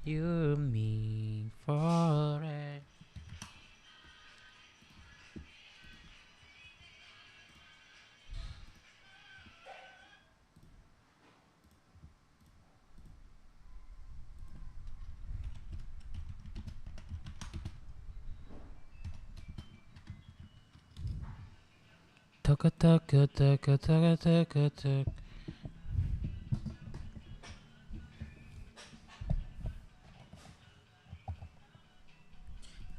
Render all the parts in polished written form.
You and me forever. Taka taka taka taka taka taka.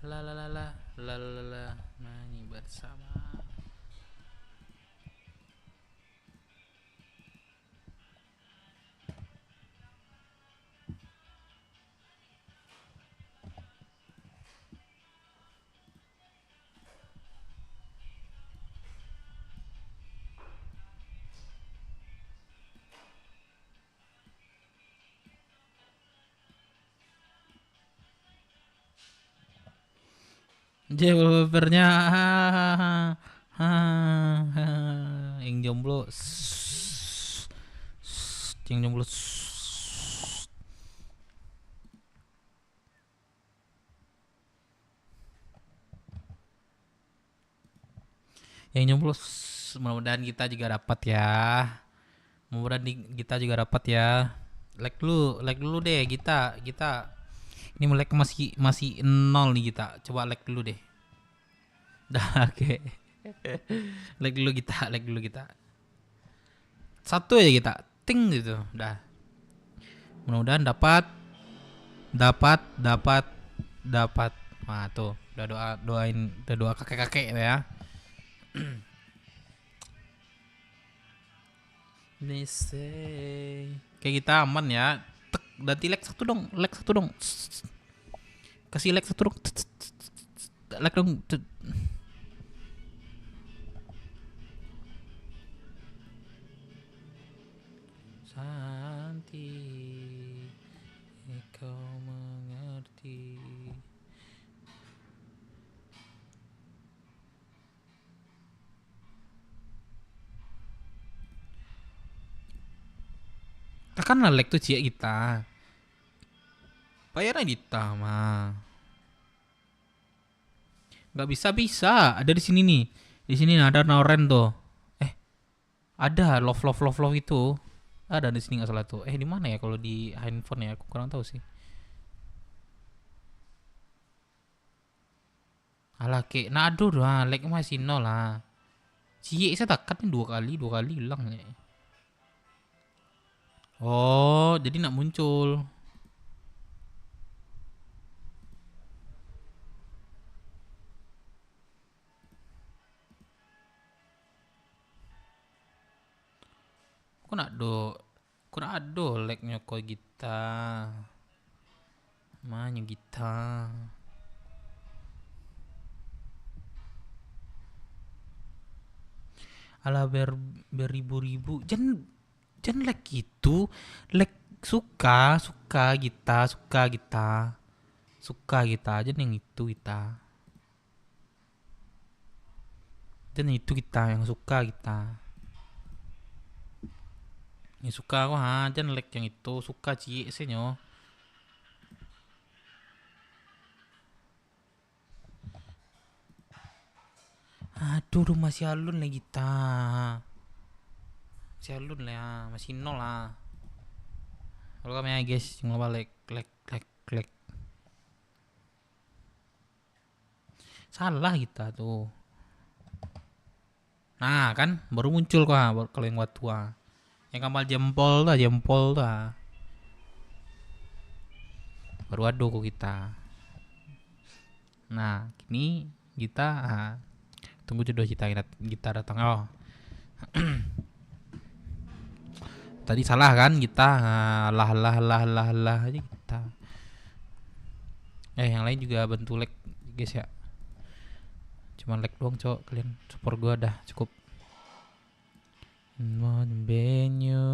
La la la la la la la, nyanyi bersama. Jawabannya yang jomblo, yang jomblo. Yang jomblo, mudah-mudahan kita juga dapat ya. Mudah-mudahan kita juga dapat ya. Like dulu deh kita. Ini melek masih masih nol nih kita. Coba like dulu deh. Dah oke. Like dulu kita. Satu aja kita. Ting gitu. Dah. Mudah-mudahan dapat dapat dapat. Nah, tuh. Udah doa kakek-kakek ya. They say. Kayak kita aman ya. Tek, ganti like satu dong. Like satu dong. Kasih like satu dong. Like dong. Santi, kau mengerti. Tekanlah like tuh cia kita. Bayar kita mah. Gak bisa. Ada di sini nih. Di sini ada Noren tuh. Eh, ada love itu. Ada di sini nggak salah tuh. Di mana ya kalau di handphone ya? Aku kurang tahu sih. Alah kayak nado doang, like masih nol lah. Cie saya tekan dua kali hilang ya. Oh, jadi nak muncul. Aku nak do like nyoko kita. Mana kita? Alah beribu-ribu. Jangan like gitu. Like suka kita aja yang itu kita. Dan itu kita yang suka kita. Yang suka aku jangan like yang itu suka cie senyo. Aduh, masih alun lah kita. Masih alun lah ya, masih nol lah. Kalau kami ya guys, cuma like. Salah kita tuh. Nah kan, baru muncul kok kalau yang waktu yang kamal jempol tuh. Baru ada kok kita. Nah, kini kita tunggu jodoh kita datang. Oh. Tadi salah kan kita. Lah aja kita. Yang lain juga bantu like guys ya. Cuma like doang cowok, kalian support gua dah cukup. Benyo.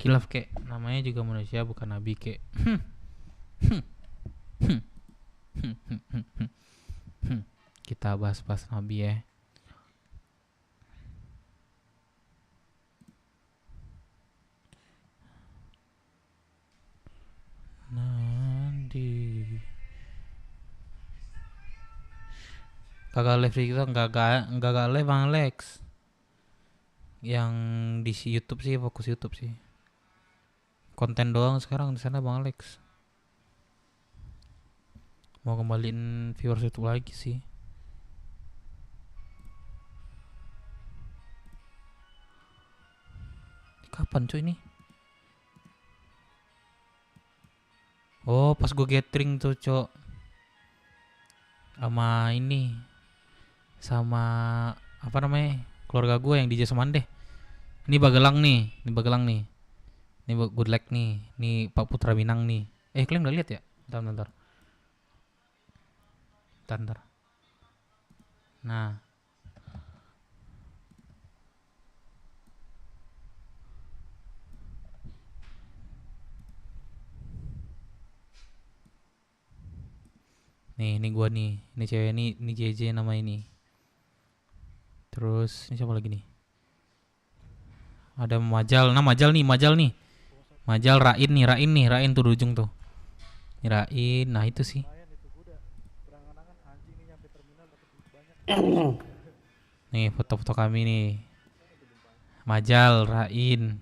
khilaf kek, namanya juga manusia bukan nabi kek. Kita bahas-bahas nabi ya. Nanti kagak live kita enggak live Bang Alex. Yang di YouTube sih, fokus YouTube sih. Konten doang sekarang di sana Bang Alex. Mau kembaliin viewers YouTube lagi sih. Kapan cuy ini? Oh, pas gue gathering tuh, Cok. Sama ini. Sama apa namanya? Keluarga gue yang di Jaseman deh. Ini Bagelang nih, Ini Good Luck nih. Ini Pak Putra Minang nih. Kalian udah lihat ya? Bentar. Nah, nih ini gua nih. Ini cewek ini JJ nama ini. Terus ini siapa lagi nih? Ada Majal. Nah, Majal nih. Majal Rain tuh di ujung tuh. Ini Rain. Nah, itu sih. Nih foto-foto kami nih. Majal, Rain,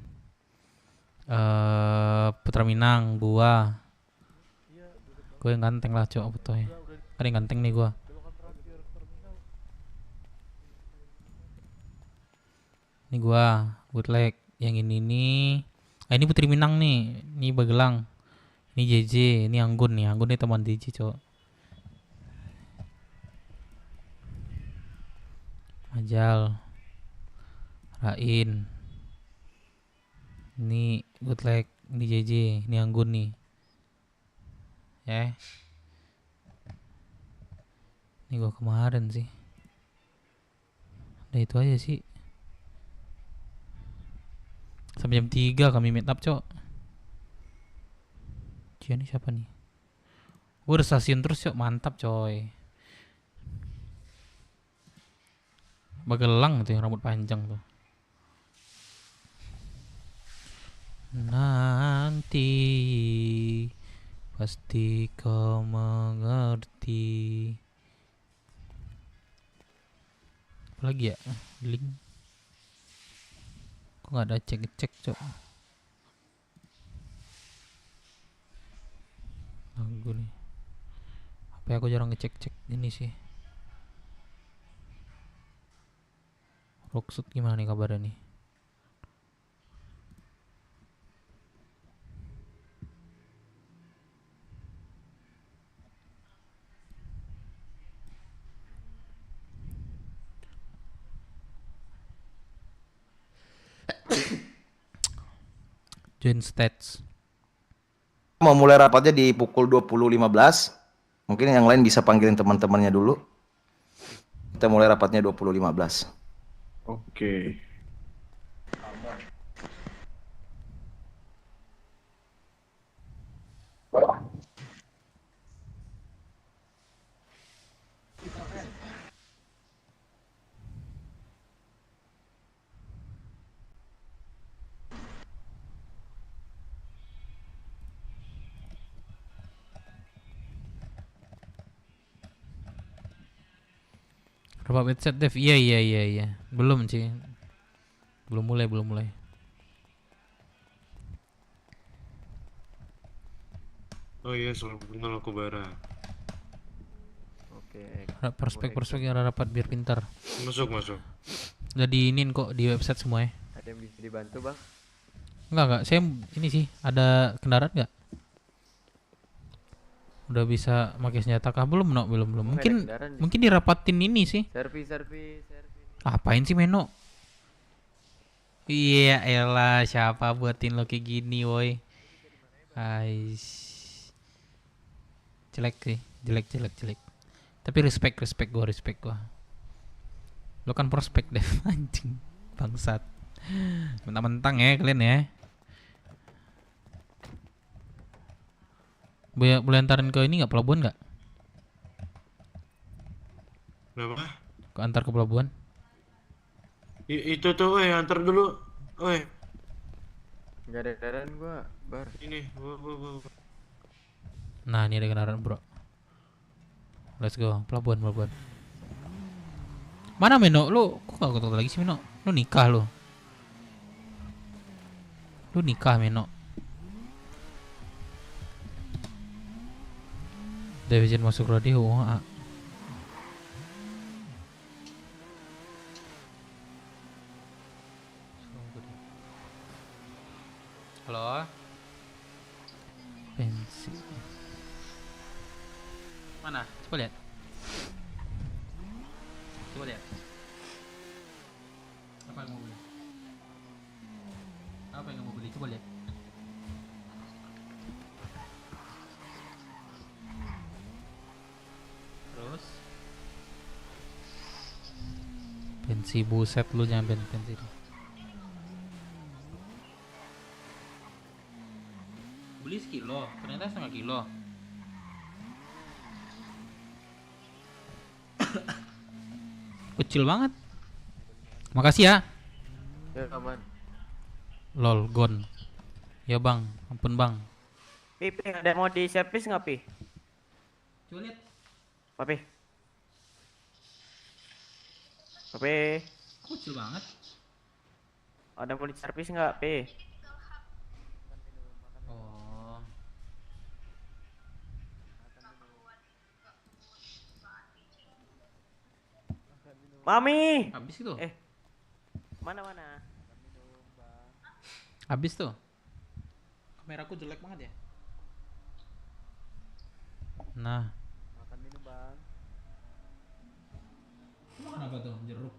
Putra Minang, gua yang ganteng lah cowok fotonya. Kan yang ganteng nih gua. Ini gua, Good Luck. Yang ini nih. Ini Putri Minang nih. Ini Bagelang. Ini JJ, ini Anggun nih. Anggun nih teman DJ cowok. Majal, Rain, ini Good Luck, ini JJ, ini Anggun nih. Ya. Ini gua kemarin sih. Udah itu aja sih. Sampai jam 3 kami meet up, Cok. Ini siapa nih? Gue udah stasiun terus, Cok. Mantap, coy. Bagelang tuh yang rambut panjang tuh. Nanti pasti kau mengerti. Apa lagi ya? Link. Kok nggak ada cek cok? Lagu nih. Apa ya, aku jarang ngecek ini sih. Rocksud gimana nih kabarnya nih? Join stats. Mau mulai rapatnya di pukul 20.15. Mungkin yang lain bisa panggilin teman-temannya dulu. Kita mulai rapatnya 20.15. Oke. Rapat headset Dev. Iya. Belum sih. Belum mulai. Oh iya, selamat kenal aku Bara. Oke. Prospek yang rapat biar pintar. Masuk. Udah diinin kok di website semua ya. Ada yang bisa dibantu bang? Enggak. Saya ini sih, ada kendaraan nggak? Udah bisa pakai senjata kah? Belum. Mungkin dirapatin ini sih. Servis. Apain sih Meno? Iya elah, siapa buatin lo kayak gini woi. Jelek sih, jelek. Tapi respect gua. Lo kan prospek deh anjing. Bangsat. Mentang-mentang ya kalian ya. Boleh antarin ke ini nggak, pelabuhan nggak? Kenapa? Ke antar ke pelabuhan. Itu tuh, weh, antar dulu. Weh, Gak ada kendaraan gua, Bar. ini. Wah. Nah ini ada kendaraan bro. Let's go, pelabuhan. Mana Meno? Lu kok gak ketemu lagi sih Meno? Lu nikah lu? Lu nikah Meno? Division masuk radio. Halo? Pensi. Mana? Coba lihat. Apa yang mau beli? Apa yang mau beli? Coba lihat. Terus? Pensi buset lu, jangan pensi. Beli sekilo, ternyata setengah kilo. Kecil banget. Makasih ya. Ya aman. Lol, gon. Ya bang, ampun bang. Pi, ada mau di servis nggak, Pi? Coba lihat. Papi. Papi, Kecil banget. ada mau di servis nggak, Pi? Oh. Mami! Habis itu. Mana? Habis tuh. Kameraku jelek banget ya. Nah. Makan minum, Bang. Kenapa tuh jeruk?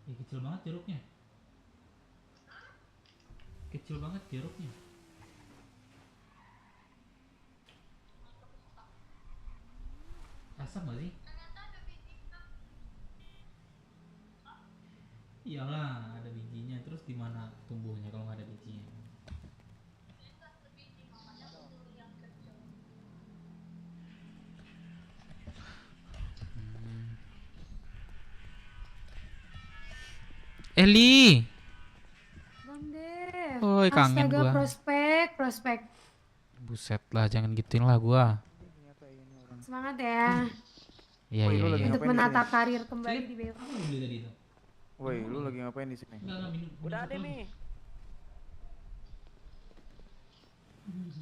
Kecil banget jeruknya. Asam gak sih? Iyalah, ada bijinya. Terus di mana tumbuhnya kalau nggak ada bijinya? Eli, Bang Dev. Oi, kangen Astaga, gua. prospek. Buset lah, jangan gituin lah gua. Semangat ya Iya, Woi, iya, lu lagi iya. untuk ngapain di menata karir kembali di BO. Apa lu beli tadi itu? Woi, lu lagi ngapain di sini? Enggak, minum. Udah minum ada, satu Mi. lagi.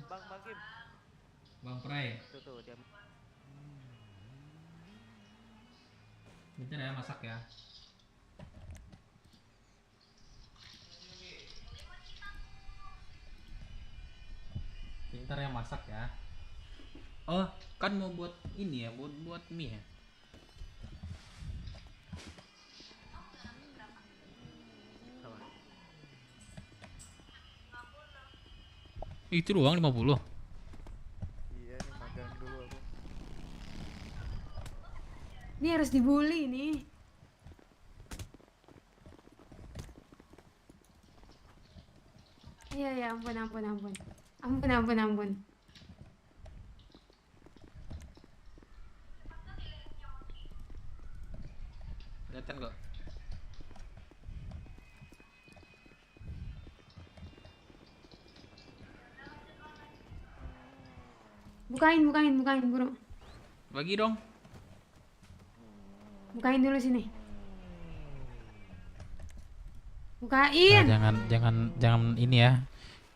Bang Kim. Bang Pray. Tuh, dia. Bentar ya, masak ya. Bentar ya, masak ya. Oh, kan mau buat ini ya, buat mie ya. Itu doang 50. Iya, nih magang dulu aku. Ini harus dibully nih. Iya, ampun. Kelihatan kok. Bukain, bro. Bagi dong. Bukain dulu sini. Nah, Bukain. jangan ini ya.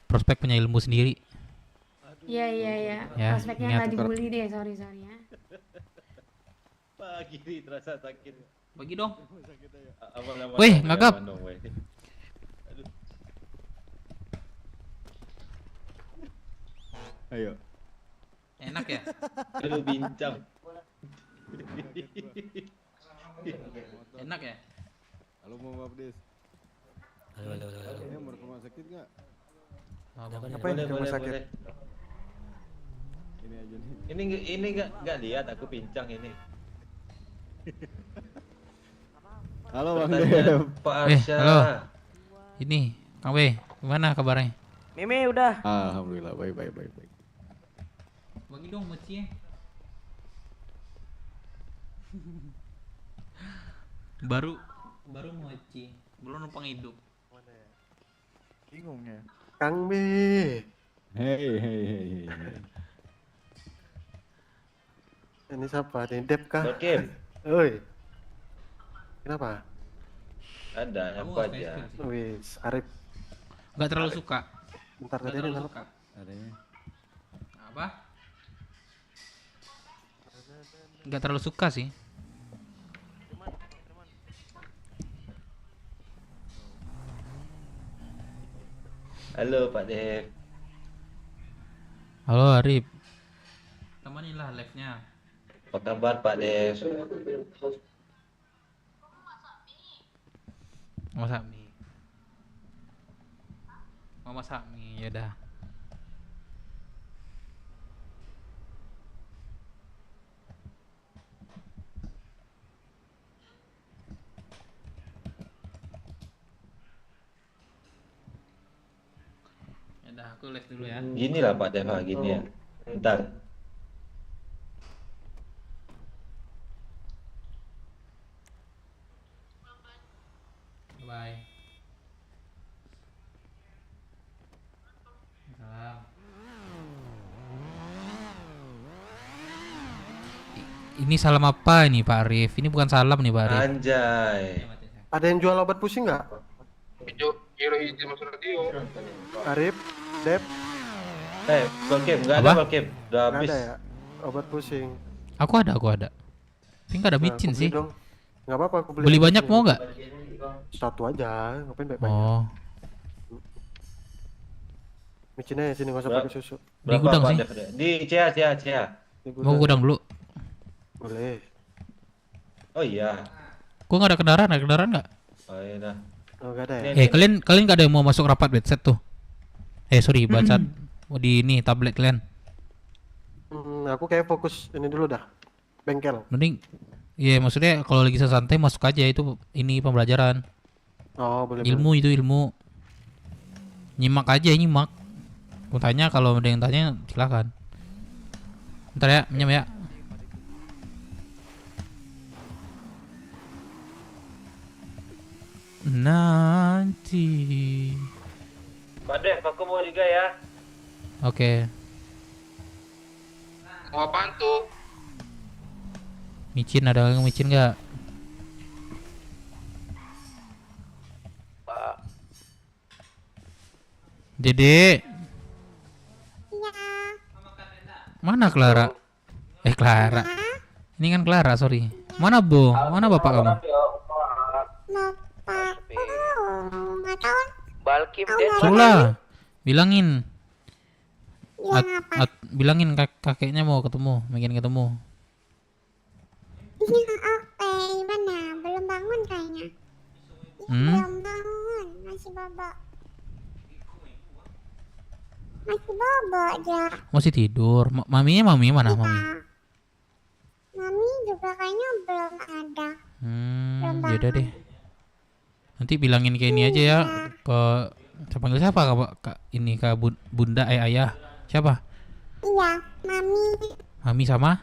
Prospek punya ilmu sendiri. Iya. Ya, Prospeknya ingat. nggak dibully deh, sorry ya. Pak kiri terasa sakit. Bagi dong. Abang nama Weh, dong, ngagap. abang dong, weh. Aduh. Ayo. Enak ya? Lu bincang. Enak ya? Halo, mau update. Halo. Ini mau ke rumah sakit nggak? Apa Ngapain Boleh, di rumah boleh, sakit? boleh. Ini aja nih. Ini nggak lihat aku pincang ini. Halo, Bang Pertanyaan Dev. Pak Eh, Arsya. halo. Ini, Kang W, gimana kabarnya? Mimi udah. Alhamdulillah, baik. Bagi dong mochi. baru mochi, belum numpang hidup. Bingung ya. Kang B. Hei. Ini siapa? Ini Dep kah? Bakim, Oi. Kenapa? ada Kamu apa nggak aja? Facebook sih? Wis, Arif. Nggak terlalu suka. Bentar Nggak tadi ada terlalu nama. suka. Adanya. Apa? Nggak terlalu suka sih. Halo Pak Dev. Halo Arif. Temanilah live-nya. Apa kabar Pak Dev? Masak mie. Mau masak mie, yaudah. Yaudah, aku live dulu ya. Gini lah Pak Dev, gini ya. Bentar. Bye. Salam. Ini salam apa ini Pak Arif? Ini bukan salam nih Pak Arif. Anjay. Ada yang jual obat pusing nggak? Arif, Dep, Bakim, nggak ada Apa? Bakim. Udah nggak habis. ada ya? Obat pusing. Aku ada. Tapi nggak ada Nah, micin aku beli sih. dong. Nggak apa-apa, aku beli. Beli banyak mau nggak? Satu aja, ngapain banyak? Oh, Micinnya sini nggak usah Berapa? pakai susu. Di gudang Pak sih. Dev? Di Cia. Di mau gudang dulu. Boleh. Oh iya. Gua nggak ada kendaraan, nggak? Oh iya dah. Oh, nggak ada ya? Ini- Kalian nggak ada yang mau masuk rapat bedset tuh? Sorry, baca di ini tablet kalian. Aku kayak fokus ini dulu dah. Bengkel. Mending, iya maksudnya kalau lagi santai masuk aja itu ini pembelajaran. Oh, boleh. Ilmu itu ilmu. Nyimak aja nyimak. Aku tanya kalau ada yang tanya silakan. Bentar ya, minum ya. Nanti. Pak Dev, aku mau juga ya. Oke. Mau apaan tuh? Micin ada yang micin nggak? Dede. Mana Clara? Clara. Ini kan Clara, sorry. Mana Bu? Mana bapak kamu? Balkim Suruhlah. Bilangin. Bilangin kakeknya mau ketemu, pengen ketemu. Mana? Belum bangun kayaknya. Hmm? Bangun, masih bobo. Masih bobo aja. Masih tidur. Mami mana mami? Mami juga kayaknya belum ada. Yaudah deh. Nanti bilangin ke ini aja ya. Ke saya panggil siapa kak ini ke bunda ayah. Siapa? Iya, mami, Mami sama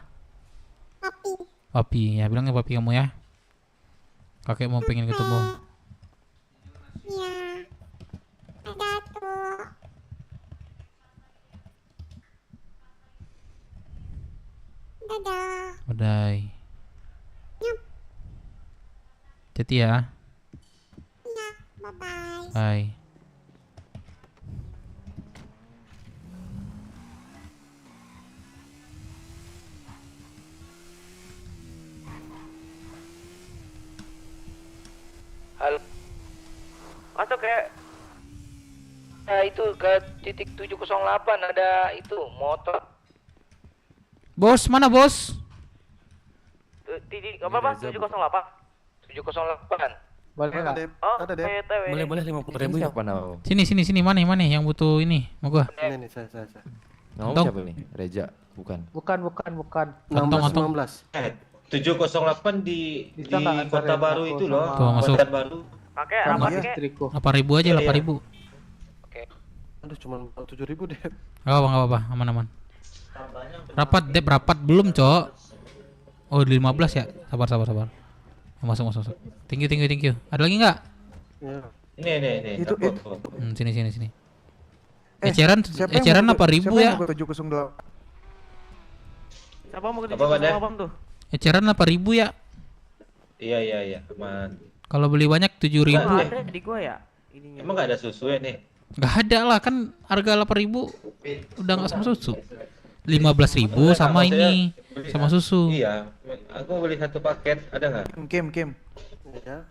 papi. papi. Ya bilang ke papi kamu ya. Kakek mau pengen ketemu. Iya. Dadah tuh. Dadah. Badai. Yup. Jadi ya. Iya, bye-bye. Bye. Halo. Masuk ya. Ya itu ke titik 708 ada itu motor. Bos, mana bos? Titik apa 708? 708. Boleh ada Dep. Oh, Ada Dep. PTW. Boleh 50.000 ya. Siapa nama? Sini mana yang butuh ini? Mau gua. Ini nih saya. Nama Tong. siapa nih? Reja, bukan. Bukan. 16 708 di Kota Baru itu loh. Tuh, masuk. Kota Baru. Pakai apa pakai? 8.000 aja 8.000. Aduh, cuma 7.000 deh. Nggak apa-apa, aman-aman. Rapat, Dep, rapat belum, Cok. Oh, 15 ya? Sabar. Masuk. Thank you. Ada lagi nggak? Ya. Ini. Itu. Sini. Eceran apa ribu ya? Siapa mau ke 708? Apa, Pak, Dep? tuh? Eceran apa ribu ya? Iya, aman. Kalau beli banyak 7.000. Ada di gua ya ininya. Emang nggak ada susu ya nih? Nggak ada lah, kan harga 8.000 udah nggak sama susu. 15.000 sama ini, sama susu. Iya, aku beli satu paket, ada nggak? Kim. Ya.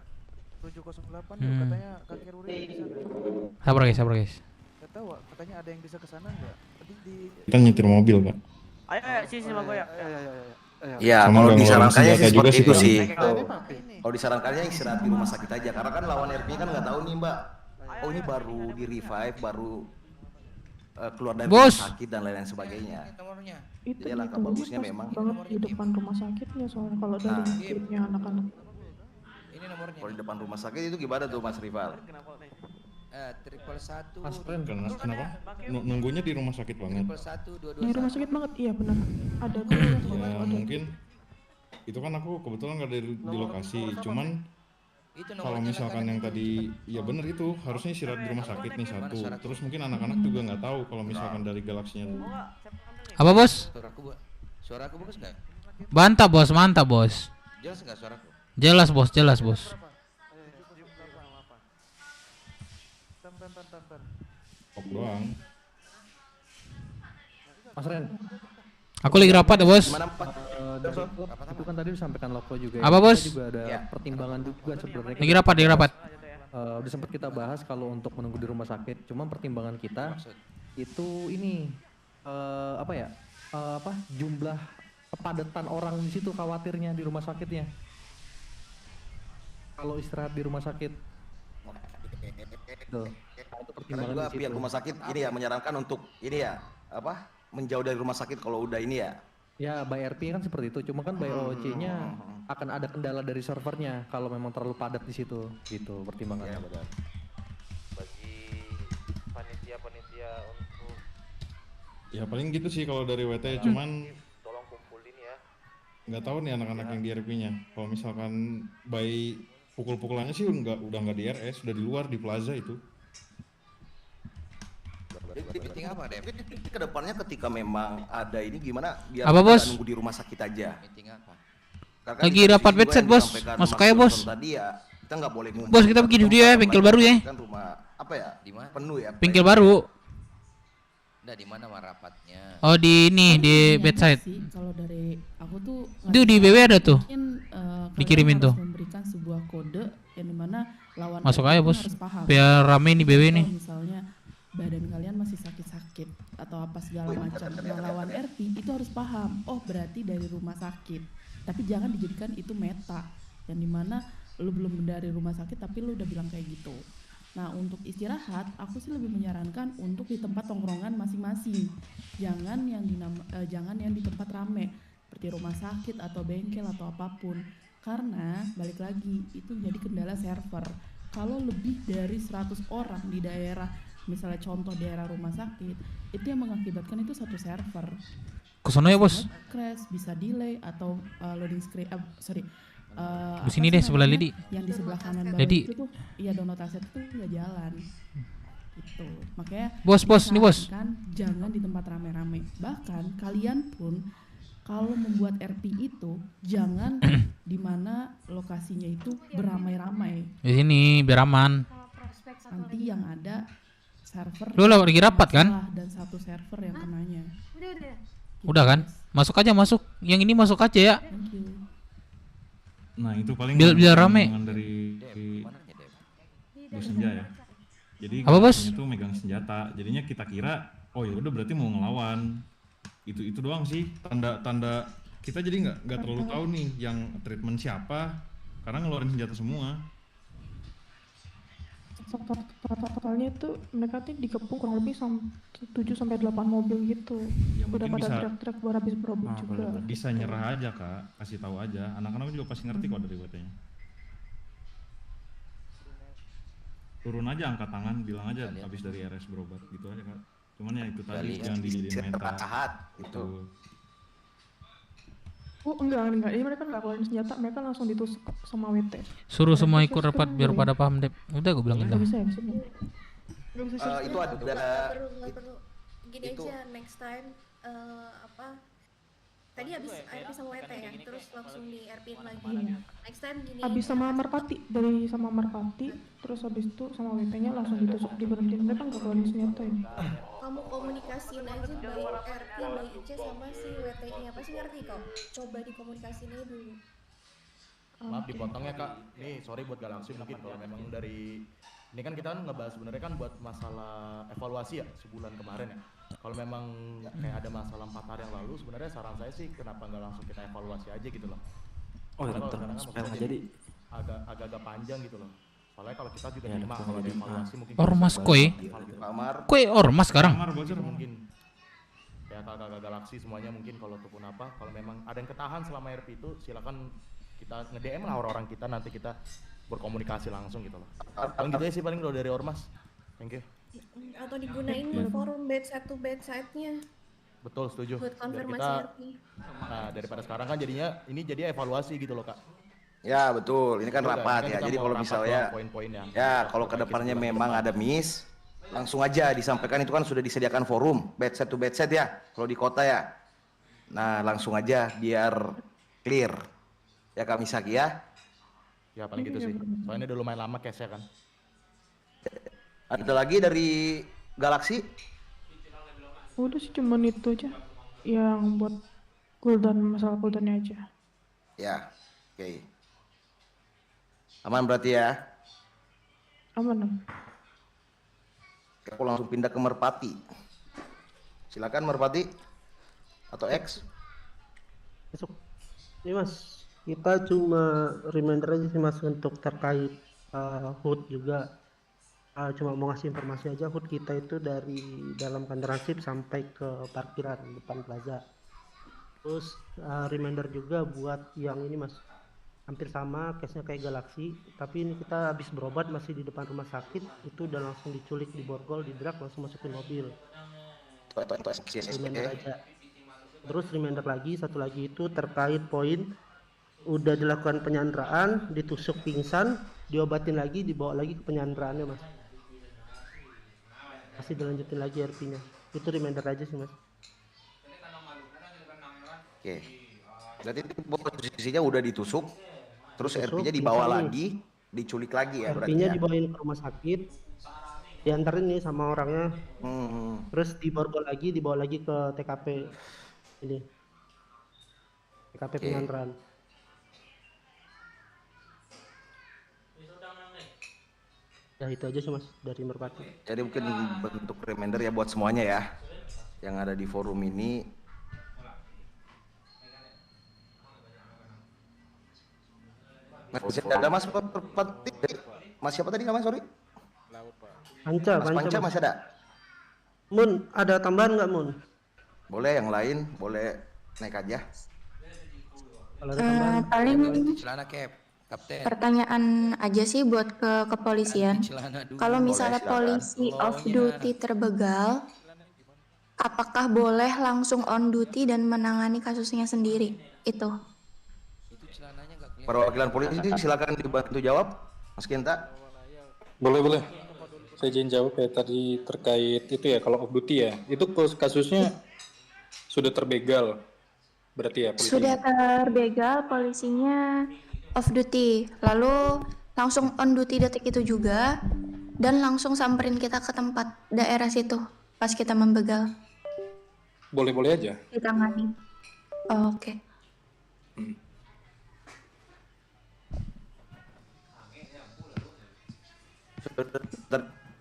708 Hmm. katanya kakek Ruri bisa nggak? Sabar guys. Nggak tahu, katanya ada yang bisa ke sana nggak? Tadi di Kita nyetir mobil, Pak. Ayo sini sama gua ya. Ya, Sama kalau nggak disarankannya ngeluarin sih senjata juga seperti itu sih, sih. ini. Kalau disarankannya istirahat di rumah sakit aja, karena kan lawan RP kan nggak tahu nih Mbak. Oh ini baru di revive, baru keluar dari Bos. rumah sakit dan lain-lain sebagainya. Itu Jadi langkah bagusnya memang. banget di depan rumah sakitnya soalnya kalau dari Nah. timnya anak-anak. Ini nomornya. Kalau di depan rumah sakit itu gimana tuh Mas Rival? Triple 1. Mas Ren, kenapa? Nunggunya di rumah sakit banget. Triple 1 Di rumah sakit banget, iya benar. Ada Ya mungkin itu kan aku kebetulan nggak di lokasi, cuman kalau misalkan yang tadi, ya bener itu harusnya istirahat di rumah sakit nih satu. Terus mungkin anak-anak juga nggak tahu kalau misalkan dari galaksinya. Apa bos? Suaraku bagus nggak? Mantap bos. Jelas nggak suaraku? Jelas bos. Kok doang. Mas Ren, Aku lagi rapat ya bos. Gimana Pak? itu kan tadi disampaikan Loko juga. Apa, Bos? Kita juga ada Ya. pertimbangan juga sebenarnya. Lagi rapat. Udah sempat kita bahas kalau untuk menunggu di rumah sakit. Cuma pertimbangan kita itu ini jumlah kepadatan orang di situ khawatirnya di rumah sakitnya. Kalau istirahat di rumah sakit. Tuh. Itu Karena pertimbangan juga di situ. pihak rumah sakit ini ya menyarankan untuk ini ya menjauh dari rumah sakit kalau udah ini ya. Ya, by RP kan seperti itu. Cuma kan by OOC-nya akan ada kendala dari servernya kalau memang terlalu padat di situ. Gitu pertimbangannya. benar. Bagi panitia untuk Ya paling gitu sih kalau dari WT, cuman tolong kumpulin ya. nggak tahu nih anak-anak yang di RP-nya. Kalau misalkan by pukul-pukulannya sih udah nggak di RS, udah di luar di plaza itu. Meeting apa, Dep? Kedepannya ketika memang ada ini gimana biar Apa, kita Bos? nunggu di rumah sakit aja. Meeting apa? Karena Lagi di satu rapat sisi bedset, juga yang Bos. disampaikan Masuk Mas aja, Bos. Johnson tadi ya, kita nggak boleh ngumpul. Bos, kita bikin video ya, bengkel baru ya. Kan rumah apa ya? Di mana? Penuh ya. Bengkel baru. Nah, di mana rapatnya? Oh di ini di bedside. Kalau dari aku tuh Itu di BW ada tuh. mungkin Dikirimin kalian tuh. harus memberikan sebuah kode yang dimana lawan Masuk RP aja pun bos. harus paham. Biar rame nih BW nih. Kalau misalnya badan kalian masih sakit-sakit atau apa segala macam, nah lawan RP itu harus paham. Oh berarti dari rumah sakit. Tapi jangan dijadikan itu meta yang dimana lu belum dari rumah sakit tapi lu udah bilang kayak gitu. Nah untuk istirahat aku sih lebih menyarankan untuk di tempat tongkrongan masing-masing. Jangan yang di tempat rame seperti rumah sakit atau bengkel atau apapun. Karena balik lagi itu jadi kendala server. Kalau lebih dari 100 orang di daerah, misalnya contoh daerah rumah sakit, itu yang mengakibatkan itu satu server. Kesana ya bos. Crash, bisa delay atau loading screen, Di sini deh sebelah Lidi. yang di sebelah kanan bawah Lidi. itu tuh iya download aset tuh nggak jalan gitu. Makanya Bos, ini bos. disarankan jangan di tempat rame-rame. Bahkan kalian pun kalau membuat RP itu jangan di mana lokasinya itu beramai-ramai. Di sini biar aman. Nanti yang ada server Lu lagi rapat kan? salah dan satu server yang kenanya. Udah kan? Masuk aja masuk. Yang ini masuk aja ya. Thank you. Nah itu paling Biar rame. pertimbangan dari Mananya, Dep? bos senja ya. Jadi Apa, Bos? galaksinya tuh megang senjata. Jadinya kita kira, oh ya udah berarti mau ngelawan. Itu doang sih tanda kita jadi nggak terlalu tahu nih yang treatment siapa karena ngeluarin senjata semua. Totalnya itu mereka tuh dikepung kurang lebih 7 sampai 8 mobil gitu. Ya, Udah mungkin pada bisa- teriak-teriak buat habis berebut Nah, juga. bisa nyerah aja kak, kasih tahu aja. Anak-anak juga pasti ngerti kok dari WT-nya. turun aja angkat tangan, bilang aja habis dari RS berobat gitu aja Kak. Cuman ya itu tadi jangan dijadiin meta itu. Oh enggak, ini mereka nggak keluarin senjata, mereka langsung ditusuk sama WT. Suruh semua ikut rapat biar pada paham deh. Udah gue bilang gitu. Nggak bisa ya, nggak bisa. Itu ada Nggak perlu. Gini itu. aja, next time tadi habis sama WT ya, terus langsung di RP lagi. Next time gini. Habis sama Merpati, dari sama Merpati, terus habis itu sama WT-nya langsung ditusuk, diberhentiin. Mereka nggak keluarin senjata ini. Kamu komunikasiin aja by RP, by IC sama si WT-nya, pasti ngerti kok. Coba dikomunikasiin aja dulu. Maaf dipotongnya Kak, nih sorry buat Galaxy mungkin kalau memang dari ini kan kita kan ngebahas sebenarnya kan buat masalah evaluasi ya sebulan kemarin ya. Kalau memang kayak ada masalah 4 hari yang lalu sebenarnya saran saya sih kenapa nggak langsung kita evaluasi aja gitu loh. Oh Karena iya, kalau betul. sekarang kan Supaya nggak maksudnya jadi. agak panjang gitu loh. Soalnya kalau kita juga Ya, terima betul. kalau ada Jadi, evaluasi mungkin Ormas kita koi. gitu. Kamar. Kue ormas sekarang. Kamar bocor Mungkin kayak kakak Galaxy semuanya mungkin kalau ataupun apa kalau memang ada yang ketahan selama RP itu silakan kita nge-DM lah orang-orang kita, nanti kita berkomunikasi langsung gitu loh. Paling gitu aja sih paling kalau dari Ormas. Thank you. Atau digunain forum batch 1 batch site-nya Betul, setuju. buat Biar konfirmasi kita, RP. nah daripada sekarang kan jadinya ini jadi evaluasi gitu loh Kak. Ya betul, ini kan Betul, rapat kan ya. kita Jadi mau kalau rapat misalnya doang poin-poinnya. ya kalau kedepannya memang ada miss, langsung aja disampaikan, itu kan sudah disediakan forum batch set to batch set ya kalau di kota ya. Nah langsung aja biar clear ya Kak Misaki ya. Ya paling gitu sih. Soalnya udah lumayan lama case-nya kan. Ada lagi dari Galaxy? Udah sih cuman itu aja yang buat cooldown, masalah cooldownnya aja. Ya, oke. Aman berarti ya. Aman. Aku langsung pindah ke Merpati. Silakan Merpati atau X. Masuk. Ini Mas, kita cuma reminder aja sih Mas untuk terkait HUD juga. Cuma mau ngasih informasi aja, HUD kita itu dari dalam kantor Ansip sampai ke parkiran depan plaza. Terus reminder juga buat yang ini Mas, hampir sama case-nya kayak Galaxy, tapi ini kita habis berobat masih di depan rumah sakit, itu udah langsung diculik, diborgol, didrak, langsung masukin mobil. Reminder aja. Terus reminder lagi, satu lagi itu terkait poin udah dilakukan penyanderaan, ditusuk pingsan, diobatin lagi, dibawa lagi ke penyanderaannya Mas. Masih dilanjutin lagi RP-nya. Itu reminder aja sih Mas. Oke. Berarti itu posisinya udah ditusuk, terus Ditusuk, RP-nya dibawa pingsan. lagi, diculik lagi ya berarti RP-nya ya. dibawain ke rumah sakit, diantarin nih sama orangnya, terus diborgol lagi, dibawa lagi ke TKP ini, TKP penyanderaan. Ya itu aja sih Mas dari Merpati. Jadi mungkin bentuk reminder ya buat semuanya ya yang ada di forum ini. Masih ada Mas Merpati? Mas siapa tadi namanya, sorry? Panca, Mas Panca Mas. masih ada? Mun, ada tambahan nggak Mun? Boleh yang lain, boleh naik aja. Kalau ada tambahan. Paling Celana cap, kapten. pertanyaan aja sih buat ke kepolisian. Celana dulu. Kalau misalnya silakan. polisi off duty terbegal, apakah boleh langsung on duty dan menangani kasusnya sendiri? Itu. Itu celananya nggak kelihatan. Perwakilan polisi silakan dibantu jawab, Mas Kinta. Boleh. Saya izin jawab ya tadi terkait itu ya, kalau off duty ya. Itu kasusnya sudah terbegal. Berarti ya polisi. Sudah terbegal, polisinya off duty, lalu langsung on duty detik itu juga, dan langsung samperin kita ke tempat daerah situ pas kita membegal, Boleh-boleh aja. ditangani. Oh, oke.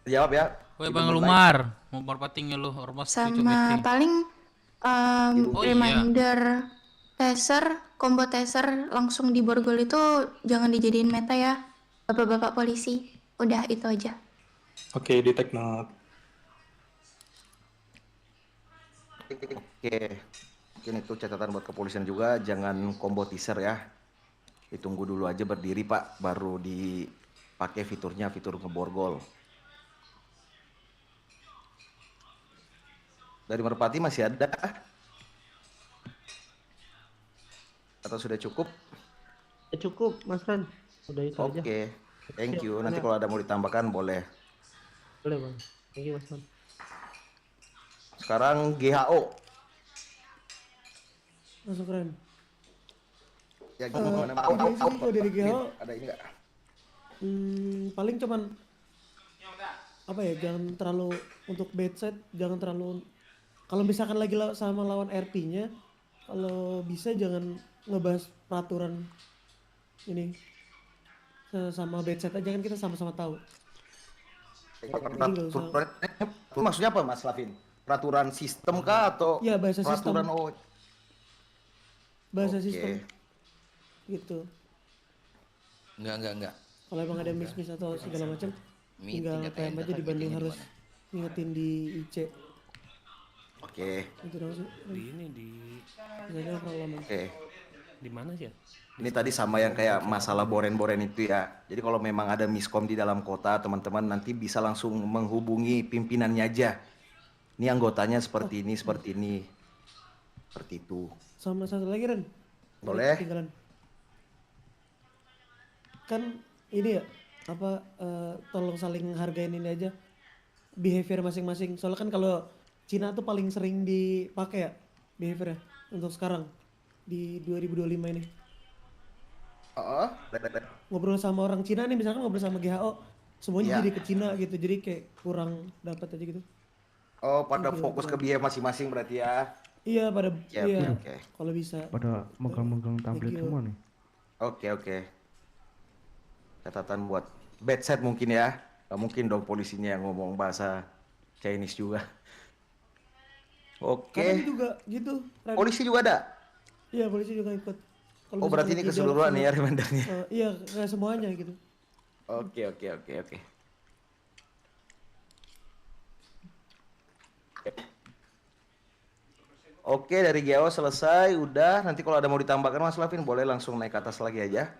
Terjawab ya. Woi Bang Lumar, mau berpatingnya lu ormas Sama paling Oh, iya. reminder taser, combo taser langsung diborgol itu jangan dijadiin meta ya, bapak-bapak polisi. Udah itu aja. Oke, di take note. Oke. Mungkin itu catatan buat kepolisian juga, jangan combo teaser ya. Ditunggu dulu aja berdiri Pak, baru pakai fiturnya, fitur ngeborgol. Dari Merpati masih ada? Atau sudah cukup? Cukup, Mas Ren. Udah itu aja. Oke, thank you. Siap, Nanti Ren. kalau ada mau ditambahkan boleh. Boleh, Bang. Thank you, Mas Ren. Sekarang GHO. Masuk Ren. Ya, Oke sih kalau dari GHO ada ini nggak? paling cuman apa ya, jangan terlalu untuk bedside, jangan terlalu, kalau misalkan lagi sama lawan RP-nya, kalau bisa jangan ngebahas peraturan ini sama bedside aja, kan kita sama-sama tahu. Peraturan itu maksudnya apa, Mas Lavin? Peraturan sistem kah atau Iya, bahasa sistem. peraturan Bahasa Oke. sistem gitu. Enggak. Kalau emang ada miss-miss atau segala macam, tinggal Tingkat PM aja dibanding harus ngingetin di IC. Oke. Itu dong sih. Di ini di Misalnya kalau lama. Oke. di mana sih ya? Ini tadi sama yang kayak masalah boren-boren itu ya. Jadi kalau memang ada miskom di dalam kota, teman-teman nanti bisa langsung menghubungi pimpinannya aja. Ini anggotanya seperti ini, seperti ini. Seperti itu. Sama satu lagi Ren. Boleh. Ketinggalan. Kan ini ya, apa tolong saling hargain ini aja behavior masing-masing. Soalnya kan kalau Cina tuh paling sering dipakai ya behaviornya untuk sekarang di 2025 ini. Ngobrol sama orang Cina nih, misalkan ngobrol sama GHO, semuanya Iya. jadi ke Cina gitu, jadi kayak kurang dapat aja gitu. Oh, pada Gitu, fokus ke biaya masing-masing berarti ya. Iya pada Ya, iya. oke. Kalau bisa. Pada megang-megang tablet Thank you. semua nih. Oke. Catatan buat bedside mungkin ya. Gak mungkin dong polisinya yang ngomong bahasa Chinese juga. Oke. Kadang juga gitu. Ren. Polisi juga ada? Iya, polisi juga ikut. Kalau Oh, berarti misalkan ini tidak keseluruhan sama- ya remendernya. Iya, kayak semuanya gitu. Oke. Oke, dari GAO selesai, udah. Nanti kalau ada mau ditambahkan Mas Lavin boleh langsung naik ke atas lagi aja.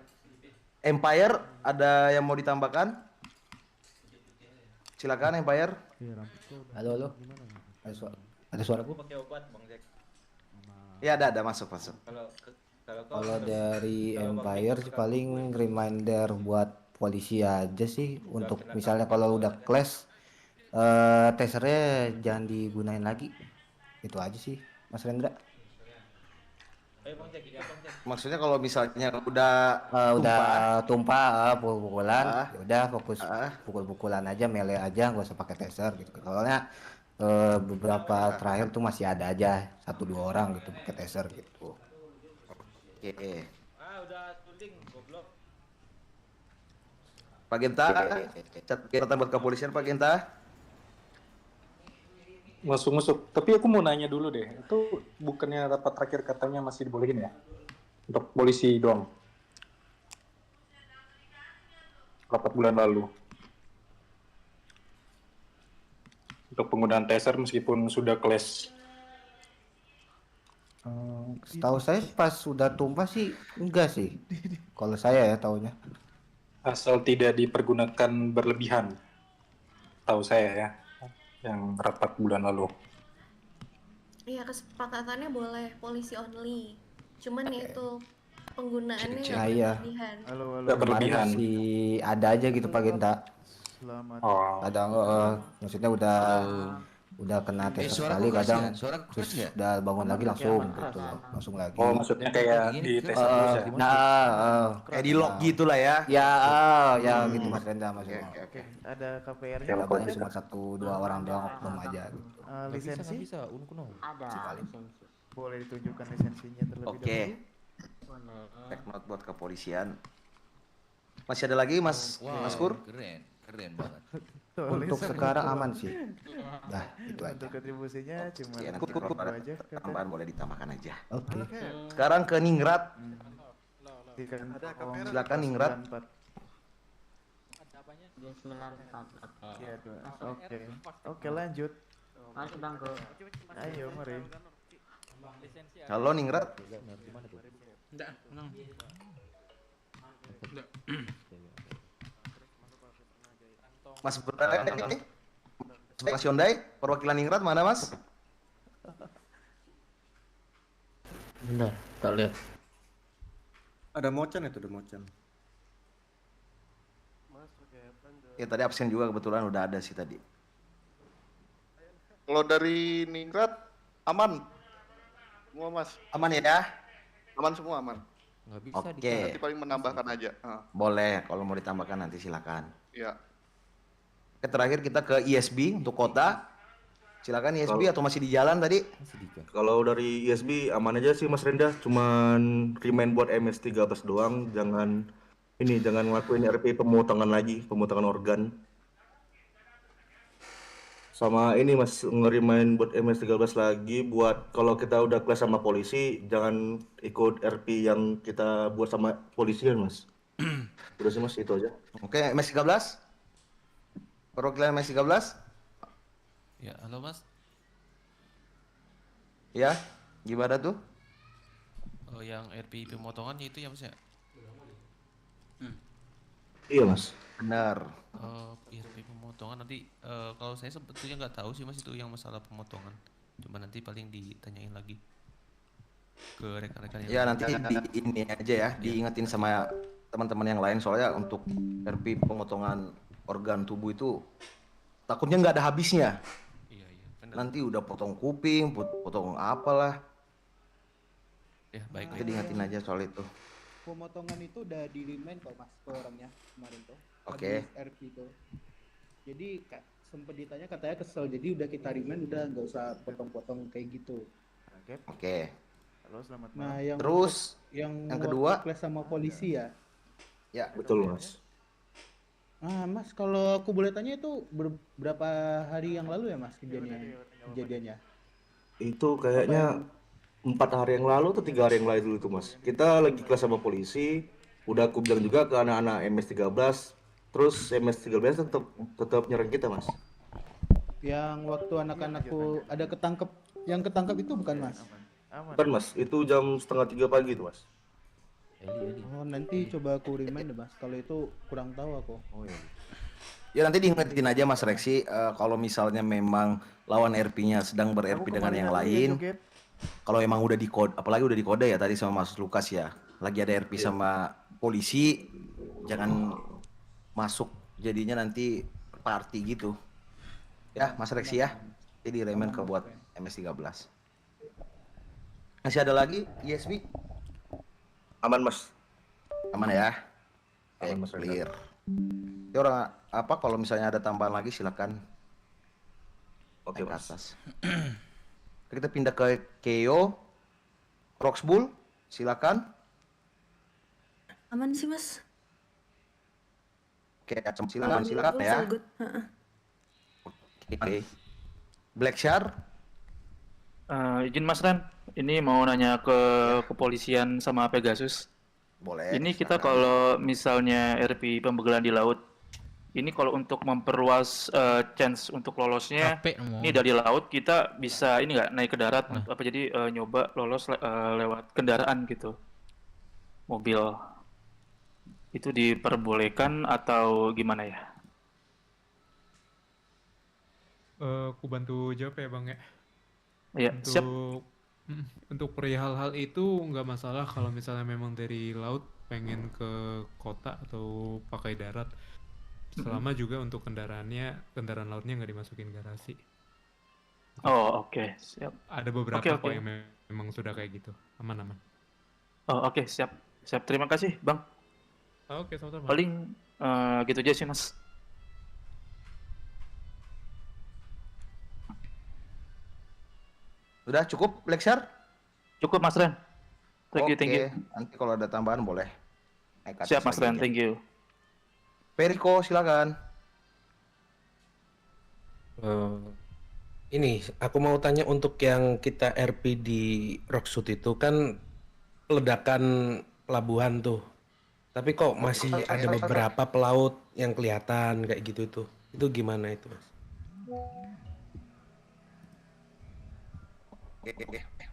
Empire, ada yang mau ditambahkan? Silakan Empire. Halo. Ada suara? Aku pakai obat Bang Jack. Ya ada masuk. Kalau dari Empire sih paling reminder buat polisi aja sih, untuk misalnya kalau udah clash tasernya jangan digunain lagi. Itu aja sih, Mas Rendra. Ayo Bang Jack, ikut Bang Jack. Maksudnya kalau misalnya udah tumpah pukul-pukulan, ya udah fokus pukul-pukulan aja, melee aja, nggak usah pakai taser gitu. Soalnya beberapa terakhir tuh masih ada aja 1-2 orang gitu pakai taser gitu. Oke. Udah tuding goblok. Pak Genta, catatan buat kepolisian Pak Genta. Masuk. Tapi aku mau nanya dulu deh. Itu bukannya rapat terakhir katanya masih dibolehin ya? Untuk polisi doang. Rapat bulan lalu. Untuk penggunaan taser meskipun sudah clash. Setahu saya pas sudah tumpah sih enggak sih. Kalau saya ya taunya. Asal tidak dipergunakan berlebihan. Tahu saya ya. Yang rapat bulan lalu. Iya, kesepakatannya boleh polisi only. Cuman ya itu penggunaannya Nah, nggak iya. berlebihan. Nggak berlebihan. Masih ada aja gitu Pak Genta. Kadang maksudnya udah kena taser suara sekali, aku keras kadang nggak? Suara aku keras terus nggak? udah bangun lagi langsung lagi. Oh, maksudnya kayak di taser terus ya? Kayak di lock gitu lah ya. Ya gitu Mas Rendra maksudnya. Oke, ada KPR-nya. Ya paling cuma 1-2 orang doang oknum aja gitu. Lisensi? Bisa, unkuno. Ada lisensi. Boleh ditunjukkan lisensinya terlebih Oke. dahulu. Take note buat kepolisian. Masih ada lagi Mas Pur? Keren banget. Untuk sekarang aman sih. Nah, itu aja. Untuk kontribusinya cuma Ya, nanti kalau ada aja. tambahan boleh ditambahkan aja. Oke. Sekarang ke Ningrat. Ada Silakan Ningrat. Iya, Oke. Oke, lanjut. Masuk Bangku. Ayo, mari. Halo Ningrat. Enggak, tenang. Mas Bray, Mas Hyundai, perwakilan Ningrat mana Mas? Bentar, tak lihat. Ada Mocan itu, ada Mocan. Ya tadi absen juga kebetulan udah ada sih tadi. Kalau dari Ningrat aman semua Mas. Aman ya? Aman semua aman. Oke. Nanti paling menambahkan aja. Boleh, kalau mau ditambahkan nanti silakan. Ya. Oke, terakhir kita ke ISB untuk kota. Silakan ISB atau masih di jalan tadi? Kalau dari ISB aman aja sih Mas Renda, cuman remind buat MS13 doang, jangan ngelakuin RP pemotongan lagi, pemotongan organ. Sama ini Mas, ngerimain buat MS13 lagi buat kalau kita udah kelas sama polisi, jangan ikut RP yang kita buat sama polisian Mas. Udah sih Mas, itu aja. Oke, MS13? Perwakilan MS13? Ya, halo Mas. Ya, gimana tuh? Oh, yang RP pemotongannya itu ya Mas ya? Iya Mas. Benar. RP pemotongan nanti kalau saya sebetulnya nggak tahu sih Mas itu yang masalah pemotongan. Cuma nanti paling ditanyain lagi ke rekan-rekan yang Ya nanti ini aja ya, diingetin sama teman-teman yang lain soalnya untuk RP pemotongan organ tubuh itu takutnya nggak ada habisnya. Nanti udah potong kuping, potong apalah. Ya, baik. Nanti diingetin aja soal itu. Pemotongan itu udah di-remind kok Mas ke orangnya kemarin tuh. Oke. Habis RP tuh. Jadi sempet ditanya katanya kesel, jadi udah kita remind udah nggak usah potong-potong kayak gitu. Oke. Halo, selamat Nah, malam. yang Terus yang kedua? clash sama polisi ya. Ya, betul Mas. Ah, Mas, kalau aku boleh tanya itu berapa hari yang lalu ya Mas kejadiannya? Itu kayaknya 4 hari yang lalu atau 3 hari yang lalu itu Mas. Kita lagi kelas sama polisi, udah aku bilang juga ke anak-anak MS13, terus MS13 tetap nyerang kita Mas. Yang waktu anak-anakku ada yang ketangkep itu bukan Mas? Bukan Mas, itu jam 2:30 pagi itu Mas. Oh, nanti coba aku remind deh Mas, kalau itu kurang tahu aku. Oh iya. Ya nanti diingetin aja Mas Reksi, kalau misalnya memang lawan RP-nya sedang ber-RP dengan yang lain. Kalau emang udah dikode, apalagi udah dikode ya tadi sama Mas Lukas ya, lagi ada RP sama polisi, jangan masuk jadinya nanti party gitu. Ya Mas Reksi ya, jadi remind ke buat MS13. Masih ada lagi ISB? Aman Mas. Aman ya? Aman Mas Clear. Ya orang apa kalau misalnya ada tambahan lagi silakan. Oke Naik ke Mas. atas. Kita pindah ke Keo, Roxbull, silakan. Aman sih Mas. Oke, silakan ya. Oke. Black Shark. Izin Mas Ren, ini mau nanya ke kepolisian sama Pegasus. Boleh. Ini kita kalau misalnya RP pembegalan di laut, ini kalau untuk memperluas chance untuk lolosnya, ini dari laut kita bisa ini nggak naik ke darat, apa jadi nyoba lolos lewat kendaraan gitu, mobil. Itu diperbolehkan atau gimana ya? Aku bantu jawab ya Bang ya. Iya, siap. Untuk perihal hal itu nggak masalah kalau misalnya memang dari laut pengen ke kota atau pakai darat. Selama juga untuk kendaraan lautnya nggak dimasukin garasi. Oh oke, siap. Ada beberapa Oke. kok yang memang sudah kayak gitu, aman-aman. Oh oke, siap. Siap, terima kasih Bang. Oke, sama-sama. Paling gitu aja sih Mas. Udah cukup Black Shark? Cukup Mas Ren. Thank you, thank you. Nanti kalau ada tambahan boleh. Naik ke atas Siap Mas lagi Ren, aja. thank you. Periko silakan. Ini aku mau tanya untuk yang kita RP di Rocksud itu kan ledakan pelabuhan tuh. Tapi kok masih ada beberapa pelaut yang kelihatan kayak gitu tuh. Itu gimana itu, Mas?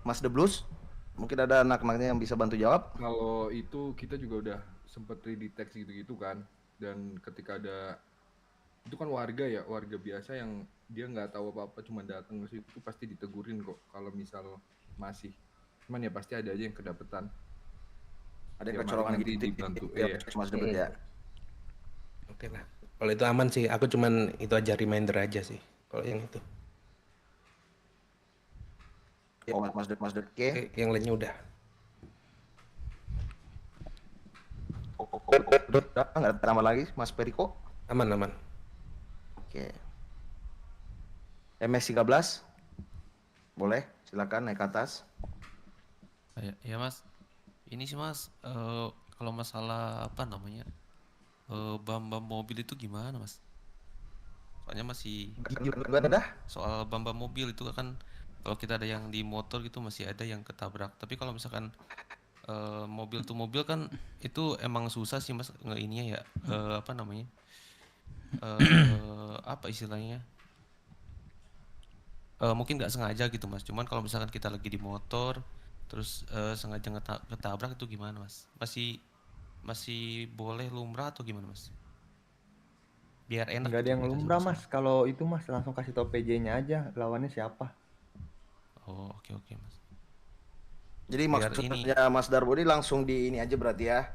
Mas The Blues, mungkin ada anak-anaknya yang bisa bantu jawab. Kalau itu kita juga udah sempet redeteksi gitu-gitu kan, dan ketika ada itu kan warga ya, warga biasa yang dia nggak tahu apa-apa cuma datang ke situ pasti ditegurin kok kalau misal masih. Cuman ya pasti ada aja yang kedapetan. Ada yang Ya, kecolongan nanti gitu dibantu. ya, Iya. Mas Debet ya. Oke lah. Kalau itu aman sih, aku cuman itu aja reminder aja sih. Kalau yang itu. Ya, Mas Debet. Oke. Yang lainnya udah. Udah nggak ada tambah lagi, Mas Periko? Aman. Oke. MS13, boleh, silakan naik ke atas. Ya Mas, ini sih Mas, kalau masalah apa namanya, bam-bam mobil itu gimana Mas? Soalnya masih soal bam-bam mobil itu kan kalau kita ada yang di motor gitu masih ada yang ketabrak. Tapi kalau misalkan mobil tuh mobil kan itu emang susah sih Mas ininya ya, apa namanya, apa istilahnya? Mungkin nggak sengaja gitu Mas. Cuman kalau misalkan kita lagi di motor terus sengaja ketabrak itu gimana Mas? Masih boleh lumrah atau gimana Mas? Biar enak. Nggak ada yang lumrah Mas. Kalau itu Mas langsung kasih tau PJ-nya aja lawannya siapa. Oh oke Mas. Jadi Biar maksudnya Mas Darbo ini langsung di ini aja berarti ya?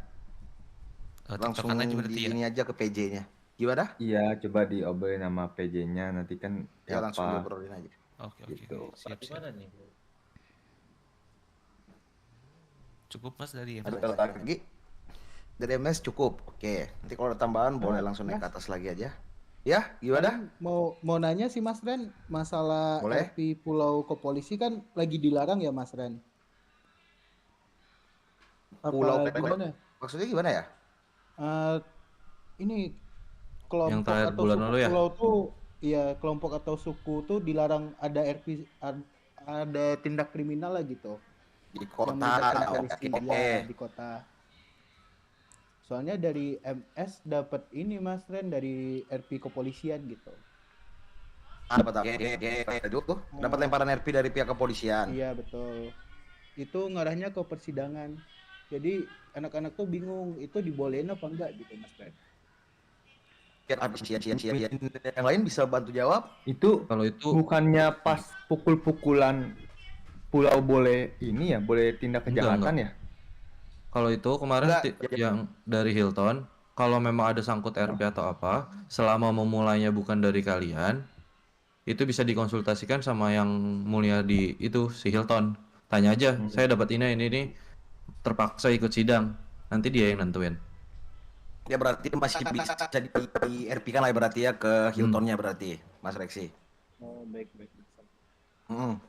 Langsung tiktokan aja berarti di ya? ini aja ke PJ-nya. Gimana? Iya, coba diobrolin sama PJ-nya nanti kan Ya langsung siapa. diobrolin aja. Oke. Gitu. Siap. Cukup Mas dari Ada MS. lagi? Dari MS cukup. Oke. Nanti kalau ada tambahan boleh langsung naik ke atas lagi aja. Ya, gimana? Mau nanya sih Mas Ren, masalah Boleh. RP Pulau Kopolisi kan lagi dilarang ya Mas Ren? Pulau gimana? Maksudnya gimana ya? Ini Yang kelompok terakhir atau bulan suku lalu ya? pulau tuh, iya kelompok atau suku tuh dilarang ada RP, ada tindak kriminal lah gitu. Di Yang kota. melibatkan polisi Oke. ya, di kota. Soalnya dari MS dapat ini Mas Ren dari RP kepolisian gitu. Dapat tuh. Dapat lemparan RP dari pihak kepolisian. Iya betul. Itu ngarahnya ke persidangan. Jadi anak-anak tuh bingung itu dibolehin apa enggak gitu Mas Ren. Yang lain bisa bantu jawab? Itu kalau itu bukannya pas pukul-pukulan pulau boleh ini ya, boleh tindak kejahatan ya? Kalau itu kemarin yang dari Hilton, kalau memang ada sangkut RP atau apa, selama memulainya bukan dari kalian, itu bisa dikonsultasikan sama yang mulia di itu si Hilton. Tanya aja, saya dapat ini nih, terpaksa ikut sidang. Nanti dia yang nentuin. Ya berarti masih bisa di RP kan lah ya berarti ya ke Hiltonnya berarti, Mas Reksi. Oh baik. Hmm.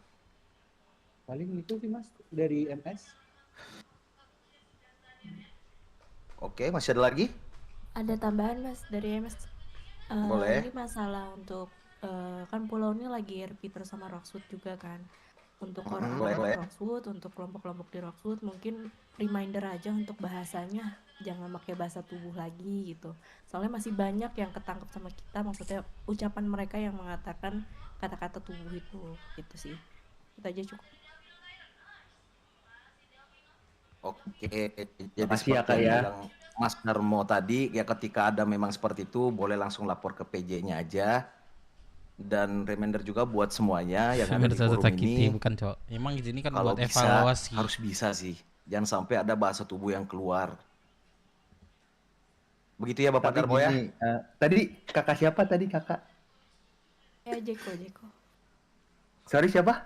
Paling itu sih Mas dari MS. Oke, masih ada lagi? Ada tambahan Mas dari MS. Boleh. Ini masalah untuk kan pulau ini lagi RP terus sama Rockswood juga kan. Untuk boleh. orang-orang Rockswood, untuk kelompok-kelompok di Rockswood mungkin reminder aja untuk bahasanya jangan pakai bahasa tubuh lagi gitu. Soalnya masih banyak yang ketangkep sama kita, maksudnya ucapan mereka yang mengatakan kata-kata tubuh itu gitu sih. Itu aja cukup. Oke, jadi Makasih ya, seperti Kak, ya. yang bilang Mas Darmo tadi, ya ketika ada memang seperti itu, boleh langsung lapor ke PJ-nya aja. Dan reminder juga buat semuanya yang ada di forum tersakiti ini. bukan cok. Emang di sini kan Kalau buat bisa, evaluasi. harus bisa sih. Jangan sampai ada bahasa tubuh yang keluar. Begitu ya Bapak Tapi Darmo ya? gini, tadi kakak siapa tadi kakak? Ya Jeko. Sorry siapa?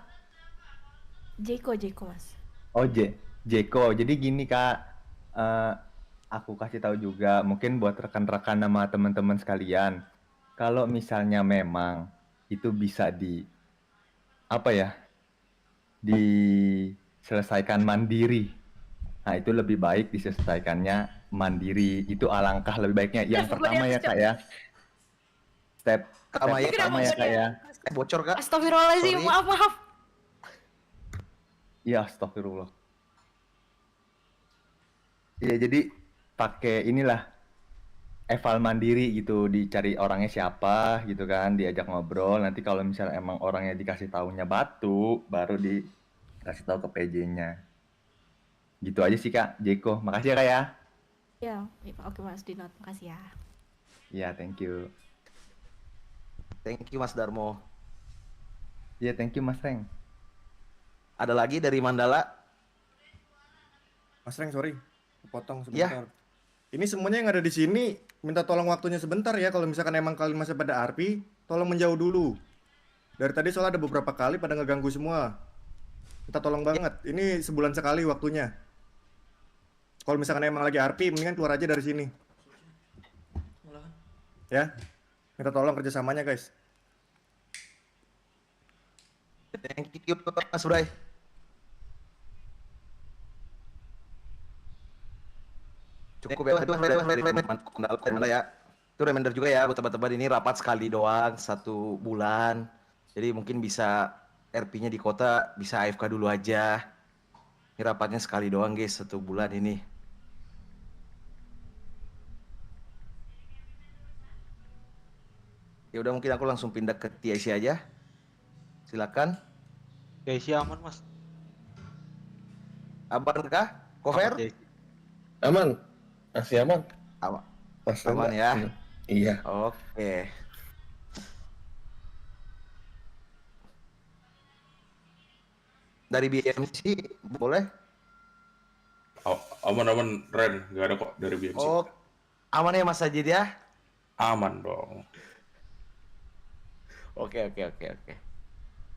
Jeko Mas. Oh Jeko. Jadi gini kak, aku kasih tahu juga mungkin buat rekan-rekan sama teman-teman sekalian. Kalau misalnya memang itu bisa diselesaikan mandiri. Nah itu lebih baik diselesaikannya mandiri. Itu alangkah lebih baiknya. Yang pertama ya kak ya. Step pertama ya kak ya. Bocor kak. Astagfirullahaladzim, Sorry. maaf. Iya, astagfirullah. Iya, jadi pakai inilah eval mandiri gitu, dicari orangnya siapa gitu kan, diajak ngobrol. Nanti kalau misalnya emang orangnya dikasih taunya batu, baru dikasih tahu ke PJ-nya. Gitu aja sih Kak, Jeko. Makasih ya Kak ya. Ya, oke Mas Dinot, makasih ya. Iya, thank you. Thank you Mas Darmo. Iya, thank you Mas Reng. Ada lagi dari Mandala? Mas Reng, sorry, potong Iya. sebentar. Ini semuanya yang ada di sini minta tolong waktunya sebentar ya. Kalau misalkan emang kalian masih pada RP, tolong menjauh dulu. Dari tadi soalnya ada beberapa kali pada ngeganggu semua. Minta tolong banget. Ini sebulan sekali waktunya. Kalau misalkan emang lagi RP, mendingan keluar aja dari sini. Ya, minta tolong kerjasamanya guys. Thank you Mas Bray. Cukup ya, itu ya. Itu reminder juga ya buat teman-teman, ini rapat sekali doang 1 bulan. Jadi mungkin bisa RP-nya di kota bisa AFK dulu aja. Ini rapatnya sekali doang guys 1 bulan ini. Ya udah mungkin aku langsung pindah ke TIC aja. Silakan. TIC aman Mas. Aman kah? Cover? Aman. Masih aman. Aman. Mas Aman ya. Iya. Oke. Dari BMC boleh? Aman Ren, nggak ada kok dari BMC. Oh, aman ya Mas Sajid ya? Aman dong. Oke.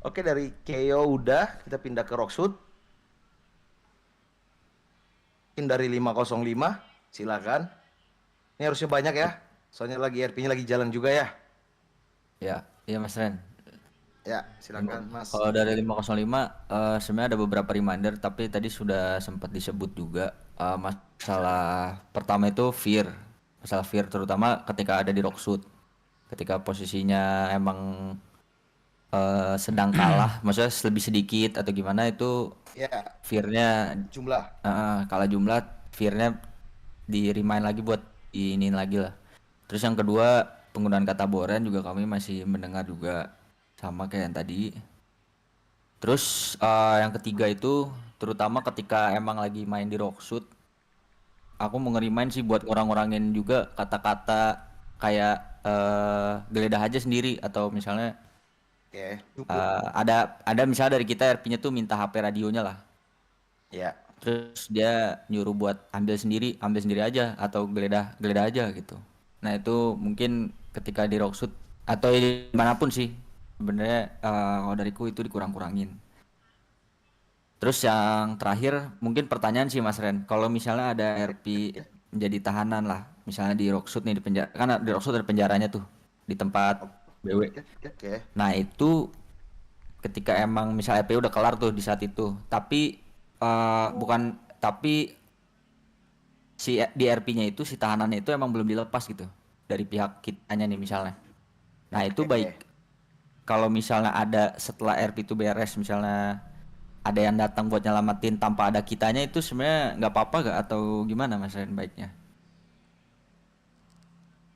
Oke, dari KO udah, kita pindah ke Rocksuit. Mungkin dari 505, silakan. Ini harusnya banyak ya, soalnya lagi RP-nya lagi jalan juga ya. Ya, iya Mas Ren. Ya, silakan Mas. Kalau dari 505 sebenarnya ada beberapa reminder, tapi tadi sudah sempat disebut juga masalah pertama itu fear. Masalah fear terutama ketika ada di Rocksuit. Ketika posisinya emang sedang kalah, maksudnya lebih sedikit atau gimana itu Ya, fear-nya jumlah. kalah jumlah, fear-nya di remind lagi buat diinin lagi lah. Terus yang kedua, penggunaan kata boren juga kami masih mendengar juga sama kayak yang tadi. Terus yang ketiga itu terutama ketika emang lagi main di Rocksuit, aku mau nge-remind sih buat ngurang-ngurangin juga kata-kata kayak geledah aja sendiri, atau misalnya Oke. ada misalnya dari kita RP-nya tuh minta HP radionya lah. Ya. Terus dia nyuruh buat ambil sendiri aja atau geledah aja gitu. Nah itu mungkin ketika di Rocksuit atau dimanapun sih sebenarnya kalau dariku itu dikurang-kurangin. Terus yang terakhir mungkin pertanyaan sih Mas Ren, kalau misalnya ada RP menjadi tahanan lah, misalnya di Rocksuit nih, di penjara, kan di Rocksuit ada penjaranya tuh di tempat BW. Oke. Nah itu ketika emang misalnya RP udah kelar tuh di saat itu, tapi tapi si di RP-nya itu si tahanannya itu emang belum dilepas gitu dari pihak kitanya nih misalnya. Nah itu baik kalau misalnya ada setelah RP itu beres, misalnya ada yang datang buat nyelamatin tanpa ada kitanya, itu sebenarnya nggak apa-apa gak atau gimana Mas Ren baiknya?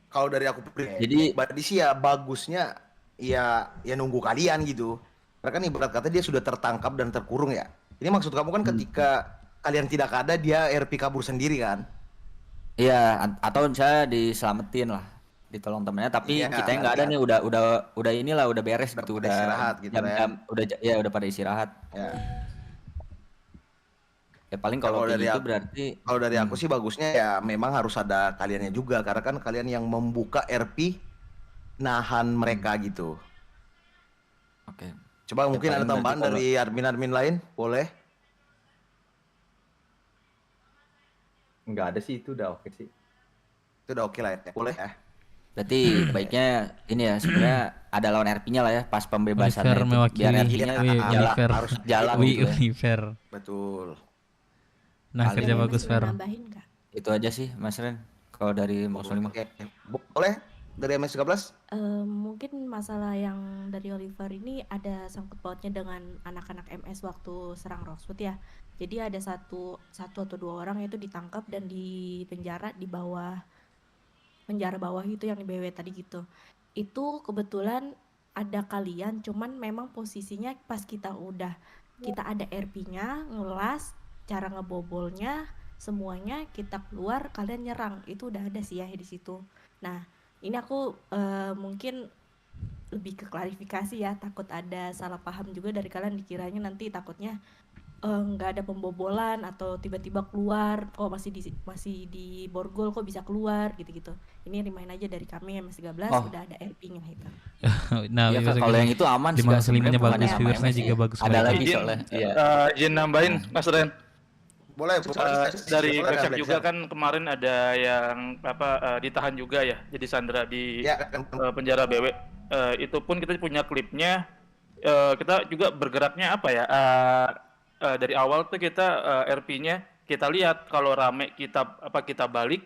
Kalau dari aku pribadi, Jadi berarti sih ya bagusnya ya nunggu kalian gitu. Karena kan ibarat kata dia sudah tertangkap dan terkurung ya. Ini maksud kamu kan ketika kalian tidak ada, dia RP kabur sendiri kan? iya, atau misalnya diselamatin lah, ditolong temennya, tapi Iya, kita yang nggak ada nih, udah inilah, udah beres gitu, udah istirahat gitu jam-jam, udah pada istirahat. Ya. Ya paling kalau kayak gitu berarti kalau dari aku sih bagusnya ya memang harus ada kaliannya juga, karena kan kalian yang membuka RP nahan mereka gitu. Oke. Coba mungkin ada paling tambahan berarti dari admin-admin lain, boleh? Nggak ada sih, itu udah oke sih. Itu udah oke lah ya, boleh ya. berarti baiknya ini ya sebenarnya ada lawan RP-nya lah ya pas pembebasannya Univer itu, mewakili. biar RP-nya Univer. harus jalan gitu ya. Univer. Betul. Nah, kerja Paling bagus Fer. Nambahin nggak? itu aja sih Mas Ren kalau dari Mas Lima. Oke. Boleh dari MS13? Mungkin masalah yang dari Oliver ini ada sangkut pautnya dengan anak-anak MS waktu serang Rocksuit ya. Jadi ada satu atau dua orang itu ditangkap dan di penjara di bawah penjara bawah itu yang di BW tadi gitu. Itu kebetulan ada kalian, cuman memang posisinya pas kita ada RP-nya, ngelas, cara ngebobolnya, semuanya kita keluar, kalian nyerang. Itu udah ada sih ya di situ. Nah, ini aku mungkin lebih ke klarifikasi ya, takut ada salah paham juga dari kalian, dikiranya nanti takutnya nggak ada pembobolan atau tiba-tiba keluar kok masih di borgol kok bisa keluar gitu-gitu. Ini remind aja dari kami MS13 udah ada RP-nya itu. Nah, Ya, kalau yang itu aman sih, Kak, 5 sebenarnya bagus, bukannya sama viewersnya MS juga ya. bagus. Ada lagi soalnya. Iya. Izin nambahin Mas Ren. Boleh, Dari boleh, Gocek boleh, juga siap. kan kemarin ada yang ditahan juga ya, jadi sandera di penjara BW. Itu pun kita punya klipnya. Kita juga bergeraknya apa ya? Dari awal tuh kita RP-nya kita lihat kalau rame kita balik,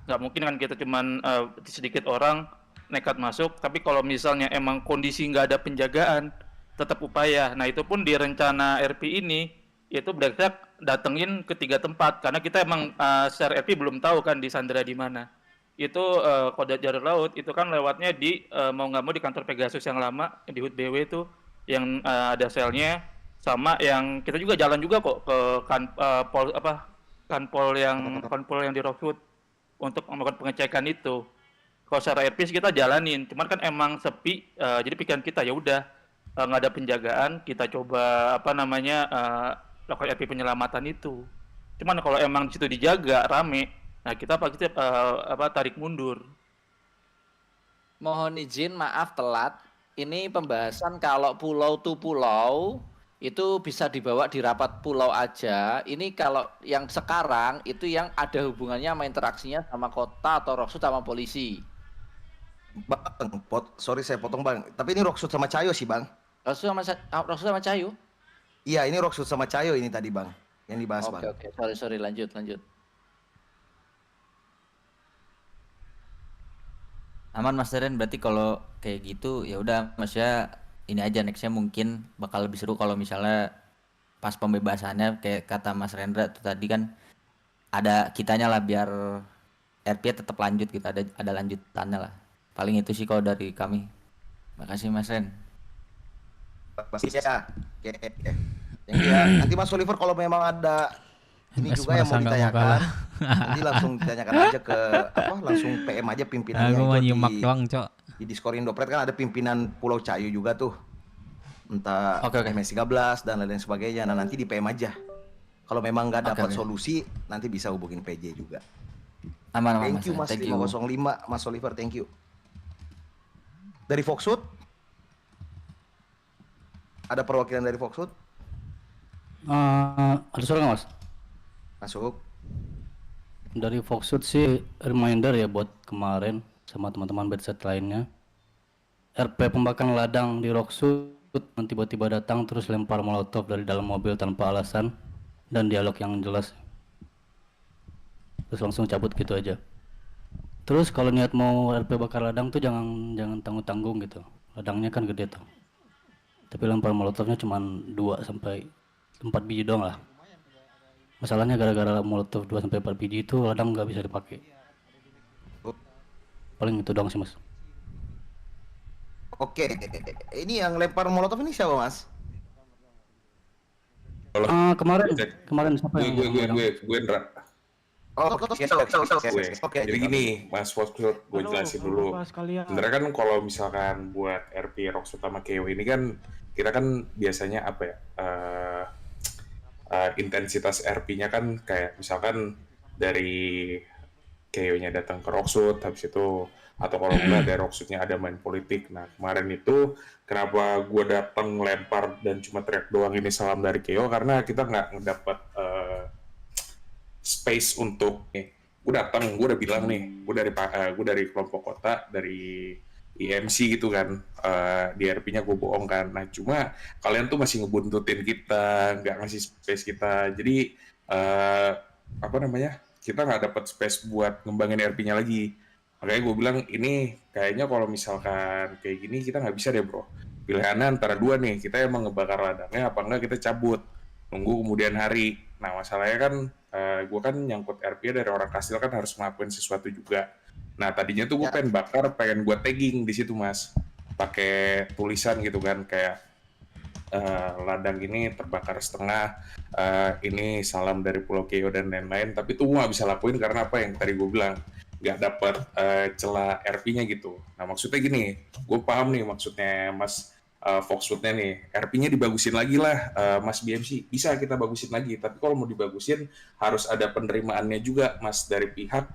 nggak mungkin kan kita cuman sedikit orang nekat masuk. Tapi kalau misalnya emang kondisi nggak ada penjagaan, tetap upaya. Nah itu pun di rencana RP ini itu berarti datengin ke 3 tempat karena kita emang secara RP belum tahu kan di sandera di mana. Itu kode jalur laut itu kan lewatnya di mau nggak mau di kantor Pegasus yang lama di HUT BW itu yang ada selnya, sama yang kita juga jalan juga kok ke kanpol yang di Rockwood untuk melakukan pengecekan itu. Kalau secara RP sih kita jalanin, cuman kan emang sepi, jadi pikiran kita ya udah nggak ada penjagaan, kita coba lakukan RP penyelamatan itu. Cuman kalau emang di situ dijaga rame, nah kita tarik mundur. Mohon izin, maaf telat. Ini pembahasan kalau pulau to pulau itu bisa dibawa di rapat pulau aja. Ini kalau yang sekarang itu yang ada hubungannya sama interaksinya sama kota atau Roksud sama polisi. Bang, sorry saya potong bang. Tapi ini Roksud sama Cayo sih bang. Roksud sama Cayo? Iya ini Roksud sama Cayo ini tadi bang. Yang dibahas bang. Oke, sorry, lanjut. Aman Mas Deren, berarti kalau kayak gitu ya udah maksudnya ini aja, nextnya mungkin bakal lebih seru kalau misalnya pas pembebasannya kayak kata Mas Rendra tuh tadi kan ada kitanya lah, biar RP tetap lanjut gitu, ada lanjutannya lah. Paling itu sih kalau dari kami. Makasih Mas Ren. Pasti ya. Oke. Ya, nanti Mas Oliver kalau memang ada ini juga yang mau ditanyakan, nanti langsung ditanyakan aja ke langsung PM aja pimpinannya. Aku mau itu nyimak doang, Cok. Di Discord Indopret kan ada pimpinan Pulau Cayu juga tuh. Entah MS13 dan lain-lain sebagainya. Nah, nanti di PM aja. Kalau memang nggak dapat solusi, nanti bisa hubungin PJ juga. Aman, thank you Mas 505, Mas Oliver, thank you. Dari Foxwood? Ada perwakilan dari Foxwood? Ada suara nggak Mas? Masuk. Dari Foxwood sih reminder ya buat kemarin sama teman-teman bedset lainnya. RP pembakaran ladang di Roksud yang tiba-tiba datang terus lempar molotov dari dalam mobil tanpa alasan dan dialog yang jelas. Terus langsung cabut gitu aja. Terus kalau niat mau RP bakar ladang tuh jangan tanggung-tanggung gitu. Ladangnya kan gede tuh. Tapi lempar molotovnya cuma 2 sampai 4 biji doang lah. Masalahnya gara-gara molotov 2 sampai 4 biji itu ladang nggak bisa dipakai. Paling itu doang sih Mas. Oke, ini yang lempar molotov ini siapa Mas? Kemarin siapa yang gue Indra. Oke. Jadi gini, Mas Foxwood, gue jelasin dulu. Sebenarnya kan kalau misalkan buat RP Roksud sama KW ini kan kita kan biasanya apa ya? Intensitas RP-nya kan kayak misalkan dari KW-nya datang ke Roksud, habis itu atau kalau enggak dari Roksudnya ada main politik. Nah kemarin itu kenapa gue datang lempar dan cuma teriak doang ini salam dari KW karena kita nggak ngedapat space untuk gue datang, gue udah bilang nih, gue dari kelompok kota, dari IMC gitu kan, di RP-nya gue bohong kan. Nah cuma kalian tuh masih ngebuntutin kita, nggak ngasih space kita, jadi kita nggak dapat space buat ngembangin RP-nya lagi. Makanya gue bilang ini kayaknya kalau misalkan kayak gini kita nggak bisa deh bro. Pilihannya antara 2 nih, kita emang ngebakar ladangnya apa enggak kita cabut, nunggu kemudian hari. Nah masalahnya kan gue kan nyangkut RP dari orang Kastil kan harus ngelakuin sesuatu juga. Nah tadinya tuh gue pengen bakar, pengen gue tagging di situ Mas, pakai tulisan gitu kan kayak ladang ini terbakar setengah, ini salam dari Pulau Keo dan lain-lain. Tapi tuh gue nggak bisa lakuin karena apa yang tadi gue bilang, nggak dapat celah RP-nya gitu. Nah maksudnya gini, gue paham nih maksudnya Mas Foxwood-nya nih, RP-nya dibagusin lagi lah, Mas BMC. Bisa kita bagusin lagi, tapi kalau mau dibagusin harus ada penerimaannya juga, Mas, dari pihak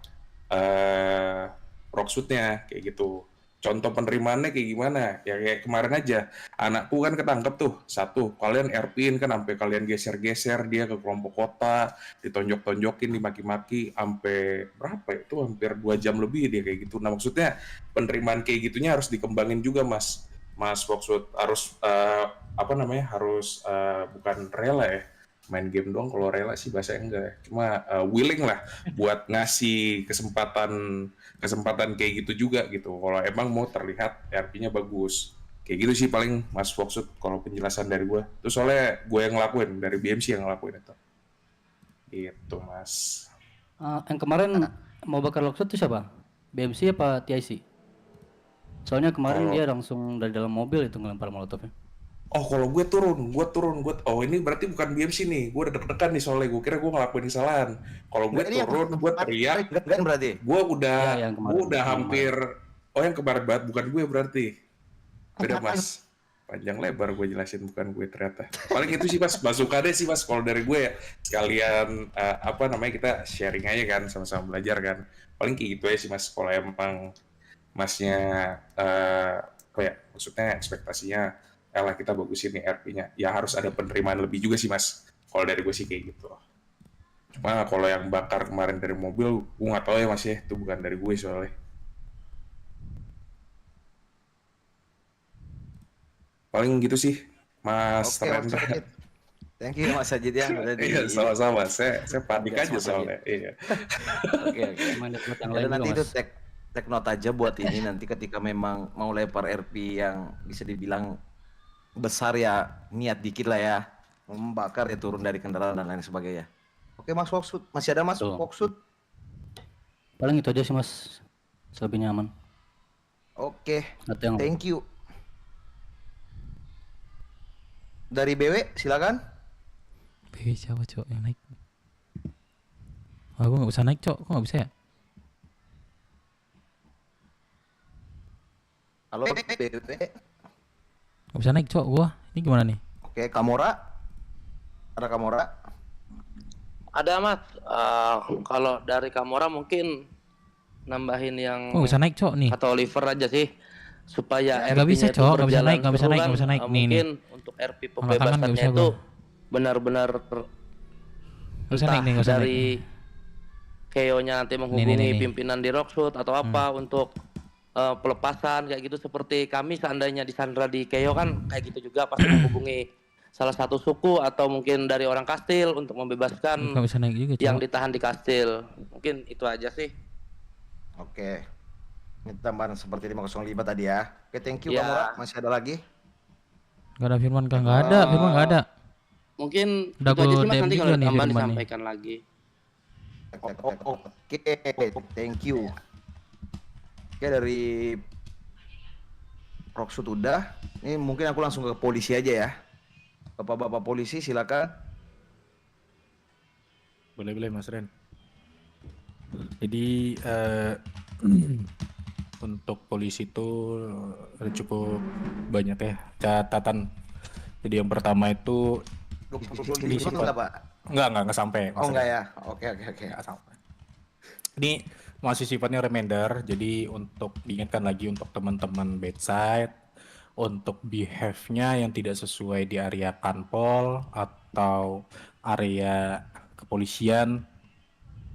Rockwood-nya, kayak gitu. Contoh penerimaannya kayak gimana? Ya kayak kemarin aja, anakku kan ketangkep tuh, satu, kalian RP-in kan sampai kalian geser-geser dia ke kelompok kota, ditonjok-tonjokin, dimaki-maki, sampai berapa ya? Itu hampir 2 jam lebih dia kayak gitu. Nah maksudnya penerimaan kayak gitunya harus dikembangin juga, Mas. Mas Foxwood harus harus bukan rela ya main game doang, kalau rela sih bahasa enggak ya. Cuma willing lah buat ngasih kesempatan kayak gitu juga gitu kalau emang mau terlihat RP-nya bagus kayak gitu sih paling Mas Foxwood kalau penjelasan dari gue. Terus soalnya gue yang ngelakuin, dari BMC yang ngelakuin itu gitu, Mas. Yang kemarin mau bakar Rockwood itu siapa? BMC apa TIC? Soalnya kemarin dia langsung dari dalam mobil itu ngelempar molotovnya. Oh kalau gue turun, oh ini berarti bukan BMC nih, gue udah deg-degan nih soalnya gue kira gue ngelakuin kesalahan. Kalau gue turun, gue teriak, berarti gue udah hampir, yang kemarin banget bukan gue berarti. Beda Mas, panjang lebar gue jelasin bukan gue ternyata. Paling itu sih Mas, masukannya sih Mas kalau dari gue ya, sekalian kita sharing aja kan, sama-sama belajar kan. Paling kayak gitu aja sih Mas, kalau emang Masnya maksudnya ekspektasinya lah kita bagusin nih RP-nya, ya harus ada penerimaan lebih juga sih Mas. Kalau dari gue sih kayak gitu. Cuma kalau yang bakar kemarin dari mobil, gue nggak tahu ya Mas ya, itu bukan dari gue soalnya. Paling gitu sih, Mas Rendra. Thank you Mas Sajid ya. Iya sama-sama, saya panik aja soalnya. Iya. Oke. Nanti itu take note aja buat ini nanti ketika memang mau lempar RP yang bisa dibilang besar ya, niat dikit lah ya, membakar ya turun dari kendaraan dan lain sebagainya. Oke Mas Foxwood, masih ada Mas Foxwood? Paling itu aja sih Mas, selebihnya aman. Oke, thank you. Dari BW silakan. BW siapa cok yang naik? Aku nggak bisa naik cok, kok nggak bisa ya? Halo BW. Gak bisa naik cok gua. Ini gimana nih? Oke, Kamora. Ada Kamora? Ada Mas. Kalau dari Kamora mungkin nambahin yang Kok bisa naik cok nih? Atau Oliver aja sih supaya Gak bisa RP-nya itu cok, gak bisa berjalan naik, gak bisa naik, seru gak bisa naik. kan. Nih Mungkin nih. untuk RP Angkat tangan gak pembebasannya bisa itu gua. benar-benar Gak bisa naik nih, gak bisa naik. dari KO-nya nanti menghubungi nih. pimpinan di Rockwood atau apa untuk pelepasan kayak gitu, seperti kami seandainya disandra di KO kan kayak gitu juga pasti menghubungi salah satu suku atau mungkin dari orang kastil untuk membebaskan Gak bisa naik juga cok. yang ditahan di kastil. Mungkin itu aja sih. Oke. Ini tambahan seperti 505 tadi ya. Oke, thank you Ya. Kamora. Masih ada lagi? Gak ada Firman kah? Gak ada, Firman gak ada. Mungkin Udah itu aja gua sih Mas, DM nanti juga kalau nih tambah Firman nih. disampaikan lagi. Oke, thank you. Oke, dari Rockwood udah. Ini mungkin aku langsung ke polisi aja ya. Bapak-bapak polisi silakan. Boleh Mas Ren. Jadi untuk polisi itu cukup banyak ya catatan. Jadi yang pertama itu Ini enggak, Pak? Enggak sampai. Oh, enggak ya. Oke. Enggak sampai. Ini masih sifatnya reminder, jadi untuk diingatkan lagi untuk teman-teman bedside, untuk behave-nya yang tidak sesuai di area kanpol atau area kepolisian,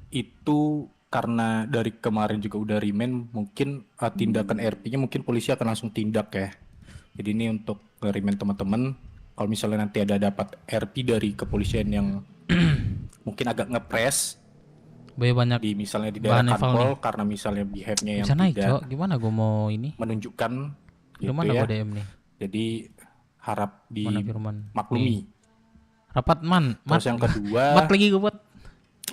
itu karena dari kemarin juga udah remind, mungkin tindakan RP-nya mungkin polisi akan langsung tindak ya. Jadi ini untuk remind teman-teman, kalau misalnya nanti ada dapat RP dari kepolisian yang mungkin agak ngepres, banyak di misalnya di daerah kanpol karena misalnya behave-nya yang bisa naik tidak cok. Gimana gua mau ini? menunjukkan gitu Gimana ya. gua DM nih? Jadi harap Mana Firman? dimaklumi. Rapat man. Terus yang kedua, mat lagi gua buat.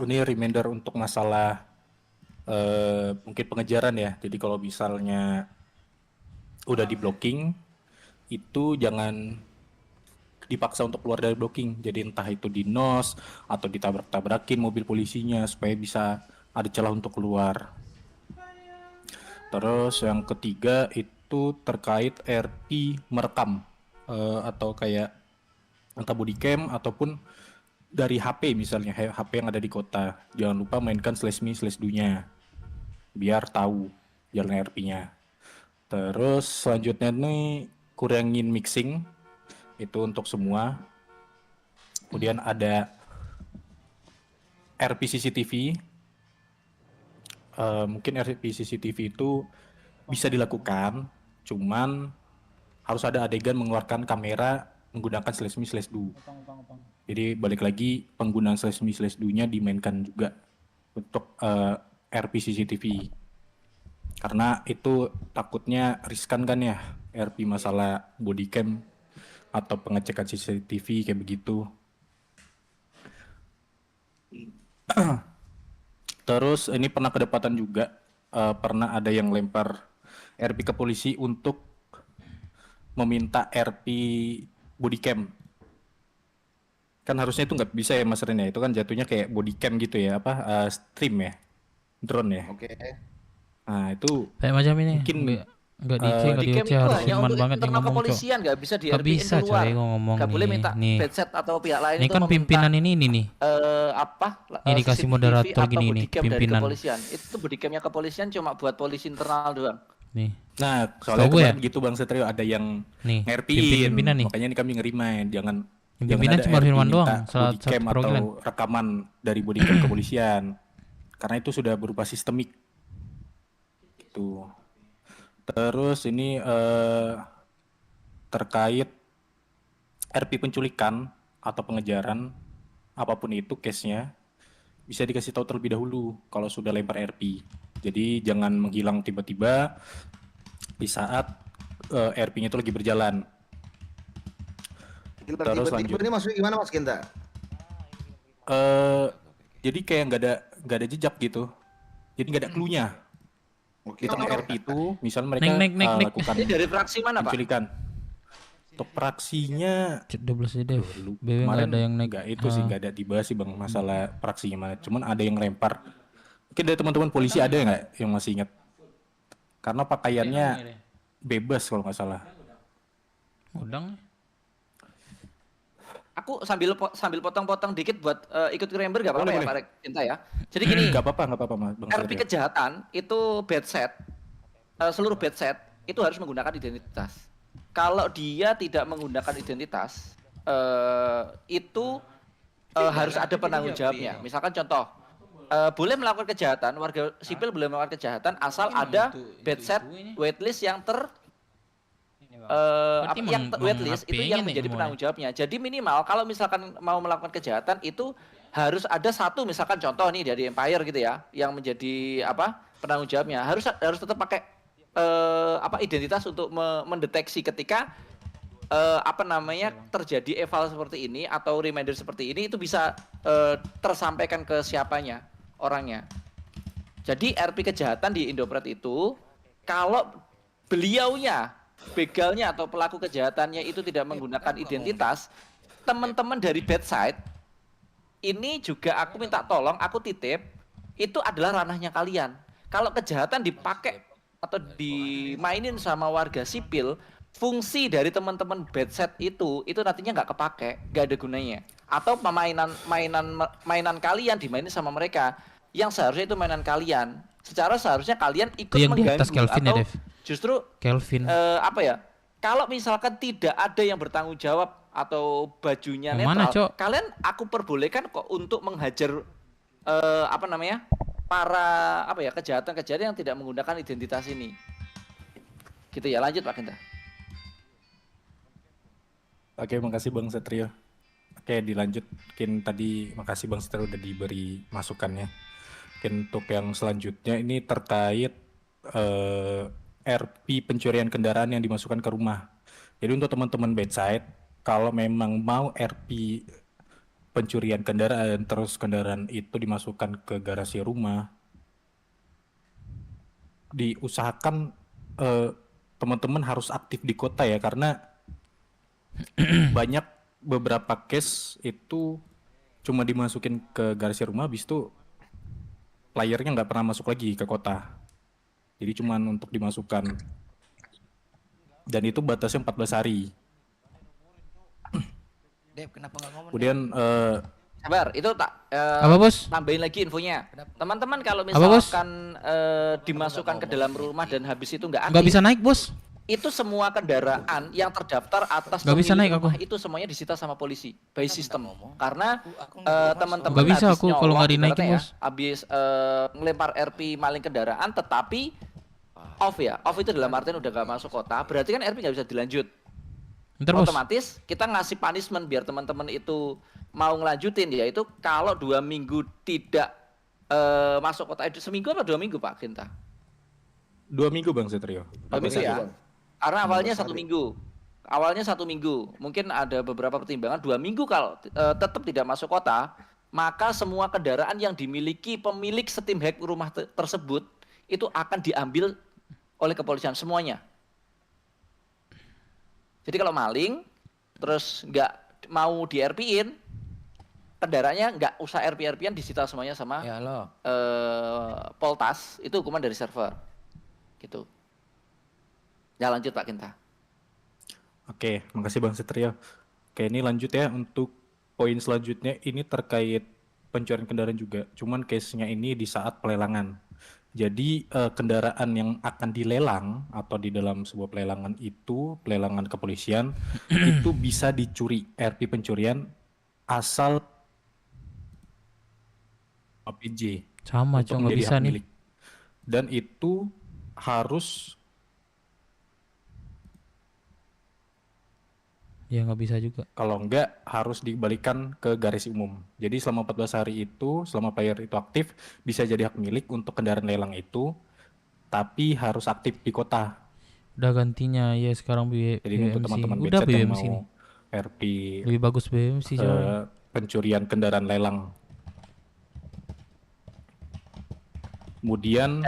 Ini reminder untuk masalah mungkin pengejaran ya. Jadi kalau misalnya udah di blocking, itu jangan dipaksa untuk keluar dari blocking. Jadi entah itu di nos atau ditabrak-tabrakin mobil polisinya supaya bisa ada celah untuk keluar. Terus yang ketiga itu terkait RP merekam atau kayak entah body cam ataupun dari HP misalnya HP yang ada di kota. Jangan lupa mainkan /me/do-nya biar tahu jalan RP-nya. Terus selanjutnya nih kurangin mixing itu untuk semua. Kemudian ada RP CCTV. Mungkin RP CCTV itu bisa dilakukan, cuman harus ada adegan mengeluarkan kamera menggunakan /me/do. Jadi balik lagi penggunaan /me/do-nya dimainkan juga untuk RP CCTV. Karena itu takutnya riskan kan ya, RP masalah body cam atau pengecekan CCTV kayak begitu. Terus ini pernah kedapatan juga pernah ada yang lempar RP ke polisi untuk meminta RP body cam. Kan harusnya itu nggak bisa ya Mas Ren ya, itu kan jatuhnya kayak body cam gitu ya, stream ya, drone ya. Oke. Nah itu kayak macam ini mungkin nggak di nggak Body di cam itu harus hanya iman untuk banget yang internal ngomong, Cok. kepolisian, nggak bisa di Nggak RP-in bisa, keluar. coy, gua ngomong Nggak boleh nih. minta Nih. Bedset atau pihak lain Ini itu kan meminta pimpinan ini nih. Ini dikasih CCTV moderator atau gini body nih, cam dari pimpinan. kepolisian. Itu body camnya kepolisian cuma buat polisi internal doang. Nih. Nah, soalnya Setahu gue kemarin gitu Bang Setrio ada yang Nih, ngerpiin, pimpinan nih. makanya ini kami ngerimain, jangan Yang jangan pimpinan ada cuma RP Firman doang, minta salah body satu cam atau perwakilan. rekaman dari body cam kepolisian, karena itu sudah berupa sistemik. Gitu. Terus ini terkait RP penculikan atau pengejaran, apapun itu case-nya, bisa dikasih tahu terlebih dahulu kalau sudah lempar RP. Jadi jangan menghilang tiba-tiba di saat RP-nya itu lagi berjalan. Terus lanjut. Tiba-tiba ini maksudnya gimana Mas Genta? Jadi kayak nggak ada jejak gitu. Jadi nggak ada clue-nya. Oke. Di tengah RP itu, misalnya mereka Nek. lakukan Ini dari fraksi mana, Pak? penculikan. Untuk praksinya 12 aja deh. BW nggak kemarin ada yang naik. nggak itu sih, nggak ada dibahas sih Bang masalah praksinya mana. Cuman ada yang lempar. Mungkin dari teman-teman polisi ada nggak yang masih ingat? Karena pakaiannya bebas kalau nggak salah. Udang. Aku sambil potong-potong dikit buat ikut ke Rember nggak apa-apa Boleh, ya boleh. Pak Cinta ya. Jadi gini, Nggak apa-apa Bang RP Satrio. kejahatan itu bed set, seluruh bed set itu harus menggunakan identitas. Kalau dia tidak menggunakan identitas, itu harus ada penanggung jawabnya. Misalkan contoh, boleh melakukan kejahatan, warga sipil boleh melakukan kejahatan asal ada bed set waitlist yang waitlist itu yang menjadi penanggung jawabnya. Jadi minimal kalau misalkan mau melakukan kejahatan itu harus ada satu, misalkan contoh nih dari Empire gitu ya, yang menjadi penanggung jawabnya. Harus tetap pakai identitas untuk mendeteksi ketika terjadi eval seperti ini atau reminder seperti ini, itu bisa tersampaikan ke siapanya, orangnya. Jadi RP kejahatan di Indopret itu kalau beliaunya, begalnya atau pelaku kejahatannya itu tidak menggunakan identitas, teman-teman dari bedside ini juga aku minta tolong, aku titip, itu adalah ranahnya kalian. Kalau kejahatan dipakai atau dimainin sama warga sipil, fungsi dari teman-teman bedside itu nantinya nggak kepake, nggak ada gunanya. Atau mainan kalian dimainin sama mereka, yang seharusnya itu mainan kalian. Seharusnya kalian ikut Yang di mengganggu atas Kelvin ya, atau Dev? justru Kelvin. Kalau misalkan tidak ada yang bertanggung jawab atau bajunya Yang mana, netral, Cok? kalian aku perbolehkan kok untuk menghajar para kejahatan-kejahatan yang tidak menggunakan identitas ini. Gitu ya, lanjut Pak Genta. Oke, makasih Bang Satrio. Oke, dilanjut. Mungkin tadi makasih Bang Satrio udah diberi masukannya. Mungkin untuk yang selanjutnya ini terkait RP pencurian kendaraan yang dimasukkan ke rumah. Jadi untuk teman-teman bedside, kalau memang mau RP pencurian kendaraan, terus kendaraan itu dimasukkan ke garasi rumah, diusahakan teman-teman harus aktif di kota ya, karena banyak beberapa case itu cuma dimasukin ke garasi rumah, habis itu playernya nggak pernah masuk lagi ke kota. Jadi cuman untuk dimasukkan. Dan itu batasnya 14 hari. Dep, kenapa nggak ngomong? Kemudian Sabar, itu tak Apa, Bos? tambahin lagi infonya. Teman-teman kalau Apa, Bos? misalkan dimasukkan ke dalam rumah dan habis itu nggak aktif, Nggak bisa naik, Bos. itu semua kendaraan yang terdaftar atas Nggak bisa pemilik naik aku. rumah itu semuanya disita sama polisi by sistem. Karena teman-teman Nggak bisa habis aku kalau nggak nyolong, dinaikin, ibaratnya ya, Bos. habis ngelempar RP maling kendaraan tetapi off ya. Off itu dalam artian udah nggak masuk kota, berarti kan RP nggak bisa dilanjut. Bentar, Bos. Otomatis kita ngasih punishment biar teman-teman itu mau ngelanjutin, yaitu kalau 2 minggu tidak masuk kota, seminggu apa 2 minggu Pak Ginta? 2 minggu Bang Setrio. 2 minggu ya? Karena awalnya 1 minggu. Awalnya 1 minggu. Mungkin ada beberapa pertimbangan 2 minggu kalau tetap tidak masuk kota, maka semua kendaraan yang dimiliki pemilik Steam Hack rumah tersebut itu akan diambil oleh kepolisian semuanya. Jadi kalau maling terus nggak mau di RP-in, kendaraannya nggak usah RP-RP-an, disita semuanya sama Poltas, itu hukuman dari server. Gitu. Ya lanjut Pak Ginta. Oke, makasih Bang Setrio. Oke, ini lanjut ya untuk poin selanjutnya, ini terkait pencurian kendaraan juga. Cuman case-nya ini di saat pelelangan. Jadi kendaraan yang akan dilelang atau di dalam sebuah pelelangan itu, pelelangan kepolisian, itu bisa dicuri RP pencurian asal PJ. Sama, untuk Cok, nggak menjadi bisa hak nih. milik. Dan itu harus Ya nggak bisa juga. kalau enggak harus dikembalikan ke garis umum. Jadi selama 14 hari itu, selama player itu aktif, bisa jadi hak milik untuk kendaraan lelang itu, tapi harus aktif di kota. Udah gantinya ya sekarang Jadi ini untuk BMC. teman-teman Udah BCAT yang BMC mau nih. RP Lebih bagus BMC soalnya. pencurian kendaraan lelang. Kemudian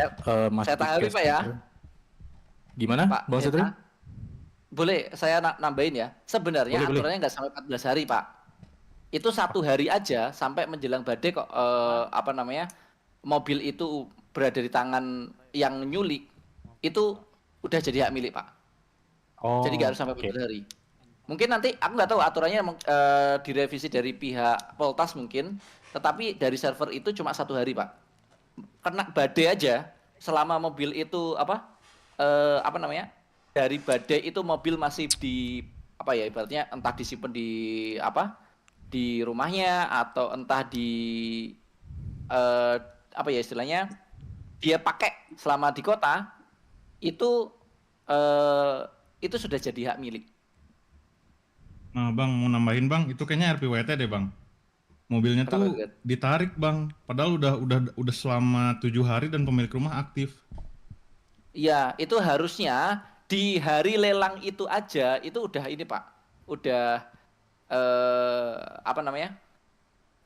Saya tanggapi Pak ya. Gimana, Pak Bang Setrio? Ginta. Boleh saya nambahin ya. Sebenarnya Boleh, boleh. aturannya nggak sampai 14 hari Pak. Itu 1 hari aja sampai menjelang badai kok mobil itu berada di tangan yang nyulik, itu udah jadi hak milik Pak. Oh, Jadi nggak harus sampai 14 hari. Mungkin nanti aku nggak tahu aturannya direvisi dari pihak Poltas mungkin, tetapi dari server itu cuma 1 hari Pak. Kena badai aja selama mobil itu dari badai itu mobil masih di ibaratnya entah disimpan di rumahnya atau entah di istilahnya dia pakai selama di kota, itu sudah jadi hak milik. Nah Bang, mau nambahin Bang, itu kayaknya RPWT deh Bang. Mobilnya Kenapa, tuh Gret? ditarik Bang, padahal udah selama 7 hari dan pemilik rumah aktif. Iya, itu harusnya di hari lelang itu aja itu udah ini Pak, udah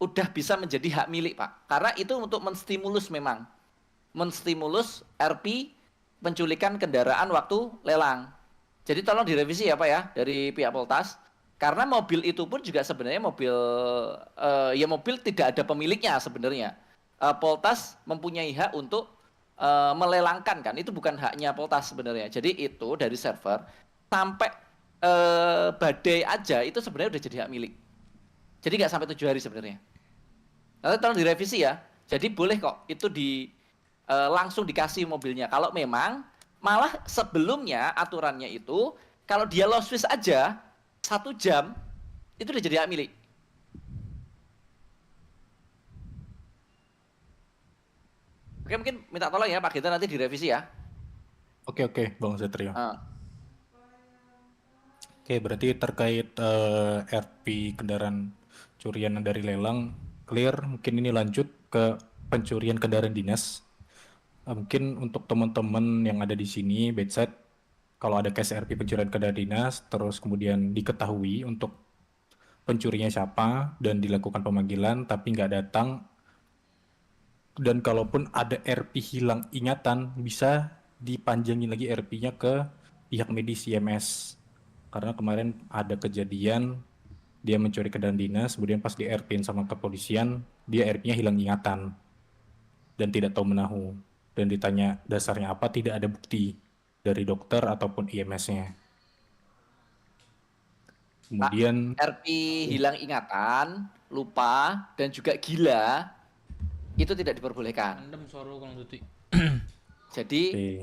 udah bisa menjadi hak milik Pak. Karena itu untuk menstimulus RP penculikan kendaraan waktu lelang. Jadi tolong direvisi ya Pak ya dari pihak Poltas. Karena mobil itu pun juga sebenarnya mobil tidak ada pemiliknya sebenarnya. Poltas mempunyai hak untuk melelangkan kan, itu bukan haknya Poltas sebenarnya. Jadi itu dari server sampai badai aja itu sebenarnya udah jadi hak milik. Jadi nggak sampai 7 hari sebenarnya. Nanti tolong direvisi ya. Jadi boleh kok itu langsung dikasih mobilnya. Kalau memang malah sebelumnya aturannya itu kalau dia lost switch aja 1 jam itu udah jadi hak milik. Oke, mungkin minta tolong ya Pak Gita nanti direvisi ya. Oke, Bang Setrio. Oke, berarti terkait RP kendaraan curian dari lelang clear. Mungkin ini lanjut ke pencurian kendaraan dinas. Mungkin untuk teman-teman yang ada di sini, bedside, kalau ada case RP pencurian kendaraan dinas, terus kemudian diketahui untuk pencurinya siapa dan dilakukan pemanggilan tapi nggak datang, dan kalaupun ada RP hilang ingatan, bisa dipanjangin lagi RP-nya ke pihak medis IMS. Karena kemarin ada kejadian dia mencuri kendaraan dinas, kemudian pas di RP-in sama kepolisian, dia RP-nya hilang ingatan dan tidak tahu menahu. dan ditanya dasarnya apa, tidak ada bukti dari dokter ataupun IMS-nya. Kemudian RP hilang ingatan, lupa, dan juga gila itu tidak diperbolehkan. Jadi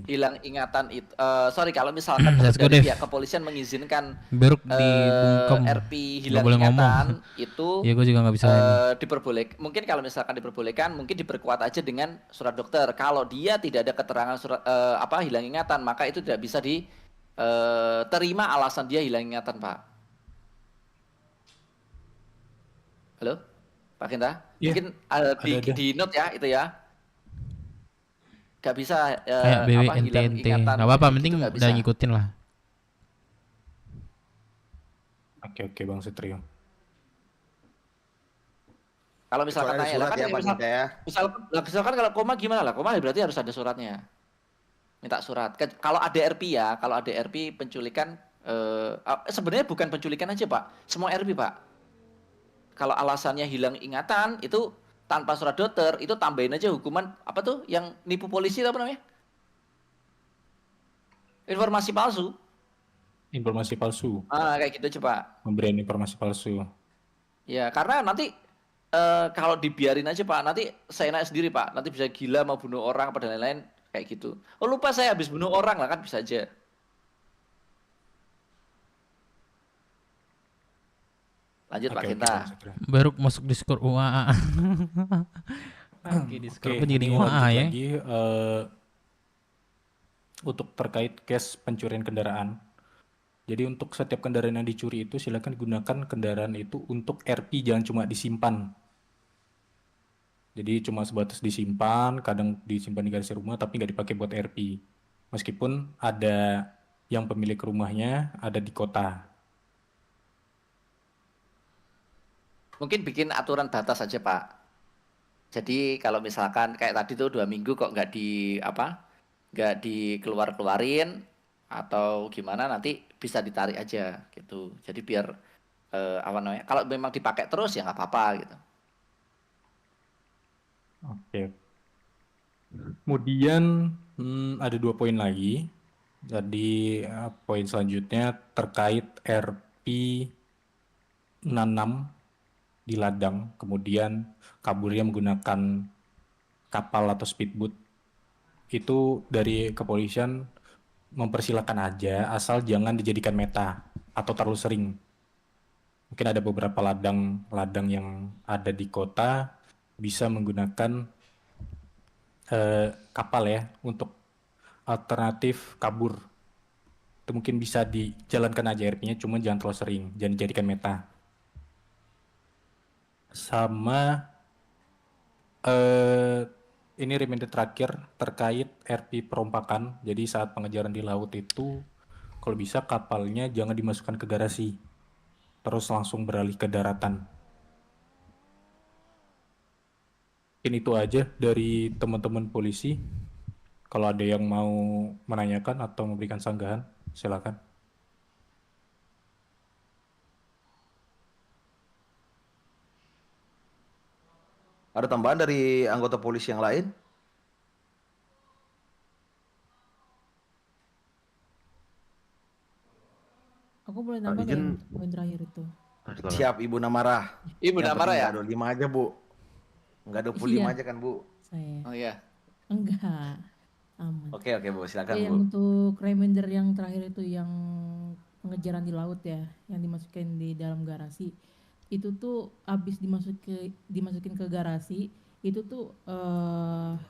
hilang ingatan itu, sorry kalau misalkan dari pihak kepolisian mengizinkan RP hilang ingatan itu ya gue juga nggak bisa diperbolehkan. Mungkin kalau misalkan diperbolehkan, mungkin diperkuat aja dengan surat dokter. Kalau dia tidak ada keterangan surat hilang ingatan, maka itu tidak bisa diterima alasan dia hilang ingatan, Pak. Halo, Pak Kenta? Iya, Mungkin di note ya itu ya. Gak bisa kayak BW hilang ente ingatan. nggak apa-apa, Itu penting nggak udah bisa. ngikutin lah. Oke Bang Setrio. Kalau misalkan Kecuali ada tanya, lah surat kan ya, Pak Nita ya. misalkan kalau koma gimana lah? Koma berarti harus ada suratnya. Minta surat. Kalau ada RP ya, kalau ada RP penculikan, sebenarnya bukan penculikan aja Pak, semua RP Pak. Kalau alasannya hilang ingatan itu tanpa surat dokter, itu tambahin aja hukuman apa tuh yang nipu polisi itu apa namanya? Informasi palsu. Informasi palsu. Kayak gitu aja Pak. Memberikan informasi palsu. Ya, karena nanti kalau dibiarin aja Pak, nanti saya naik sendiri Pak, nanti bisa gila mau bunuh orang pada lain-lain kayak gitu. Oh lupa saya habis bunuh orang lah kan bisa aja. Lanjut Pak Kinta. Baru masuk Discord UAA. Discord pun jadi ini UAA lanjut ya. lagi, untuk terkait case pencurian kendaraan. Jadi untuk setiap kendaraan yang dicuri itu silakan gunakan kendaraan itu untuk RP, jangan cuma disimpan. Jadi cuma sebatas disimpan, kadang disimpan di garasi rumah tapi nggak dipakai buat RP. Meskipun ada yang pemilik rumahnya ada di kota. Mungkin bikin aturan batas aja Pak. Jadi kalau misalkan kayak tadi tuh 2 minggu kok nggak dikeluarin atau gimana, nanti bisa ditarik aja gitu. Jadi biar kalau memang dipakai terus ya nggak apa-apa gitu. Oke. Kemudian ada 2 poin lagi. Jadi poin selanjutnya terkait RP 66 di ladang, kemudian kaburnya menggunakan kapal atau speedboat. Itu dari kepolisian mempersilahkan aja, asal jangan dijadikan meta atau terlalu sering. Mungkin ada beberapa ladang yang ada di kota bisa menggunakan kapal ya untuk alternatif kabur. Itu mungkin bisa dijalankan aja RP-nya, cuma jangan terlalu sering, jangan dijadikan meta. Sama ini reminder terakhir terkait RP perompakan. Jadi saat pengejaran di laut itu kalau bisa kapalnya jangan dimasukkan ke garasi, terus langsung beralih ke daratan. Mungkin itu aja dari teman-teman polisi. Kalau ada yang mau menanyakan atau memberikan sanggahan, silakan. Ada tambahan dari anggota polisi yang lain? Aku boleh nambah nggak yang poin terakhir itu? Siap Ibu Namara. Ibu Namara ya? Enggak 25 aja Bu. Enggak 25 aja kan Bu. Saya. Oh iya. Enggak. Aman. Oke Bu, silakan Yang Bu. untuk reminder yang terakhir itu yang pengejaran di laut ya, yang dimasukin di dalam garasi. Itu tuh abis dimasukin ke garasi, itu tuh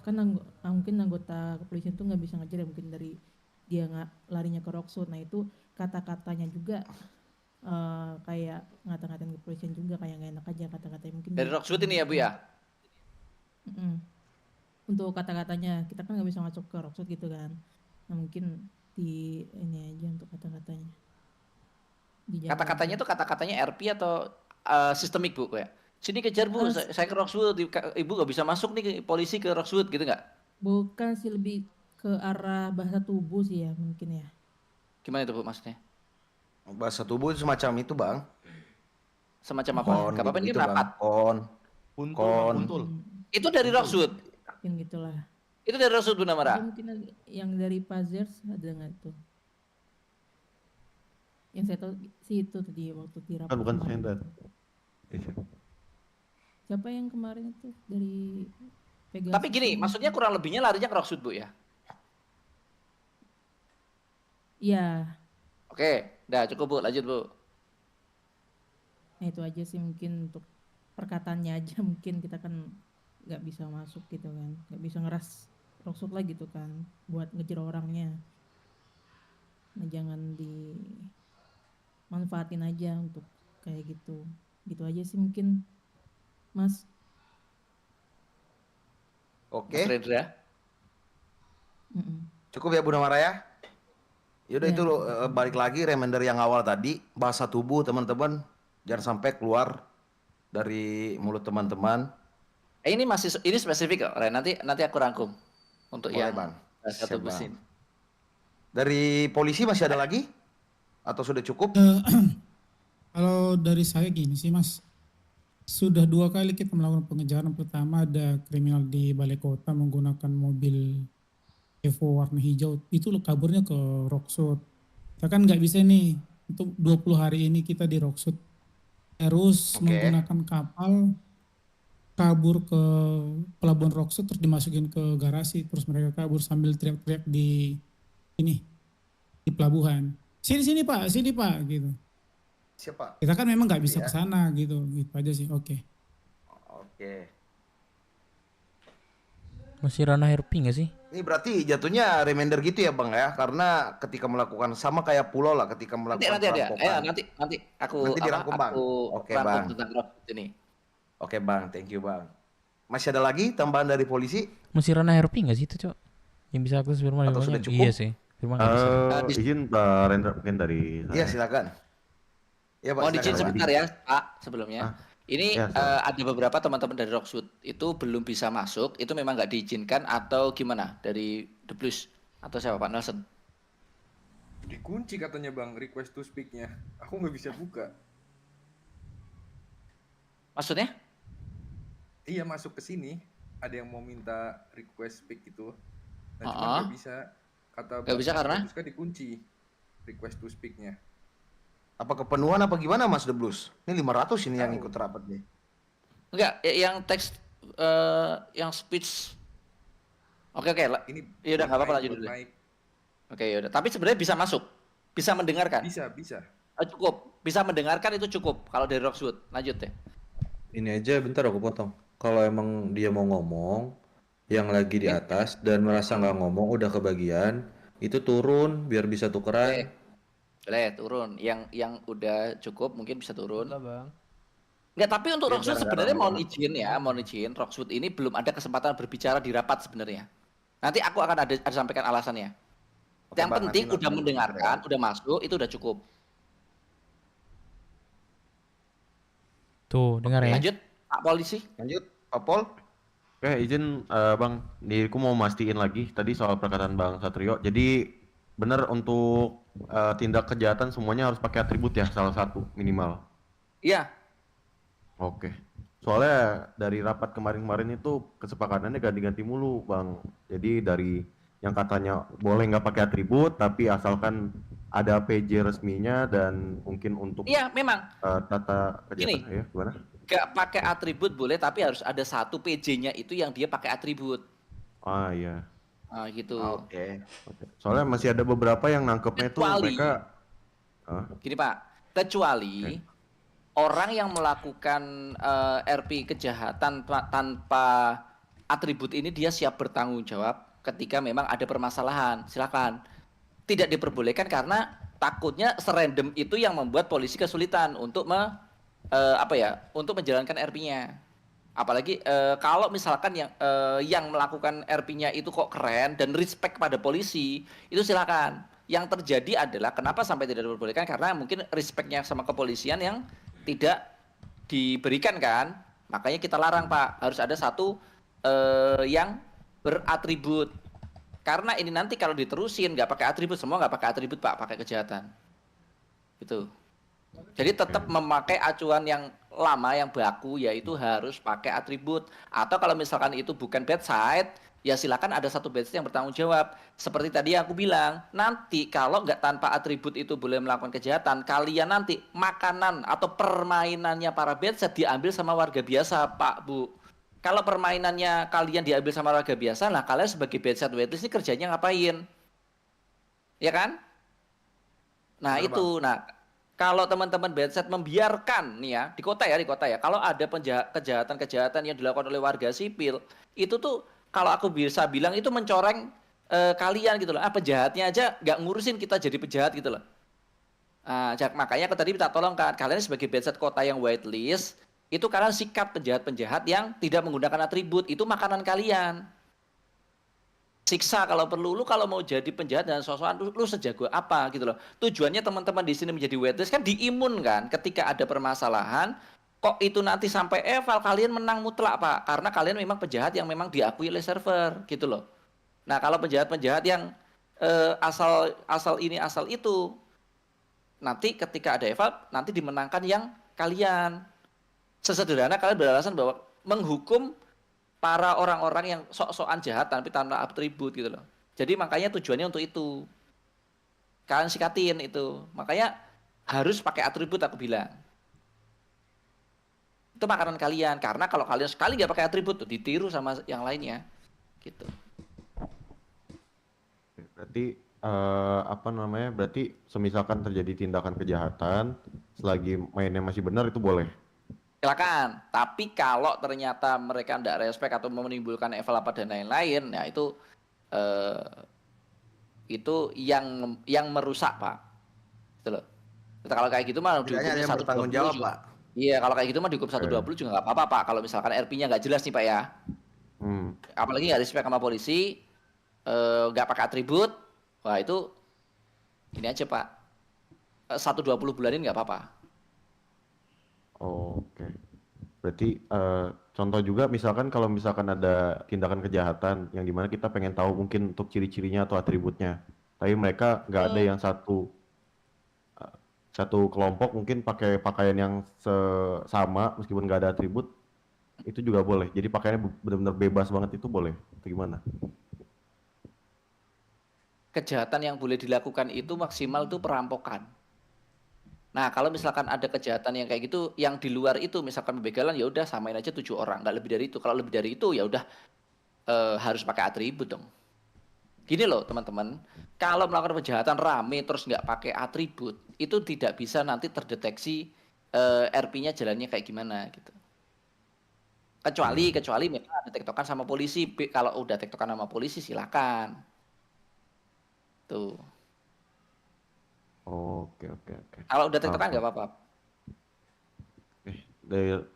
kan mungkin anggota kepolisian tuh nggak bisa ngejar ya, mungkin dari dia nggak larinya ke Rocksuit. Nah itu kata-katanya juga kayak ngata-ngatain kepolisian juga, kayak nggak enak aja kata-katanya mungkin Dari Rocksuit ini ya Bu ya? Untuk kata-katanya kita kan nggak bisa masuk ke Rocksuit gitu kan. Nah mungkin di ini aja untuk kata-katanya. Kata-katanya tuh kata-katanya RP atau sistemik Bu kayak? Sini kejar Bu, saya ke Rocksuit, Ibu nggak bisa masuk nih polisi ke Rocksuit gitu nggak? Bukan sih, lebih ke arah bahasa tubuh sih ya mungkin ya. Gimana itu Bu maksudnya? Bahasa tubuh itu semacam itu Bang. Semacam apa? Gak apa-apa ini gitu, Bang. rapat. Kon. Itu dari Rocksuit. Mungkin gitulah. Itu dari Rocksud Bu Namara. Atau mungkin yang dari Pazers ada nggak tuh? Yang saya tahu sih itu tadi waktu di rapat Bukan kemarin. Hendra. Siapa yang kemarin itu dari Pegasus? Tapi gini, maksudnya kurang lebihnya larinya ke Rocksud Bu ya? Iya. Oke, udah cukup Bu, lanjut Bu. Nah itu aja sih mungkin untuk perkataannya aja mungkin kita kan nggak bisa masuk gitu kan, nggak bisa ngeras Rocksud lah gitu kan buat ngejar orangnya. Nah jangan dimanfaatin aja untuk kayak gitu. Gitu aja sih mungkin Mas. Oke. Mas Rendra. Cukup ya Bu Namara ya? Yaudah Ya, itu balik lagi reminder yang awal tadi, bahasa tubuh teman-teman jangan sampai keluar dari mulut teman-teman. Ini masih ini spesifik kok, Ren. Nanti aku rangkum untuk Boleh, yang Bang. bahasa Siap, tubuh Bang. sini. Dari polisi masih ada lagi? Atau sudah cukup? Kalau dari saya gini sih Mas, sudah 2 kali kita melakukan pengejaran. Pertama ada kriminal di Balai Kota menggunakan mobil Evo warna hijau, itu kaburnya ke Rocksud. Kita kan nggak bisa nih, untuk 20 hari ini kita di Rocksud. Terus menggunakan kapal, kabur ke pelabuhan Rocksud, terus dimasukin ke garasi, terus mereka kabur sambil teriak-teriak di pelabuhan. Sini Pak, gitu. Siapa? Kita kan memang nggak Iya. bisa ke sana gitu aja sih. Oke. Masih ranah RP nggak sih? Ini berarti jatuhnya reminder gitu ya Bang ya? Karena ketika melakukan sama kayak pulau lah ketika melakukan Nanti ada. perampokan. Nanti aku Nanti dirangkum, Bang. aku Oke, rangkum Bang. tentang Rocksud ini. Oke Bang, thank you Bang. Masih ada lagi tambahan dari polisi? Masih ranah RP nggak sih itu, Cok? Yang bisa akses Firman Atau sudah banyak? cukup? Iya sih. Firman nggak bisa. Izin Pak Rendra mungkin dari Iya silakan. Ya Pak, Mohon izin silakan, Pak. sebentar ya, Pak, sebelumnya. Ini ya, silakan. ada beberapa teman-teman dari Rocksud itu belum bisa masuk, itu memang nggak diizinkan atau gimana dari The Blues atau siapa Pak Nelson? Dikunci katanya Bang, request to speak-nya. Aku nggak bisa buka. Maksudnya? Iya masuk ke sini, ada yang mau minta request speak gitu. Nah cuma Ah. nggak bisa. Kata Nggak bisa karena? Kan dikunci request to speak-nya. Apa kepenuhan apa gimana Mas The Blues? Ini 500 ini yang ikut rapat nih. Enggak, yang teks yang speech. Oke, Ini ya udah nggak apa-apa buat lanjut dulu. naik. Oke, ya udah. Tapi sebenarnya bisa masuk, bisa mendengarkan. Bisa. Cukup, bisa mendengarkan itu cukup. Kalau dari Rocksud, lanjut deh. Ini aja bentar aku potong. Kalau emang dia mau ngomong, yang lagi di atas dan merasa nggak ngomong udah kebagian, itu turun biar bisa tukeran. Boleh turun. Yang udah cukup mungkin bisa turun. Bang. Enggak, tapi untuk Ya, Rocksud gara-gara sebenarnya orang. mohon izin. Rocksud ini belum ada kesempatan berbicara di rapat sebenarnya. Nanti aku akan ada sampaikan alasannya. Oke, Yang Bang, penting nanti udah note. mendengarkan, udah masuk, itu udah cukup. Tuh, dengar ya. Lanjut, Pak Polisi. Lanjut, Pak Pol. Oke, izin Bang, diriku mau mastiin lagi tadi soal perkataan Bang Satrio. Jadi benar untuk tindak kejahatan semuanya harus pakai atribut ya, salah satu minimal. Iya. Oke. Soalnya dari rapat kemarin-kemarin itu kesepakatannya ganti-ganti mulu, Bang. Jadi dari yang katanya boleh nggak pakai atribut, tapi asalkan ada PJ resminya dan mungkin untuk Iya, memang. tata Gini. kejahatan, ya gimana? Gak pakai atribut boleh, tapi harus ada satu PJ-nya itu yang dia pakai atribut. Ah iya. Nah, gitu. Oke. Soalnya masih ada beberapa yang nangkepnya tuh Kecuali- mereka. Hah? Gini Pak, kecuali orang yang melakukan RP kejahatan tanpa atribut ini dia siap bertanggung jawab ketika memang ada permasalahan. Silakan. Tidak diperbolehkan karena takutnya serandom itu yang membuat polisi kesulitan untuk untuk menjalankan RP-nya. Apalagi kalau misalkan yang melakukan RP-nya itu kok keren dan respect pada polisi, itu silakan. Yang terjadi adalah kenapa sampai tidak diperbolehkan karena mungkin respect-nya sama kepolisian yang tidak diberikan kan. Makanya kita larang Pak, harus ada satu yang beratribut. Karena ini nanti kalau diterusin nggak pakai atribut, semua nggak pakai atribut Pak, pakai kejahatan. Gitu. Jadi tetap memakai acuan yang lama yang baku, yaitu harus pakai atribut. Atau kalau misalkan itu bukan bedside, ya silakan ada satu bedside yang bertanggung jawab. Seperti tadi aku bilang, nanti kalau nggak tanpa atribut itu boleh melakukan kejahatan, kalian nanti makanan atau permainannya para bedside diambil sama warga biasa, Pak, Bu. Kalau permainannya kalian diambil sama warga biasa, nah kalian sebagai bedside waitlist ini kerjanya ngapain? Ya kan? Nah, itu. Nah, kalau teman-teman bedside membiarkan nih ya, di kota ya, kalau ada kejahatan-kejahatan yang dilakukan oleh warga sipil, itu tuh kalau aku bisa bilang itu mencoreng kalian gitu loh. Penjahatnya aja nggak ngurusin kita jadi penjahat gitu loh. Makanya aku tadi minta tolong kan, kalian sebagai bedside kota yang whitelist, itu kalian sikat penjahat-penjahat yang tidak menggunakan atribut, itu makanan kalian. Siksa kalau perlu, lu kalau mau jadi penjahat dan sosokan lu sejago apa gitu loh. Tujuannya teman-teman di sini menjadi waitlist kan diimun kan, ketika ada permasalahan kok itu nanti sampai eval kalian menang mutlak Pak, karena kalian memang penjahat yang memang diakui oleh server gitu loh. Nah, kalau penjahat-penjahat yang asal ini asal itu, nanti ketika ada eval nanti dimenangkan yang kalian. Sesederhana kalian beralasan bahwa menghukum para orang-orang yang sok-sokan jahat tapi tanpa atribut gitu loh. Jadi makanya tujuannya untuk itu. Kalian sikatin itu. Makanya harus pakai atribut aku bilang. Itu makanan kalian. Karena kalau kalian sekali nggak pakai atribut tuh ditiru sama yang lainnya. Gitu. Berarti berarti semisalkan terjadi tindakan kejahatan selagi mainnya masih benar itu boleh. Silakan, tapi kalau ternyata mereka tidak respect atau menimbulkan eval apa dan lain-lain, ya itu yang merusak Pak. Gitu loh. Kalau kayak gitu mah dihukumnya 120 Pak. Iya, kalau kayak gitu mah dihukum 120 juga nggak apa-apa Pak. Kalau misalkan RP-nya nggak jelas nih Pak ya. Apalagi nggak respect sama polisi, nggak pakai atribut, wah itu ini aja Pak. 120 bulanin nggak apa-apa. Oke. Berarti contoh juga misalkan kalau misalkan ada tindakan kejahatan yang dimana kita pengen tahu mungkin untuk ciri-cirinya atau atributnya, tapi mereka nggak ada yang satu kelompok mungkin pakai pakaian yang sama meskipun nggak ada atribut, itu juga boleh. Jadi pakaiannya benar-benar bebas banget itu boleh. Itu gimana? Kejahatan yang boleh dilakukan itu maksimal itu perampokan. Nah, kalau misalkan ada kejahatan yang kayak gitu, yang di luar itu, misalkan pembegalan, ya udah samain aja 7 orang, nggak lebih dari itu. Kalau lebih dari itu, ya udah harus pakai atribut dong. Gini loh teman-teman, kalau melakukan kejahatan rame terus nggak pakai atribut, itu tidak bisa nanti terdeteksi RP-nya jalannya kayak gimana gitu. Kecuali memang ada tektokan sama polisi. Kalau udah tektokan sama polisi silakan. Tuh. Oke. Kalau udah tektokan nggak apa-apa.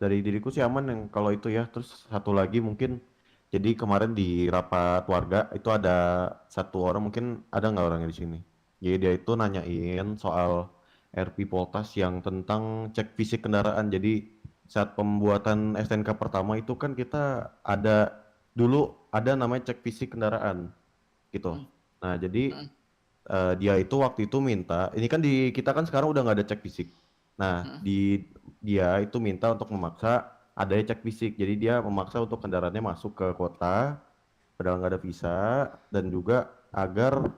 Dari diriku sih aman yang kalau itu ya. Terus satu lagi mungkin, jadi kemarin di rapat warga itu ada satu orang, mungkin ada nggak orangnya di sini. Jadi dia itu nanyain soal RP Poltas yang tentang cek fisik kendaraan. Jadi saat pembuatan STNK pertama itu kan kita dulu ada namanya cek fisik kendaraan gitu. Nah jadi dia itu waktu itu minta, ini kan kita kan sekarang udah nggak ada cek fisik. Nah dia itu minta untuk memaksa adanya cek fisik. Jadi dia memaksa untuk kendaraannya masuk ke kota padahal nggak ada visa, dan juga agar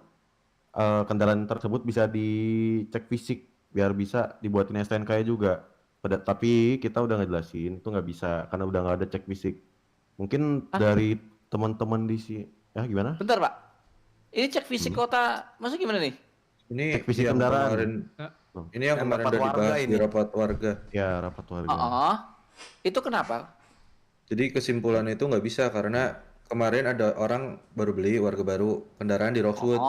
kendaraan tersebut bisa dicek fisik biar bisa dibuatin STNK juga. Tapi kita udah ngejelasin itu nggak bisa karena udah nggak ada cek fisik. Mungkin dari teman-teman di sini, ya gimana? Bentar Pak, ini cek fisik kota, maksudnya gimana nih? Ini cek fisik yang kendaraan. Ini yang kemarin udah dibahas di rapat warga. Ya, rapat warga. Itu kenapa? Jadi kesimpulan itu nggak bisa karena kemarin ada orang baru beli, warga baru, kendaraan di Rockwood.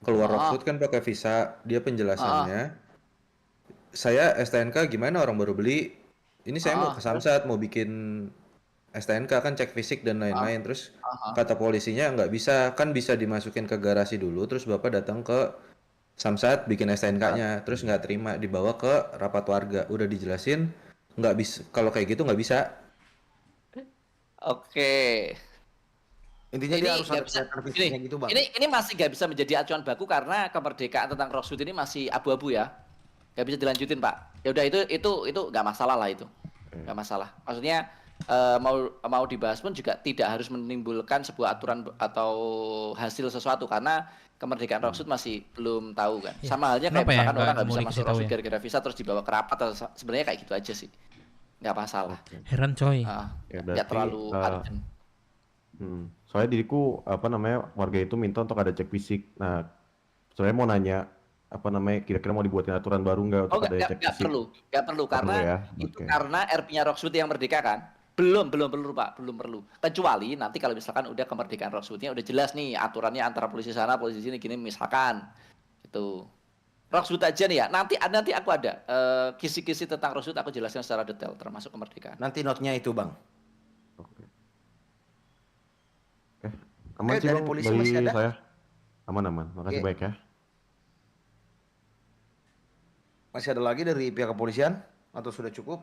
Keluar Rockwood kan pakai visa, dia penjelasannya. Saya STNK gimana orang baru beli? Ini saya mau ke Samsat, mau bikin STNK kan cek fisik dan lain-lain. Terus kata polisinya nggak bisa, kan bisa dimasukin ke garasi dulu, terus Bapak datang ke Samsat bikin STNK-nya, terus nggak terima, dibawa ke rapat warga. Udah dijelasin, nggak bisa, kalau kayak gitu nggak bisa. Oke. Intinya dia harus ada kesehatan fisiknya gitu Bang. Ini masih nggak bisa menjadi acuan baku karena kemerdekaan tentang Rockwood ini masih abu-abu ya. nggak bisa dilanjutin Pak. Ya udah itu nggak masalah lah itu, nggak masalah. Maksudnya mau dibahas pun juga tidak harus menimbulkan sebuah aturan atau hasil sesuatu karena kemerdekaan Rocksud masih belum tahu kan. Sama halnya kayak misalkan orang nggak bisa masuk Rocksud gara-gara visa terus dibawa ke rapat atau sebenarnya kayak gitu aja sih, nggak masalah. Heran coy. Nggak terlalu urgent. Soalnya diriku warga itu minta untuk ada cek fisik. Nah, saya mau nanya kira-kira mau dibuatin aturan baru nggak untuk ada cek fisik? Nggak perlu karena ya? itu karena RP-nya Rocksud yang merdeka kan. Belum perlu Pak, belum perlu. Kecuali nanti kalau misalkan udah kemerdekaan Rocksudnya udah jelas nih aturannya antara polisi sana, polisi sini gini misalkan. Gitu. Rocksud aja nih ya. Nanti aku ada kisi-kisi tentang Rocksud aku jelaskan secara detail termasuk kemerdekaan. Nanti note-nya itu, Bang. Aman sih dari Bang, polisi dari masih ada? saya. Aman. Makasih Oke. baik ya. Masih ada lagi dari pihak kepolisian atau sudah cukup?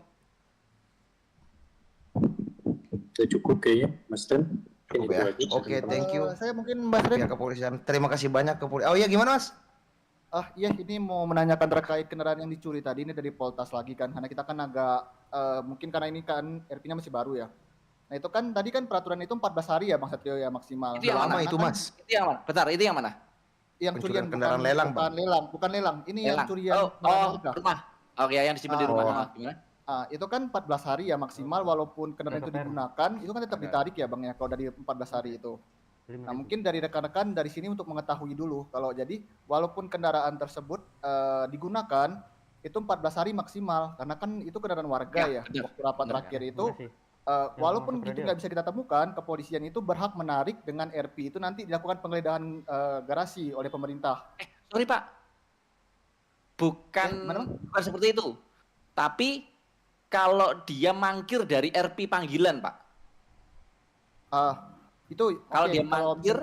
Sudah cukup kayaknya, Mas Ten. Cukup ya. Oke, thank you. Saya mungkin Mbak Ren. Pihak kepolisian. Terima kasih banyak Oh iya, gimana Mas? Iya, ini mau menanyakan terkait kendaraan yang dicuri tadi ini dari Poltas lagi kan, karena kita kan agak mungkin karena ini kan RP-nya masih baru ya. Nah itu kan tadi kan peraturan itu 14 hari ya Bang Satrio ya maksimal. Itu yang mana? Mas? Itu yang mana? Bentar, itu yang mana? Yang curian kendaraan lelang, Bang. Bukan lelang. Ini yang curian rumah. Oke, yang disimpan di rumah. Gimana? Itu kan 14 hari ya maksimal walaupun kendaraan itu digunakan, itu kan tetap ditarik ya Bang ya kalau dari 14 hari itu. Nah mungkin dari rekan-rekan dari sini untuk mengetahui dulu kalau jadi walaupun kendaraan tersebut digunakan itu 14 hari maksimal karena kan itu kendaraan warga ya. Waktu rapat terakhir itu walaupun itu nggak bisa kita temukan, kepolisian itu berhak menarik dengan RP itu nanti dilakukan penggeledahan garasi oleh pemerintah. Sorry Pak, bukan seperti itu. Tapi kalau dia mangkir dari RP panggilan Pak. Itu kalau dia mangkir,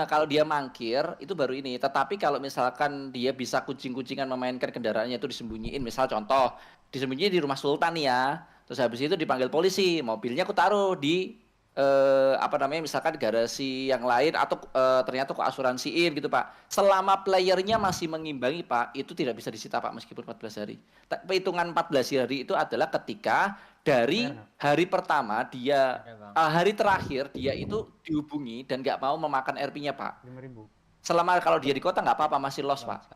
kalau dia mangkir itu baru ini. Tetapi kalau misalkan dia bisa kucing-kucingan memainkan kendaraannya itu disembunyiin, misal contoh disembunyiin di rumah Sultan ya. Terus habis itu dipanggil polisi, mobilnya aku taruh di misalkan garasi yang lain atau ternyata aku asuransiin gitu Pak. Selama playernya masih mengimbangi Pak, itu tidak bisa disita Pak meskipun 14 hari. Hitungan 14 hari itu adalah ketika dari hari pertama dia hari terakhir dia itu dihubungi dan nggak mau memakan RP-nya Pak. Selama kalau dia di kota nggak apa-apa masih loss Pak.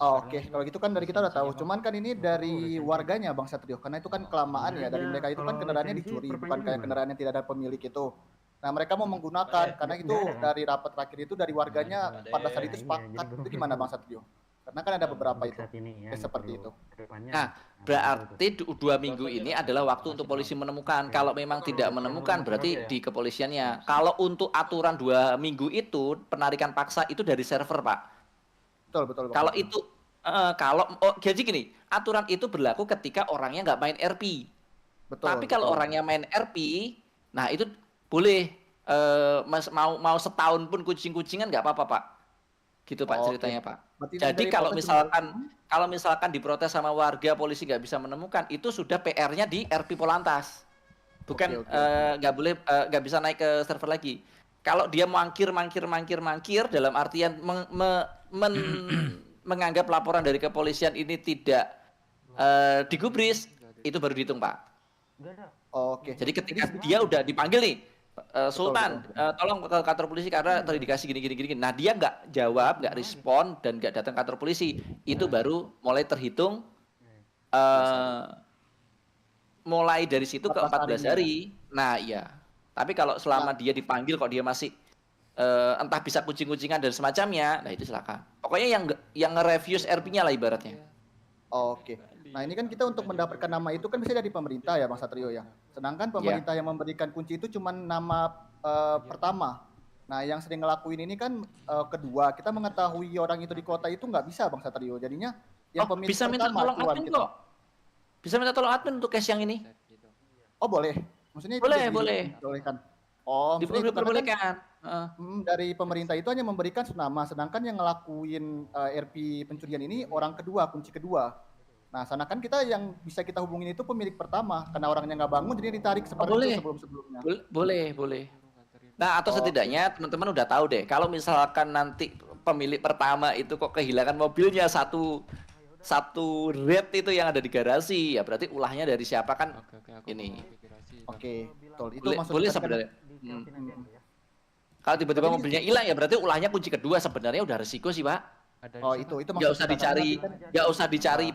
Oke, kalau gitu kan dari kita udah tahu. Cuman kan ini dari warganya Bang Satrio, karena itu kan kelamaan ya dari mereka itu kan kendaraannya dicuri, bukan kayak kendaraan yang tidak ada pemilik itu. Nah mereka mau menggunakan, karena itu dari rapat terakhir itu dari warganya 14 hari itu sepakat. Itu gimana Bang Satrio? Karena kan ada beberapa itu seperti itu. Nah berarti 2 minggu ini adalah waktu untuk polisi menemukan. Kalau memang tidak menemukan berarti di kepolisiannya. Kalau untuk aturan 2 minggu itu penarikan paksa itu dari server Pak. Betul. Kalau itu jadi gini, aturan itu berlaku ketika orangnya nggak main RP. Tapi kalau orangnya main RP, nah itu boleh mau setahun pun kucing-kucingan nggak apa-apa Pak. Gitu Pak ceritanya Pak. Jadi kalau misalkan diprotes sama warga, polisi nggak bisa menemukan, itu sudah PR-nya di RP Polantas. Bukan nggak bisa naik ke server lagi. Kalau dia mangkir dalam artian menganggap laporan dari kepolisian ini tidak digubris, itu baru dihitung Pak. Oke. Jadi ketika dia udah dipanggil nih, Sultan, tolong ke kantor polisi karena terindikasi gini. Nah dia nggak jawab, nggak respon dan nggak datang kantor polisi, itu baru mulai terhitung mulai dari situ ke 14 hari. Nah iya. Tapi kalau selama dia dipanggil kok dia masih entah bisa kucing-kucingan dan semacamnya, nah itu silakan. Pokoknya yang nge-review RP-nya lah ibaratnya. Oke. Nah ini kan kita untuk mendapatkan nama itu kan bisa dari pemerintah ya Bang Satrio ya. Sedangkan pemerintah yang memberikan kunci itu cuma nama pertama. Nah yang sering ngelakuin ini kan kedua. Kita mengetahui orang itu di kota itu nggak bisa Bang Satrio. Jadinya yang pemilik bisa minta pertama tolong admin kok. Bisa minta tolong admin untuk case yang ini. Oh boleh. Maksudnya boleh. Dibolehkan. Oh, diperbolehkan. Dari pemerintah itu hanya memberikan nama, sedangkan yang ngelakuin RP pencurian ini orang kedua, kunci kedua. Nah, sana kan kita yang bisa kita hubungin itu pemilik pertama, karena orangnya nggak bangun jadi ditarik seperti itu sebelum-sebelumnya. Boleh. Nah, atau setidaknya teman-teman udah tahu deh, kalau misalkan nanti pemilik pertama itu kok kehilangan mobilnya satu satu rate itu yang ada di garasi, ya berarti ulahnya dari siapa kan ini. Oke, betul. Itu Boleh, maksud boleh tadi kan sebenarnya. detail sini aja ya. Kalau tiba-tiba Tapi ini- mobilnya hilang ya berarti ulahnya kunci kedua, sebenarnya udah resiko sih Pak. Oh itu Nggak maksud usah kita, karena dicari, tadi kan nggak usah dicari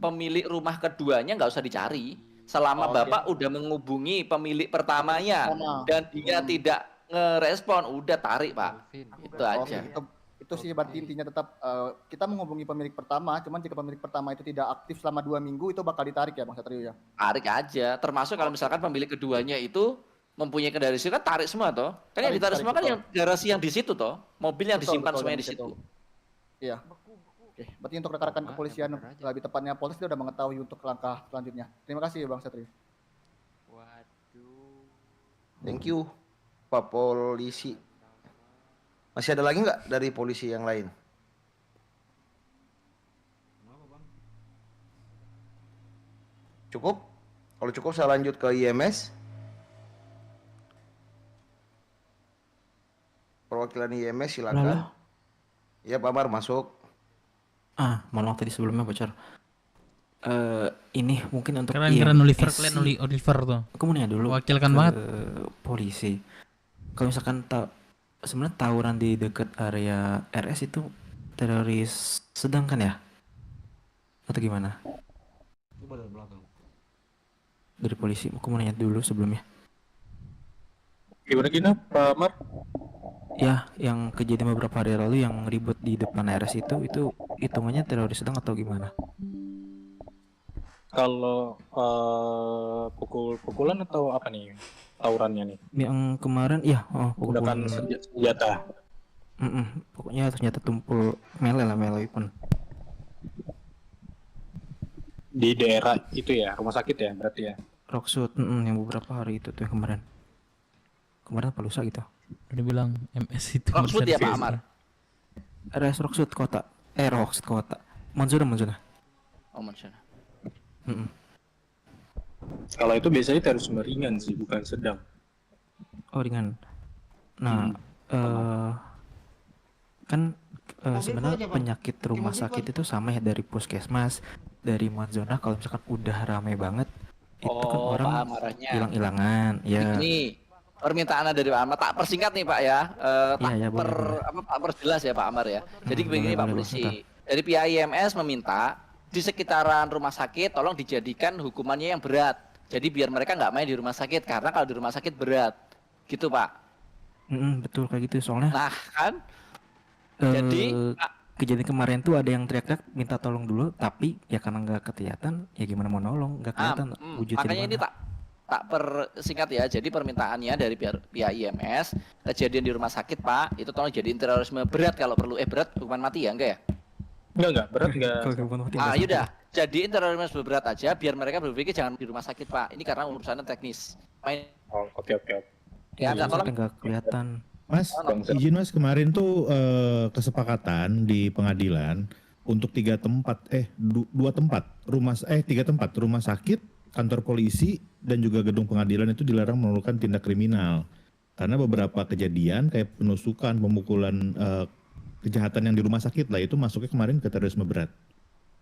pemilik rumah keduanya, nggak usah dicari. Selama Oke. Bapak udah menghubungi pemilik pertamanya Pertama. dan dia tidak ngerespon, udah tarik Pak. Itu Oke, aja. itu sih berarti intinya tetap kita menghubungi pemilik pertama, cuman jika pemilik pertama itu tidak aktif selama 2 minggu itu bakal ditarik ya Bang Satrio ya. Tarik aja. Termasuk kalau misalkan pemilik keduanya itu mempunyai kendaraan kan tarik semua toh. Kan yang Tarik, ditarik tarik, semua kan betul. yang garasi yang di situ toh. Mobil yang Betul, disimpan betul, semuanya yang di di situ. situ. Iya. Oke, berarti untuk rekan-rekan kepolisian lebih tepatnya Polres dia udah mengetahui untuk langkah selanjutnya. Terima kasih Bang Satrio. Thank you, Pak Polisi. Masih ada lagi nggak dari polisi yang lain? Cukup? Kalau cukup saya lanjut ke IMS. Perwakilan IMS silakan. Ya Pak Mar masuk. Mohon maaf tadi sebelumnya bocor. Ini mungkin untuk Keren Oliver, IMS kalian sih. Oliver tuh. Aku mau nanya dulu Wakilkan ke banget. polisi. Kalau misalkan sebenarnya tawuran di dekat area RS itu teroris sedang kan ya? Atau gimana? Dari polisi, aku mau nanya dulu sebelumnya. Gimana Pak Mar? Ya, yang kejadian beberapa hari lalu yang ribut di depan RS itu hitungannya teroris sedang atau gimana? Kalau pukul-pukulan atau apa nih tawurannya nih? Yang kemarin, ya, Menggunakan senjata. Pokoknya ternyata tumpul melee weapon. Di daerah itu ya, rumah sakit ya berarti ya? Rockshoot, yang beberapa hari itu tuh yang kemarin. Kemarin apa lusa gitu. Udah bilang MS itu. Rockshoot ya Pak Mercedes. Amar. RS Rockshoot kota. Rockshoot kota. Monzona. Oh Monzona. Kalau itu biasanya terorisme ringan sih, bukan sedang. Oh ringan. Nah, kan sebenarnya penyakit rumah sakit itu sama ya dari puskesmas, dari Monzona. Kalau misalkan udah rame banget, itu kan orang paham arahnya. hilang-hilangan. Ya. Ini permintaan dari Pak Amar. Tak persingkat nih Pak ya. Iya, boleh. Tak perjelas ya Pak Amar ya. Jadi begini Pak boleh, Polisi. Bang. Dari pihak IMS meminta di sekitaran rumah sakit tolong dijadikan hukumannya yang berat. Jadi biar mereka nggak main di rumah sakit karena kalau di rumah sakit berat. Gitu Pak. Betul kayak gitu soalnya. Nah kan. Jadi kejadian kemarin tuh ada yang teriak-teriak minta tolong dulu, tapi ya karena nggak kelihatan, ya gimana mau nolong, nggak kelihatan wujudnya makanya ini mana. tak persingkat ya. Jadi permintaannya dari pihak IMS kejadian di rumah sakit Pak itu tolong jadiin terorisme berat kalau perlu. Berat hukuman mati ya enggak ya? Enggak, berat enggak. Yaudah, jadiin terorisme berat aja biar mereka berpikir jangan di rumah sakit Pak. Ini karena urusannya teknis. Main. Oh, oke. Ya, Iya, tolong. nggak kelihatan. Mas, izin Mas, kemarin tuh kesepakatan di pengadilan untuk 3 tempat, 2 tempat, tiga tempat, rumah sakit, kantor polisi, dan juga gedung pengadilan itu dilarang melakukan tindak kriminal. Karena beberapa kejadian kayak penusukan, pemukulan, kejahatan yang di rumah sakit lah itu masuknya kemarin ke terorisme berat.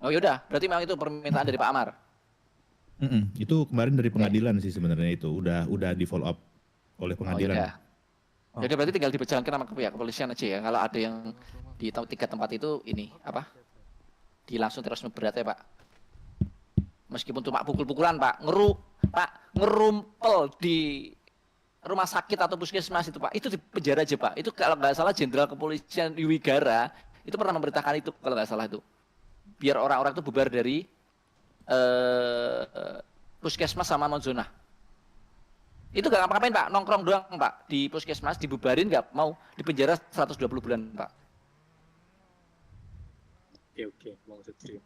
Oh yaudah, berarti memang itu permintaan dari Pak Amar. Itu kemarin dari pengadilan sih sebenarnya itu, udah di follow up oleh pengadilan. Yaudah. Jadi berarti tinggal diperjalankan sama pihak kepolisian aja ya. Kalau ada yang di 3 tempat itu ini apa? Di langsung terorisme berat ya Pak. Meskipun cuma pukul-pukulan Pak, ngerumpel di rumah sakit atau puskesmas itu Pak, itu di penjara aja Pak. Itu kalau nggak salah Jenderal Kepolisian Wigara itu pernah memberitakan itu kalau nggak salah itu. Biar orang-orang itu bubar dari puskesmas sama Monzona. Itu gak ngapa-ngapain Pak, nongkrong doang Pak di puskesmas, dibubarin nggak mau, di penjara 120 bulan Pak. Oke, Bang Satrio.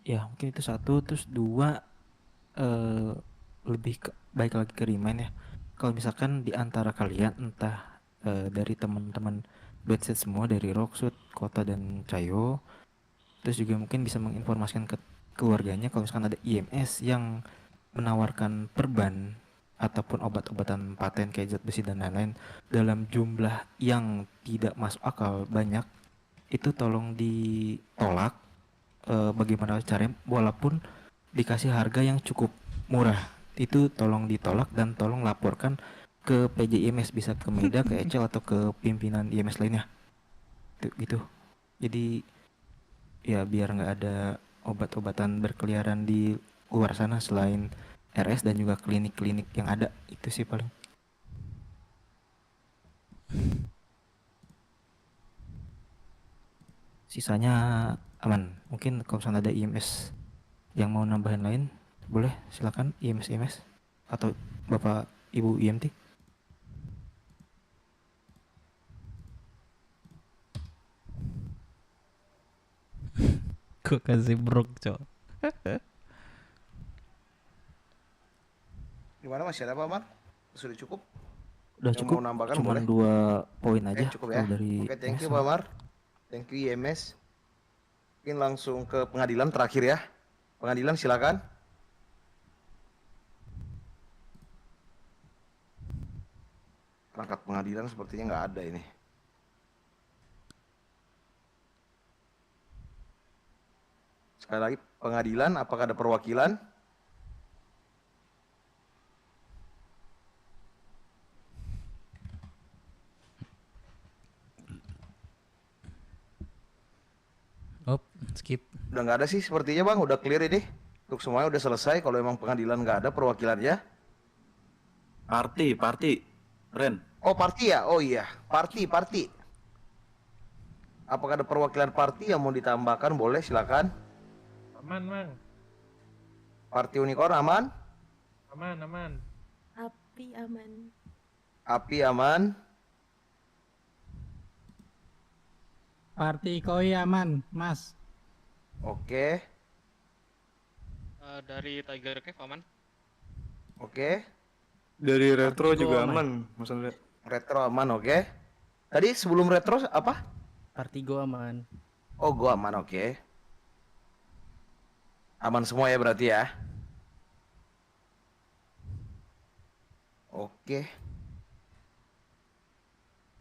Ya mungkin itu satu, terus dua baik lagi ke remind ya. Kalau misalkan di antara kalian entah dari teman-teman Bedset semua dari Rockshoot, Kota dan Cayo, terus juga mungkin bisa menginformasikan ke keluarganya kalau misalkan ada IMS yang menawarkan perban ataupun obat-obatan paten kayak zat besi dan lain-lain dalam jumlah yang tidak masuk akal banyak, itu tolong ditolak bagaimana caranya, walaupun dikasih harga yang cukup murah, itu tolong ditolak dan tolong laporkan ke PJ IMS, bisa ke Meda, ke Ecel atau ke pimpinan IMS lainnya. Gitu. Jadi ya biar nggak ada obat-obatan berkeliaran di luar sana selain RS dan juga klinik-klinik yang ada, itu sih paling. Sisanya aman. Mungkin kalau misalnya ada IMS yang mau nambahin lain, boleh silakan IMS atau Bapak Ibu IMT. Gue kasih brok, Cok. Gimana, masih ada apa, Mar? Sudah cukup? Udah Yang cukup, mau nambahkan cuman boleh? 2 poin aja Cukup ya. kalau dari Oke, thank you IMS. Pak Mar. Thank you IMS. Mungkin langsung ke pengadilan terakhir ya. Pengadilan silakan. Perangkat pengadilan sepertinya nggak ada ini. Sekali lagi, pengadilan apakah ada perwakilan? Skip. Udah nggak ada sih sepertinya Bang, udah clear ini. Untuk semuanya udah selesai. Kalau emang pengadilan nggak ada perwakilannya. Party, Ren. Oh party ya? Oh iya, party. Apakah ada perwakilan party yang mau ditambahkan? Boleh, silakan. Aman, Mang. Party Unicorn aman? Aman. Api aman. Api aman? Party Koi aman, Mas. Oke. Dari Tiger Cave aman. Oke. Dari retro Partigo juga aman. aman, Mas Andre. Retro aman, oke. Tadi sebelum retro apa? Partigo aman. Oh, gua aman, oke. Aman semua ya berarti ya. Oke.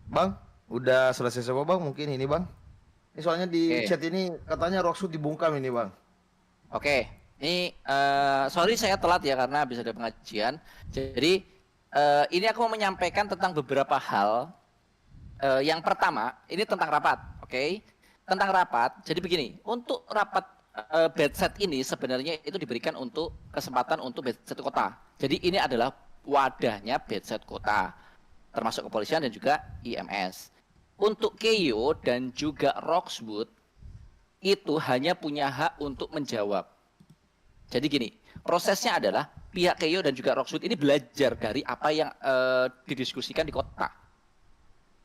Bang, udah selesai semua Bang? Mungkin ini Bang. Ini soalnya di Oke. chat ini katanya Rocksud dibungkam ini Bang. Oke, ini sorry saya telat ya karena habis ada pengajian. Jadi ini aku mau menyampaikan tentang beberapa hal. Yang pertama, ini tentang rapat, oke? Tentang rapat. Jadi begini, untuk rapat bedset ini sebenarnya itu diberikan untuk kesempatan untuk bedset kota. Jadi ini adalah wadahnya bedset kota, termasuk kepolisian dan juga IMS. Untuk Keio dan juga Roxwood itu hanya punya hak untuk menjawab. Jadi gini, prosesnya adalah pihak Keio dan juga Roxwood ini belajar dari apa yang didiskusikan di kota.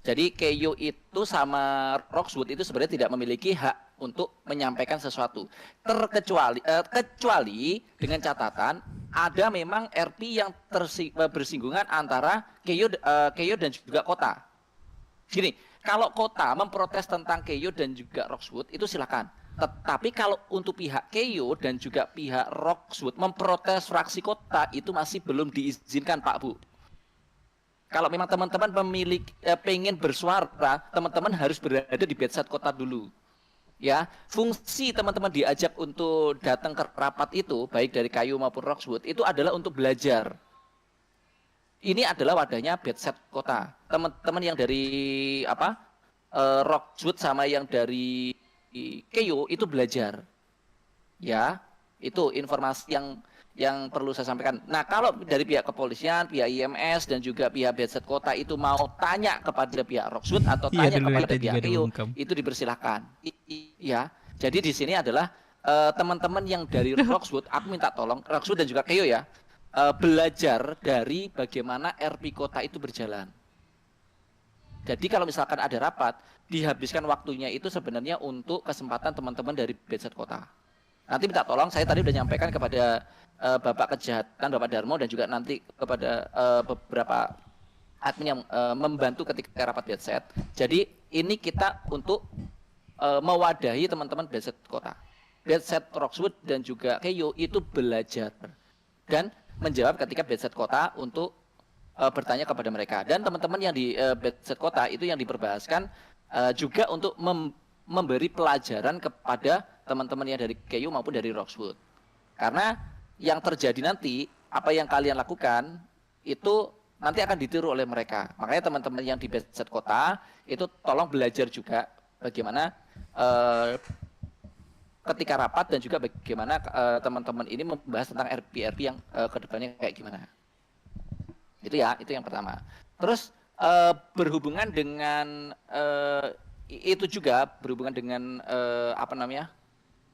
Jadi Keio itu sama Roxwood itu sebenarnya tidak memiliki hak untuk menyampaikan sesuatu. Kecuali dengan catatan ada memang RP yang bersinggungan antara Keio dan juga kota. Gini, kalau kota memprotes tentang Keio dan juga Roxwood itu silakan. Tetapi kalau untuk pihak Keio dan juga pihak Roxwood memprotes fraksi kota itu masih belum diizinkan Pak Bu. Kalau memang teman-teman pengen bersuara, teman-teman harus berada di bedset kota dulu. Ya, fungsi teman-teman diajak untuk datang ke rapat itu, baik dari Keio maupun Roxwood, itu adalah untuk belajar. Ini adalah wadahnya bedset kota. Teman-teman yang dari Roxwood sama yang dari Keio itu belajar. Ya, itu informasi yang perlu saya sampaikan. Nah, kalau dari pihak kepolisian, pihak IMS dan juga pihak bedset kota itu mau tanya kepada pihak Roxwood atau Iya, tanya dulu kepada kita pihak juga Keio, dibungkam. itu dipersilahkan. Ya, jadi di sini adalah teman-teman yang dari Roxwood, aku minta tolong Roxwood dan juga Keio ya, belajar dari bagaimana RP kota itu berjalan. Jadi kalau misalkan ada rapat, dihabiskan waktunya itu sebenarnya untuk kesempatan teman-teman dari bedset kota. Nanti minta tolong, saya tadi udah nyampaikan kepada Bapak Kejahatan, Bapak Darmo, dan juga nanti kepada beberapa admin yang membantu ketika rapat bedset. Jadi ini kita untuk mewadahi teman-teman bedset kota. Bedset Roxwood dan juga Keio itu belajar. Dan menjawab ketika Bedset Kota untuk bertanya kepada mereka. Dan teman-teman yang di Bedset Kota itu yang diperbahaskan juga untuk memberi pelajaran kepada teman-teman yang dari KU maupun dari Roxwood. Karena yang terjadi nanti, apa yang kalian lakukan itu nanti akan ditiru oleh mereka. Makanya teman-teman yang di Bedset Kota itu tolong belajar juga bagaimana ketika rapat dan juga bagaimana teman-teman ini membahas tentang RP yang kedepannya kayak gimana. Itu ya, itu yang pertama. Terus berhubungan dengan itu juga berhubungan dengan apa namanya,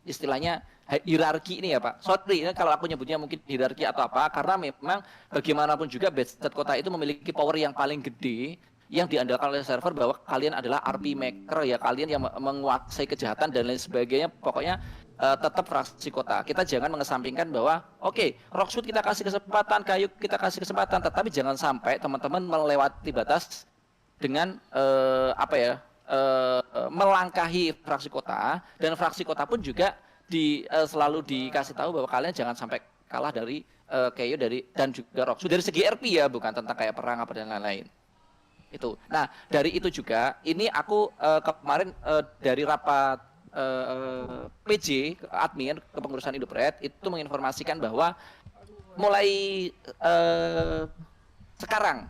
istilahnya hierarki ini ya Pak. Sorry, ini kalau aku nyebutnya mungkin hierarki atau apa, karena memang bagaimanapun juga Bedset Kota itu memiliki power yang paling gede yang diandalkan oleh server, bahwa kalian adalah RP maker ya, kalian yang menguasai kejahatan dan lain sebagainya. Pokoknya tetap fraksi kota. Kita jangan mengesampingkan bahwa oke, Roxwood kita kasih kesempatan, Kayu kita kasih kesempatan, tetapi jangan sampai teman-teman melewati batas dengan melangkahi fraksi kota, dan fraksi kota pun juga selalu dikasih tahu bahwa kalian jangan sampai kalah dari Kayu dan juga Roxwood dari segi RP ya, bukan tentang kayak perang apa dan lain-lain. Itu. Nah, dari itu juga ini aku kemarin dari rapat PJ admin kepengurusan Indopret itu menginformasikan bahwa mulai sekarang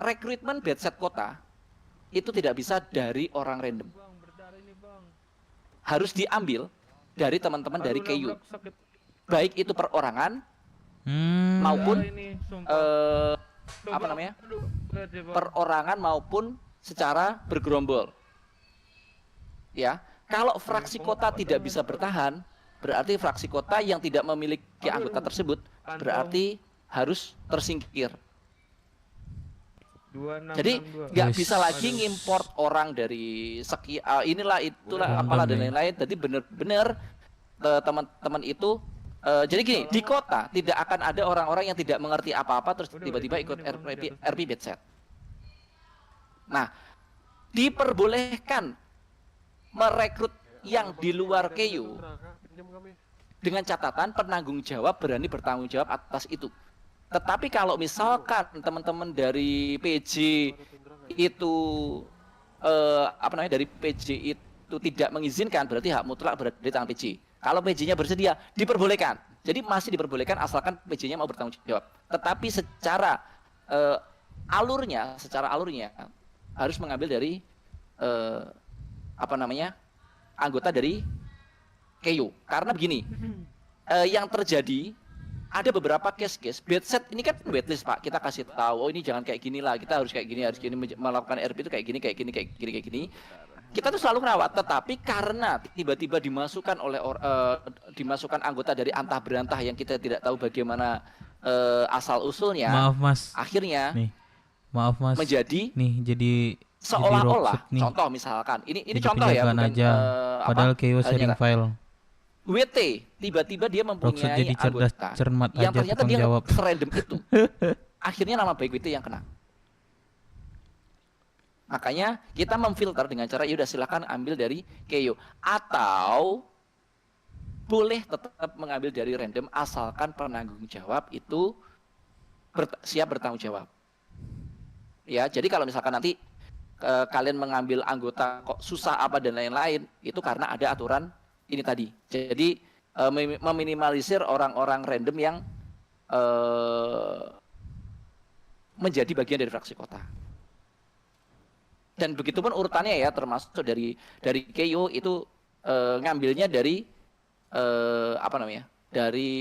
rekrutmen Bedset Kota itu tidak bisa dari orang random. Harus diambil dari teman-teman dari KU. Baik itu perorangan maupun perorangan maupun secara bergerombol. Ya, kalau fraksi kota tidak bisa bertahan, berarti fraksi kota yang tidak memiliki anggota tersebut berarti harus tersingkir. Jadi nggak bisa lagi ngimport orang dari inilah itulah apalah dan lain-lain. Jadi benar-benar teman-teman itu jadi gini, di kota tidak akan ada orang-orang yang tidak mengerti apa-apa terus tiba-tiba ikut RP Bedset. Nah, diperbolehkan merekrut yang di luar KU dengan catatan penanggung jawab berani bertanggung jawab atas itu. Tetapi kalau misalkan teman-teman dari PJ itu dari PJ itu tidak mengizinkan, berarti hak mutlak berada di tangan PJ. Kalau PJ-nya bersedia, diperbolehkan. Jadi masih diperbolehkan asalkan PJ-nya mau bertanggung jawab. Tetapi secara alurnya harus mengambil dari anggota dari KU. Karena begini, yang terjadi ada beberapa case-case Bedset ini kan waitlist Pak. Kita kasih tahu, oh ini jangan kayak gini lah, kita harus kayak gini melakukan RP itu kayak gini. Kita tuh selalu merawat, tetapi karena tiba-tiba dimasukkan dimasukkan anggota dari antah berantah yang kita tidak tahu bagaimana asal usulnya. Maaf Mas. Akhirnya maaf Mas. Jadi seolah-olah contoh misalkan ini contoh ya, bukan aja. Padahal KU sharing file. WT tiba-tiba dia mempunyai jadi cerdas, anggota cermat yang aja, ternyata tukang dia jawab. serandom itu. Akhirnya nama baik WT yang kena. Makanya kita memfilter dengan cara yaudah silakan ambil dari KU, atau boleh tetap mengambil dari random asalkan penanggung jawab itu siap bertanggung jawab. Ya, jadi kalau misalkan nanti kalian mengambil anggota kok susah apa dan lain-lain, itu karena ada aturan ini tadi. Jadi meminimalisir orang-orang random yang menjadi bagian dari fraksi kota. Dan begitupun urutannya ya, termasuk dari KU itu ngambilnya dari dari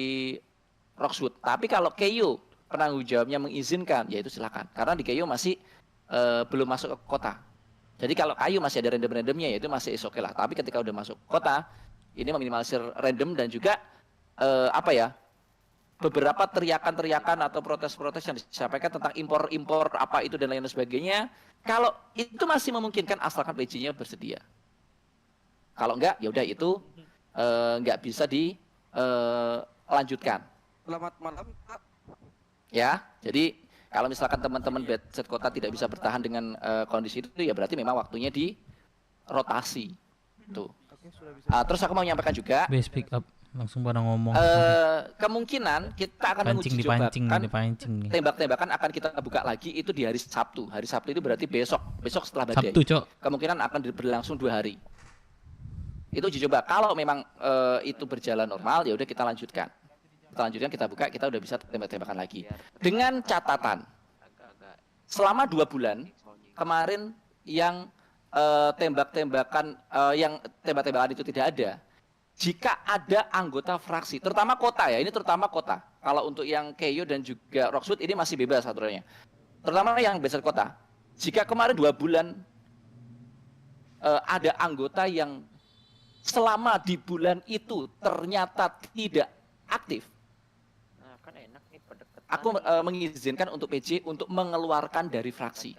Roxwood. Tapi kalau KU penanggung jawabnya mengizinkan, ya itu silakan. Karena di KU masih belum masuk ke kota. Jadi kalau KU masih ada random-randomnya, ya itu masih oke lah. Tapi ketika udah masuk kota, ini meminimalisir random dan juga beberapa teriakan-teriakan atau protes-protes yang disampaikan tentang impor-impor apa itu dan lain sebagainya. Kalau itu masih memungkinkan asalkan PJ-nya bersedia. Kalau enggak, ya udah itu enggak bisa dilanjutkan. Selamat malam, Pak. Ya, jadi kalau misalkan teman-teman Bedset Kota tidak bisa bertahan dengan kondisi itu, ya berarti memang waktunya di rotasi. Tuh. Terus aku mau menyampaikan juga. Base pick up. Langsung pada ngomong. Kemungkinan kita akan menguji Dipancing cobakan nih. tembak-tembakan akan kita buka lagi itu di hari Sabtu. Hari Sabtu itu berarti besok setelah badai. Sabtu, Cok. Kemungkinan akan berlangsung 2 hari. Itu uji coba. Kalau memang itu berjalan normal, ya udah kita lanjutkan. Kita buka, kita udah bisa tembak-tembakan lagi. Dengan catatan, selama 2 bulan kemarin yang tembak-tembakan itu tidak ada. Jika ada anggota fraksi, terutama kota ya, ini terutama kota. Kalau untuk yang Keio dan juga Roxwood ini masih bebas aturannya. Terutama yang besar kota. Jika kemarin 2 bulan ada anggota yang selama di bulan itu ternyata tidak aktif, aku mengizinkan untuk PJ untuk mengeluarkan dari fraksi,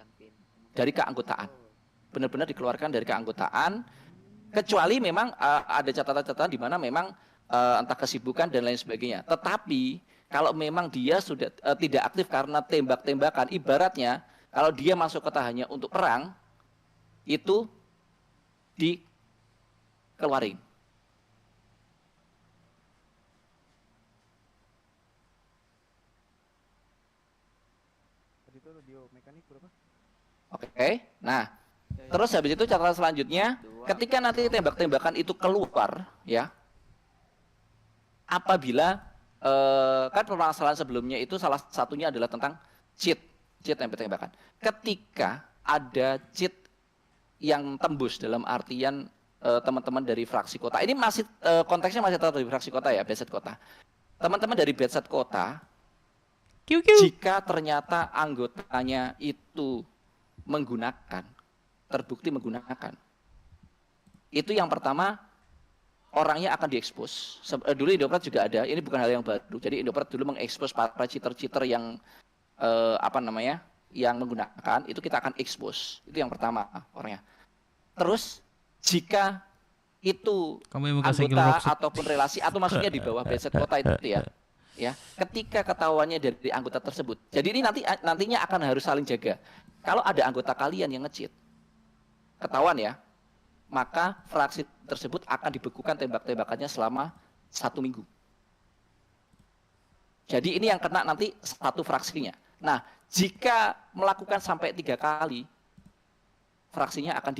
dari keanggotaan. Benar-benar dikeluarkan dari keanggotaan, kecuali memang ada catatan-catatan di mana memang entah kesibukan dan lain sebagainya. Tetapi kalau memang dia sudah tidak aktif karena tembak-tembakan, ibaratnya kalau dia masuk kota hanya untuk perang, itu dikeluarin. Oke, nah terus habis itu catatan selanjutnya, ketika nanti tembak-tembakan itu keluar, ya, apabila kan permasalahan sebelumnya itu salah satunya adalah tentang cheat tembak-tembakan. Ketika ada cheat yang tembus dalam artian teman-teman dari fraksi kota, ini masih konteksnya masih tetap dari fraksi kota ya, Beset kota. Teman-teman dari Beset kota, jika ternyata anggotanya itu terbukti menggunakan, itu yang pertama orangnya akan diekspos. Dulu Indopret juga ada, ini bukan hal yang baru. Jadi Indopret dulu mengekspos para cheater-cheater yang yang menggunakan, itu kita akan ekspos. Itu yang pertama orangnya. Terus jika itu anggota ataupun relasi atau maksudnya di bawah Beset kota itu ya, ketika ketahuannya dari anggota tersebut. Jadi ini nantinya akan harus saling jaga. Kalau ada anggota kalian yang nge-cheat, ketahuan ya, maka fraksi tersebut akan dibekukan tembak-tembakannya selama 1 minggu. Jadi ini yang kena nanti satu fraksinya. Nah, jika melakukan sampai 3 kali, fraksinya akan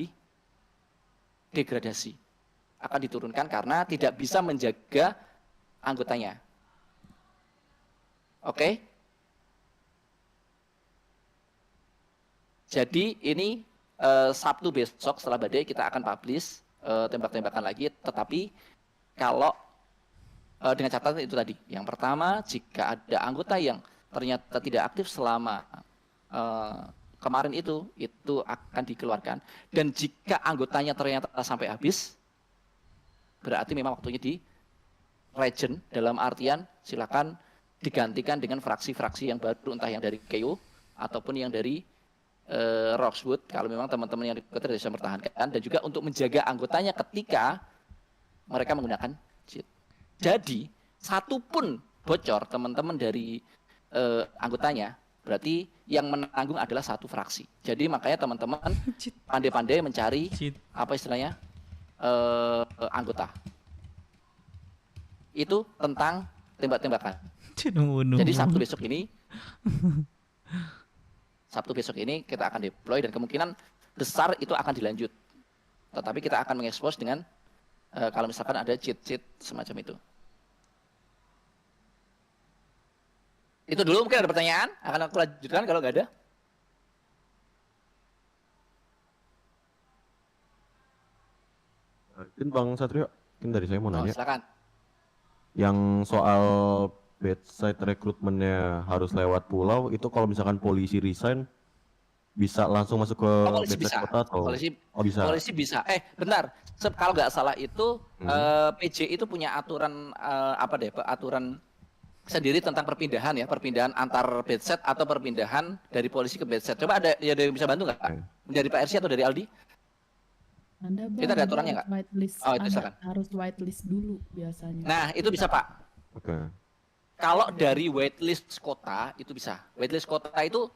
degradasi, akan diturunkan karena tidak bisa menjaga anggotanya. Oke? Jadi ini Sabtu besok setelah badai kita akan publish tembak-tembakan lagi, tetapi kalau dengan catatan itu tadi. Yang pertama, jika ada anggota yang ternyata tidak aktif selama kemarin itu akan dikeluarkan. Dan jika anggotanya ternyata sampai habis, berarti memang waktunya di regen, dalam artian silakan digantikan dengan fraksi-fraksi yang baru, entah yang dari Keio ataupun yang dari Roxwood, kalau memang teman-teman yang tidak bisa mempertahankan, dan juga untuk menjaga anggotanya ketika mereka menggunakan cheat. Jadi satu pun bocor teman-teman dari anggotanya, berarti yang menanggung adalah satu fraksi. Jadi makanya teman-teman pandai-pandai mencari apa istilahnya anggota. Itu tentang tembak-tembakan. Jadi Sabtu besok ini kita akan deploy dan kemungkinan besar itu akan dilanjut. Tetapi kita akan mengekspos dengan kalau misalkan ada cheat-cheat semacam itu. Itu dulu, mungkin ada pertanyaan, akan aku lanjutkan kalau nggak ada. Mungkin Bang Satrio, mungkin dari saya mau nanya. Silakan. Yang soal bedside rekrutmennya harus lewat pulau, itu kalau misalkan polisi resign, bisa langsung masuk ke bedside kota atau? Bisa. Polisi bisa. Bentar, kalau nggak salah itu PJ itu punya aturan aturan sendiri tentang perpindahan ya, perpindahan antar bedside atau perpindahan dari polisi ke bedside. Coba ada yang bisa bantu nggak? Dari Pak RC atau dari Aldi? Anda kita ada aturannya nggak? Itu harus whitelist dulu biasanya. Nah, itu bisa Pak. Oke. Kalau dari whitelist kota itu bisa. Whitelist kota itu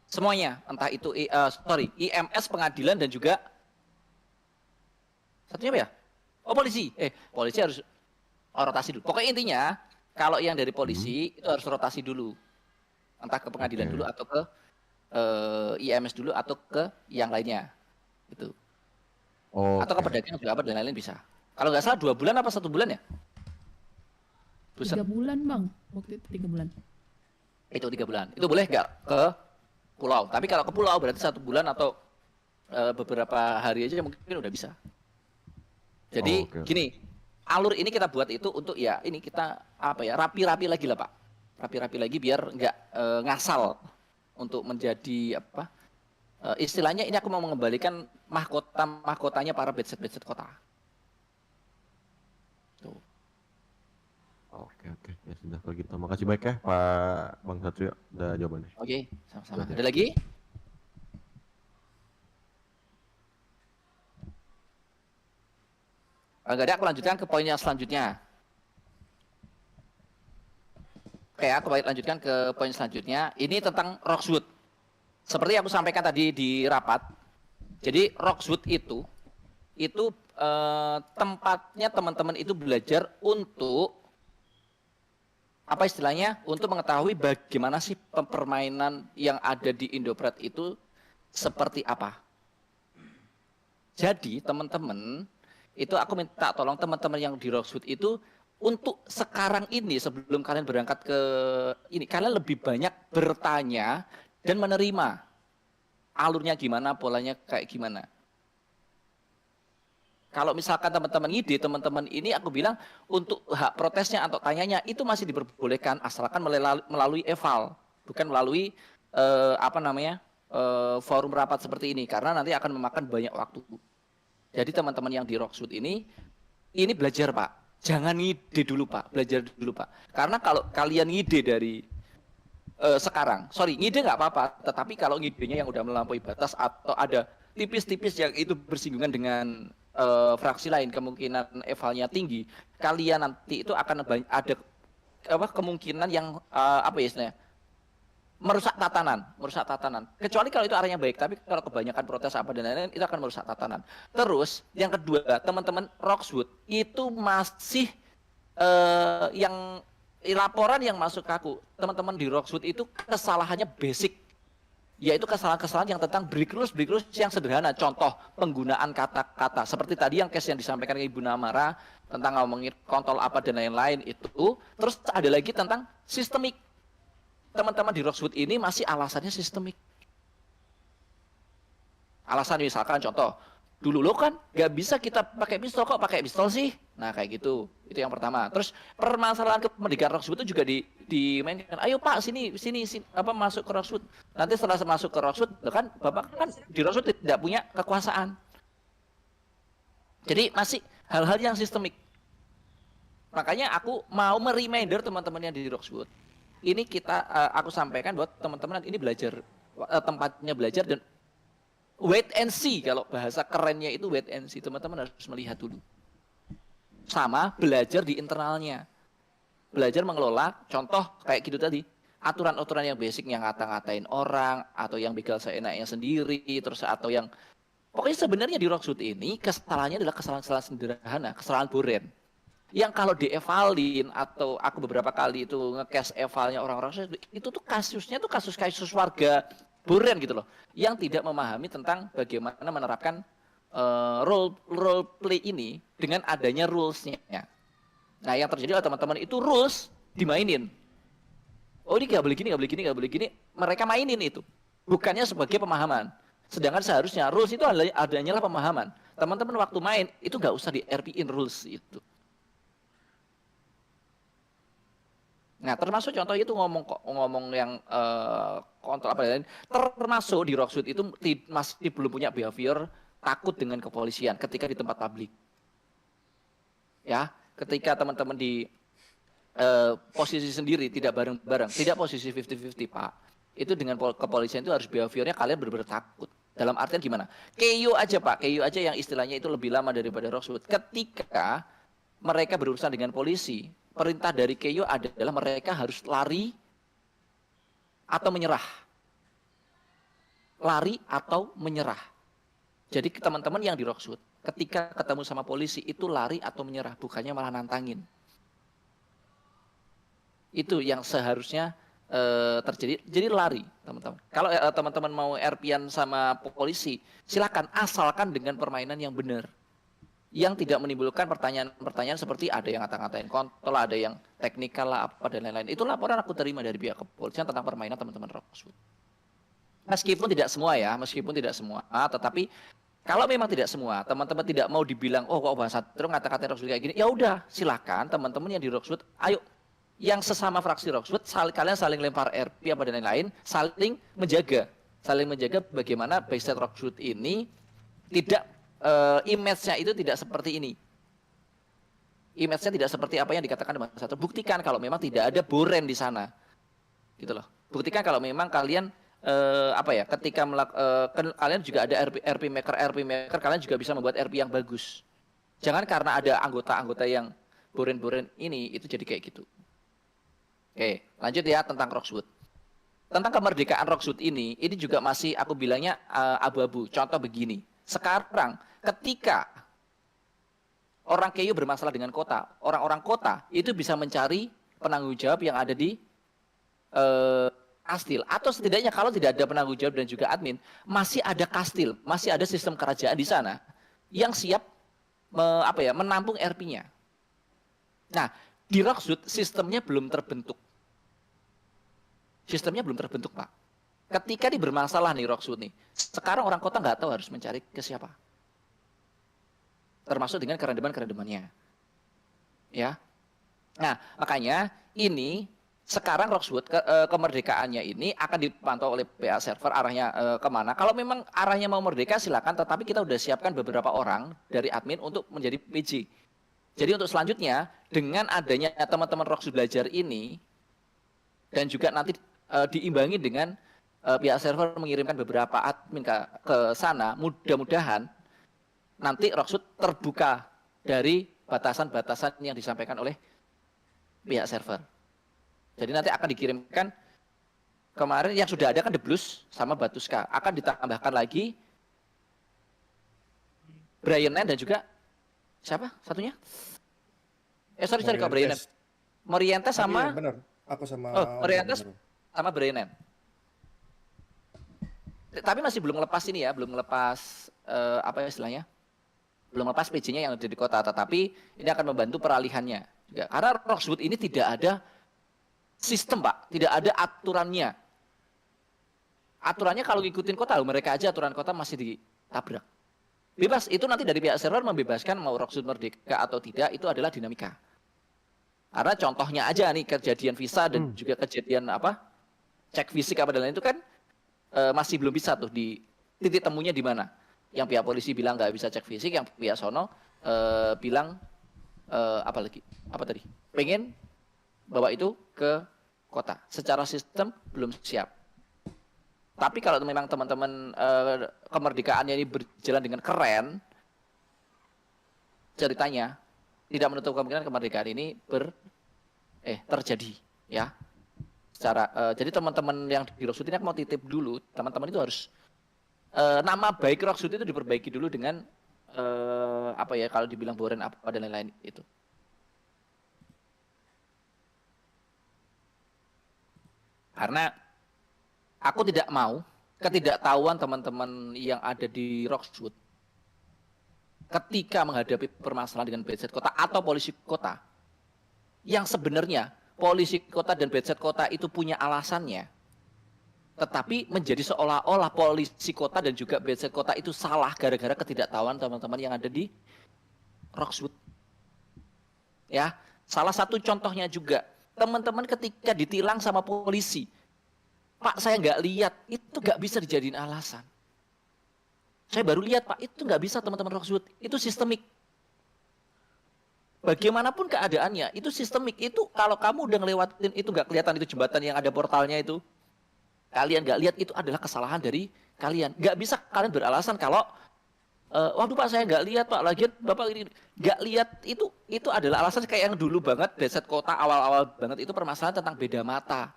semuanya, entah itu IMS pengadilan dan juga satunya apa ya? Oh, polisi. Polisi harus Oh, rotasi dulu. Pokoknya intinya kalau yang dari polisi itu harus rotasi dulu. Entah ke pengadilan dulu atau ke IMS dulu atau ke yang lainnya. Itu. Atau ke pedagang juga apa dan lain-lain bisa. Kalau nggak salah 2 bulan apa 1 bulan ya? 3 bulan bang, waktu itu 3 bulan. Itu 3 bulan. Itu boleh nggak ke pulau? Tapi kalau ke pulau berarti 1 bulan atau beberapa hari aja mungkin udah bisa. Jadi gini, alur ini kita buat itu untuk ya ini kita apa ya rapi-rapi lagi lah Pak. Rapi-rapi lagi biar nggak ngasal untuk menjadi apa istilahnya ini aku mau mengembalikan mahkotanya para bedset kota. Tuh. Oke, ya sudah kalau gitu. Makasih banyak ya Pak Bang Satrio udah jawabannya. Oke, sama-sama. Ada lagi? Enggak ada, aku lanjutkan ke poin yang selanjutnya. Oke, aku lanjutkan ke poin selanjutnya. Ini tentang Roxwood. Seperti aku sampaikan tadi di rapat. Jadi Roxwood itu tempatnya teman-teman itu belajar untuk apa istilahnya? Untuk mengetahui bagaimana sih permainan yang ada di Indopret itu seperti apa. Jadi teman-teman itu aku minta tolong teman-teman yang di Roxwood itu untuk sekarang ini sebelum kalian berangkat ke ini kalian lebih banyak bertanya dan menerima alurnya gimana, polanya kayak gimana. Kalau misalkan teman-teman ide, teman-teman ini aku bilang untuk hak protesnya atau tanyanya itu masih diperbolehkan asalkan melalui eval, bukan melalui forum rapat seperti ini karena nanti akan memakan banyak waktu. Jadi teman-teman yang di Roxwood ini belajar Pak, jangan ngide dulu Pak, belajar dulu Pak. Karena kalau kalian ngide dari ngide nggak apa-apa, tetapi kalau ngidenya yang udah melampaui batas atau ada tipis-tipis yang itu bersinggungan dengan fraksi lain, kemungkinan evalnya tinggi, kalian nanti itu akan ada kemungkinan yang istilahnya merusak tatanan. Kecuali kalau itu arahnya baik, tapi kalau kebanyakan protes apa dan lain-lain itu akan merusak tatanan. Terus yang kedua, teman-teman Roxwood itu masih yang laporan yang masuk ke aku, teman-teman di Roxwood itu kesalahannya basic. Yaitu kesalahan-kesalahan yang tentang break rules yang sederhana. Contoh penggunaan kata-kata seperti tadi yang case yang disampaikan ke Ibu Namara tentang ngomongin kontol apa dan lain-lain itu. Terus ada lagi tentang sistemik. Teman-teman di Roxwood ini masih alasannya sistemik. Alasan misalkan contoh, dulu lo kan nggak bisa kita pakai pistol, kok pakai pistol sih? Nah kayak gitu, itu yang pertama. Terus permasalahan kemerdekaan Roxwood itu juga dimainkan. Ayo Pak sini masuk ke Roxwood. Nanti setelah masuk ke Roxwood, kan Bapak kan di Roxwood tidak punya kekuasaan. Jadi masih hal-hal yang sistemik. Makanya aku mau mereminder teman-teman yang di Roxwood. Ini aku sampaikan buat teman-teman ini belajar tempatnya belajar dan wait and see, kalau bahasa kerennya itu wait and see, teman-teman harus melihat dulu. Sama belajar di internalnya. Belajar mengelola, contoh kayak gitu tadi, aturan-aturan yang basic yang ngata-ngatain orang, atau yang begal seenaknya sendiri, terus atau yang pokoknya sebenarnya di Roxwood ini kesalahannya adalah kesalahan-kesalahan sederhana, kesalahan boren. Yang kalau dievalin atau aku beberapa kali itu nge-case evalnya orang-orang itu tuh kasusnya tuh kasus warga boren gitu loh, yang tidak memahami tentang bagaimana menerapkan role play ini dengan adanya rules-nya. Nah yang terjadi adalah teman-teman itu rules dimainin. Oh ini nggak boleh gini, nggak boleh gini, nggak boleh gini. Mereka mainin itu, bukannya sebagai pemahaman. Sedangkan seharusnya rules itu adanya pemahaman. Teman-teman waktu main itu nggak usah di RP-in rules itu. Nah termasuk contoh itu ngomong yang kontrol apa lain, termasuk di Roxwood itu masih belum punya behavior takut dengan kepolisian ketika di tempat publik. Ya, ketika teman-teman di posisi sendiri tidak bareng-bareng, tidak posisi 50-50 Pak. Itu dengan kepolisian itu harus behaviornya kalian benar-benar takut. Dalam artian gimana? KEO aja Pak, KEO aja yang istilahnya itu lebih lama daripada Roxwood. Ketika mereka berurusan dengan polisi, perintah dari KEO adalah mereka harus lari atau menyerah. Lari atau menyerah. Jadi teman-teman yang di Roxwood, ketika ketemu sama polisi itu lari atau menyerah, bukannya malah nantangin. Itu yang seharusnya terjadi. Jadi lari, teman-teman. Kalau teman-teman mau RP-an sama polisi, silakan asalkan dengan permainan yang benar. Yang tidak menimbulkan pertanyaan-pertanyaan seperti ada yang ngata-ngatain kontol, ada yang teknikal lah, apa dan lain-lain. Itu laporan aku terima dari pihak kepolisian tentang permainan teman-teman Rockswood. Meskipun tidak semua ya, tetapi kalau memang tidak semua, teman-teman tidak mau dibilang, oh kok Bang Satrio ngata-ngatain Rockswood kayak gini, ya udah silakan teman-teman yang di Rockswood, ayo yang sesama fraksi Rockswood, kalian saling lempar RP apa dan lain-lain, saling menjaga bagaimana Backside Rockswood ini tidak image-nya itu tidak seperti ini. Image-nya tidak seperti apa yang dikatakan Bang Satrio. Buktikan kalau memang tidak ada boren di sana. Gitu loh. Buktikan kalau memang kalian ketika kalian juga ada RP maker, kalian juga bisa membuat RP yang bagus. Jangan karena ada anggota-anggota yang boren-boren ini itu jadi kayak gitu. Oke, lanjut ya tentang Rockswood. Tentang kemerdekaan Rockswood ini juga masih aku bilangnya abu-abu. Contoh begini. Sekarang ketika orang KU bermasalah dengan kota, orang-orang kota itu bisa mencari penanggung jawab yang ada di kastil, atau setidaknya kalau tidak ada penanggung jawab dan juga admin, masih ada kastil, masih ada sistem kerajaan di sana yang siap menampung RP-nya. Nah, di Rockswood sistemnya belum terbentuk. Pak. Ketika bermasalah nih Rockswood nih, sekarang orang kota nggak tahu harus mencari ke siapa. Termasuk dengan kerendeman-kerendemannya. Ya. Nah, makanya ini sekarang Rockswood kemerdekaannya ini akan dipantau oleh pihak server arahnya kemana. Kalau memang arahnya mau merdeka silakan, tetapi kita udah siapkan beberapa orang dari admin untuk menjadi PJ. Jadi untuk selanjutnya dengan adanya teman-teman Rockswood belajar ini dan juga nanti diimbangi dengan pihak server mengirimkan beberapa admin ke sana, mudah-mudahan nanti Rockswood terbuka dari batasan-batasan yang disampaikan oleh pihak server. Jadi nanti akan dikirimkan, kemarin yang sudah ada kan The Blues sama Batuska, akan ditambahkan lagi Brian dan juga siapa satunya? Sorry kok Brian. Morientes sama benar. Aku sama Morientes sama Brian. Tapi masih belum lepas ini ya, belum lepas istilahnya? Belum lepas PJ-nya yang ada di kota, tetapi ini akan membantu peralihannya juga. Karena Rockswood ini tidak ada sistem, Pak, tidak ada aturannya. Aturannya kalau ngikutin kota, mereka aja aturan kota masih ditabrak. Bebas, itu nanti dari pihak server membebaskan mau Rockswood merdeka atau tidak, itu adalah dinamika. Karena contohnya aja nih, kejadian visa dan juga kejadian cek fisik apa dan lain itu kan masih belum bisa tuh di titik temunya di mana. Yang pihak polisi bilang nggak bisa cek fisik, yang pihak sono bilang pengen bawa itu ke kota. Secara sistem belum siap. Tapi kalau memang teman-teman kemerdekaannya ini berjalan dengan keren, ceritanya tidak menutup kemungkinan kemerdekaan ini terjadi, ya. Jadi teman-teman yang di Rockswood ini mau titip dulu, teman-teman itu harus nama baik Rockswood itu diperbaiki dulu dengan kalau dibilang boren apa dan lain-lain itu. Karena aku tidak mau ketidaktahuan teman-teman yang ada di Rockswood ketika menghadapi permasalahan dengan Backside kota atau polisi kota, yang sebenarnya polisi kota dan Backside kota itu punya alasannya, tetapi menjadi seolah-olah polisi kota dan juga Backside kota itu salah gara-gara ketidaktahuan teman-teman yang ada di Rockswood. Ya, salah satu contohnya juga teman-teman ketika ditilang sama polisi, Pak saya nggak lihat, itu nggak bisa dijadiin alasan. Saya baru lihat Pak, itu nggak bisa teman-teman Rockswood, itu sistemik. Bagaimanapun keadaannya, itu sistemik. Itu kalau kamu udah ngelewatin itu nggak kelihatan itu jembatan yang ada portalnya itu, kalian nggak lihat, itu adalah kesalahan dari kalian. Nggak bisa kalian beralasan kalau waduh Pak saya nggak lihat Pak, lagian Bapak ini nggak lihat, itu adalah alasan kayak yang dulu banget Backside kota awal-awal banget itu permasalahan tentang beda mata.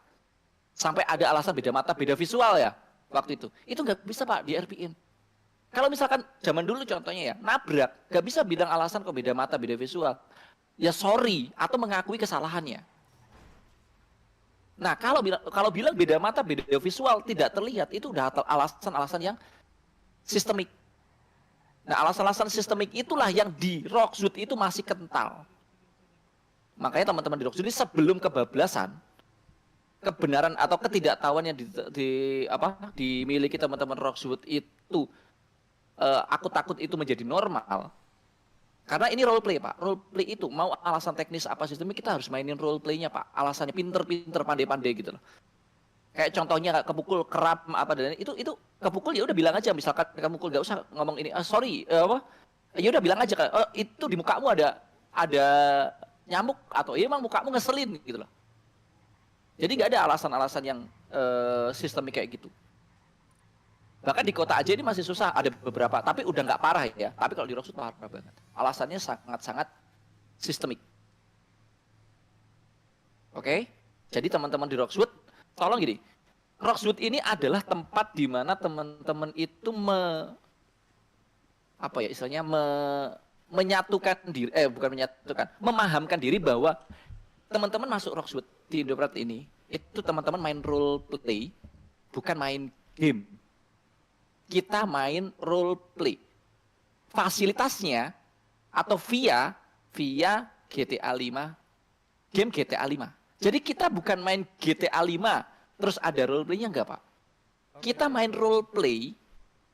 Sampai ada alasan beda mata, beda visual ya waktu itu. Itu nggak bisa Pak di RP-in. Kalau misalkan zaman dulu contohnya ya, nabrak, nggak bisa bilang alasan kok beda mata, beda visual. Ya sorry, atau mengakui kesalahannya. Nah, kalau bilang beda mata, beda visual, tidak terlihat, itu udah alasan-alasan yang sistemik. Nah, alasan-alasan sistemik itulah yang di Rocksuit itu masih kental. Makanya teman-teman di Rocksuit ini sebelum kebablasan, kebenaran atau ketidaktahuan yang dimiliki teman-teman Rocksuit itu, aku takut itu menjadi normal. Karena ini role play, Pak. Role play itu mau alasan teknis apa sistemnya, kita harus mainin role play-nya, Pak. Alasannya pinter-pinter, pandai-pandai gitu loh. Kayak contohnya kepukul kerap apa dan itu kepukul ya udah bilang aja, misalkan kepukul nggak usah ngomong ini sorry ya udah bilang aja itu di mukamu ada nyamuk atau ya emang mukamu ngeselin gitu loh. Jadi nggak ada alasan-alasan yang sistemik kayak gitu. Bahkan di kota aja ini masih susah, ada beberapa, tapi udah nggak parah ya. Tapi kalau di Rocksuit parah banget. Alasannya sangat-sangat sistemik. Oke? Jadi teman-teman di Rocksuit, tolong gini. Rocksuit ini adalah tempat di mana teman-teman itu menyatukan diri, memahamkan diri bahwa teman-teman masuk Rocksuit di Indomaret ini, itu teman-teman main role play, bukan main game. Kita main role play. Fasilitasnya atau via GTA 5, game GTA 5. Jadi kita bukan main GTA 5 terus ada role play-nya enggak, Pak. Kita main role play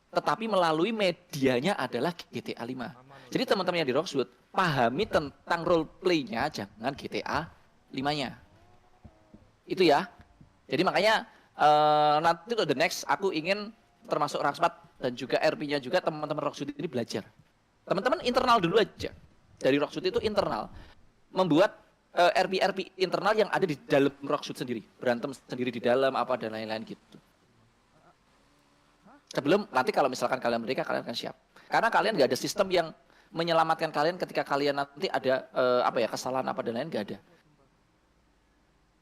tetapi melalui medianya adalah GTA 5. Jadi teman-teman yang di Rocksuit pahami tentang role play-nya, jangan GTA 5-nya. Itu ya. Jadi makanya nanti the next aku ingin termasuk Rakspat dan juga RP-nya juga teman-teman Rocksuit ini belajar. Teman-teman internal dulu aja. Dari Rocksuit itu internal. Membuat RP-RP internal yang ada di dalam Rocksuit sendiri. Berantem sendiri di dalam apa dan lain-lain gitu. Sebelum nanti kalau misalkan kalian merdeka, kalian akan siap. Karena kalian nggak ada sistem yang menyelamatkan kalian ketika kalian nanti ada kesalahan apa dan lain, nggak ada.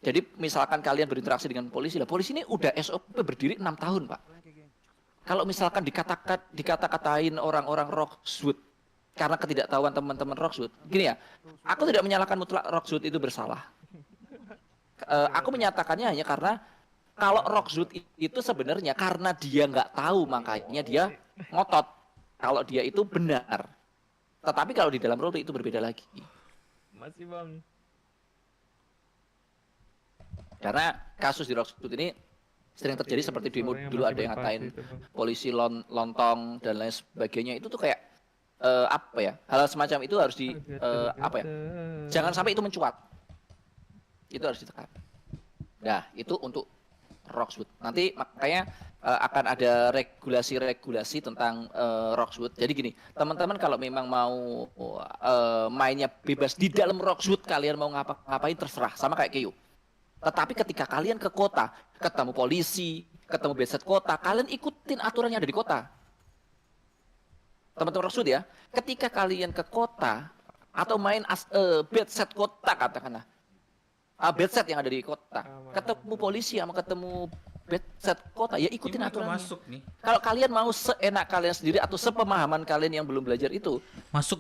Jadi misalkan kalian berinteraksi dengan polisi, lah polisi ini udah SOP berdiri 6 tahun, Pak. Kalau misalkan dikata-katain orang-orang Rocksuit karena ketidaktahuan teman-teman Rocksuit, gini ya, aku tidak menyalahkan mutlak Rocksuit itu bersalah. Aku menyatakannya hanya karena kalau Rocksuit itu sebenarnya karena dia nggak tahu makanya dia ngotot kalau dia itu benar. Tetapi kalau di dalam role itu berbeda lagi. Masih Bang. Karena kasus di Rocksuit ini sering terjadi seperti demo dulu ada yang ngatain polisi lontong dan lain sebagainya. Itu tuh kayak hal semacam itu harus jangan sampai itu mencuat. Itu harus ditekan. Nah, itu untuk Rocksuit. Nanti makanya akan ada regulasi-regulasi tentang Rocksuit. Jadi gini, teman-teman kalau memang mau mainnya bebas di dalam Rocksuit, kalian mau ngapain terserah, sama kayak Keyo. Tetapi ketika kalian ke kota, ketemu polisi, ketemu beset kota, kalian ikutin aturan yang ada di kota. Teman-teman Rocksuit ya, ketika kalian ke kota atau main beset kota katakanlah, beset yang ada di kota, ketemu polisi sama ketemu beset kota, ya ikutin aturan. Kalau kalian mau seenak kalian sendiri atau sepemahaman kalian yang belum belajar itu,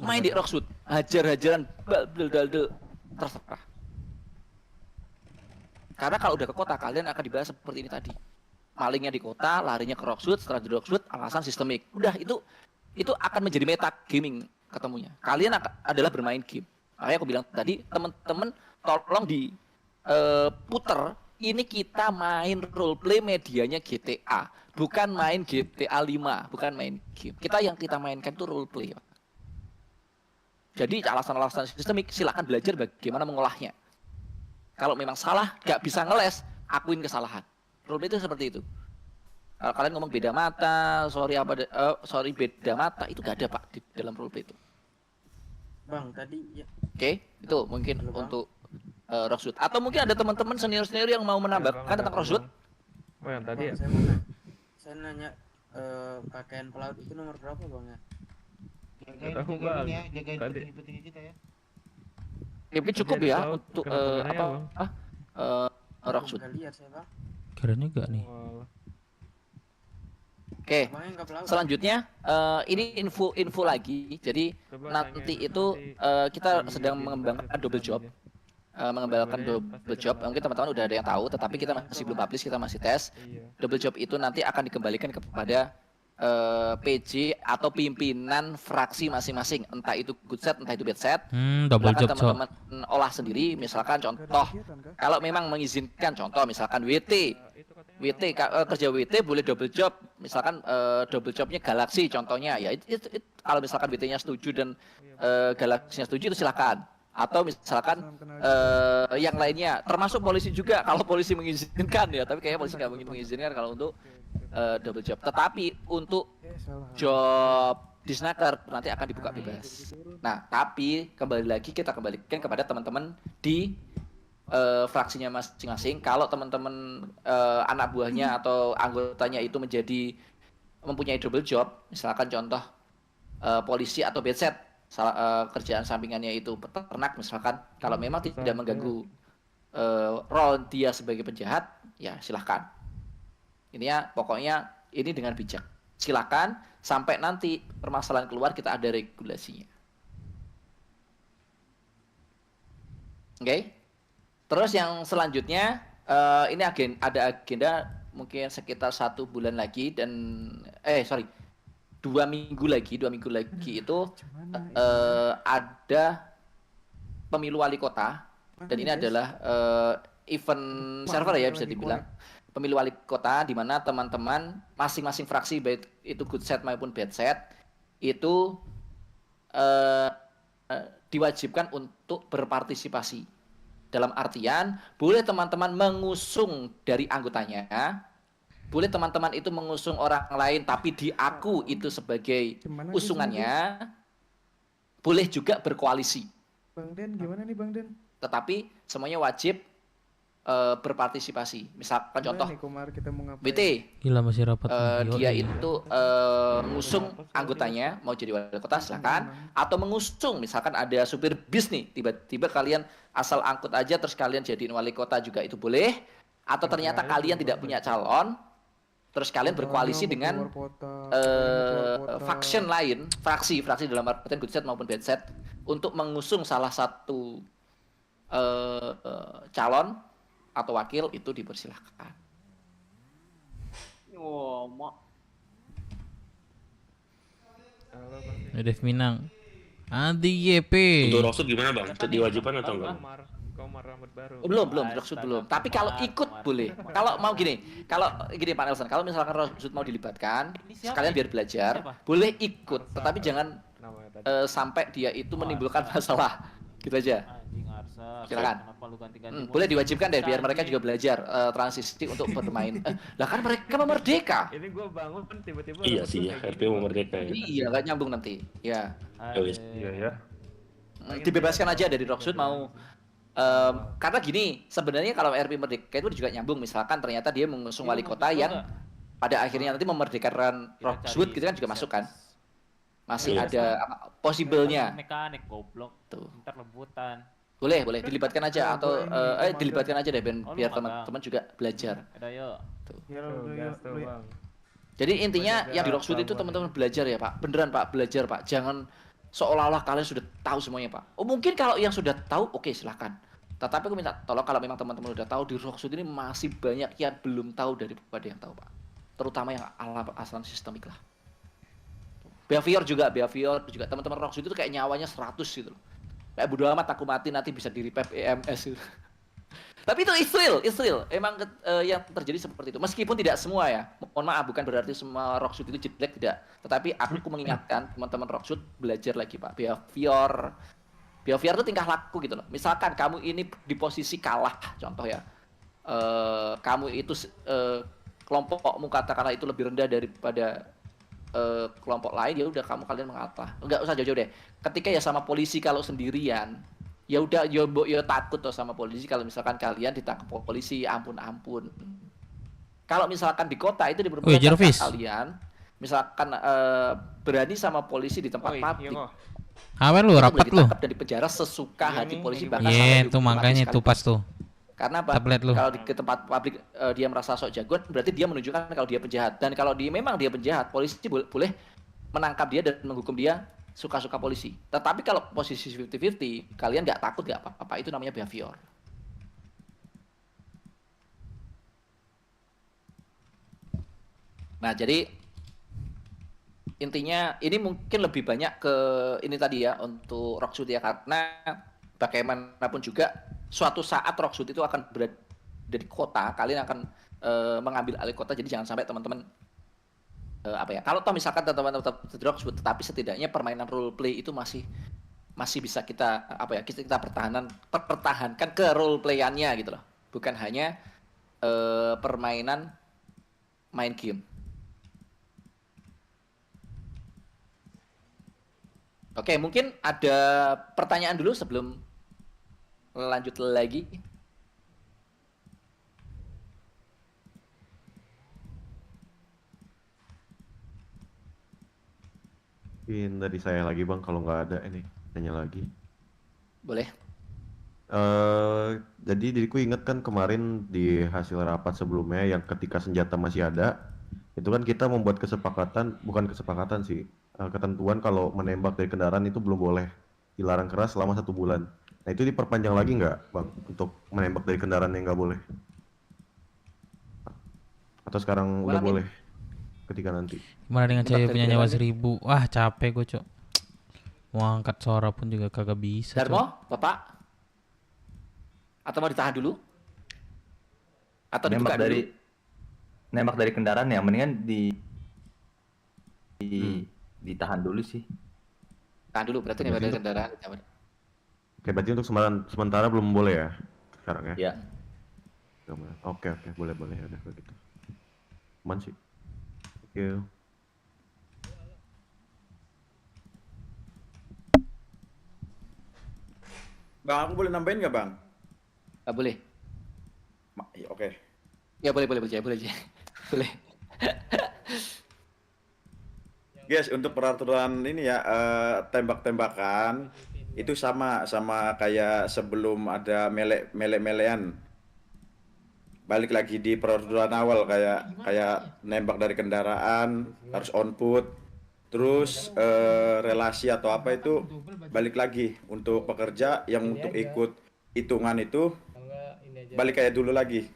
main di Rocksuit, hajar-hajaran, terserah. Karena kalau udah ke kota, kalian akan dibahas seperti ini tadi. Malingnya di kota, larinya ke Rocksuit, setelah di Rocksuit, alasan sistemik. Udah, itu akan menjadi meta gaming ketemunya. Kalian adalah bermain game. Makanya aku bilang tadi, teman-teman tolong diputer, ini kita main roleplay medianya GTA. Bukan main GTA 5, bukan main game. Yang kita mainkan itu roleplay. Jadi alasan-alasan sistemik, silakan belajar bagaimana mengolahnya. Kalau memang salah, gak bisa ngeles, akuin kesalahan. Roleplay itu seperti itu. Kalau kalian ngomong beda mata, sorry beda mata, itu gak ada, Pak, di dalam roleplay itu. Bang, tadi ya. Oke, itu mungkin untuk Rocksuit. Atau mungkin ada teman-teman senior-senior yang mau menambahkan tentang Rocksuit. Oh, yang tadi ya? Saya nanya, pakaian pelaut itu nomor berapa, Bang ya? Nggak tahu, Bang. Jagain Tadi. petinggi kita ya. Mungkin cukup ya untuk Rocksuit. Keren juga nih. Oke, selanjutnya ini info lagi. Jadi nanti itu kita sedang mengembangkan double job. mengembangkan double job. Mungkin teman-teman udah ada yang tahu, tetapi kita masih belum publish, kita masih tes. Double job itu nanti akan dikembalikan kepada PJ atau pimpinan fraksi masing-masing, entah itu good set, entah itu bad set. Double Silakan job, teman-teman olah sendiri. Misalkan contoh, kalau memang mengizinkan, contoh misalkan WT kerja WT boleh double job. Misalkan double jobnya Galaxy contohnya, ya kalau misalkan WT-nya setuju dan Galaxy-nya setuju itu silakan. Atau misalkan yang lainnya, termasuk polisi juga kalau polisi mengizinkan ya, tapi kayaknya polisi nggak mungkin mengizinkan kalau untuk double job. Tetapi untuk job disnaker nanti akan dibuka bebas. Nah, tapi kembali lagi kita kembalikan kepada teman-teman di fraksinya masing-masing. Kalau teman-teman anak buahnya atau anggotanya itu mempunyai double job, misalkan contoh polisi atau bedset, kerjaan sampingannya itu peternak misalkan, kalau memang tidak mengganggu role dia sebagai penjahat, ya silahkan. Ini ya, pokoknya ini dengan bijak. Silakan sampai nanti permasalahan keluar kita ada regulasinya. Oke. Terus yang selanjutnya ini ada agenda mungkin sekitar 1 bulan lagi dan 2 minggu lagi itu ada pemilu wali kota, dan ini adalah event server ya bisa dibilang. Pemilu wali kota di mana teman-teman masing-masing fraksi baik itu good set maupun bad set itu diwajibkan untuk berpartisipasi. Dalam artian boleh teman-teman mengusung dari anggotanya, boleh teman-teman itu mengusung orang lain tapi diaku itu sebagai usungannya, boleh juga berkoalisi. Bang Den, gimana nih Bang Den? Tetapi semuanya wajib berpartisipasi. Misalkan contoh BT, Gila masih rapat. dia itu mengusung anggotanya mau jadi wali kota silakan, atau mengusung misalkan ada supir bis nih, tiba-tiba kalian asal angkut aja terus kalian jadiin wali kota juga itu boleh, atau ternyata kalian tidak punya calon terus kalian berkoalisi dengan faction lain, fraksi dalam artian good set maupun bad set untuk mengusung salah satu calon atau wakil, itu dipersilahkan. Dev Minang. Adi YP. Untuk Roksud gimana Bang? Diwajibkan atau enggak? Belum Roksud belum. Tapi kalau ikut boleh. Kalau mau gini Pak Nelson, kalau misalkan Roksud mau dilibatkan, sekalian biar belajar, boleh ikut, tetapi jangan sampai dia itu menimbulkan masalah. Gitu aja. Silakan. Boleh diwajibkan deh biar mereka juga belajar transisi untuk bermain. Lah kan mereka merdeka. Ini gue bangun tiba-tiba. Iya sih ya, RP mau merdeka ya. Iya, nggak nyambung nanti. Ya. Iya ya. Dibebaskan aja dari Roksud mau. Karena gini, sebenarnya kalau RP merdeka itu juga nyambung. Misalkan ternyata dia mengusung wali kota yang pada akhirnya nanti memerdekakan Roksud, gitu kan juga masuk kan. Masih ada possible-nya. Mekanik goblok. Tuh. Ntar rebutan. Boleh dilibatkan aja atau dilibatkan aja deh biar teman-teman juga belajar. Ada yuk. Tuh. Bang. Jadi intinya yang di Roksud itu teman-teman belajar ya Pak. Beneran Pak, belajar Pak. Jangan seolah-olah kalian sudah tahu semuanya Pak. Oh mungkin kalau yang sudah tahu oke silahkan. Tetapi aku minta tolong kalau memang teman-teman udah tahu, di Roksud ini masih banyak yang belum tahu daripada yang tahu Pak. Terutama yang alasan sistemik lah. Behavior juga teman-teman Roksud itu kayak nyawanya 100 gitu loh. Kayak bodo amat aku mati nanti bisa di repap EMS gitu. Tapi itu Israel. Emang yang terjadi seperti itu. Meskipun tidak semua ya. Mohon maaf, bukan berarti semua Roksud itu jelek, tidak. Tetapi aku mengingatkan teman-teman Roksud belajar lagi Pak. Behavior itu tingkah laku gitu loh. Misalkan kamu ini di posisi kalah, contoh ya. Kamu itu kelompokmu katakanlah itu lebih rendah daripada kelompok lain, ya udah kalian mengalah. Enggak usah jauh-jauh deh. Ketika ya sama polisi kalau sendirian, ya udah yo takut tuh sama polisi kalau misalkan kalian ditangkap polisi, ampun. Kalau misalkan di kota itu diperbolehkan kalian misalkan berani sama polisi di tempat publik. Awen lu rapat lu. Dan di penjara sesuka hati polisi bahkan sampai itu makanya itu pas tuh. Karena apa? Kalau di tempat publik dia merasa sok jagoan, berarti dia menunjukkan kalau dia penjahat. Dan kalau memang dia penjahat, polisi boleh menangkap dia dan menghukum dia suka-suka polisi. Tetapi kalau posisi 50-50, kalian nggak takut nggak apa-apa, itu namanya behavior. Nah, jadi intinya ini mungkin lebih banyak ke ini tadi ya untuk Rockshoot ya, karena bagaimanapun juga suatu saat Rockshoot itu akan berada di kota, kalian akan mengambil alih kota, jadi jangan sampai teman-teman apa ya, kalau toh misalkan teman-teman tetap di Rockshoot, tetapi setidaknya permainan role play itu masih bisa kita apa ya, kita pertahankan ke role playannya gitu loh, bukan hanya permainan main game. Oke, mungkin ada pertanyaan dulu sebelum lanjut lagi. Mungkin dari saya lagi bang, kalau nggak ada ini tanya lagi. Boleh. Jadi diriku inget kan kemarin di hasil rapat sebelumnya yang ketika senjata masih ada, itu kan kita membuat bukan kesepakatan sih, ketentuan kalau menembak dari kendaraan itu belum boleh, dilarang keras selama 1 bulan. Nah itu diperpanjang lagi nggak bang untuk menembak dari kendaraan yang nggak boleh? Atau sekarang udah boleh ketika nanti? Gimana dengan cewek punya nyawa 1000? Wah capek gue cok, mau angkat suara pun juga kagak bisa. Darmo, Bapak? Atau mau ditahan dulu? Atau dibuka dulu? Nembak dari kendaraan ya, mendingan ditahan dulu sih. Tahan dulu, berarti nembak dari kendaraan. Oke, berarti untuk sementara belum boleh ya sekarang ya? Iya. Oke, boleh ya udah kalau gitu. Aman sih. Thank you. Bang, aku boleh nambahin nggak bang? Nggak boleh. Oke. Ya boleh. Boleh. Guys, untuk peraturan ini ya, tembak-tembakan itu sama kayak sebelum ada mele-melean. Balik lagi di peraturan awal kayak nembak dari kendaraan harus on foot. Terus relasi atau apa itu balik lagi untuk pekerja yang untuk ikut hitungan itu balik kayak dulu lagi.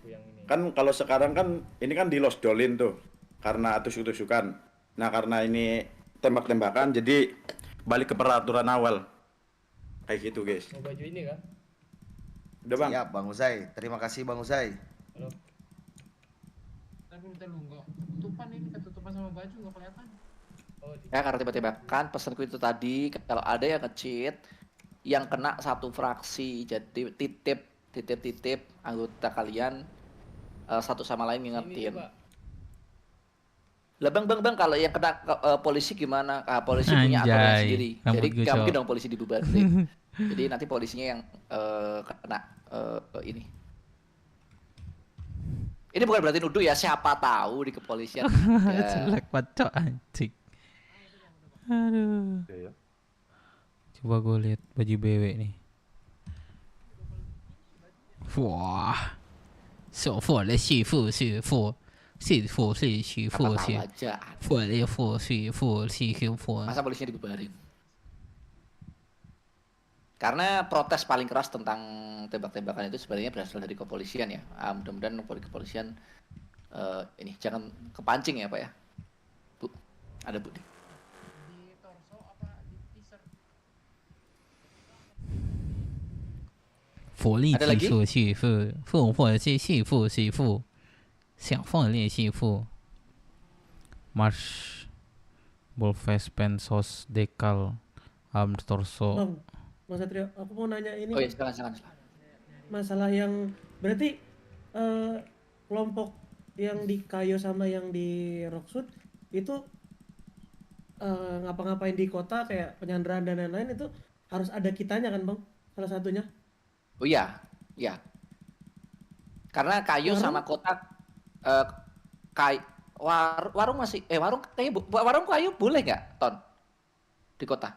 Kan kalau sekarang kan ini kan di losdolin tuh karena tusuk-tusukan. Nah karena ini tembak-tembakan jadi balik ke peraturan awal. Kayak gitu guys. Mau baju ini kan? Udah bang. Siap Bang Usai. Terima kasih Bang Usai. Halo. Tapi minta lu nggak ketutupan ini, ketutupan sama baju nggak kelihatan. Ya karena tiba-tiba kan pesanku itu tadi, kalau ada yang nge-cheat yang kena satu fraksi, jadi titip anggota kalian satu sama lain ngingetin. Lah bang, kalau yang kena polisi gimana? Polisi punya aturan sendiri, jadi nggak mungkin dong polisi dibubarin. Jadi nanti polisinya yang kena ini. Ini bukan berarti nuduh ya, siapa tahu di kepolisian. Jelek banget anjing. Aduh. Coba gue lihat baju BW nih. Wah. 首富的媳妇是富，媳妇是媳妇是，富的富是富是媳妇。 Masa polisinya dibubarin? Karena protes paling keras tentang tembak-tembakan itu sebenarnya berasal dari kepolisian ya. Mudah-mudahan kepolisian ini jangan kepancing ya Pak ya. Bu, ada Bu. Ada lagi? 媳妇，富或者是媳妇媳妇，想放烈媳妇。Marsh, Bullface, Pensos, Dekal, Torso. Bang Satrio, aku mau nanya ini. Oh iya, silakan. Masalah yang berarti kelompok yang di Kayo sama yang di Rockshoot itu ngapa-ngapain di kota kayak penyanderaan dan lain-lain itu harus ada kitanya kan bang? Salah satunya. Oh iya. Karena Kayo sama kota warung masih warung Kayo boleh nggak Ton di kota?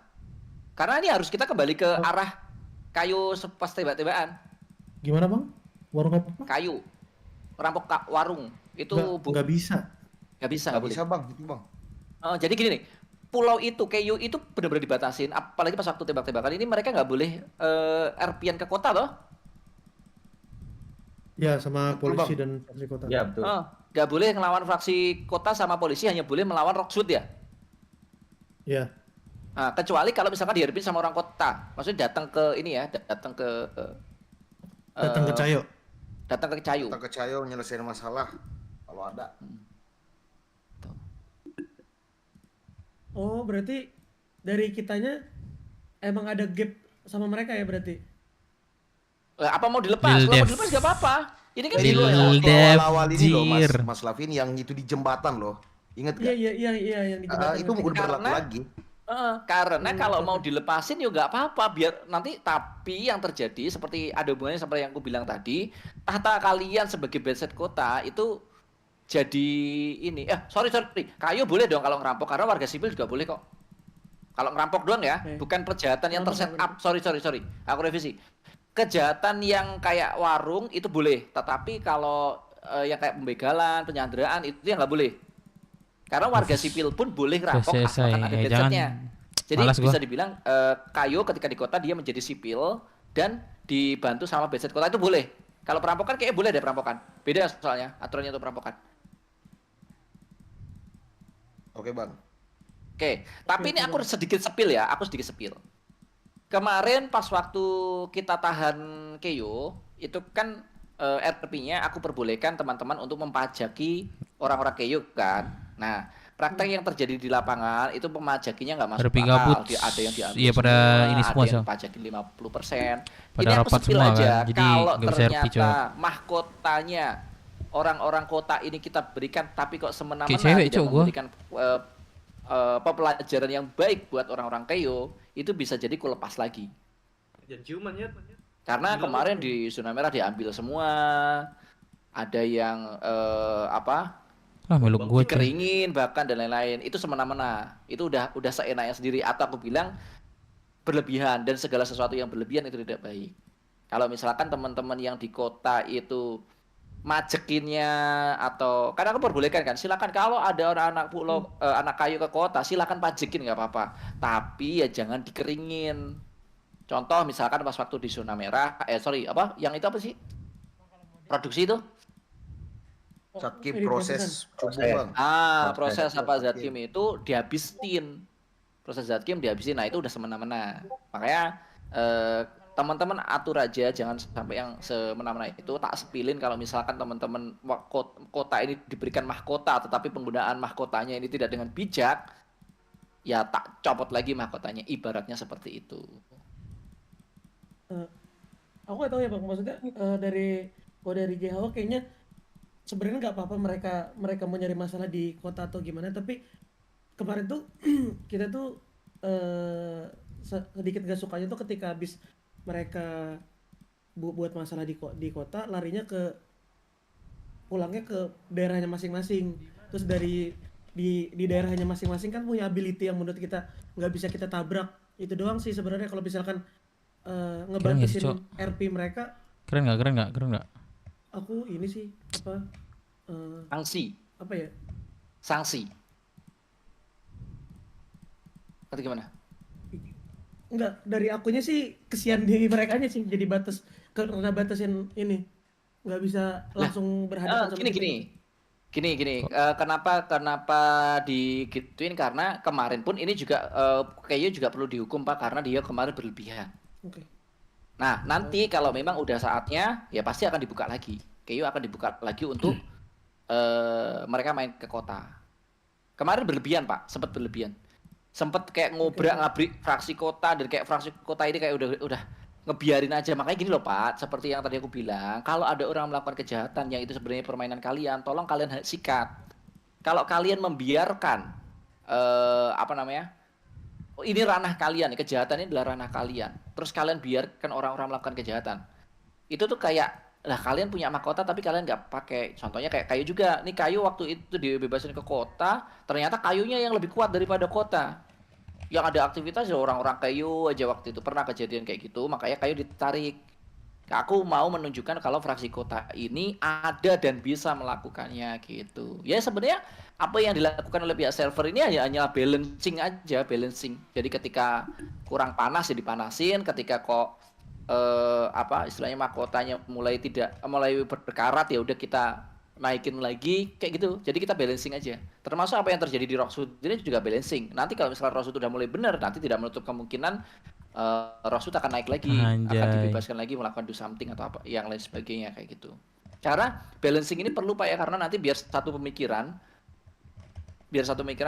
Karena ini harus kita kembali ke arah Kayo pas tembak-tembakan. Gimana bang? Warung apa? Kayu, rampok warung itu nggak bisa. Nggak bisa bang, itu bang. Jadi gini nih, pulau itu Kayu itu benar-benar dibatasin. Apalagi pas waktu tembak-tembakan ini mereka nggak boleh RP-an ke kota loh. Ya, sama Betul, polisi Bang. dan fraksi kota. Ya betul. Nggak boleh ngelawan fraksi kota sama polisi, hanya boleh melawan Roksud ya. Ya. Nah, kecuali kalau misalkan dihadapin sama orang kota, maksudnya datang ke ini ya, datang ke Cayo. Datang ke Cayo. Datang ke Cayo nyelesain masalah kalau ada. Oh, berarti dari kitanya emang ada gap sama mereka ya berarti? Apa mau dilepas? Kalau mau dilepas nggak apa-apa. Ini kan di luar. Awal-awal ini loh Mas Lavin yang itu di jembatan loh. Ingat gak? Iya yang di jembatan. Itu udah berlaku lagi. Karena kalau mau dilepasin ya nggak apa-apa, biar nanti, tapi yang terjadi seperti ada hubungannya seperti yang aku bilang tadi, tahta kalian sebagai bedset kota itu jadi ini. Sorry, Kayu boleh dong kalau ngerampok, karena warga sipil juga boleh kok. Kalau ngerampok doang ya, bukan kejahatan yang terset up. Sorry, aku revisi. Kejahatan yang kayak warung itu boleh, tetapi kalau yang kayak pembegalan, penyanderaan itu yang nggak boleh. Karena warga sipil pun boleh ngerampok asalkan ada bedsetnya. Jadi bisa dibilang Kayo ketika di kota dia menjadi sipil dan dibantu sama bedset kota itu boleh. Kalau perampokan kayaknya boleh ada perampokan. Beda soalnya aturannya untuk perampokan. Oke Bang. Oke, tapi ini aku sedikit sepil ya, Kemarin pas waktu kita tahan Keyo, itu kan RP-nya aku perbolehkan teman-teman untuk mempajaki orang-orang Keyo kan. Nah, praktek yang terjadi di lapangan itu pemajakinya nggak masuk akal. Ada yang diambil iya, pada ini semua, ada yang pajakin 50%. Pada ini aku rapat sepil semua aja. kan, jadi Kalau nggak bisa RP, ternyata mahkotanya orang-orang kota ini kita berikan, tapi kok semena-mena tidak memberikan pelajaran yang baik buat orang-orang Keyo, itu bisa jadi ku lepas lagi. Karena kemarin di zona merah diambil semua, ada yang dikeringin bahkan dan lain-lain. Itu semena-mena, itu udah seenaknya sendiri, atau aku bilang berlebihan, dan segala sesuatu yang berlebihan itu tidak baik. Kalau misalkan teman-teman yang di kota itu majekinnya, atau karena aku perbolehkan kan, silakan kalau ada orang anak pulau anak Kayu ke kota silakan pajekin nggak apa-apa, tapi ya jangan dikeringin. Contoh misalkan pas waktu di zona merah, yang itu apa sih produksi itu Zatkim proses proses Zatkim itu dihabisin, nah itu udah semena-mena. Makanya teman-teman atur aja, jangan sampai yang semena-mena itu. Tak sepilin kalau misalkan teman-teman kota ini diberikan mahkota, tetapi penggunaan mahkotanya ini tidak dengan bijak, ya tak copot lagi mahkotanya, ibaratnya seperti itu. Aku nggak tahu ya Bang, maksudnya dari JHO kayaknya sebenarnya nggak apa-apa mereka mau nyari masalah di kota atau gimana, tapi kemarin tuh kita tuh sedikit gak sukanya tuh ketika habis mereka buat masalah di kota, larinya pulangnya ke daerahnya masing-masing. Terus di daerahnya masing-masing kan punya ability yang menurut kita nggak bisa kita tabrak. Itu doang sih sebenarnya kalau misalkan ngebatasin RP mereka. Keren nggak? Aku ini sih sanksi. Apa ya? Sanksi. Atau gimana? Enggak, dari akunya sih kesian di mereka aja sih, jadi karena batasin ini nggak bisa langsung berhadapan sama gini. Kenapa digituin? Karena kemarin pun ini juga kayaknya juga perlu dihukum Pak, karena dia kemarin berlebihan. Oke. Nah nanti kalau memang udah saatnya ya pasti akan dibuka lagi. Kayaknya akan dibuka lagi untuk mereka main ke kota. Kemarin berlebihan Pak, sempat berlebihan. Sempet kayak ngabrik fraksi kota, dan kayak fraksi kota ini kayak udah ngebiarin aja. Makanya gini loh Pak, seperti yang tadi aku bilang, kalau ada orang melakukan kejahatan yang itu sebenarnya permainan kalian, tolong kalian sikat. Kalau kalian membiarkan ini ranah kalian, kejahatan ini adalah ranah kalian, terus kalian biarkan orang-orang melakukan kejahatan, itu tuh kayak lah kalian punya mahkota tapi kalian nggak pakai. Contohnya kayak Kayu juga, nih Kayu waktu itu dibebasin ke kota, ternyata Kayunya yang lebih kuat daripada kota. Yang ada aktivitas ya orang-orang Kayu aja waktu itu, pernah kejadian kayak gitu, makanya Kayu ditarik. Aku mau menunjukkan kalau fraksi kota ini ada dan bisa melakukannya gitu. Ya sebenarnya apa yang dilakukan oleh pihak server ini hanya balancing aja, balancing. Jadi ketika kurang panas ya dipanasin, ketika kok apa istilahnya mahkotanya mulai berkarat, ya udah kita naikin lagi kayak gitu. Jadi kita balancing aja. Termasuk apa yang terjadi di Rocksuit ini juga balancing. Nanti kalau misalnya Rocksuit udah mulai benar, nanti tidak menutup kemungkinan Rocksuit akan naik lagi, akan Anjay. dibebaskan lagi melakukan do something atau apa yang lain sebagainya kayak gitu. Cara balancing ini perlu Pak ya, karena nanti biar satu pemikiran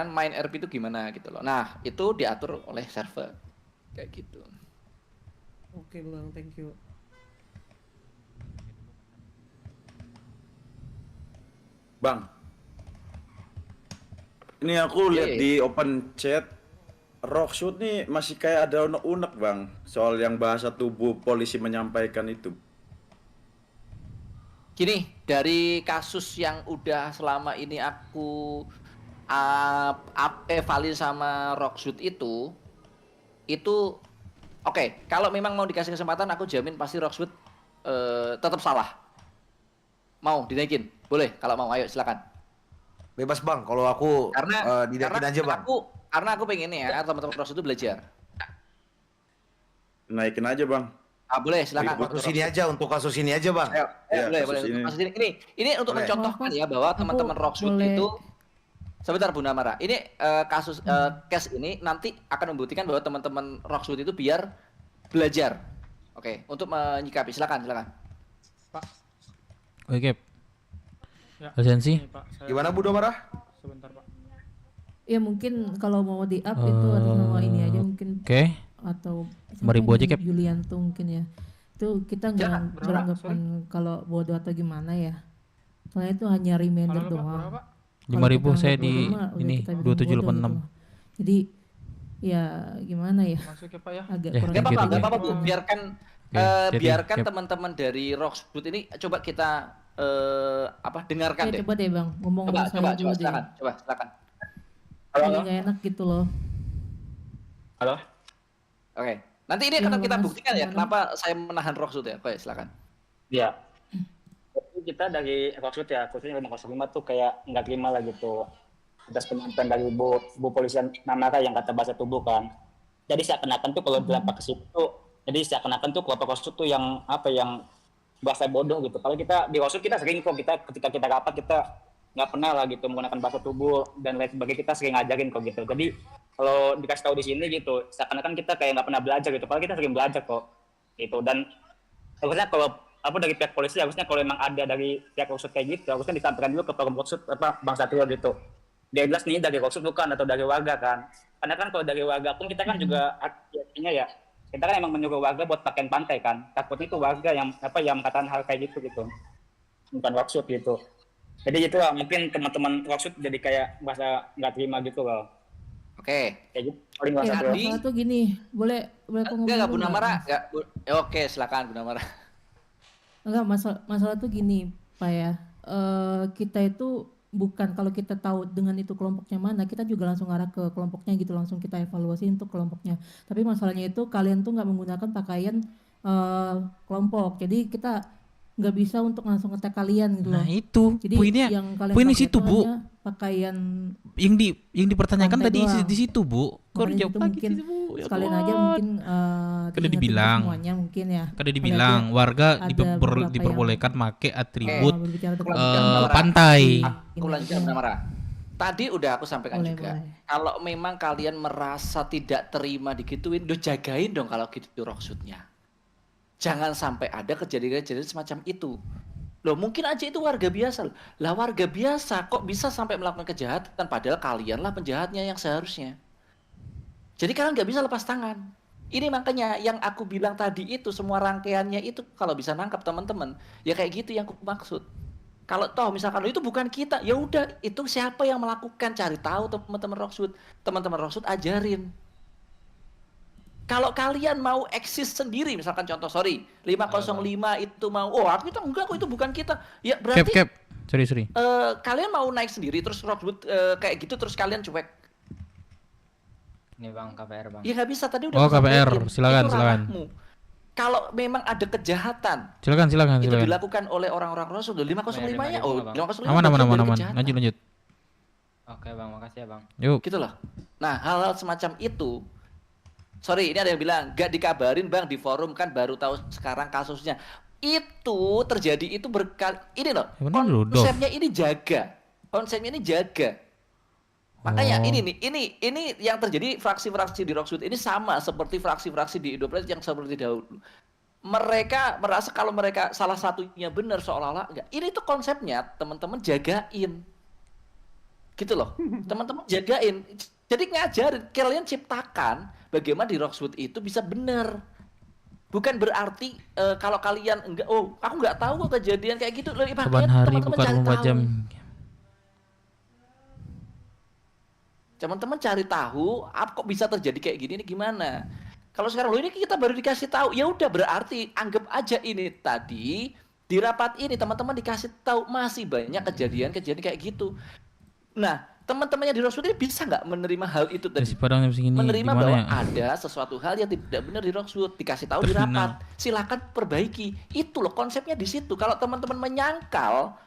main RP itu gimana gitu loh. Nah, itu diatur oleh server kayak gitu. Oke Bang, thank you. Bang, ini aku lihat Iya. di open chat Rocksuit nih masih kayak ada unek-unek bang soal yang bahasa tubuh polisi menyampaikan itu. Gini, dari kasus yang udah selama ini aku evalin sama Rocksuit itu oke, kalau memang mau dikasih kesempatan aku jamin pasti Rocksuit tetap salah. Mau dinaikin? Boleh, kalau mau ayo silakan. Bebas bang, kalau aku dinaikin aja bang. Karena aku pengen ya teman-teman Rocksuit itu belajar. Naikin aja bang. Boleh, silakan. Untuk kasus ini aja bang. Ayo, Ya, boleh. kasus ini. Kasus ini untuk Boleh. mencontohkan ya bahwa teman-teman Rocksuit boleh. itu sebentar Bu Namara. Ini kasus case ini nanti akan membuktikan bahwa teman-teman Rocksuit itu biar belajar. Oke, untuk menyikapi silakan. Oke. Ya, Lisensi? ini, Pak, saya- Gimana Bu Namara? Sebentar Pak. Ya mungkin kalau mau di up itu atas nama ini aja mungkin. Oke. Atau 5.000 aja, siapa Cap. nih, Yulianto mungkin ya. Itu kita nggak Jangan, berapa? beranggapan kalau bodoh atau gimana ya. Soalnya itu hanya reminder Halo, Pak, doang. berapa? Kalau 5.000 kita saya nggak di bodoh mah udah ini kita bilang 2786. bodoh gitu. Jadi ya gimana ya? Masuk ya Pak ya. Agak Ya, kurang thank you, Gak thank you. apa-apa Bu, biarkan Oke, biarkan Cap. teman-teman dari Rocksuit ini coba kita dengarkan Ya deh. coba deh Bang, ngomong Coba sama saya dulu deh. silakan. Jadi nggak enak gitu loh. Halo. Oke. Nanti ini Ya, akan kita Mas, buktikan ya gimana? kenapa saya menahan Rocksuit ya. Oke, silakan. Iya. Jadi kita dari Rocksuit ya, khususnya 505 tuh kayak nggak terima lah gitu atas penyampaian dari Bu Polisian Namara yang kata bahasa tubuh kan. Jadi seakan-akan tuh kalau dilempar ke situ, jadi seakan-akan tuh kelompok Rocksuit tuh yang bahasa bodoh gitu. Kalau kita di Rocksuit kita sering kok ketika kita rapat kita nggak pernah lah gitu menggunakan bahasa tubuh dan lain sebagainya, kita sering ngajarin kok gitu. Jadi kalau dikasih tahu di sini gitu, seakan-akan kita kayak nggak pernah belajar gitu. Padahal kita sering belajar kok gitu. Dan harusnya kalau dari pihak polisi harusnya kalau memang ada dari pihak Rocksuit kayak gitu, harusnya disampaikan dulu ke forum Rocksuit Bang Satrio gitu. Dia jelas nih dari Rocksuit bukan atau dari warga kan. Karena kan kalau dari warga pun kita kan juga artinya ya kita kan emang menyuruh warga buat pakaian pantai kan. Takutnya itu warga yang mengatakan hal kayak gitu. Bukan Rocksuit gitu. Jadi itu lah mungkin teman-teman Rocksuit jadi kayak bahasa nggak terima gitu loh. Oke. Kayak gitu. Paling Ya, bahasa masalah tuh gini, boleh aku ngomong Enggak Bu dulu nggak, Namara, Mas? enggak. Oke, silakan Bu Namara. Enggak, masalah tuh gini, Pak ya. Kita itu bukan kalau kita tahu dengan itu kelompoknya mana, kita juga langsung arah ke kelompoknya gitu, langsung kita evaluasi untuk kelompoknya. Tapi masalahnya itu kalian tuh nggak menggunakan pakaian kelompok. Jadi kita nggak bisa untuk langsung ngetek kalian gitu loh. Nah, itu Jadi poinnya. yang kalian Poin di pakai situ, itu Bu. hanya pakaian Yang dipertanyakan pantai tadi doang. di situ, Bu. Kok Makanya dijawab itu lagi mungkin sih, Bu? Ya sekalian aja Tuhan. mungkin Kan udah diingetin dibilang. semuanya mungkin ya. Kan udah Kali dibilang aja warga ada beberapa yang diperbolehkan make atribut berbicara dengan pantai. Aku lanjutkan Bu Namara. Tadi udah aku sampaikan Boleh, juga. boleh. Kalau memang kalian merasa tidak terima digituin, jagain dong kalau gitu Rocksuitnya. Jangan sampai ada kejadian-kejadian semacam itu. Loh mungkin aja itu warga biasa. Lah warga biasa kok bisa sampai melakukan kejahatan padahal kalianlah penjahatnya yang seharusnya. Jadi kalian nggak bisa lepas tangan. Ini makanya yang aku bilang tadi itu semua rangkaiannya itu kalau bisa nangkap teman-teman, ya kayak gitu yang aku maksud. Kalau toh misalkan itu bukan kita, ya udah itu siapa yang melakukan, cari tahu teman-teman Rocksuit. Teman-teman Rocksuit ajarin. Kalau kalian mau eksis sendiri, misalkan contoh 505 itu mau, aku itu enggak kok itu bukan kita. Ya berarti Cap. Sorry. kalian mau naik sendiri terus Rocksuit kayak gitu terus kalian cuek. Ini Bang KPR Bang. Ya nggak bisa, tadi udah Oh, aku KPR. sampaikan. Silakan, Itu silakan. ranahmu. Kalau memang ada kejahatan Silakan. itu dilakukan oleh orang-orang Rocksuit 505-nya. Oh, 505 Aman. bagian dari kejahatan. Lanjut. Oke Bang, makasih ya Bang. Yuk. Gitu loh. Nah, hal-hal semacam itu Sorry, ini ada yang bilang nggak dikabarin bang di forum, kan baru tahu sekarang kasusnya. Itu terjadi itu berkali ini loh. Bener, Rudolf. Konsepnya ini jaga. Makanya Oh. ini yang terjadi fraksi-fraksi di Rockwood ini sama seperti fraksi-fraksi di Indopress yang seperti dahulu. Mereka merasa kalau mereka salah satunya benar seolah-olah enggak. Ini tuh konsepnya teman-teman jagain. Gitu loh. Teman-teman jagain. Jadi ngajarin, kalian ciptakan bagaimana di Rockwood itu bisa benar. Bukan berarti kalau kalian enggak, oh aku nggak tahu kok kejadian kayak gitu. Saban hari bukan 24 jam. Teman-teman cari tahu, kok bisa terjadi kayak gini, ini gimana? Kalau sekarang ini kita baru dikasih tahu, ya udah berarti anggap aja ini tadi di rapat ini teman-teman dikasih tahu masih banyak kejadian-kejadian kayak gitu. Nah, teman-temannya di Rockwood ini bisa nggak menerima hal itu tadi? Padang jam segini Menerima gimana bahwa ya? ada sesuatu hal yang tidak benar di Rockwood, dikasih tahu di rapat, silakan perbaiki. Itu loh konsepnya di situ. Kalau teman-teman menyangkal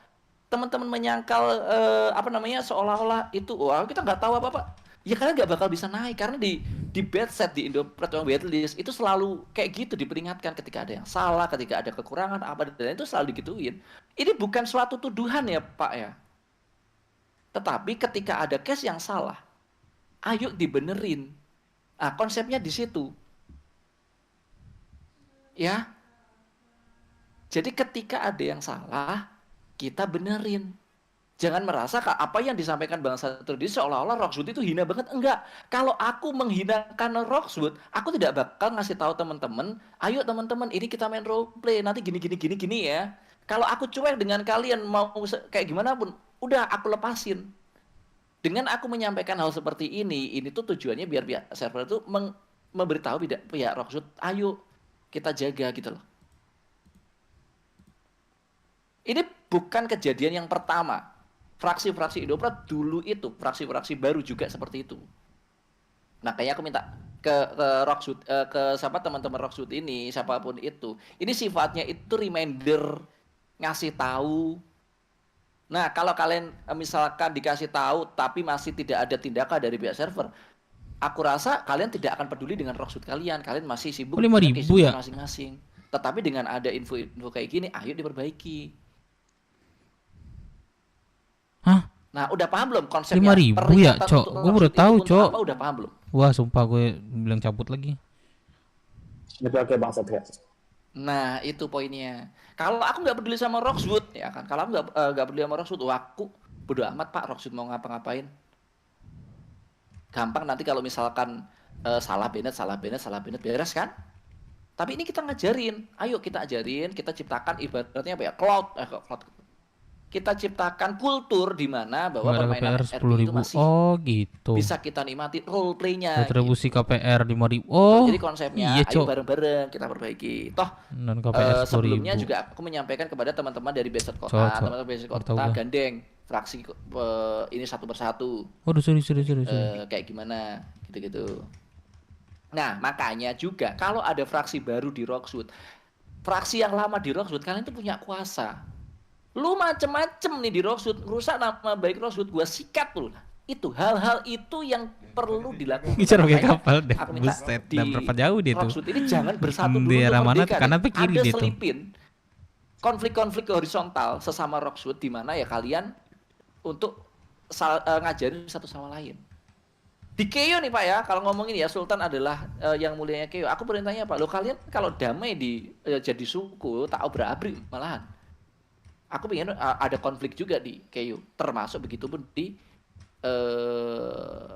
apa namanya seolah-olah itu wah kita nggak tahu apa-apa, ya kalian nggak bakal bisa naik karena di bed set di Indopress bed list itu selalu kayak gitu, diperingatkan ketika ada yang salah, ketika ada kekurangan apa dan itu selalu digituin. Ini bukan suatu tuduhan ya Pak ya, tetapi ketika ada case yang salah ayo dibenerin. Ah, konsepnya di situ ya. Jadi ketika ada yang salah kita benerin. Jangan merasa apa yang disampaikan Bang Satrudi seolah-olah Rockwood itu hina banget. Enggak. Kalau aku menghinakan Rockwood, aku tidak bakal ngasih tahu teman-teman, ayo teman-teman ini kita main role play, nanti gini ya. Kalau aku cuek dengan kalian mau kayak gimana pun, udah aku lepasin. Dengan aku menyampaikan hal seperti ini tuh tujuannya biar pihak server itu memberitahu pihak Rockwood, ayo kita jaga gitu loh. Ini bukan kejadian yang pertama. Fraksi-fraksi Indopress dulu itu, fraksi-fraksi baru juga seperti itu. Nah, kayak aku minta ke Rockwood, ke siapa teman-teman Rockwood ini, siapapun itu. Ini sifatnya itu reminder, ngasih tahu. Nah, kalau kalian misalkan dikasih tahu tapi masih tidak ada tindakan dari pihak server, aku rasa kalian tidak akan peduli dengan Rockwood kalian. Kalian masih sibuk dengan 5.000 ya? masing-masing. Tetapi dengan ada info-info kayak gini, ayo diperbaiki. Hah? Nah, udah paham belum konsepnya? 5.000 ya, Cok? Gue baru tahu, Cok. Udah paham belum? Wah, sumpah gue bilang cabut lagi. Oke Bang Satria. Nah, itu poinnya. Kalau aku nggak peduli sama Rockwood, ya kan? Kalau aku nggak peduli sama Rockwood, aku bodo amat Pak, Rockwood mau ngapa-ngapain. Gampang nanti kalau misalkan salah Bennett, beres kan? Tapi ini kita ngajarin, ayo kita ajarin, kita ciptakan ibaratnya apa ya? Cloud. Kita ciptakan kultur di mana bahwa permainan KPR RP itu 10.000. masih Oh, gitu. bisa kita nikmati role play-nya. Retribusi KPR 5.000. Oh. Jadi konsepnya iya, ayo Cok. bareng-bareng kita perbaiki. Toh Dan KPR 10.000. sebelumnya juga aku menyampaikan kepada teman-teman dari Beset Kota, Cok. teman-teman Beset Kota Tahu gua. gandeng fraksi ini satu persatu. Waduh, sorry. Kayak gimana gitu-gitu. Nah, makanya juga kalau ada fraksi baru di Rockwood, fraksi yang lama di Rockwood, kalian tuh punya kuasa. Lu macem-macem nih di Rockwood, rusak nama baik Rockwood, gua sikat lu. Itu hal-hal itu yang perlu dilakukan. Bicara pakai Makanya kapal deh. aku minta Buset, di dan berapa jauh dia tuh? Rockwood ini jangan bersatu dulu Daerah untuk mana merdeka tuh? Kanan nih. apa kiri Ada dia tuh? selipin konflik-konflik horizontal sesama Rockwood di mana ya kalian untuk ngajarin satu sama lain. Di Keio nih Pak ya, kalau ngomongin ya Sultan adalah yang mulianya Keio. Aku bertanya Pak, lo kalian kalau damai di jadi suku tak obrak-abrik malahan. Aku pengen ada konflik juga di Keio, termasuk begitupun di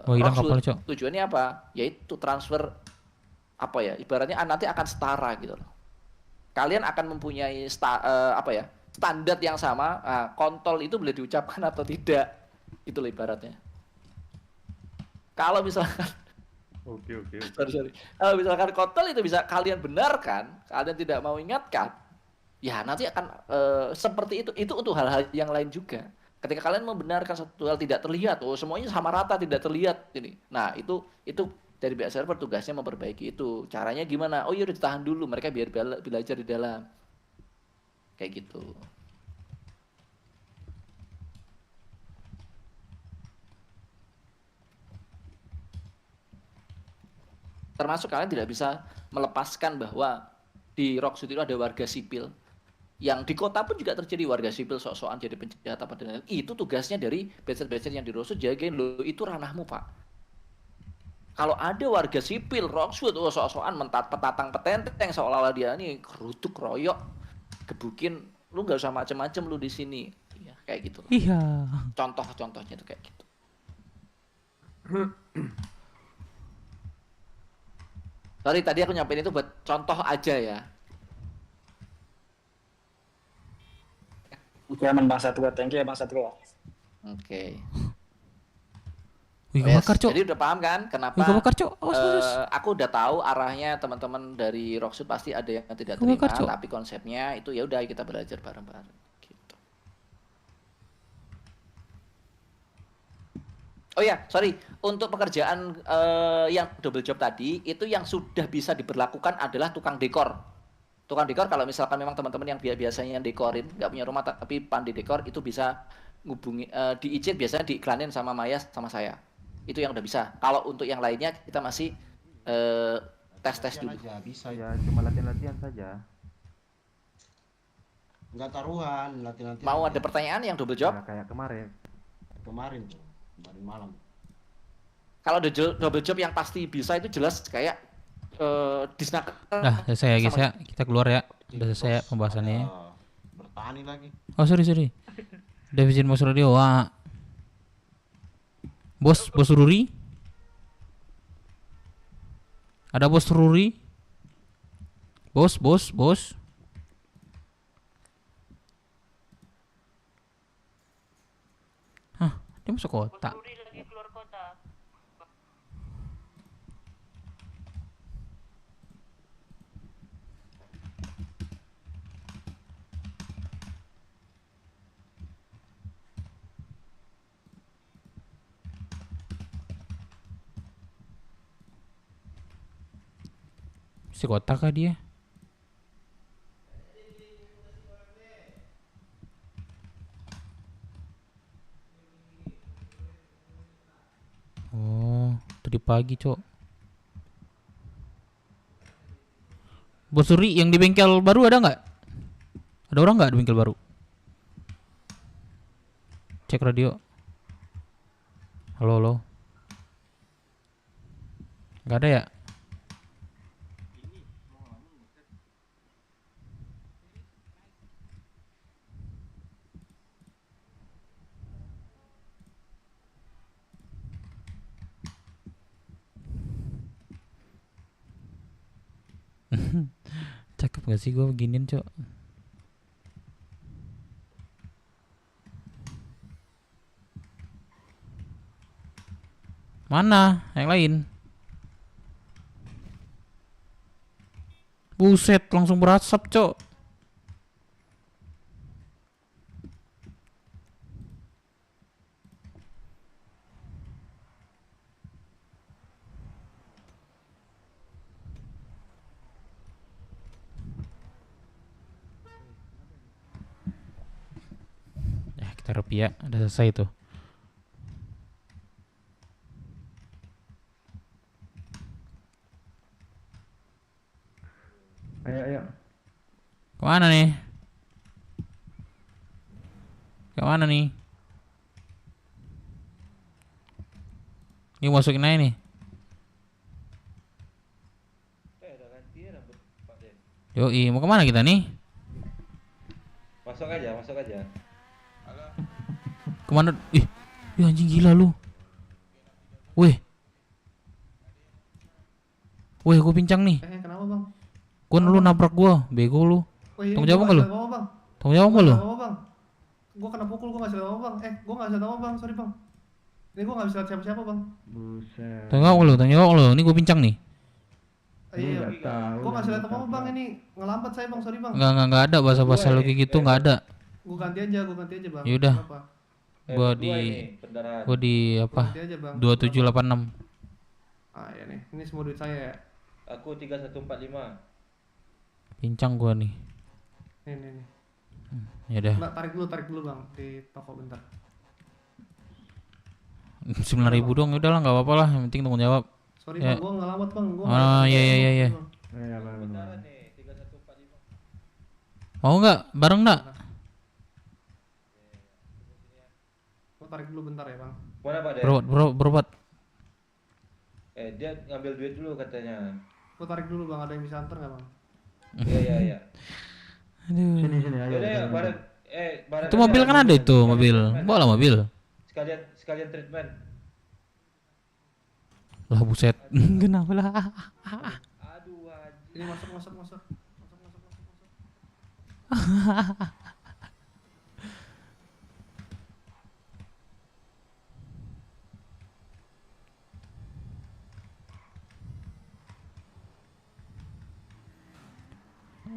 hilang Rockwood. kapal, Cok. Tujuannya apa? Yaitu transfer apa ya? Ibaratnya nanti akan setara gitu loh. Kalian akan mempunyai standar yang sama. Nah, kontol itu boleh diucapkan atau tidak? Itu loh ibaratnya. Kalau misalkan sorry. Kalau misalkan kontol itu bisa kalian benarkan, kalian tidak mau ingatkan, ya nanti akan seperti itu. Itu untuk hal-hal yang lain juga. Ketika kalian membenarkan satu hal tidak terlihat, semuanya sama rata tidak terlihat ini. Nah, itu dari pihak server tugasnya memperbaiki itu. Caranya gimana? Oh iya udah ditahan dulu, mereka biar belajar di dalam. Kayak gitu. Termasuk kalian tidak bisa melepaskan bahwa di Rocksuit itu ada warga sipil. Yang di kota pun juga terjadi warga sipil sok-sokan jadi penjahat apa dan lain-lain. Itu tugasnya dari bedside yang di Rocksuit, jagain lo, itu ranahmu Pak. Kalau ada warga sipil Rocksuit, sok-sokan petatang petenteng seolah-olah dia nih kerutuk royok, gebukin, lu nggak usah macem-macem lu di sini. Ya, kayak gitu. Iya. Contoh-contohnya itu kayak gitu. Sorry tadi aku nyampein itu buat contoh aja ya. Oke, aman Bang Satrio. Thank you ya Bang Satrio. Oke. Wih, kebakar, Cok. Jadi udah paham kan kenapa? Wih, kebakar, Cok. Awas, awas. Aku udah tahu arahnya teman-teman dari Rocksuit pasti ada yang tidak terima, Kebakar, Cok. tapi konsepnya itu ya udah kita belajar bareng-bareng. Gitu. Oh ya, sorry. Untuk pekerjaan yang double job tadi, itu yang sudah bisa diberlakukan adalah tukang dekor. Tukang dekor kalau misalkan memang teman-teman yang biasanya dekorin, nggak punya rumah tapi pandai dekor, itu bisa ngubungi diizin, biasanya diiklanin sama Maya sama saya. Itu yang udah bisa. Kalau untuk yang lainnya kita masih tes dulu. Aja, bisa ya, cuma latihan-latihan saja. Enggak taruhan, latihan-latihan. Mau ada pertanyaan yang double job? Ya, kayak kemarin. Kemarin malam. Kalau ada double job yang pasti bisa itu jelas kayak disnaker. Dah selesai ya guys ya, kita keluar ya. Udah selesai ya pembahasannya. Bertani lagi. Oh sorry. Devisin Bos Radio. Wah. Bos Ruri. Ada Bos Ruri. Bos. Hah, dia masuk kota. Si kota kah dia? Oh, tadi pagi, Cok. Bos Suri yang di bengkel baru ada nggak? Ada orang nggak di bengkel baru? Cek radio. Halo. Nggak ada ya? Cakep gak sih gue beginian, Cok? Mana yang lain? Buset, langsung berasap, Cok. Kita rupiah, udah selesai tuh. Ayo. Kemana nih? Ini masukin aja nih. Yoi, mau kemana kita nih? Masuk aja. Kemana? Ih, anjing gila lu. Weh, gue pincang nih. Kenapa bang? Lu nabrak gua, bego lu. Tanggung jawab nggak lu? Tanggung jawab nggak lu? Gue kena pukul, gue nggak bisa tahu bang. Gue nggak bisa tahu bang, sorry bang. Ini gue nggak bisa lihat siapa-siapa bang. Buset. Tanggung jawab lu. Ini gue pincang nih. Iya, gue nggak bisa lihat apa bang, ini ngelambat saya bang, sorry bang. Nggak ada bahasa lu kayak gitu, nggak ada. Gue ganti aja bang. Yaudah. Gua di apa? 2786. Ah ya nih, ini semua duit saya ya. Aku 3145. Pincang gua nih. Nih. Ya udah. Tarik dulu bang di toko bentar. 9.000 dong, udah lah nggak apa-apa lah, yang penting tanggung jawab. Sorry Ya. bang, gua ngelawat bang. Gua Oh iya iya iya iya. Iya, benar. Mau nggak bareng nggak? Gua tarik dulu bentar ya bang. Mana Pak Den? Berobat. Dia ngambil duit dulu katanya. Gua tarik dulu bang, ada yang bisa antar nggak bang? Iya. Aduh. Sini, ayo. Yaudah ya, bareng. Bareng Itu aja, mobil kan ada treatment. itu mobil. Bawa mobil. Sekalian treatment. Lah buset. Kenapa lah? Aduh, Ini masuk.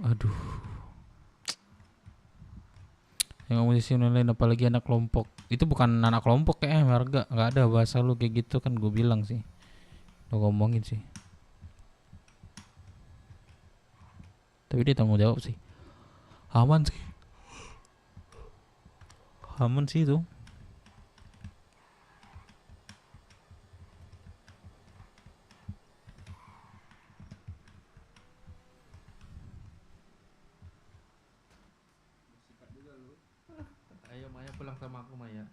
Aduh. Yang musisi online apalagi anak kelompok. Itu bukan anak kelompok kayaknya warga. Nggak ada bahasa lu kayak gitu kan gue bilang sih. Udah ngomongin sih. Tapi dia tanggung jawab sih. Aman sih. Aman sih itu. Ayo Maya pulang sama aku Maya.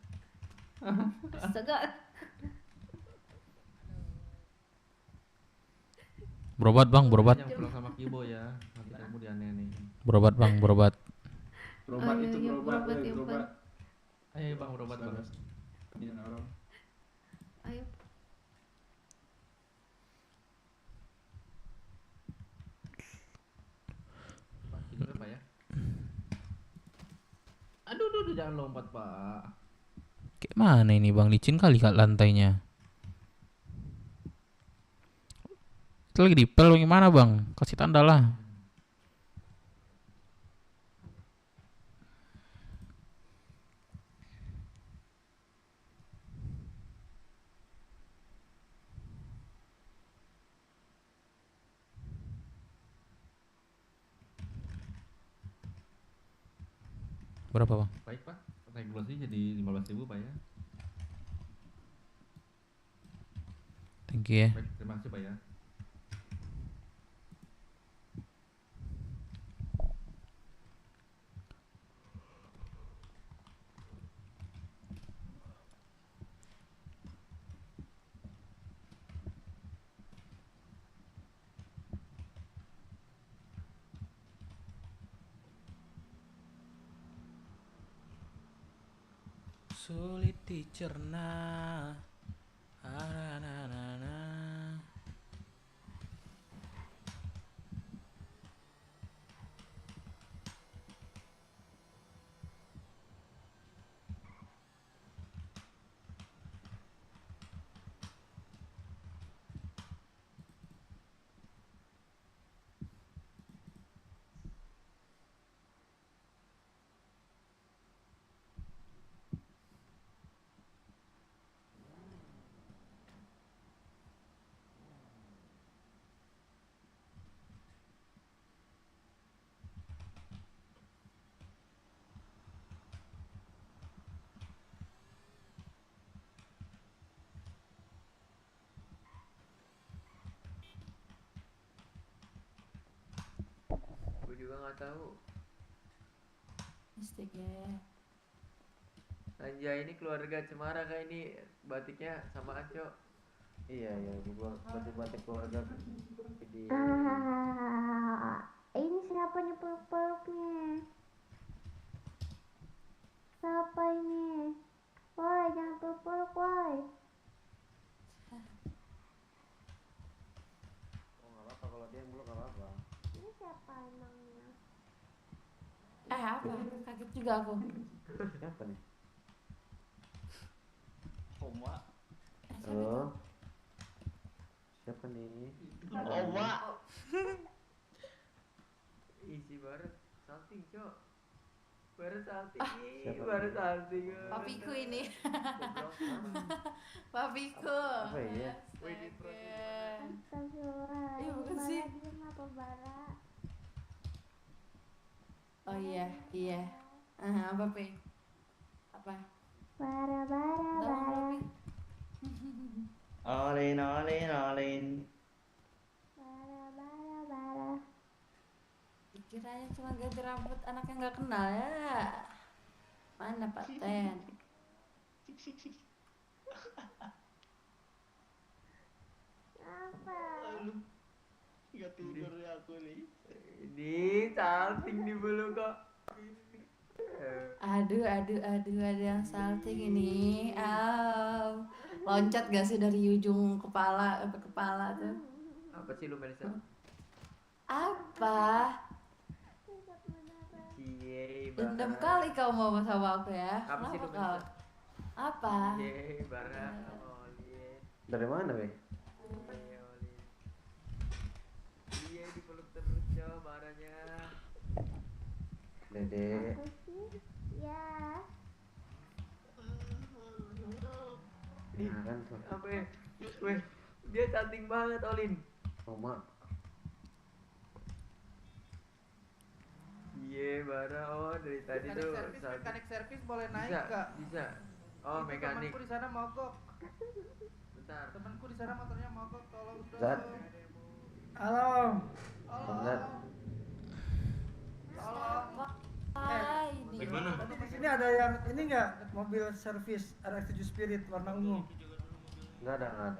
Astaga. Berobat bang, berobat. Jangan pulang sama Kibo ya. Nanti kamu dianeh-anehin. Berobat bang, berobat. Berobat Ayo, itu ayo, berobat, berobat, woy, ya, berobat. Ayo bang berobat bang. Iya, orang. Ayo. Pak, tidur Pak ya. Aduh, jangan lompat Pak. Kayak mana ini bang, licin kali kak lantainya. Itu lagi dipel gimana bang? Kasih tanda lah. Berapa bang? Baik Pak, regulasi jadi 15.000 Pak ya. Thank you ya. Baik, terima kasih Pak ya. Sulit dicerna. Ananana. Gue juga nggak tahu. Astaga. Anjay, ini keluarga Cemara kayak ini batiknya sama Aco. Iya, gua batik keluarga di Ini siapa nih peluk-peluknya? Siapa ini? Woi, jangan peluk-peluk, woi. Oh, nggak apa-apa kalau dia yang meluk nggak apa-apa. Ini siapa emangnya? Apa? Kaget juga aku. Siapa nih? Oma. Halo. Siapa nih? Oma. Isi baru salting, Cok. Baru salting. Siapa Baru nih? salting. Papiku ini. Papiku. Apa ya? Astagfirullah. Iya, bukan sih. Bara diem apa bara? Oh iya. Apa Pe? Apa? Bara. Tolong, Papi. Olin, olin, olin. Dikiranya cuma ganti rambut anak yang nggak kenal ya. Mana Pak Ten? Apa? Gak tidur ya aku nih. Ini salting di bulu kok. Aduh, ada yang salting ini. Loncat gak sih dari ujung kepala ke kepala tuh? Apa sih lu Melisa? Apa? Cie, Dendam kali kau mau sama aku ya? Apa sih lu Kenapa kau? Melisa? Apa? Cie, Bara, Olin. Dari mana, Be? Cie, Olin. Iya, dipeluk terus ya Baranya. Dede. Apa sih? Ya. Nah, kan tuh. Apa ya? Weh, dia cantik banget Olin. Mama. Iya, Bara. Oh, dari tadi tuh. Mekanik servis boleh naik Bisa, nggak? bisa. Oh, Itu mekanik. Temanku di sana mogok. Bentar. Temanku di sana motornya mogok, tolong dong. Zat. Halo. Zat. Gimana? Tadi di sini ada yang ini nggak mobil servis RX7 Spirit warna ungu? Enggak ada.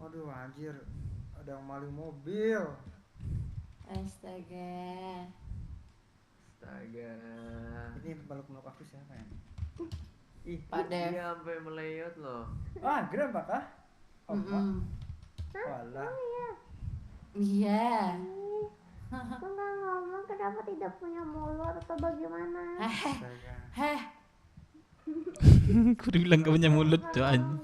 Aduh anjir, ada yang maling mobil. Astaga. Ini meluk-meluk aku siapa ya? Ih, Pak Dev. dia sampai melayot loh. Ah, Grandpa kah? Opa. Walah. Iya. Aku nggak ngomong kenapa tidak punya mulut atau bagaimana? Heh. Aku udah bilang gak punya mulut tuh anjing.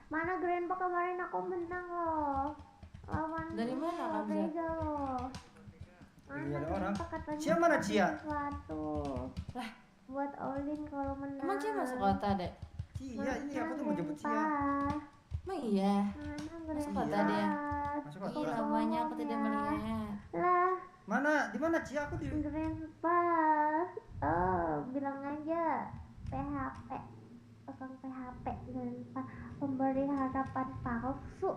Mana Grandpa kemarin aku menang loh. Lawan Dari mana, Kamza? Reza loh. Iya, ada orang. Grandpa katanya Cia mana, kasih Cia? sesuatu. Lah, buat Olin kalau menang. emang Cia masuk kota, Dek? Iya, ini aku tuh mau jemput Cia. Emang iya? Mana Masuk Grandpa? kota dia? Masuk kota. Ih, lamanya aku tidak melihat. Lah, Mana? Di mana Cia? Aku di Grandpa. Oh, bilang aja PHP. Pasang PHP Grandpa. Pemberi harapan palsu.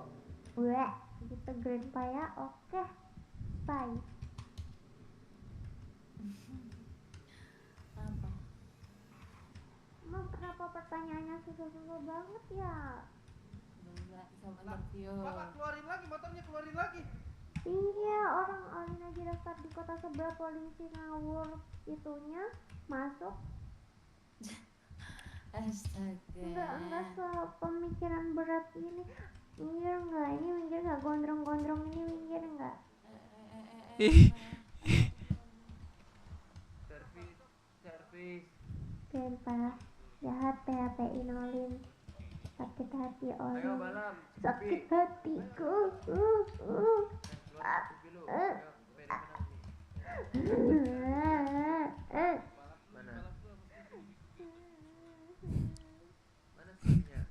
Weh, gitu Grandpa ya. Oke. Bye. Apa? Emang kenapa pertanyaannya susah-susah banget ya? Enggak sama interview. Bapak keluarin lagi motornya, keluarin lagi. Iya, orang Olin aja daftar di kota sebelah polisi ngawur itunya masuk. Astaga. Enggak pemikiran berat ini. Minggir enggak? Ini minggir enggak? Gondrong-gondrong ini minggir enggak? Servis. Grandpa, jahat PHP-in Olin. Sakit hati Olin. Ayo balap. Sakit hatiku. Mana? Mana sihnya?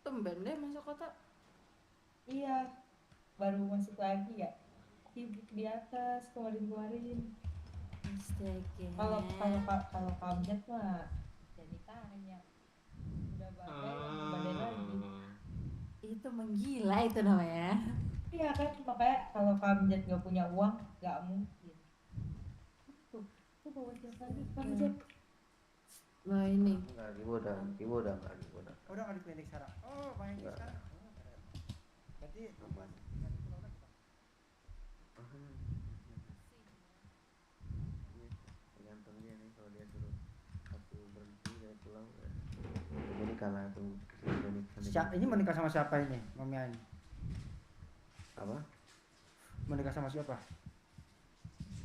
Tumben deh masuk kota. Iya, baru masuk lagi ya. Sibuk di atas kemarin-kemarin. Astaga. Kalau Kamjat mah jadi tanya. Udah badai lagi. Itu menggila itu namanya. Iya kan, makanya kalau Kamjat gak punya uang, gak mungkin. Tuh bawa tiap kali Kamjat. Nah ini. Enggak, ibu udah enggak. Udah nggak di klinik sekarang. Oh, main di Enggak. sekarang. Berarti Tergantung dia nih kalau dia suruh aku berhenti saya pulang ya. Jadi kalah tuh ini menikah sama siapa ini, Mami Ani? apa? Menikah sama siapa?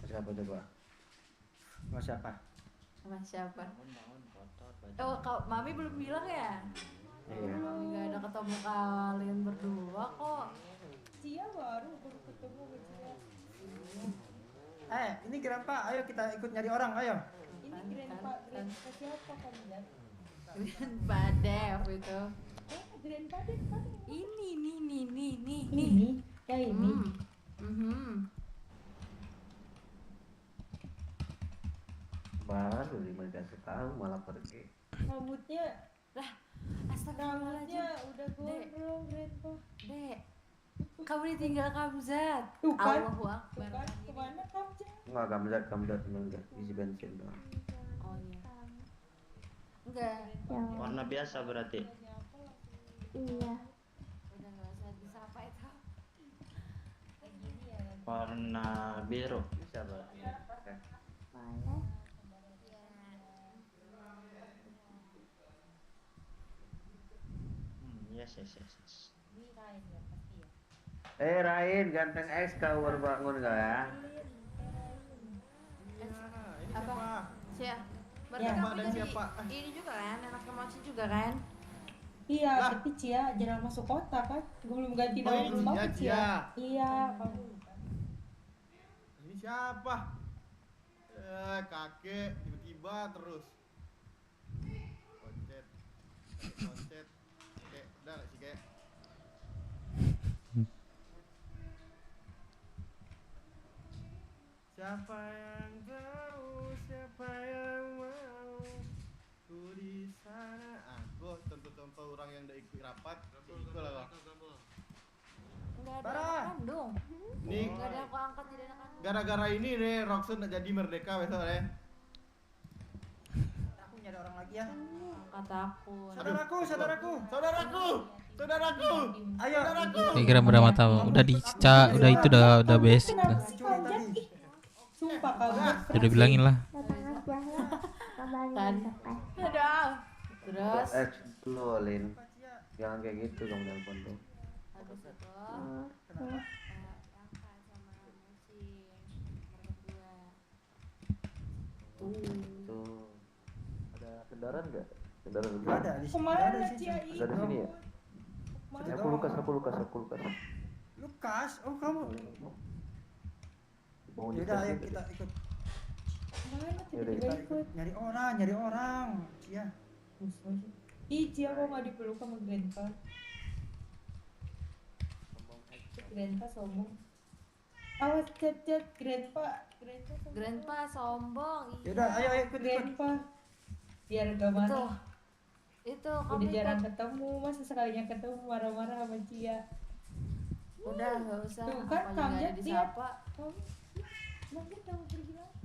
Siapa coba? Sama siapa? Sama siapa? Oh, kau Mami belum bilang ya? Iya. Nggak ada ketemu kalian berdua kok. Cia baru ketemu sama Cia. Ini Grandpa, ayo kita ikut nyari orang, ayo. Ini Grandpa siapa kamu? Grandpa Dev itu. Grandpa Dev kan? Ini. Ini, ya ini. Baru dikasih tahu malah pergi. Rambutnya lah, astagfirullahaladzim. udah gondrong, Grandpa. Dek, kamu ditinggal Kamzat. Tuh kan? Allahu Akbar. Kemana Kamzat? Enggak, kamdat isi bensin doang. Oh iya. Enggak. Warna biasa berarti. Iya. Udah nggak usah disapa itu. Warna biru. Bisa berarti. Oke. Boleh. Yes. Rain, ganteng X kau baru bangun gak ya? Apa? Siapa? Berarti Ya, kamu dan jadi siapa? ini juga kan, anak emosi juga kan? Iya, tapi Cia jarang masuk kota kan? Gue belum ganti Oh, nama ini rumah Cia, ke Cia. Iya, kamu. Ini siapa? Kakek tiba-tiba terus. Koncet. Oke, udah nggak sih kayak? Siapa yang tahu, siapa yang mau? Ku di sana. Gue contoh-contoh orang yang udah ikut rapat. Itu lah. Enggak ada Bara. anak kandung. Nih. Enggak ada aku angkat jadi anak kandung. Gara-gara ini deh, Roxon jadi merdeka besok deh. Aku nyari orang lagi ya. Kata aku. Saudaraku. Ayo. Kira berapa tahu? Udah udah itu udah basic lah. Sumpah kamu. Udah bilangin lah. Kan. Aduh. Terus Dulu Lin. Jangan kayak gitu dong telepon tuh. habis itu Tuh. Ada kendaraan nggak? Kendaraan Ada di sini. Kemana Ada di Cia sini. ini? Ada di sini ya? Aku Lukas. Lukas, oh kamu. Mau Yaudah, ayo dikasih kita ikut. Kemana Yaudah, tiba-tiba ikut? Nyari orang. Iya. Ih, Cia kok gak dipeluk sama Grandpa? Grandpa sombong. Awas chat Grandpa sombong. Grandpa sombong. Yaudah, ayo ikut. Grandpa. Biar gak marah. Itu Udah kamu jarang ikut. ketemu, masa sekalinya ketemu marah-marah sama Cia. Udah nggak usah. Tuh Aku kan aja nggak ada Kamjat disapa. lihat. Kamu mungkin kamu pergi lagi.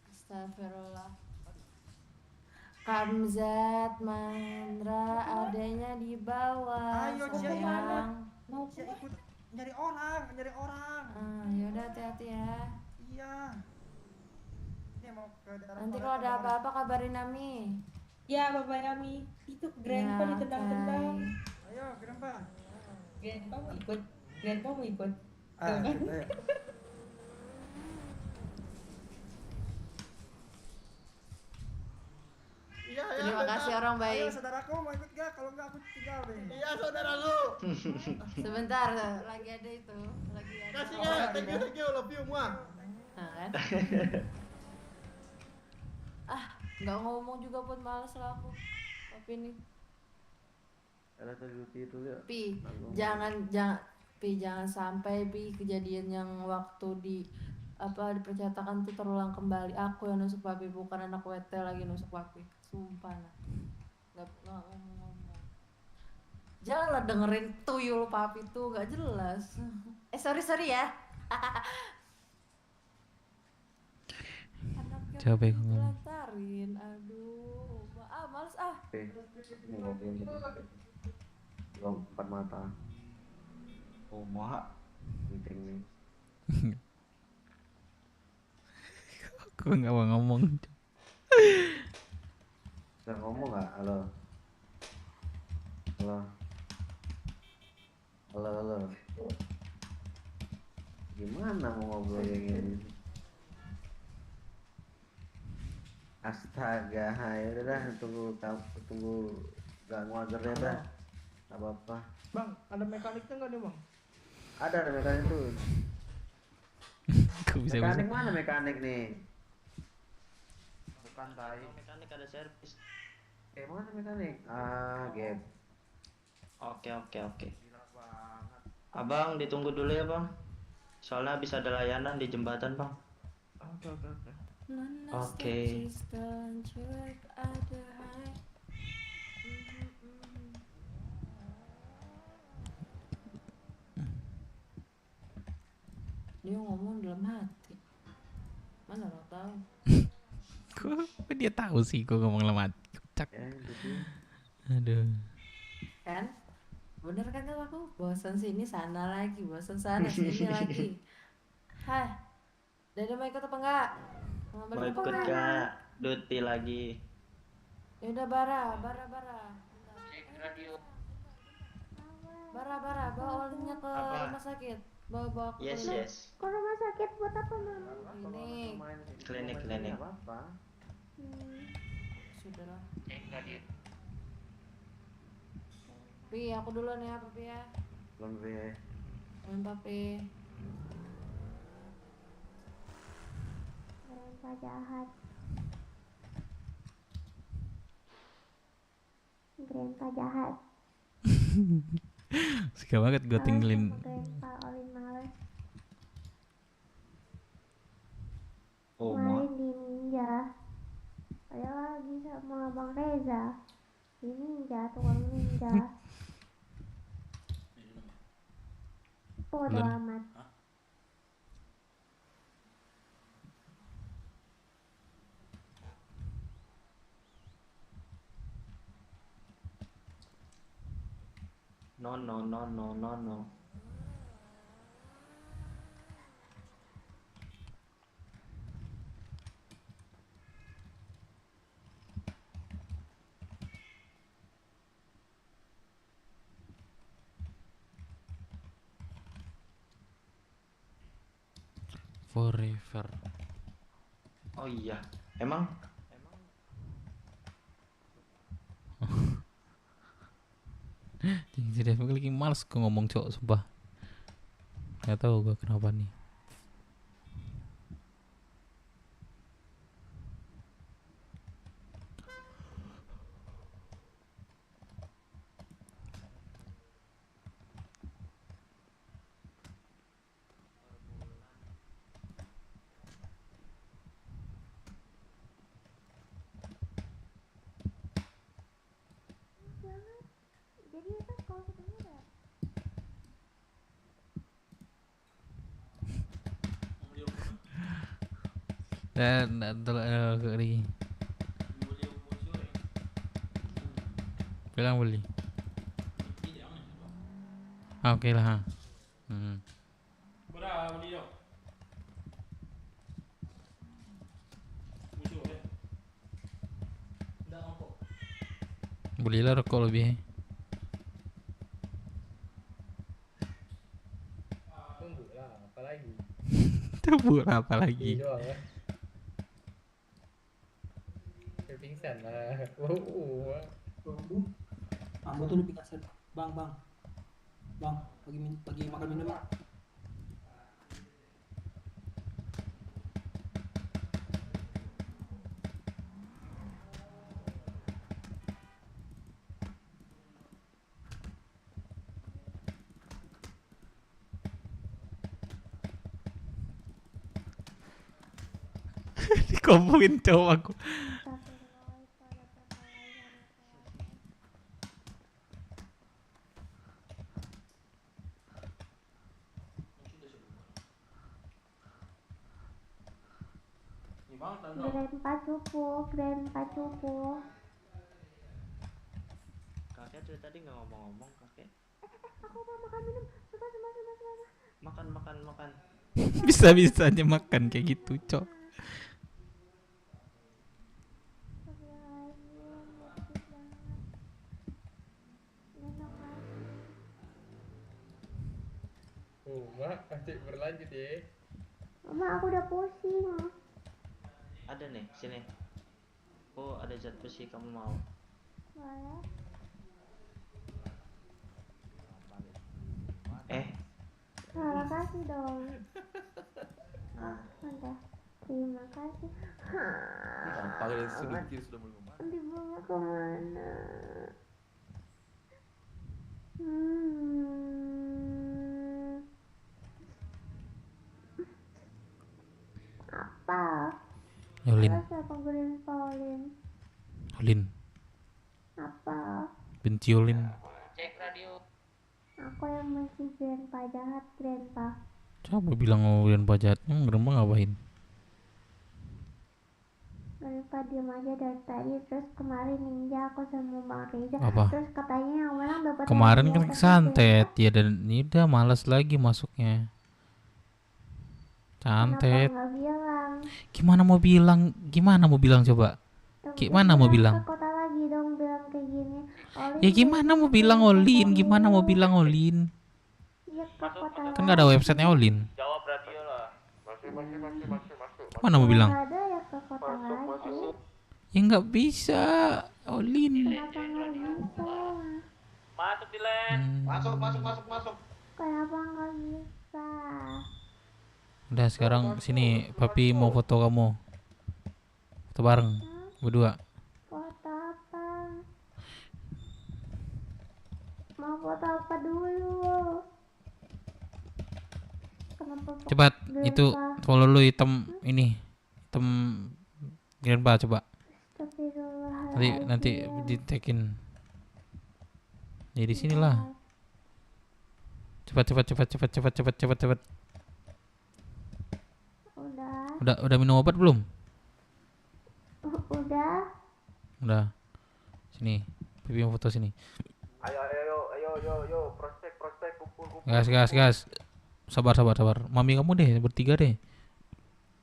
Astagfirullah. Kamzat, Mandra, adanya di bawah. Ayo, Cia, sayang. Mau Cia ikut nyari orang. Yaudah hati-hati ya. Iya. Ini mau ke daerah. Nanti kalau ada apa-apa kabarin Nami. Ya, Bapak kami. Itu Grandpa Ya, ditendang-tendang. Ayo, Grandpa. Grandpa mau ikut. Grandpa mau ikut. Tuh Ah, kan? ayo. Iya, Terima kasih orang baik. Ayo, saudaraku mau ikut gak? Kalau enggak aku tinggal deh. Iya, saudaraku. Sebentar, lagi ada itu. Lagi ada. Kasih ya, thank you, love you semua. Nah, kan? Nggak ngomong juga pun males lah aku. Tapi ini Ada tadi itu ya. Pi, jangan sampai Pi kejadian yang waktu di percetakan tuh terulang kembali. Aku yang nusuk papi, bukan anak WT lagi nusuk papi. Sumpah nah. Nggak ngomong. Janganlah dengerin tuyul papi tuh, nggak jelas. Sorry ya. Anaknya Coba papi ya, ngomong. dilantarin. Aduh, males ah. Ini ngobrol belum empat mata. Oh, moha. Penting nih. Aku nggak mau ngomong. Bisa ngomong nggak? Halo. Gimana mau ngobrol yang ini? Astaga, ya udah tunggu Gak nguager ya dah. Gak apa-apa. Bang, ada mekaniknya nggak nih bang? Ada mekanik tuh. Kok bisa Mekanik mana mekanik nih? Bukan tai. Mekanik ada servis. Kayak mana mekanik? Ah, game. Oke oke oke. Abang ditunggu dulu ya bang. Soalnya habis ada layanan di jembatan bang. Oke oke oke. Oke. Dia ngomong dalam hati. Mana lo tahu? Kok dia tahu sih kok ngomong lemah. Kocak. Aduh. Kan? Bener kan tuh aku? Bosan sini sana lagi, bosan sana sini lagi. Hah? Dede mau ikut apa enggak? Mau ikut kak? Duty lagi. Ya udah bara. Bara, bawa olinya ke rumah sakit. Bawa ke Yes klinik. yes. Ke rumah sakit buat apa mama? Klinik. Klinik. Sudahlah. Pi, aku duluan ya, Papi ya. Belum ya. Main Papi. Grandpa jahat. Grandpa jahat. Suka banget gue tinggalin. Grandpa Olin males. Oh, Kemarin di Ninja. Saya lagi sama Bang Reza. Di Ninja, tukang Ninja. Bodo amat. No. Forever. Oh iya. Emang Jadi lagi males gue ngomong cowok sumpah. Gak tahu gue kenapa nih. Jadi itu kalau ketemu udah. Dan lagi. Bilang beli. Oke lah. Belilah rokok lebih. Tunggu lah, apa lagi? Tunggu apa lagi? Ini doang lah. Pingsan lah. Ambo tuh lebih kasar. Bang, bagi makan minum ya. Dikompongin cowok aku. Grandpa cupu. kakek dari tadi nggak ngomong-ngomong kakek. Aku mau makan minum. Coba. Makan. Bisa-bisanya makan kayak gitu, cok. Mak, nanti berlanjut ya. Mama, aku udah pusing. Ada nih, sini. Oh, ada zat besi kamu mau. Boleh. kasih dong. Udah. Terima kasih. Pakai sedikit sudah mulai memanas. Dibawa kemana? Apa? Yolin. Terus apa Green Paulin? Yolin. Apa? Benci Yolin. Aku yang benci Grandpa jahat, Grandpa. Coba bilang Yolin pajahat. Grandpa ngapain? Grandpa diem aja dari tadi. Terus kemarin ninja aku sama Bang Reza. Apa? Terus katanya yang menang dapat Kemarin hadiah, kan tapi santet ya, dan ini udah malas lagi masuknya. Kenapa Santet. nggak bilang? Gimana mau bilang? Gimana mau bilang coba? Gimana mau bilang? Ke kota lagi dong bilang kayak gini. Olin Ya gimana mau bilang Olin? Gimana mau bilang Olin? dia ke kota Kan nggak ada websitenya Olin. Jawab radio lah. Mana mau bilang? Nggak ada ya ke kota lagi. Ya nggak bisa Olin. Kenapa nggak bisa? Masuk di len. Masuk. Kenapa nggak bisa? Udah sekarang sini, papi mau foto kamu. Foto bareng, berdua. Foto apa? Mau foto apa dulu? Kenapa Cepat, Grandpa? itu follow lu hitam ini, hitam Grandpa coba. Nanti ditekin. Ya di sinilah. Cepat. Udah minum obat belum? Udah. Sini, pipi mau foto sini. Ayo, prospek, kumpul. Gas. Sabar. Mami kamu deh, bertiga deh.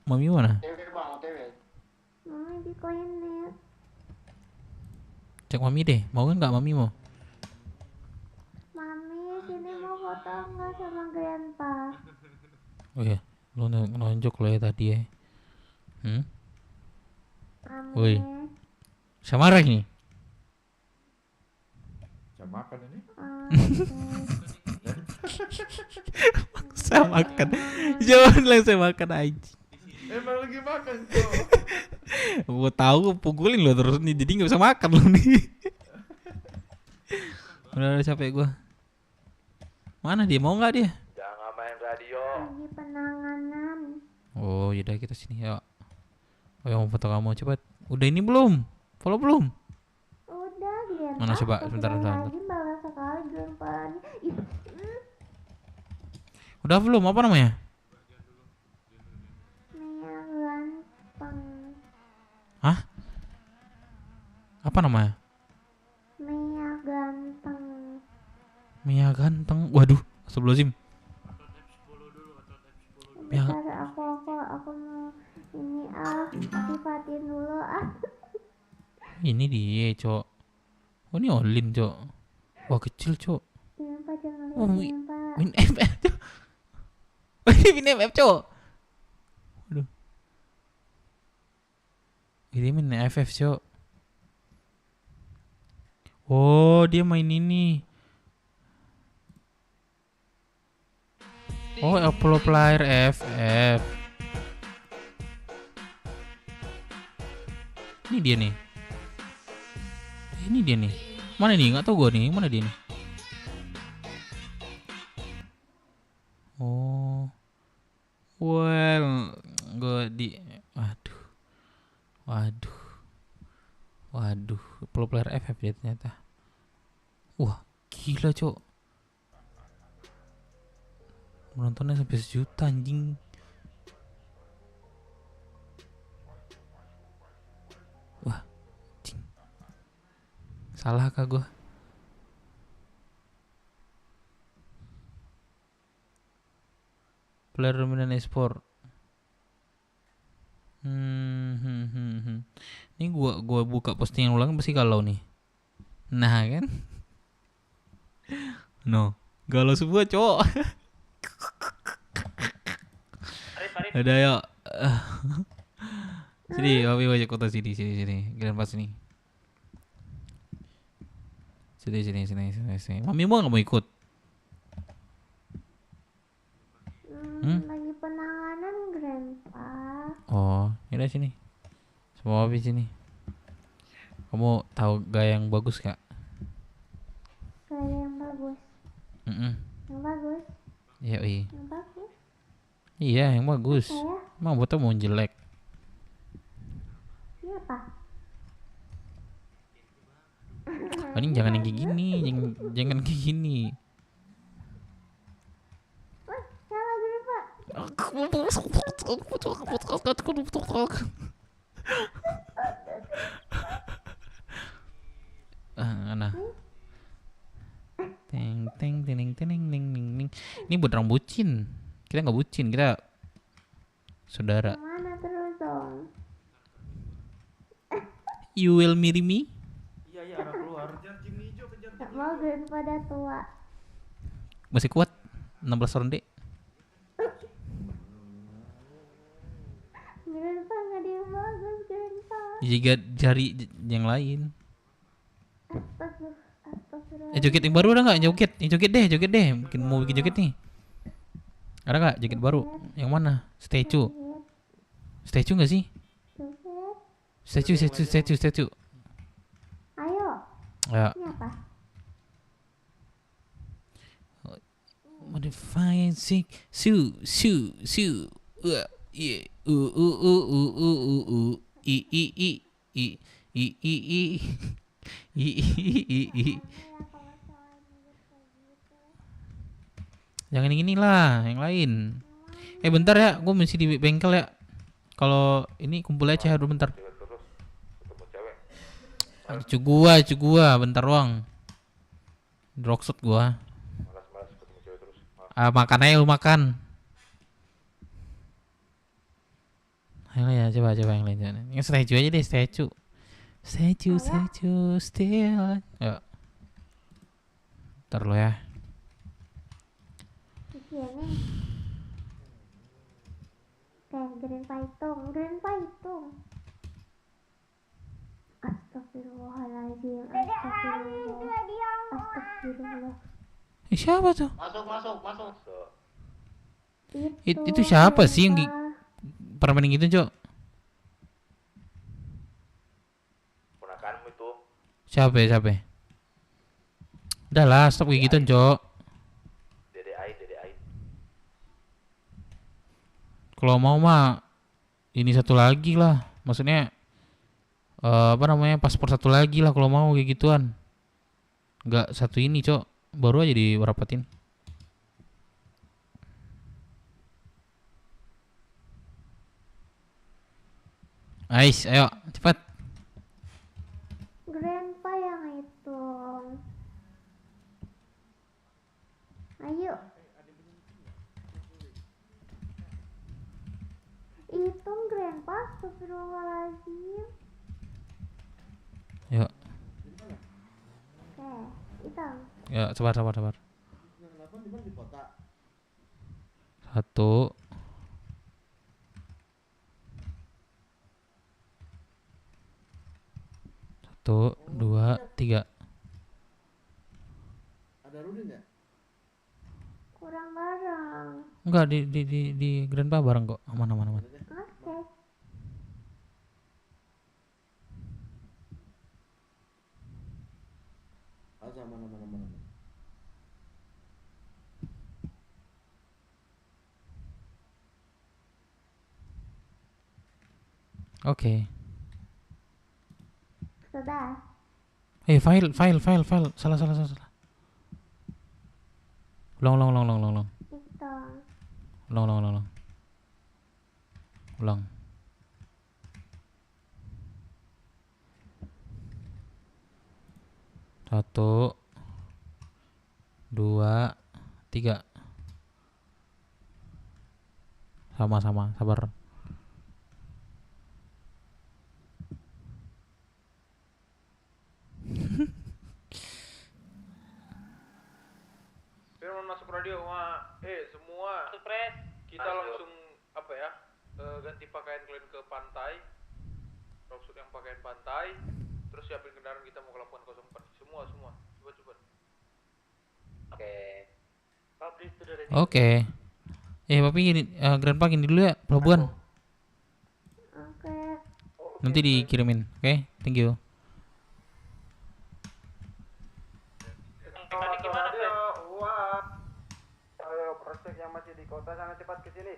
Mami mana? Mami di koinnya. Cek Mami deh, mau nggak Mami mau? Mami sini mau foto nggak sama Grandpa? Oh iya, lu nonjok lo ya tadi ya. Woi, saya marah ini. Saya makan ini. Saya makan. Jangan bilang saya makan aja. Emang lagi makan kok. Gua tahu pukulin lo terus nih, jadi nggak bisa makan lo nih. Udah capek gua. Mana dia, mau nggak dia? Jangan main radio. Lagi penanganan. Oh yaudah kita sini ya. Oh yang mau foto kamu cepat. Udah ini belum? Follow belum? Udah Grandpa. Mana coba sebentar. Lagi balas sekali Grandpa. Udah belum? Apa namanya? Mia ganteng. Hah? Apa namanya? Mia ganteng. Waduh, astagfirullahaladzim. Bentar, aku mau ini aktivatin dulu Ini dia, Cok. Oh, ini Olin, Cok. Wah, kecil, Cok. Jangan Oh, Pak. Win FF, Cok. Ini Win FF, Cok. Waduh. Ini Win FF, Cok. Oh, dia main ini. Oh, Apollo Player FF. Ini dia nih. Ini dia nih. Mana nih? Nggak tahu gue nih. Mana dia nih? Oh. Well, gue di. Waduh. Apollo Player FF dia ternyata. Wah, gila, Cok. Penontonnya sampai 1 juta anjing. Wah, anjing. Salah kah gue? Player dominan e-sport. Ini gua buka postingan ulang pasti galau nih. Nah kan? No, galau semua, Cowok. Udah yuk. Sini, kami wajib kota sini. Grand pas ini. Sini. Mami mau nggak mau ikut? Lagi penanganan Grandpa. Oh, ini sini. Semua habis sini. Kamu tahu gaya yang bagus gak? Gaya yang bagus. Yang bagus. Iya, iya. Yang bagus. Iya, yang bagus. Saya? Emang foto mau jelek? Ini apa? Paling jangan yang kayak gini, jangan kayak gini. Wah, salah Grandpa. Nah. Teng teng teneng teneng neng neng neng. Ini buat orang bucin. Kita nggak bucin, kita saudara. Mana terus dong? You will marry me? Iya, arah keluar. Gak mau Grandpa dah tua. Masih kuat? 16 ronde? Grandpa gak ada yang bagus Grandpa. Jika jari yang lain. Astagfirullah. Joget yang baru ada nggak? Joget deh. Mau bikin joget nih. Ada nggak joget baru? Yang mana? Statue nggak sih? Statue. Ayo. Ya. Ini apa? Modify sick, su, yeah, Jangan yang inilah, yang lain. Bentar ya, gue mesti di bengkel ya. Kalau ini kumpul aja dulu bentar. Cu gua, bentar doang. Drogsot gua. Makan aja lu makan. Ayo ya, coba yang lain. Yang statue aja deh, statue still. Ayo. Bentar lo ya. Sini. Grandpa hitung. Astagfirullahaladzim. Astagfirullah. Siapa tuh? Masuk. Itu siapa sih yang permen gitu, Cok? Ponakanmu itu. Siapa? Udah lah, stop kayak gitu, Cok. Dede Ain. Kalau mau mah ini satu lagi lah. Maksudnya paspor satu lagi lah kalau mau kayak gituan. Enggak satu ini, Cok. Baru aja dirapatin. Ais, ayo cepat. Grandpa yang hitung. Ayo. Hitung Grandpa, astagfirullahaladzim. Yuk. Oke, hitung. Ya, sabar. 1 1 2 3. Ada Rudin ya? Kurang barang. Enggak di Grandpa bareng kok. Aman. Oke. Aman. Oke. Sudah. File. Salah. Ulang. Hitung. Ulang. 1 2 3. Sama, sabar. Firman masuk radio, semua kita langsung ganti pakaian kalian ke pantai. Rocksud yang pakaian pantai, terus siapin kendaraan kita mau ke Labuan 04. Semua. Coba. Oke. Publish to the radio. Oke. Papi gini, Grandpa gini dulu ya, pelabuhan. Oke. Nanti dikirimin, oke? Thank you. Mekanik gimana, Fred? Ayo, prospek yang masih di kota sana cepat ke sini.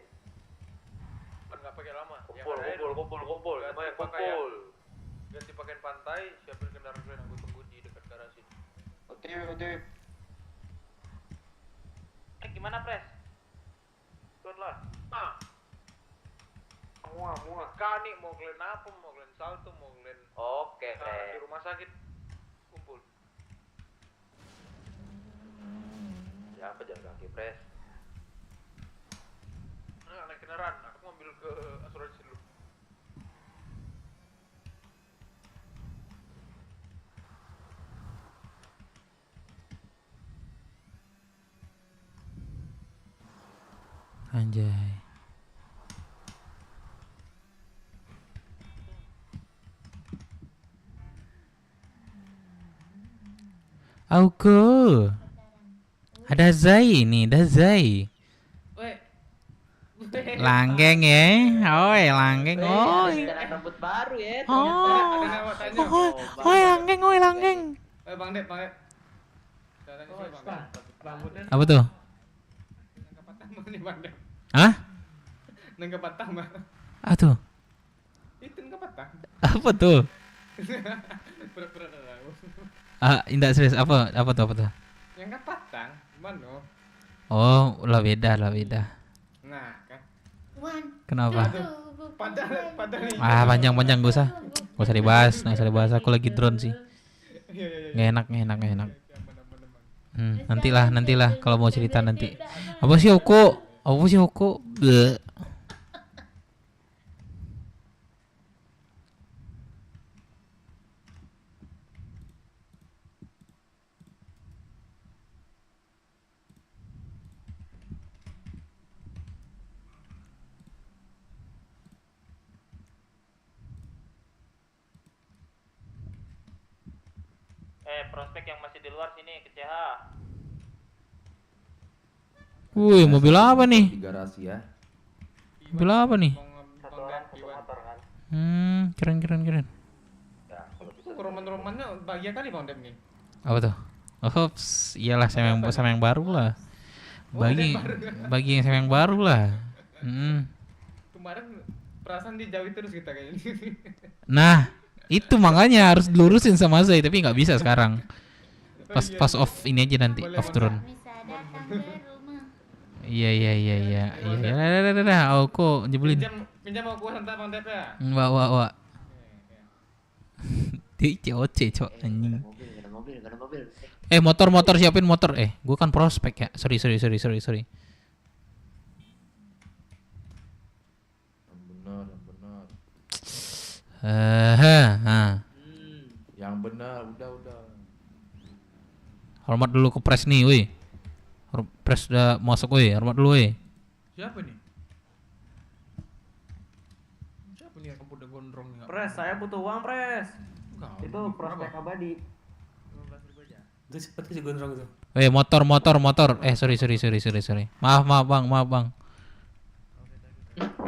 Nggak pakai lama. Kumpul. Ganti pakaian pantai, siapin kendaraan kalian, aku tunggu di dekat garasi. Oke. Gimana, Pres? Tuan lah. Semua. Mekanik, mau kalian apa, mau kalian salto, mau kalian di rumah sakit, kumpul. Siapa jalan kaki, Pres? Naik kendaraan, aku ambil ke asuransi dulu. Anjay. Auko. Ada Zai nih, ada Zai. Langgeng ya. Oi, langgeng. Oi. Rambut baru ya. Langgeng. Bang Dep. Rambutnya Apa tuh? nih Bang Dep. Hah? Nengke patah mah. Tuh. Itu nengke patah. Apa tuh? Pura-pura tahu. Indah serius apa tuh? Yang kan patang, gimana? Oh, lah beda. Nah, kan. Kenapa? Padahal. Panjang gak usah dibahas, aku lagi drone sih. Nggak enak. Nantilah kalau mau cerita nanti. Apa sih Oko? Bleh. Prospek yang masih di luar sini ke CH. Wih, mobil apa nih? Di garasi ya. Mobil apa nih? Satu motor kan. Keren. Roman-romannya bahagia kali Bang Dep nih. Apa tuh? Iyalah sama yang baru lah. Bagi yang sama yang baru lah. Kemarin perasaan dijauhi terus kita kayaknya. Nah, itu makanya harus dilurusin sama Zai, tapi nggak bisa sekarang. Pas off ini aja nanti, off turun. Iya. Dah, kok nyebelin. Pinjam mau kuah santai Bang Dep ya. Wah. Dia COC, cok anjing. Ada mobil. Motor siapin motor. Gua kan prospek ya. Sorry. Benar. Yang benar, udah. Hormat dulu ke pres nih, woi. Pres udah masuk, woi. Hormat dulu, woi. Siapa nih yang kamu udah gondrong nih? Pres, saya butuh uang, Pres. Itu prospek abadi. 15.000 aja. Itu cepet sih gondrong itu. Motor. Sorry. Maaf, Bang.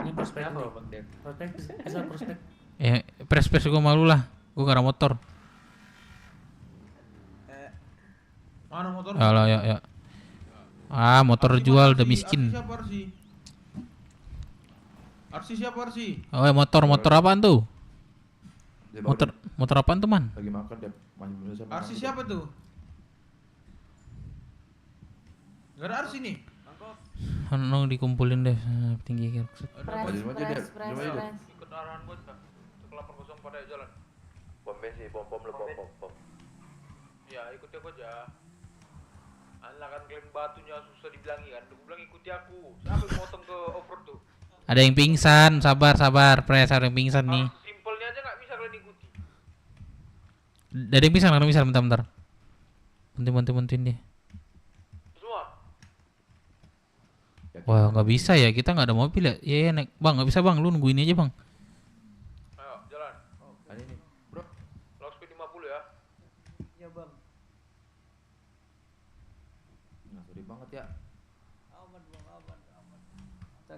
Ini prospek Apa, nih. Bang Dep? Prospek. Pres gue malu lah. Gue gak ada motor. Mana motor? Alah, ya. Motor jual udah miskin. Arsi siapa Arsi? Motor apaan tuh? Dia baru Motor apaan tuh, Man? lagi makan dia masih belum selesai makan. Arsi siapa tuh? Gak ada Arsi nih. Dikumpulin deh tinggi. Pres. Ikut arahan bos kak. 808 pada jalan. Bom bensin, bom lu bom. Ya ikuti aku aja. Alah kan klaim batunya susah dibilangi kan. Gue bilang ikuti aku. Siapa yang motong ke offroad tuh? Ada yang pingsan, sabar, Pres, ada yang pingsan nih. Simpelnya aja nggak bisa kalian ikuti. Ada yang pingsan, bentar. Bantuin dia. Semua. Wah, nggak bisa ya, kita nggak ada mobil ya. Iya, naik. Bang, nggak bisa Bang, lu nungguin aja Bang. Ayo jalan. Ada ini, bro. Lock speed 50 ya. Iya, Bang. Nah, sorry banget ya. Aman.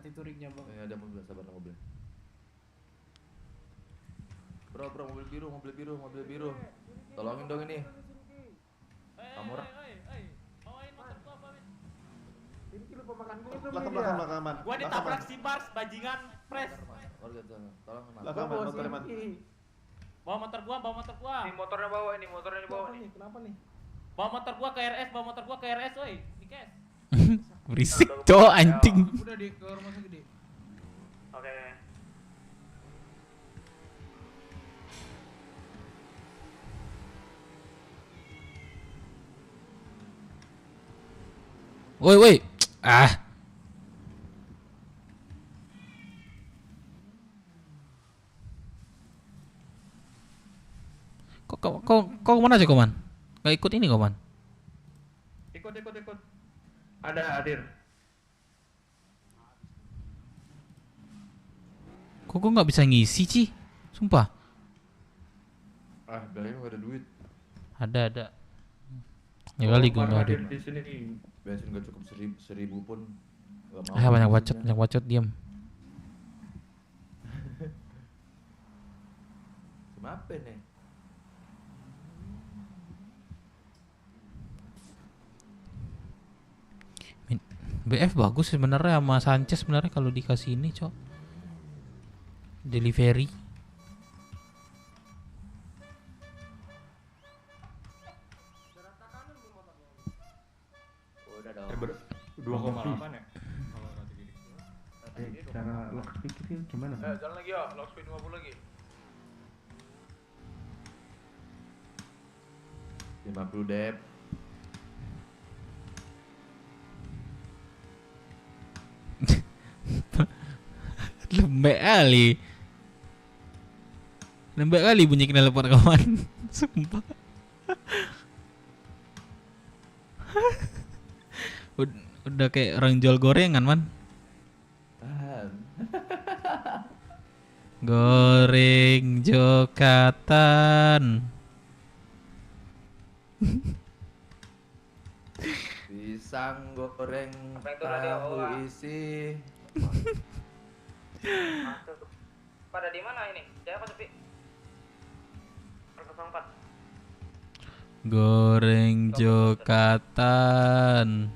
tituriknya bang. Ada mobil, sabar mobil. Bro, mobil biru. Tolongin dong ini. Kamu Belakang. Gua ditabrak si Mars, bajingan pres. Warga tolong. Bawa motor gua. Ini motornya bawa nih. Kenapa nih? Bawa motor gua ke RS, woi. Dikes. Berisik cowok anjing. Udah di ke rumah sakit di. Oke. Woi. Ah. Kok kemana aja Koman? Gak ikut ini Koman? Ikut. Ada hadir. Kok gue nggak bisa ngisi Ci? Sumpah. Bilangnya gak ada duit. Ada. Ya kali gue nggak ada. Di sini bensin gak cukup 1.000 pun. Gak mau. Banyak bacot diam. Kenapa nih? BF bagus sebenarnya sama Sanchez sebenarnya kalau dikasih ini, Cok. Delivery. Udah dong. Dua kopi. Ya? Cara lock speed itu gimana? Jalan lagi ya, lock speed 50 lagi. 50 dep. Lembek kali bunyi knalpot kawan. Sumpah. Udah kayak orang jual gorengan man. Goreng jokatan. Pisang goreng tahu isi. Masuk. Pada di mana ini? Siapa sepi? 04. Goreng jokatan.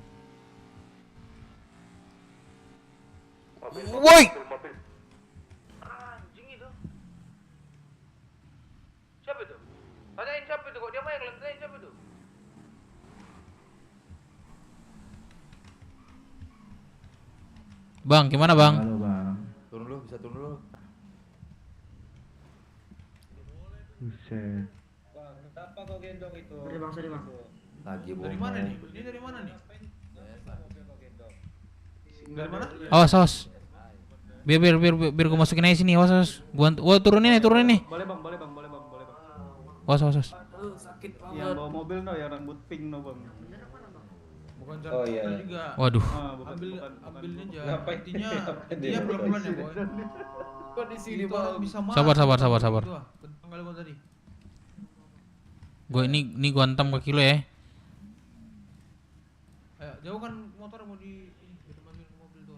Woi. Anjing itu. Siapa itu? Tanyain siapa itu kok dia main tanyain siapa itu? Bang, gimana bang? Halo bang. Turun dulu, bisa turun dulu. Buset. Bang, kenapa kau gendong itu? Sorry bang. Lagi Dari mana nih? Ini dari mana nih? Dari mana? Awas. Biar gua masukin aja sini, awas. Gua turunin nih. Boleh bang. Awas. Sakit banget. Yang bawa mobil no, yang rambut pink no bang. Bukan Oh, iya. juga. Waduh. Ambilnya aja. Ngapain? Intinya Ngapain dia dia pelan-pelan ya, polisi? Boy. Kok di sini Itu orang bang? bisa marah. Sabar. Itu, tanggal gua tadi. Gua ini gua hantam kaki lo ya. Ayo, jauhkan motor mau di ini, kita masukin ke mobil tuh.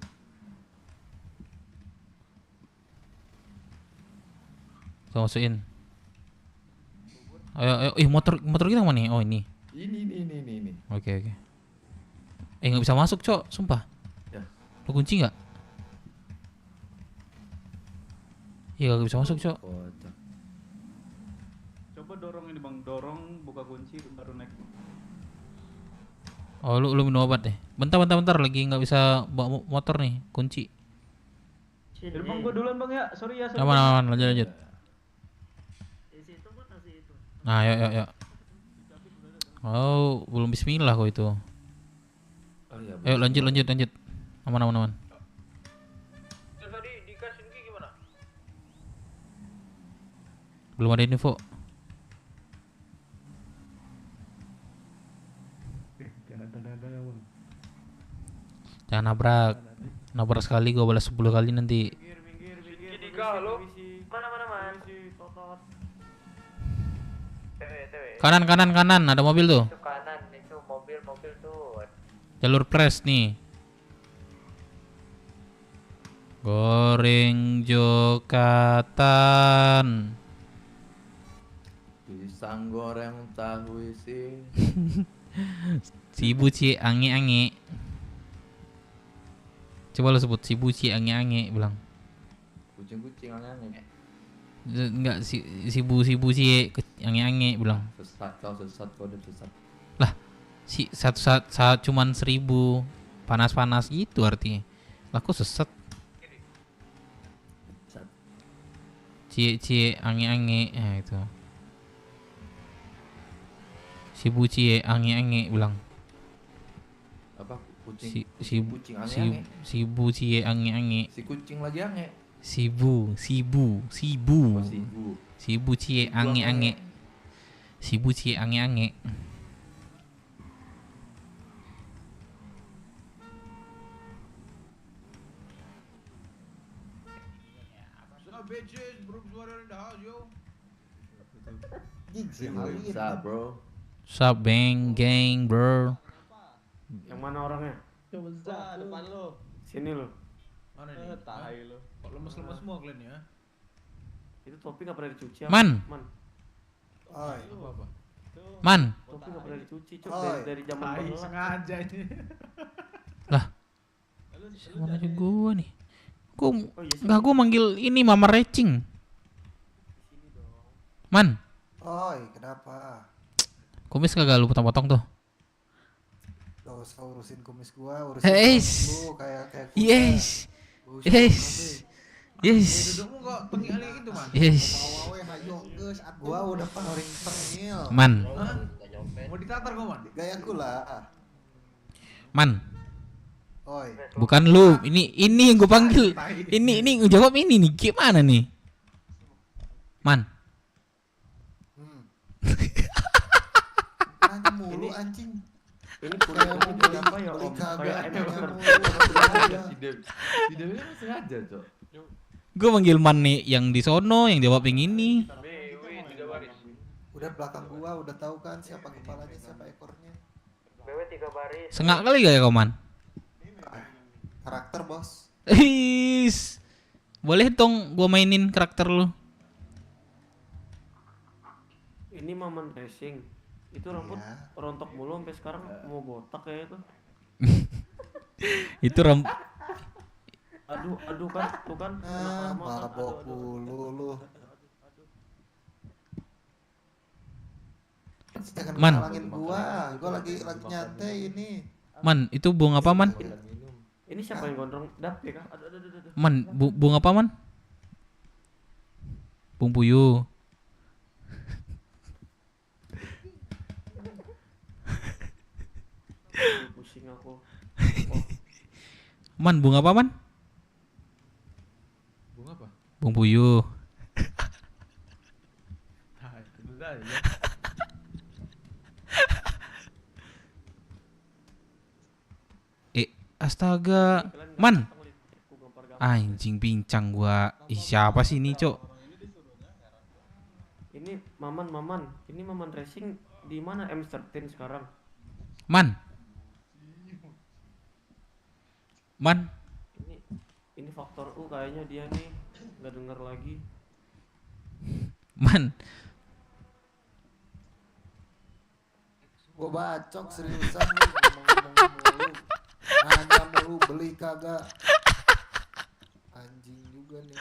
Gua masukin. Ayo, motor kita mana nih? Oh ini. Ini. Oke. Nggak bisa masuk, Cok, sumpah. Ya. Lo kunci nggak? Iya, nggak bisa masuk, Cok. Kocak. Coba dorong ini bang, buka kunci baru naik. Oh, lu minum obat deh. Bentar, lagi nggak bisa bawa motor nih, kunci. Jadi bang gua duluan bang ya, sorry ya. Aman, lanjut. Nah, yuk. Oh, belum bismillah kok itu. Oh iya. Ayo lanjut. Aman. Terus tadi dikasih Ki gimana? Belum ada info. Jangan tanda-tanda bang. Jangan nabrak sekali gua balas 10 kali nanti. Dika lo. Mana man? Totot. TW. Kanan, ada mobil tuh. Itu kanan, itu mobil tuh. Jalur press nih. Goreng jokatan. Pisang goreng tahu isi. Si buci ange-ange. Coba lo sebut si buci ange-ange bilang. Kucing-kucing aneh-aneh. Enggak si buci ange-ange bilang. Sesat kau sesat kau udah sesat. Lah, si saat cuman 1000 panas-panas gitu artinya. Lah kok sesat? Cie ange-ange itu. Si buci ange-ange bilang. Apa kucing? Kucing si aneh-aneh. si buci ange-ange. Si kucing lagi aneh. Sibu. Oh, sibu. Si buci ange-ange. Si buci ange-ange. Bitches, Brooks Water in the house, yo. What's bro? Sup gang bro. Yang mana orangnya? Wah, depan lo. Sini lo. Mana nih? Tai lo. Kok lemes-lemes semua kalian ya? Itu topi nggak pernah dicuci. Man. Oi. Apa? Man. Topi nggak pernah dicuci, cok. Oi. Dari zaman Tai, dulu. sengaja ini. Lah. Mana aja gua nih. Gua manggil ini Mama Recing. Man. Oi, kenapa? Kumis kagak lu potong-potong tuh? Gak usah urusin kumis gua, urusin Yes. lu kayak Yes. Yes. Yes. Dudukmu kok pengali itu, Man. Yes. Wawe hayo geus gua udah paling tengil. Man. Mau ditatar gua, Man? Gayaku lah. Man. Oi. Bukan lu, ini yang gue panggil. Ini ngejawab ini nih, gimana nih? Man. Nanya mulu anjing. Ini kuliah beli apa ya, Om? Kayak hamster. Tidak bilang sengaja, cok. Gue manggil Man nih yang di sono, yang jawab yang ini. Udah belakang gua udah tahu kan siapa kepalanya, siapa ekornya. BW 3 baris. Sengak kali gak ya kau Man? Karakter, Bos. Boleh dong gue mainin karakter lu. Ini Maman Racing. Itu rambut rontok mulu sampai sekarang mau botak kayak itu. Itu Aduh kan, tuh kan. Mabok lu. Jangan Man. ngalangin gua lagi nyantai ini. Man, itu bunga apa Man? Ini siapa yang gondrong? Dap ya kah? Aduh. Man, bunga apa Man? Bung Puyuh. Pusing aku. Man, bunga apa Man? Bunga apa? Bung Puyuh. Tai, udah ya. Astaga. Man. Anjing pincang gua. Ih, siapa sih ini, Cok? Ini Maman. Ini Maman Racing di mana M13 sekarang? Man. Man. Ini faktor U kayaknya dia nih nggak denger lagi. Man. Gua bacok seriusan lu ngomong mulu. Nanya mulu beli kagak. Anjing juga nih.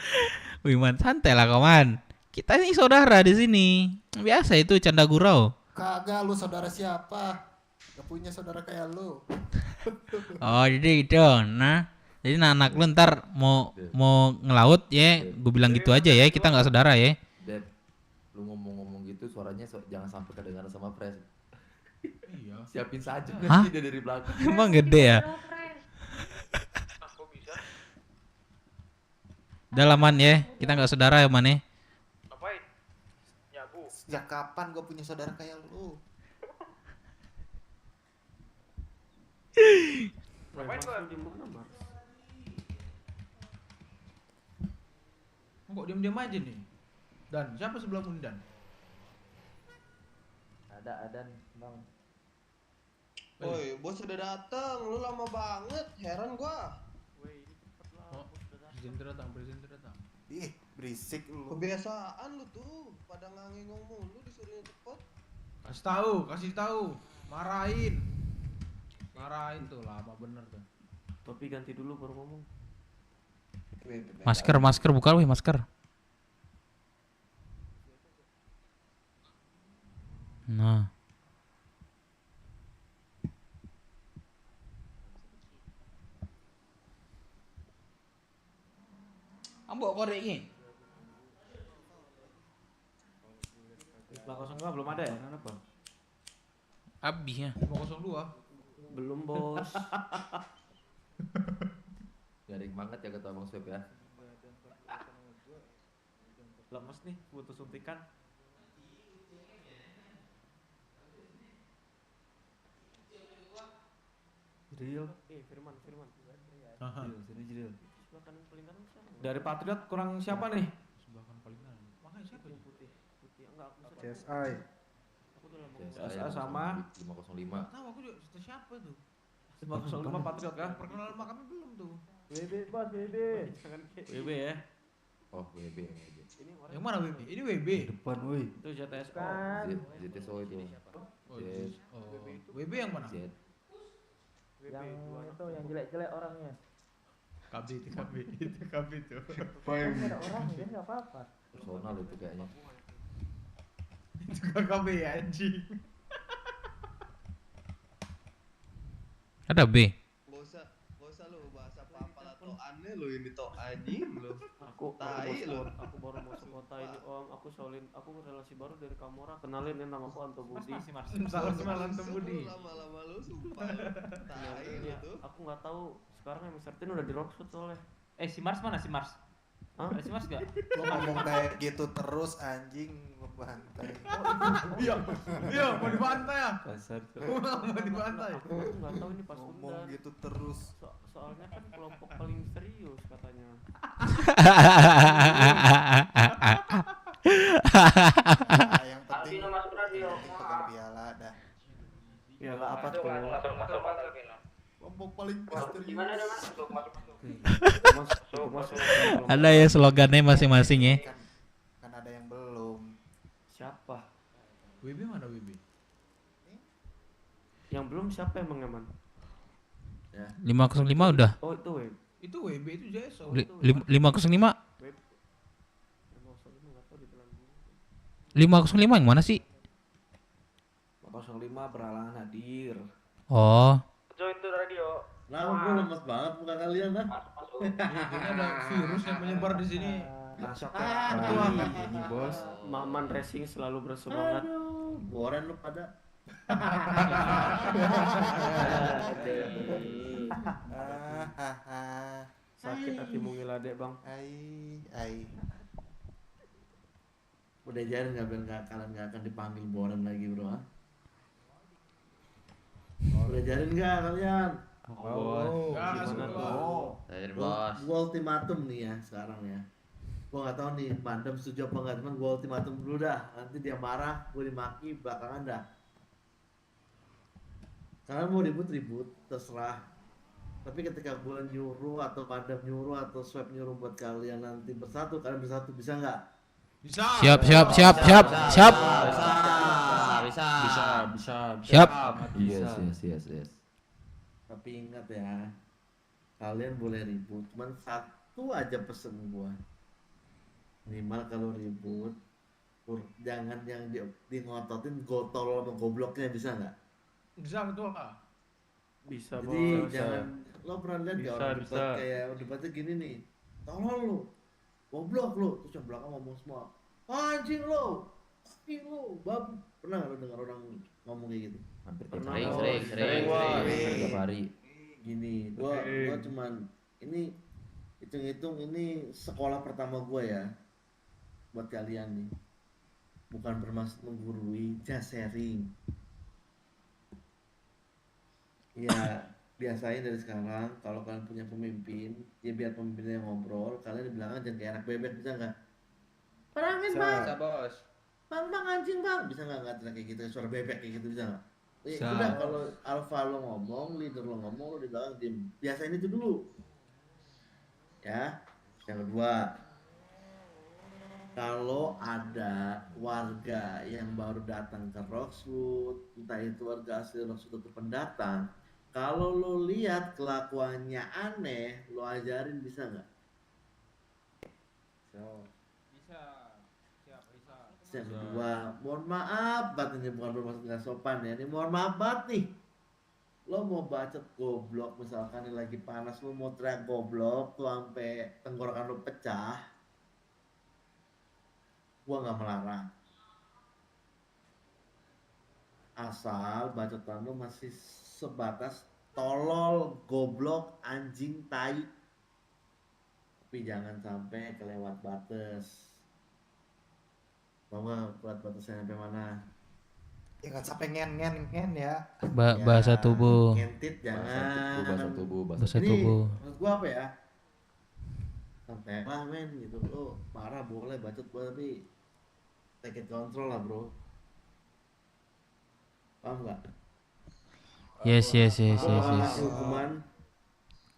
Wih Man, santai lah kau Man. Kita ini saudara di sini. Biasa itu canda gurau. Kagak, lu saudara siapa? Gak punya saudara kayak lu. Oh, jadi gitu. Nah, jadi anak lu ntar mau ngelaut ya, gue bilang gitu aja ya. Kita nggak saudara ya. Dad, lu ngomong-ngomong gitu suaranya jangan sampai kedengaran sama Pres. Iya. Siapin saja Hah? nanti dia dari belakang. Emang gede ya? Dalaman ya, kita nggak saudara ya Man ya. Ngapain? Nyabu. Sejak kapan gue punya saudara kayak lu? Ngapain gua? Kok diam-diam aja nih? Dan siapa sebelahmu nih, Dan? Ada Bang. Woi, bos udah datang. Lu lama banget. Heran gua. Jenderal datang. Ih, berisik lu. Kebiasaan lu tuh, pada ngangengong mulu disuruhnya cepet. Kasih tahu. Marahin tuh, lama bener tuh. Topi ganti dulu baru ngomong. Masker buka weh masker. Nah. Ambok korek ini. 502 belum ada ya? Kenapa? Habis ya. 502. Belum, Bos. Garing banget ya kata Bang Swep ya. Lemes nih, butuh suntikan. Jiril. Firman. Jiril. Sebelah kanan paling kanan siapa? Dari Patriot kurang siapa nih? Sebelah kanan paling kanan. Makanya siapa Yang nih? putih. Enggak, aku CSI. Aku udah lama. CSI sama 505. tahu aku juga siapa tuh? 505 Patriot kan? Perkenalan sama kami belum tuh. WB bos, WB. WB ya. Oh, WB. Yang mana WB? Ini WB. Depan woi. Itu JTSO. ZTSO itu. Oh, WB yang mana? Z. Yang itu yang jelek-jelek orangnya. KB itu. Ada orang ya nggak apa-apa. Personal itu kayaknya. Itu KB ya anjing. Ada B. Gak usah lu bahas apa-apa lah, toh aneh lu ini toh anjing lu. Aku Tai lu. baru masuk kota ini Om. Aku relasi baru dari Kamora. Kenalin ya, nama aku Anto Budi. Salam kenal Anto Budi. Lama-lama lu sumpah lu. Tai lu tuh. Aku nggak tahu sekarang yang Mr. Tin udah di Rockfoot soalnya. Si Mars mana si Mars? Hah? Ada si Mars gak? Lu ngomong kayak gitu terus anjing membantai. Iya, mau dibantai ya? Kasar. Mau dibantai. Aku nggak tahu ini pas Ngomong undang. gitu terus. Soalnya kan kelompok paling misterius katanya. Nah, yang penting pegang piala dah. Piala apa tuh? Kelompok paling misterius. Ada ya slogannya masing-masing ya. Kan ada yang belum. Siapa? WB mana WB? Yang belum siapa emang Eman? Ya. 505 udah. Oh itu WB. Itu WB itu JSO. 505. 505 nggak tahu di dalam. 505 yang mana sih? 05 beralangan hadir. Oh. Join tuh radio. Nah, gue lemes banget muka kalian dah. Ini ada virus yang menyebar di sini. Masuk Ini bos. Maman Racing selalu bersemangat. Aduh, boren lu pada. Sakit hati mungilade bang. Ai. Udah jalan kalian nggak akan dipanggil boren lagi bro. Udah jalan nggak kalian? Gua ultimatum nih ya sekarang ya. Gua nggak tahu nih Mandem setuju apa nggak, cuman gua ultimatum dulu dah. Nanti dia marah, gua dimaki belakangan dah. Kalian mau ribut terserah. Tapi ketika gua nyuruh atau Mandem nyuruh atau Swab nyuruh buat kalian nanti bersatu, kalian bersatu bisa nggak? Bisa. Siap. Siap. Yes. Tapi ingat ya, kalian boleh ribut, cuman satu aja pesen gua. Minimal kalau ribut, jangan yang di ngototin gotol sama gobloknya, bisa nggak? Bisa betul lah. Bisa Jadi bos. jangan, lo pernah lihat nggak orang debat kayak debatnya gini nih, tolol lu, goblok lu, terus yang belakang ngomong semua, anjing lu, babi. Pernah nggak lo dengar orang ngomong kayak gitu? Hampir Sering. tiap hari. Gini, gua cuman ini hitung-hitung ini sekolah pertama gua ya buat kalian nih. Bukan bermaksud menggurui, just sharing. Ya, biasain dari sekarang kalau kalian punya pemimpin, ya biar pemimpinnya yang ngobrol, kalian di belakang jangan kayak anak bebek, bisa nggak? Perangin bang, Bisa bos. bang anjing bang, bisa nggak kayak gitu, suara bebek kayak gitu bisa nggak? Bisa. Udah kalau alpha lo ngomong, leader lo ngomong, lo di belakang diem. Biasain itu dulu, ya. Yang kedua, kalau ada warga yang baru datang ke Roxwood, entah itu warga asli Roxwood atau pendatang, kalau lo lihat kelakuannya aneh, lo ajarin bisa nggak? Bisa. Siap, bisa. Yang kedua, mohon maaf banget, ini bukan bermaksud nggak sopan ya, ini mohon maaf banget nih. Lo mau bacot goblok, misalkan ini lagi panas, lo mau teriak goblok tuh sampai tenggorokan lo pecah, gua nggak melarang, asal bacotan lo masih sebatas tolol, goblok, anjing, tai, tapi jangan sampai kelewat batas. Mau nggak buat batasnya sampai mana? Jangan sampai ngen ya. Bahasa tubuh. Ngentit jangan. Bahasa tubuh, Bahasa Ini tubuh. menurut gua apa ya? Santai lah men gitu. Lo marah boleh, bacot boleh, tapi take it control lah bro. Paham nggak? Yes. Hukuman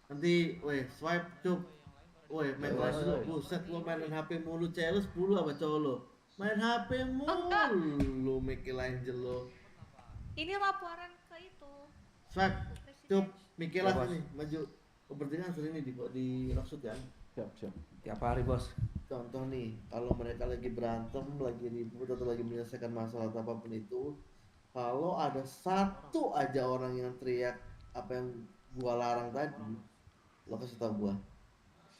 nanti, weh swipe cup, weh main kelas lu, buset lo mainin HP mulu, cewek lu 10 apa cowok lo? Main HP mulu, Michelangelo lo. Ini laporan ke itu. Swipe cup, Michelangelo nih, maju. Oh berarti kan sering nih di Roxwood kan? Siap. Tiap hari bos. Contoh nih, kalau mereka lagi berantem, lagi ribut atau lagi menyelesaikan masalah atau apapun itu, kalau ada satu aja orang yang teriak apa yang gua larang tadi, lo kasih tau gua.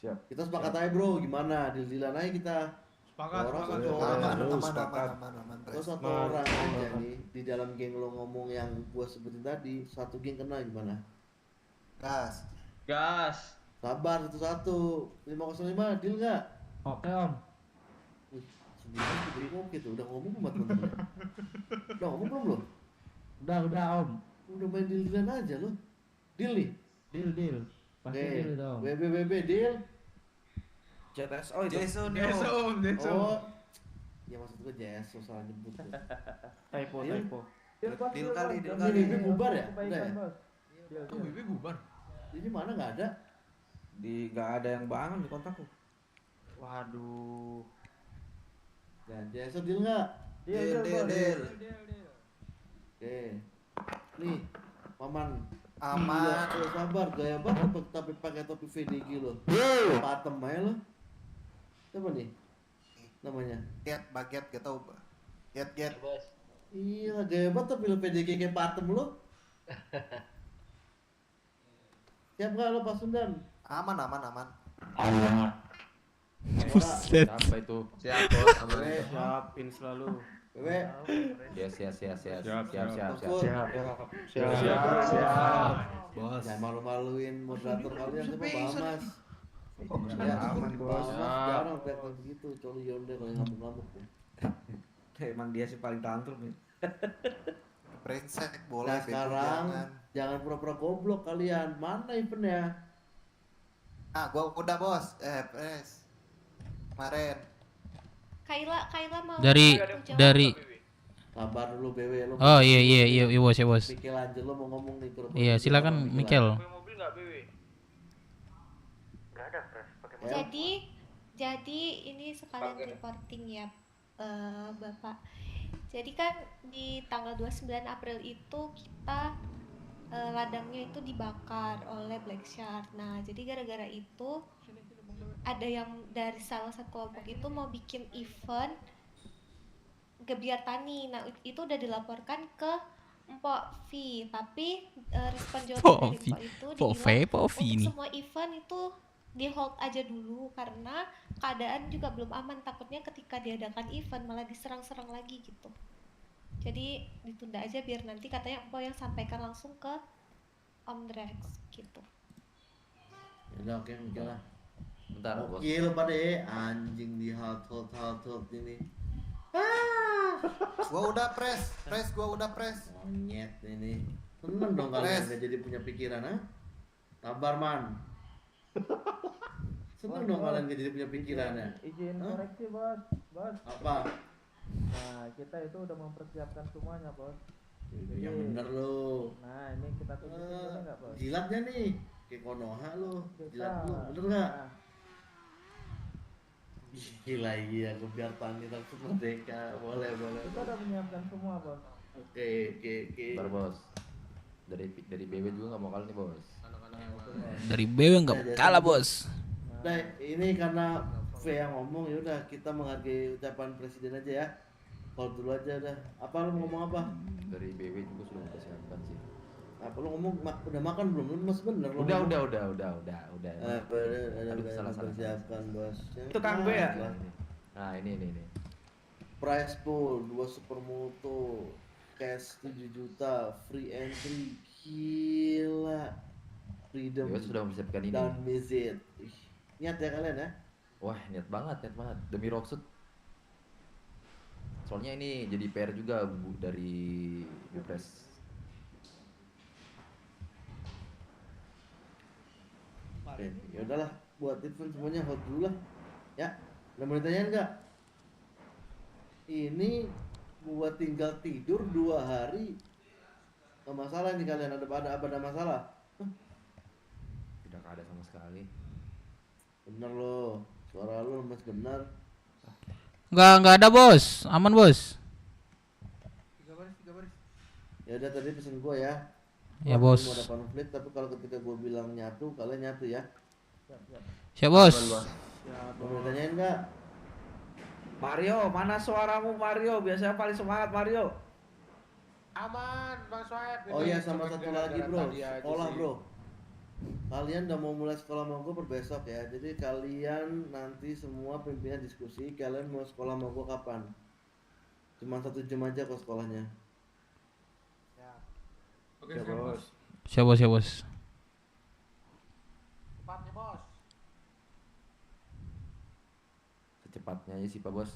Siap. Kita sepakat aja bro, gimana? Deal-dealan aja kita. Orang satu orang, lo satu orang aja nih di dalam geng lo ngomong yang gua sebutin tadi, satu geng kena gimana? Gas. Sabar satu-satu. 505 deal nggak? Oke om. Wih, sendiri diberi kopi tuh, udah ngomong sama temen-temen. Udah ngomong belum lo? Udah om. Udah main deal-dealan aja lo. Deal nih. Deal. Pasti deal dong. WBBB deal. JSO itu. JSO. Oh. Ya maksud gue JSO salah nyebut tuh. Typo. Deal kali. WBB bubar ya? Udah ya? WBB bubar. Ini mana nggak ada? Nggak ada yang bangun di kontakku. Waduh. Dan JSO deal nggak? Deal. Oke. Nih, Maman. Aman. Gila, sabar, gaya banget tapi pakai topi VDG lo. Patem aja lo. Siapa nih? Namanya? Baget, gak tau. Get. Iya, gaya banget tapi lo VDG kayak patem lo. Siap gak lo Pak Sundan? Aman. Buset. Siapa itu? Siap bos. Siapin selalu. Wewe. Siap. Bos. Jangan malu-maluin moderator kalian sama Bamas. Aman bos. Jarang kelihatan begitu, coli yonde kalau ngamuk-ngamuk. Emang dia sih paling tantrum ya. Brengsek boleh. Nah sekarang jangan pura-pura goblok kalian. Mana eventnya? Gua udah bos. Pres. Kemarin. Kaila mau Dari Sabar dulu BW lo. Oh iya bos. Michelangelo mau ngomong nih pura-pura. Iya, silakan Mikel. Mobil nggak BW? Nggak ada Pres. Jadi ini sekalian reporting ya Bapak. Jadi kan di tanggal 29 April itu kita ladangnya itu dibakar oleh Black Shark. Nah, jadi gara-gara itu ada yang dari salah satu kelompok itu mau bikin event gebiar tani. Nah, itu udah dilaporkan ke Mpok V, tapi respon jawaban dari Mpok itu dibilang untuk semua event itu di hold aja dulu karena keadaan juga belum aman, takutnya ketika diadakan event malah diserang-serang lagi gitu. Jadi ditunda aja biar nanti katanya Mpok yang sampaikan langsung ke Om Drex gitu. Yaudah oke lah. Bentar bos. Oke lo pada anjing di hold ini. Gua udah pres. Monyet ini. Seneng dong kalian nggak jadi punya pikiran, ha? Sabar man. Seneng dong kalian nggak jadi punya pikiran ya. Izin koreksi bos. Apa? Nah kita itu udah mempersiapkan semuanya bos. Yang bener lo. Nah ini kita tunjukin boleh nggak bos? Jilatnya nih, kayak Konoha lo. Jilat lo, bener nggak? Gila iya, aku biar tani langsung merdeka. Boleh. Kita udah menyiapkan semua, Bos. Oke. Bentar bos. Dari BW juga nggak mau kalah nih bos. Dari BW nggak Nah, kalah jadi- bos. Nah, ini karena V yang ngomong, ya udah kita menghargai ucapan presiden aja ya. Hold dulu aja udah. Apa lu ngomong apa? Dari BW juga sudah mempersiapkan sih. Apa lu ngomong udah makan belum? Lu masih bener lu Udah. ngomong. Udah. Aduh, salah. persiapkan bos. Itu Kang B ya? Nah ini. Price pool 2 supermoto, cash 7 juta, free entry, gila. Freedom BW sudah mempersiapkan ini. dan visit. Ih, niat ya kalian ya? Wah niat banget demi Rocksud. Soalnya ini jadi PR juga Bu dari Bipres. Oke, ya udahlah, buat event semuanya hold dulu lah. Ya, udah mau ditanyain nggak? Ini buat tinggal tidur 2 hari. Nggak masalah nih kalian, ada masalah? Tidak ada sama sekali. Bener loh, suara lu lemes bener. Nggak ada bos, aman bos. 3 baris. Ya udah tadi pesen gua ya. Ya, Walaupun bos. mau ada konflik, tapi kalau ketika gua bilang nyatu, kalian nyatu ya. Siap bos. Mau ditanyain nggak? Mario, mana suaramu Mario? Biasanya paling semangat Mario. Aman, Bang Soeb. Oh iya, sama satu lagi bro, sekolah bro. Kalian udah mau mulai sekolah sama gue per besok ya. Jadi kalian nanti semua pimpinan diskusi, kalian mau sekolah sama gue kapan? Cuma 1 jam aja kok sekolahnya. Oke, Ya, bos. Siap bos. Cepatnya bos. Secepatnya aja sih Pak Bos.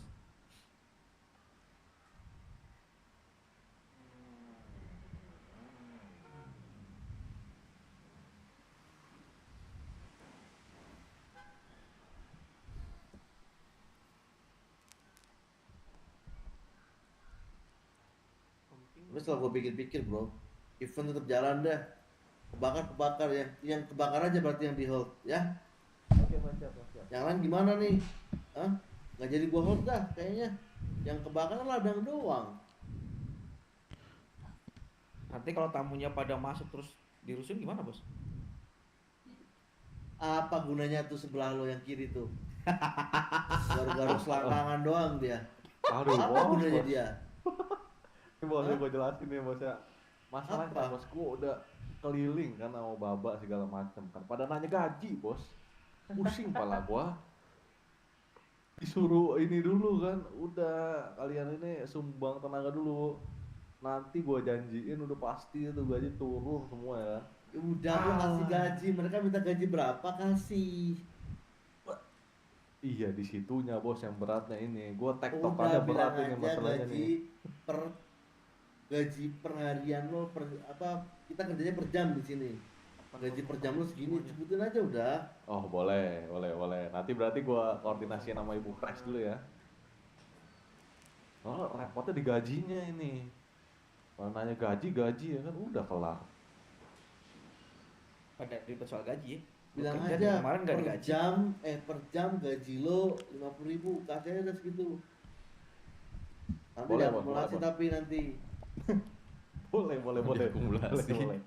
Terus setelah gue pikir-pikir bro, event tetap jalan deh. Kebakar yang kebakar aja berarti yang di hold ya. Oke, siap. Yang lain gimana nih? Hah? Nggak jadi gua hold dah kayaknya. Yang kebakar kan ladang doang. Nanti kalau tamunya pada masuk terus dirusuhin gimana, Bos? Apa gunanya tuh sebelah lo yang kiri tuh? Garuk-garuk selangkangan doang dia. Aduh, Apa bos, gunanya bos. dia? Ini bos, Hah? gue jelasin nih bos ya. Masalahnya Apa? bos, gue udah keliling kan sama baba segala macem kan. Pada nanya gaji bos. Pusing pala gua. Disuruh ini dulu kan. Udah, kalian ini sumbang tenaga dulu. Nanti gua janjiin udah pasti itu gaji turun semua ya. Ya udah lu kasih gaji, mereka minta gaji berapa kasih. Iya di situnya bos yang beratnya ini. Gua tektok Udah aja bilang berat ini aja masalahnya gaji nih. gaji per harian lo kita kerjanya per jam di sini. Gaji per jam lo segini, sebutin aja udah. Oh boleh. Nanti berarti gua koordinasi sama Ibu Pres dulu ya. Oh repotnya di gajinya ini. Kalau nanya gaji ya kan udah kelar. Pada ribet soal gaji ya. Bilang Kerja aja dari kemarin nggak per digaji. jam gaji lo 50.000, kasih aja udah segitu. Nanti Boleh, ada Bos, akumulasi boleh, Bos. tapi nanti. Boleh. Akumulasi. Boleh.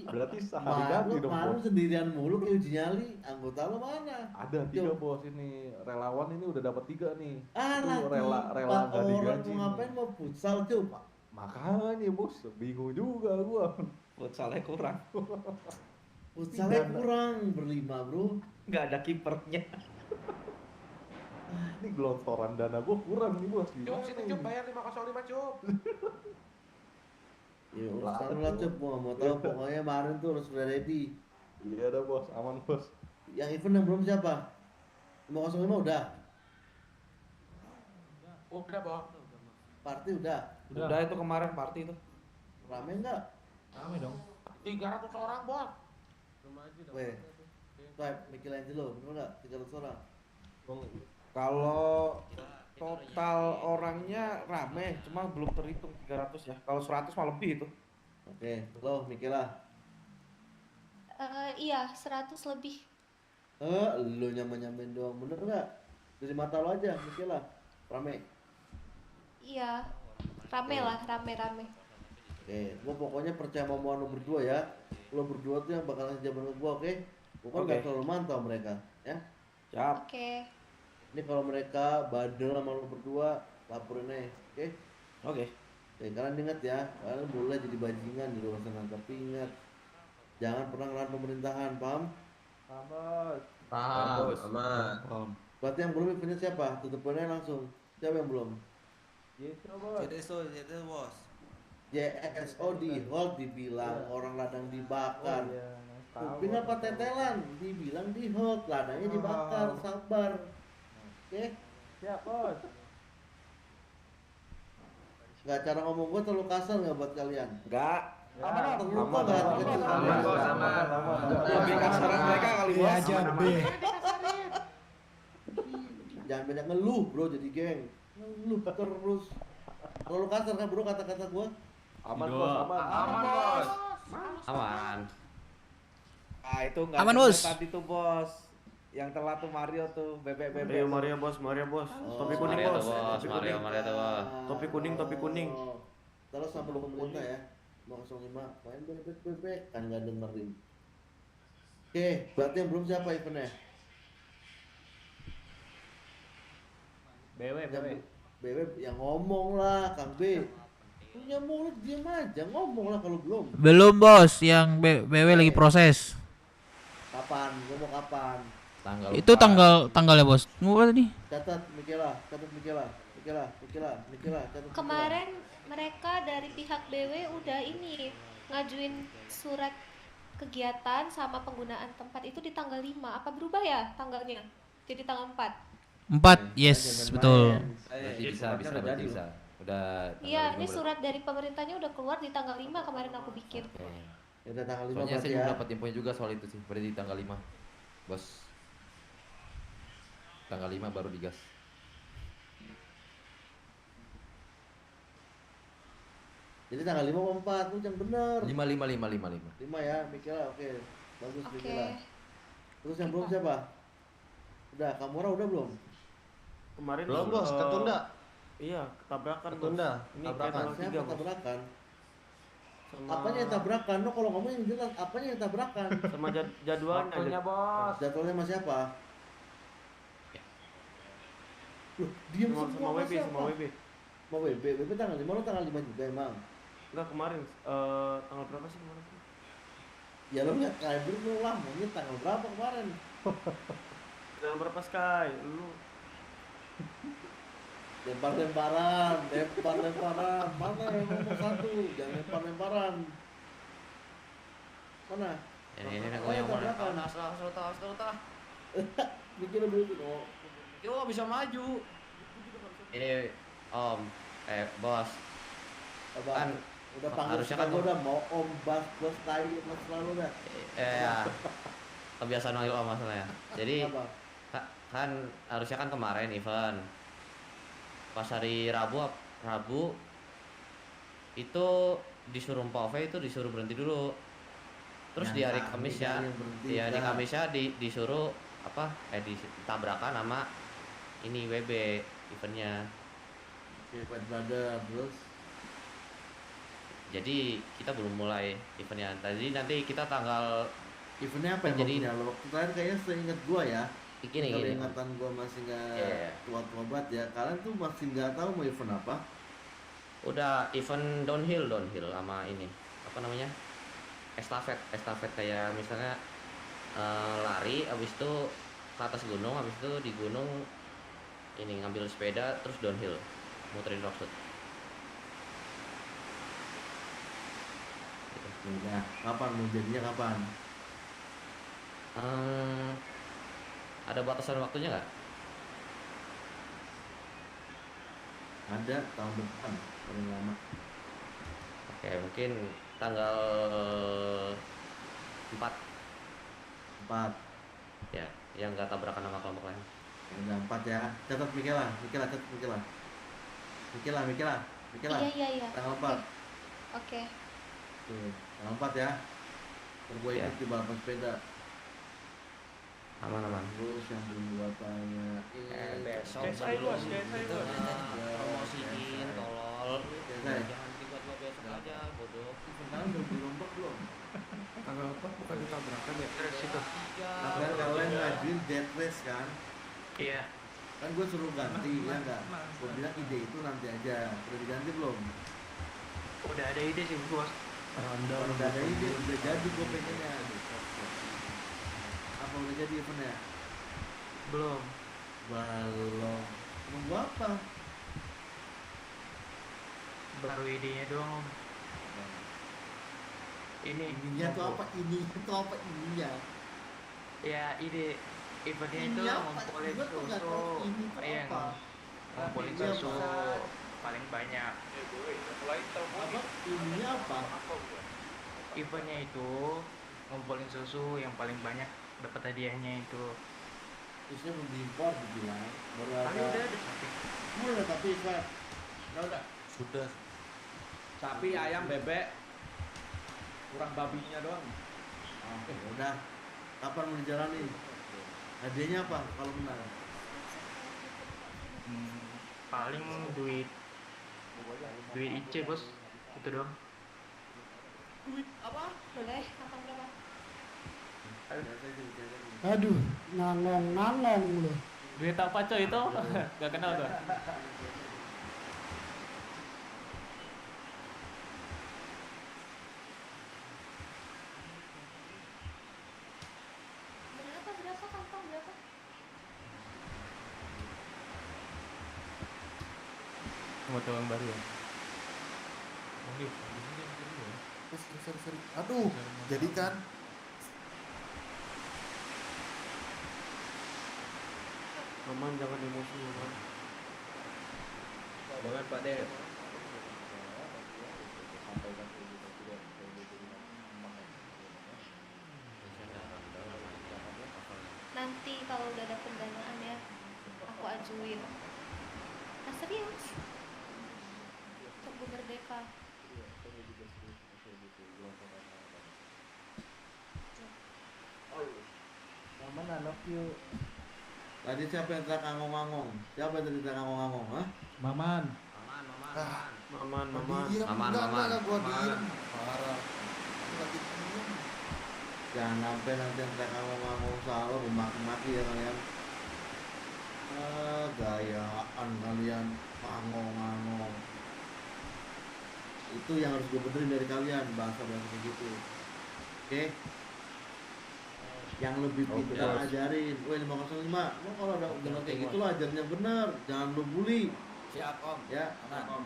Berarti sehari Malu, gaji dong malu bos. sendirian mulu kayak uji nyali. Anggota lo mana? Ada 3 bos ini. Relawan ini udah dapat 3 nih. Ah, Itu lagi rela 4 nggak orang digaji. mau ngapain, mau futsal coba. Makanya bos, bingung juga gua. Futsalnya kurang. Futsalnya kurang berlima bro. Nggak ada kipernya. Ini gelontoran dana gua kurang nih bos. Cup, Gimana situ nih? Cup, bayar 505 Cup. Ya urusan lu lah Cup, gua nggak mau tahu pokoknya kemarin tuh harus udah ready. Iya dah bos, aman bos. Yang event yang belum siapa? 505 udah. Udah, Bos. Party udah. Udah itu kemarin party itu. Rame nggak? Rame dong. 300 orang, Bos. Weh, Swipe, Michelangelo, bener nggak? 300 orang. Kalau total orangnya rame, cuma belum terhitung 300 ya. Kalau 100 mah lebih itu. Oke, lo Michela. Iya, 100 lebih. Lo nyamain doang, bener nggak? Dari mata lo aja, Mikela. Rame. Iya, rame lah, rame. Oke, gua pokoknya percaya sama omongan lo berdua ya. Lo berdua tuh yang bakalan jaman gua, oke? Gua kan nggak terlalu mantau mereka, ya. Siap. Oke. Ini kalau mereka bandel sama lo berdua, laporin aja, oke? Oke. Oke, kalian ingat ya, kalian boleh jadi bajingan di luar sana, tapi ingat, jangan pernah ngelawan pemerintahan, paham? Paham, Bos. Paham, bos. Paham. Berarti yang belum punya siapa? Tutupinnya langsung. Siapa yang belum? Gitu, Bos. JSO bos. JSO di hold dibilang orang ladang dibakar. Oh, iya. Tahu, Kuping apa Bos. tetelan? Dibilang di hold, ladangnya dibakar, sabar. Oke? Siap, Bos. Gak cara ngomong gua terlalu kasar nggak buat kalian? Enggak. Aman, terluka gak? Lebih kasaran mereka kali, Bos. aja, B. Jangan banyak ngeluh bro jadi geng. Ngeluh terus. Terlalu kasar kan bro kata-kata gua? Aman, Bos. Aman, Bos. Aman. Ah, itu enggak Aman, ada Bos. tadi tuh, Bos. Yang telat tuh Mario tuh, bebek. Mario bos. Topi kuning Mario bos. tuh, bos. Mario tuh, bos. Topi kuning. Oh. Terus sampai lu pemerintah ya. Mau 05 main bebek kan nggak dengerin. Oke, berarti yang belum siapa eventnya? BW. BW yang ngomong lah, Kang B. Punya mulut diam aja, ngomong lah kalau belum. Belum bos, yang BW lagi proses. Kapan? Gua mau kapan? Itu tanggalnya bos. Nggak tadi. Catat Mikela, catat. Kemarin mereka dari pihak BW udah ini ngajuin surat kegiatan sama penggunaan tempat itu di tanggal 5. Apa berubah ya tanggalnya? Jadi tanggal 4. 4, yes, betul. Berarti bisa. Udah. Iya, ini surat dari pemerintahnya udah keluar di tanggal 5 kemarin aku bikin. Udah tanggal 5 Soalnya berarti saya ya. juga dapat infonya juga soal itu sih. Berarti di tanggal 5. Bos. Tanggal 5 baru digas. Jadi tanggal 5 atau 4 tuh yang bener. 5 ya, Mikela, oke. Bagus Oke. Mikela. Terus yang belum siapa? Udah, Kamura udah belum? Kemarin Belum, Bos, ketunda. Iya, ketabrakan. Ketunda. Bos. Ini Tabrakan. tanggal 3, Siapa Bos. tabrakan? Sama- Apanya yang tabrakan? Lo kalau ngomong yang jelas, apanya yang tabrakan? Sama jadwalnya. Waktunya, Bos. Jadwalnya sama siapa? Loh, diem Sama semua WB, siapa? sama WB. Mau WB tanggal 5, lo tanggal 5 juga emang? Enggak kemarin, tanggal berapa sih kemarin? Ya lo lihat kalender lo lah, maunya tanggal berapa kemarin? Tanggal berapa Sky? Lu Lempar-lemparan. Mana yang ngomong satu? Jangan lempar-lemparan. Mana? Ini Apa gue yang mau tabrakan? asal. Mikir dulu. Oh, Yo bisa maju. Ini Om, bos. apa? Kan Udah panggil harusnya sekarang kan udah mau om bos tai mas selalu dah. ya kebiasaan manggil Om masalahnya. Jadi Apa? kan harusnya kan kemarin event. Pas hari Rabu itu disuruh Pove itu disuruh berhenti dulu. Terus Yang di hari kami Kamis kan ya, yang berhenti, di hari kan? Kamis ya disuruh ditabrakan sama ini WB eventnya. White Brother terus. Jadi kita belum mulai eventnya. Tadi nanti kita tanggal Eventnya apa yang jadi punya lo? Waktu terakhir kayaknya seingat gua ya. Gini. Kalau ingatan gua masih nggak Iya. tua-tua banget ya. Kalian tuh masih nggak tahu mau event apa? udah event downhill sama ini apa namanya estafet kayak misalnya lari abis itu ke atas gunung, abis itu di gunung ini ngambil sepeda terus downhill muterin rockshoot. Nah, kapan mau jadinya kapan? Ada batasan waktunya nggak? Ada tahun depan paling lama. Oke, mungkin tanggal 4 ya, yang nggak tabrakan sama kelompok lain. Udah 4 ya. Catat Mikela. Iya. Tanggal 4. Oke. Tuh, tanggal 4 ya. Gue ikut di balapan sepeda. Aman. Terus yang belum gua tanya KSI bos, KSI Itu bos. promosiin tolol. KSI. Jangan tiba-tiba besok aja bodoh. Sekarang udah dirombak belum? Tanggal 4 bukan ditabrakan ya? Terus itu. Nah, kalian ngajuin dead race kan? Iya. Kan gue suruh ganti, ya enggak? Gue bilang ide itu nanti aja. Udah diganti belum? Udah ada ide sih bos. Kalau udah ada ide, udah jadi gue pengennya. Apa udah jadi eventnya? Belum. Belum. Nunggu apa? Baru idenya doang. Ini Ininya tuh apa? Ininya tuh apa? Ininya. ya ide eventnya itu Ini apa? ngumpulin Gua tuh nggak susu. tahu ini tuh Iya, apa. ngumpulin Ini susu apa? paling banyak. Apa? Ininya apa? Eventnya itu ngumpulin susu yang paling banyak dapat hadiahnya itu. Terusnya belum diimpor dibilang. Baru Tapi ada. udah ada sapi. Udah ada tapi Fat. Udah. Sudah. Sapi, ayam, bebek. Kurang babinya doang. Ah, udah. Kapan mau dijalanin? Hadiahnya apa kalau menang? Paling duit IC bos, itu dong. Duit apa? Boleh, apa berapa? Aduh, nangong lu. Duit apa coy itu? Gak kenal tuh. Berapa kantong berapa? Mau tuang baru ya? Seri. Aduh, jadi kan Aman, jangan emosi aman. Jangan Pak De. Nanti kalau udah ada pendanaan ya, aku ajuin. Nah serius, untuk Bu Merdeka. Maman, I love you. Tadi siapa yang teriak ngomong-ngomong? Siapa yang tadi teriak ngomong-ngomong? Hah? Maman. Maman. enggak gua diem. Parah. Lagi diem. Jangan sampai nanti yang teriak ngomong-ngomong salah memaki-maki ya kalian. Gayaan kalian, ngomong-ngomong. Itu yang harus gue benerin dari kalian, bahasa-bahasa begitu. Oke? Yang lebih pintar ajarin. Woi 505, lo kalau ada udah kayak gitu lo ajarin yang bener, jangan lo bully. Siap Om. Ya, Aman. Om.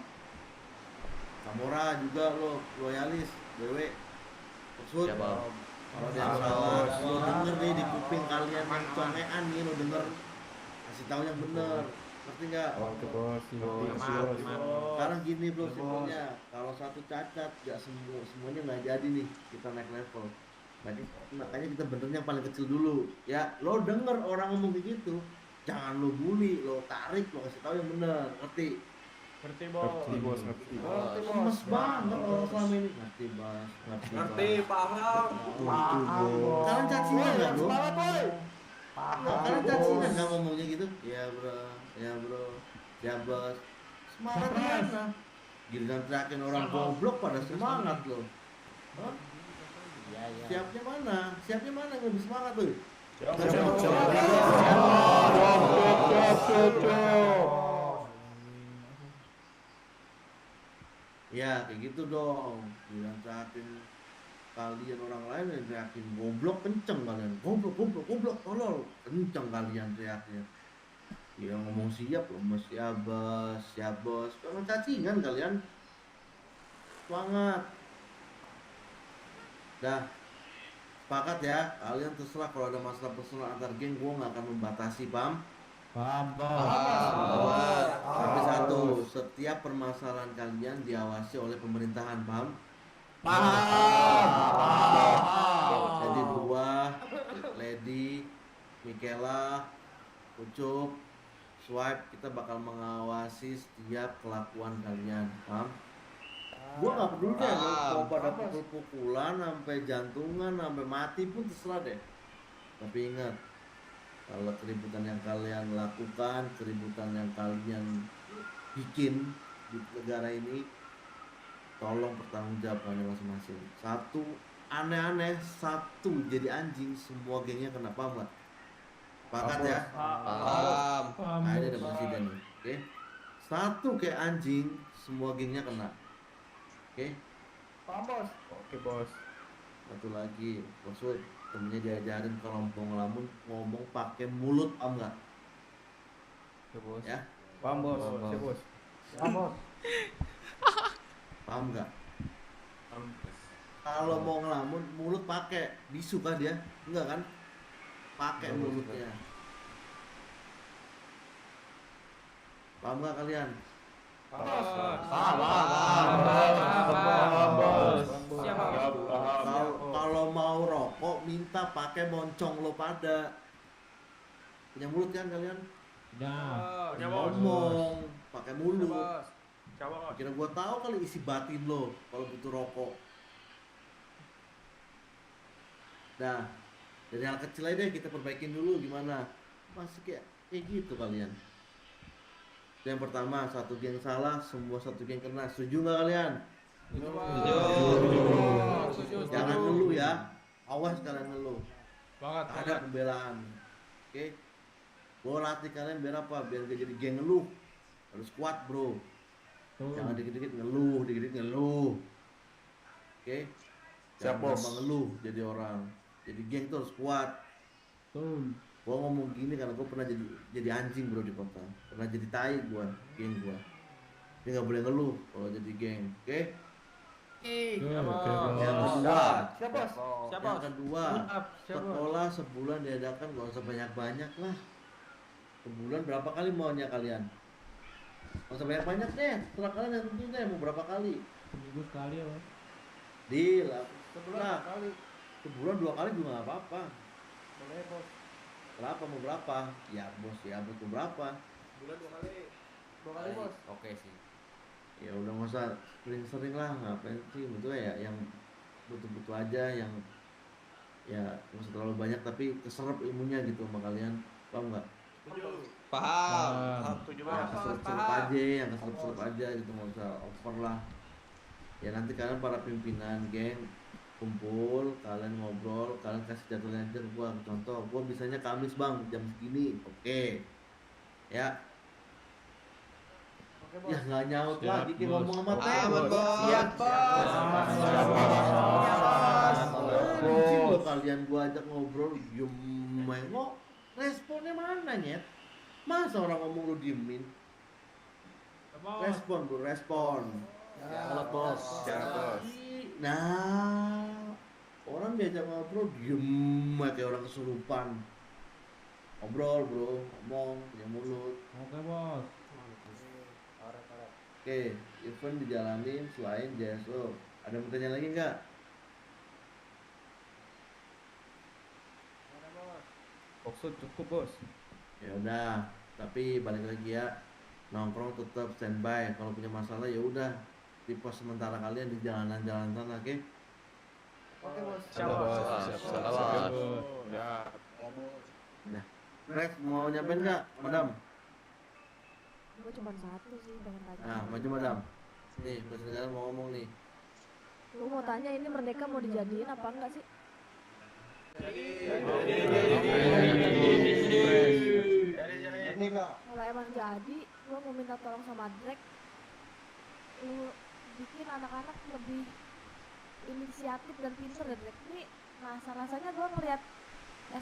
Samora juga lo loyalis, BW. Maksud Siap, Om. kalau dia salah, lo denger nih di kuping kalian yang congean nih lo denger. Kasih tahu yang bener. Ngerti nggak? Oke bos, Sekarang gini bro, simpelnya kalau satu cacat, nggak semuanya nggak jadi nih kita naik level. Makanya kita benernya yang paling kecil dulu. Ya, lo denger orang ngomong kayak gitu, jangan lo bully, lo tarik, lo kasih tahu yang bener, ngerti? Ngerti bos. ngerti. Lemes banget orang selama ini. Ngerti bos, Ngerti, paham. Kalian cacingan nggak bro? Kalian cacingan nggak ngomongnya gitu? Ya bro, ya bos. Semangat mana? Giliran teriakin orang goblok pada semangat lo. Hah? Siapnya mana? Siapnya mana yang lebih semangat tuh? Ya kayak gitu dong. Bilang teriakin kalian orang lain yang teriakin goblok kenceng kalian. Goblok, tolol. Kenceng kalian teriaknya. Dia ngomong siap loh, siap bos. Kalau cacingan kalian. Semangat. Dah. Sepakat ya, kalian terserah kalau ada masalah personal antar geng, gue nggak akan membatasi, paham? Paham. Tapi satu, setiap permasalahan kalian diawasi oleh pemerintahan, paham? Jadi gua, Lady, Mikela, Ucup, Swipe, kita bakal mengawasi setiap kelakuan kalian, paham? Gua nggak peduli deh, mau pada pukul-pukulan, sampai jantungan, sampai mati pun terserah deh. Tapi ingat, Kalau keributan yang kalian lakukan, keributan yang kalian bikin di negara ini, tolong pertanggungjawabkannya masing-masing. Satu aneh-aneh, satu jadi anjing, semua gengnya kena, paham nggak? Sepakat ya? Paham. Nah ini ada presiden nih, oke? Satu kayak anjing, semua gengnya kena, oke? Paham bos? Oke bos. Satu lagi, maksud temennya diajarin kalau mau ngelamun ngomong pakai mulut, paham nggak? Ya? Paham bos. Ya bos. Paham bos? Paham nggak? Kalau mau ngelamun mulut pakai, bisu kan dia? Enggak kan? Pakai mulutnya. Paham nggak kalian? Kalau mau rokok minta pakai moncong lo pada. Punya mulut kan kalian? Ngomong pakai mulut. Kira gua tahu kali isi batin lo kalau butuh rokok. Nah, dari hal kecil aja deh kita perbaikin dulu gimana? Masih kayak gitu kalian. Yang pertama, satu geng salah, semua satu geng kena. Setuju nggak kalian? Setuju. Jangan ngeluh ya. Awas kalian ngeluh. Ada pembelaan. Oke? Gua latih kalian biar apa? Biar gak jadi geng ngeluh. Harus kuat bro. Jangan dikit-dikit ngeluh, dikit-dikit ngeluh. Oke? Siap, Jangan bos. gampang ngeluh jadi orang. Jadi geng tuh harus kuat. Gua ngomong gini karena gua pernah jadi anjing bro di kota. Pernah jadi tai gua, geng gua. Dia nggak boleh ngeluh kalau jadi geng, oke? Yang kedua, yang kedua, sekolah sebulan diadakan gak usah banyak-banyak lah. Sebulan berapa kali maunya kalian? Gak usah banyak-banyak deh, setelah kalian yang tentu deh mau berapa kali? Seminggu sekali ya. Deal, sebulan kali. Sebulan 2 kali juga nggak apa-apa. Boleh bos. Berapa mau berapa? Ya bos mau berapa? Bulan 2 kali. 2 kali bos. Oke sih. Ya udah nggak usah sering-sering lah, ngapain sih? Betul ya, yang butuh-butuh aja, yang ya nggak usah terlalu banyak tapi keserap ilmunya gitu sama kalian, paham nggak? Paham. Yang keserap-serap aja, yang keserap-serap aja gitu, nggak usah over lah. Ya nanti kalian para pimpinan geng kumpul, kalian ngobrol, kalian kasih jadwalnya aja ke gua. Contoh, gua bisanya Kamis bang, jam segini, oke? Ya. Ya nggak nyaut lagi dia ngomong sama Teh. Siap bos. Anjing lo kalian gua ajak ngobrol, diem mengok, responnya mana nyet? Masa orang ngomong lu diemin? Respon bro, respon. Siap bos. Nah, orang diajak ngobrol diem aja kayak orang kesurupan. Ngobrol bro, ngomong, punya mulut. Oke bos. Oke, event dijalanin selain JSO. Ada yang bertanya lagi nggak? Maksud cukup bos. Ya udah, tapi balik lagi ya, nongkrong tetap standby. Kalau punya masalah ya udah di pos sementara kalian di jalanan-jalanan sana, oke? Oke bos. Siap bos. Siap. Nah, Rex mau nyampein nggak, Madam? Gue cuma satu sih pengen tanya. Nah, maju Madam. Nih, presiden mau ngomong nih. Lu mau tanya ini Merdeka mau dijadiin apa enggak sih? Kalau emang jadi, gua mau minta tolong sama Drake. Lu bikin anak-anak lebih inisiatif dan pintar ya Drake. Ini rasanya gua ngeliat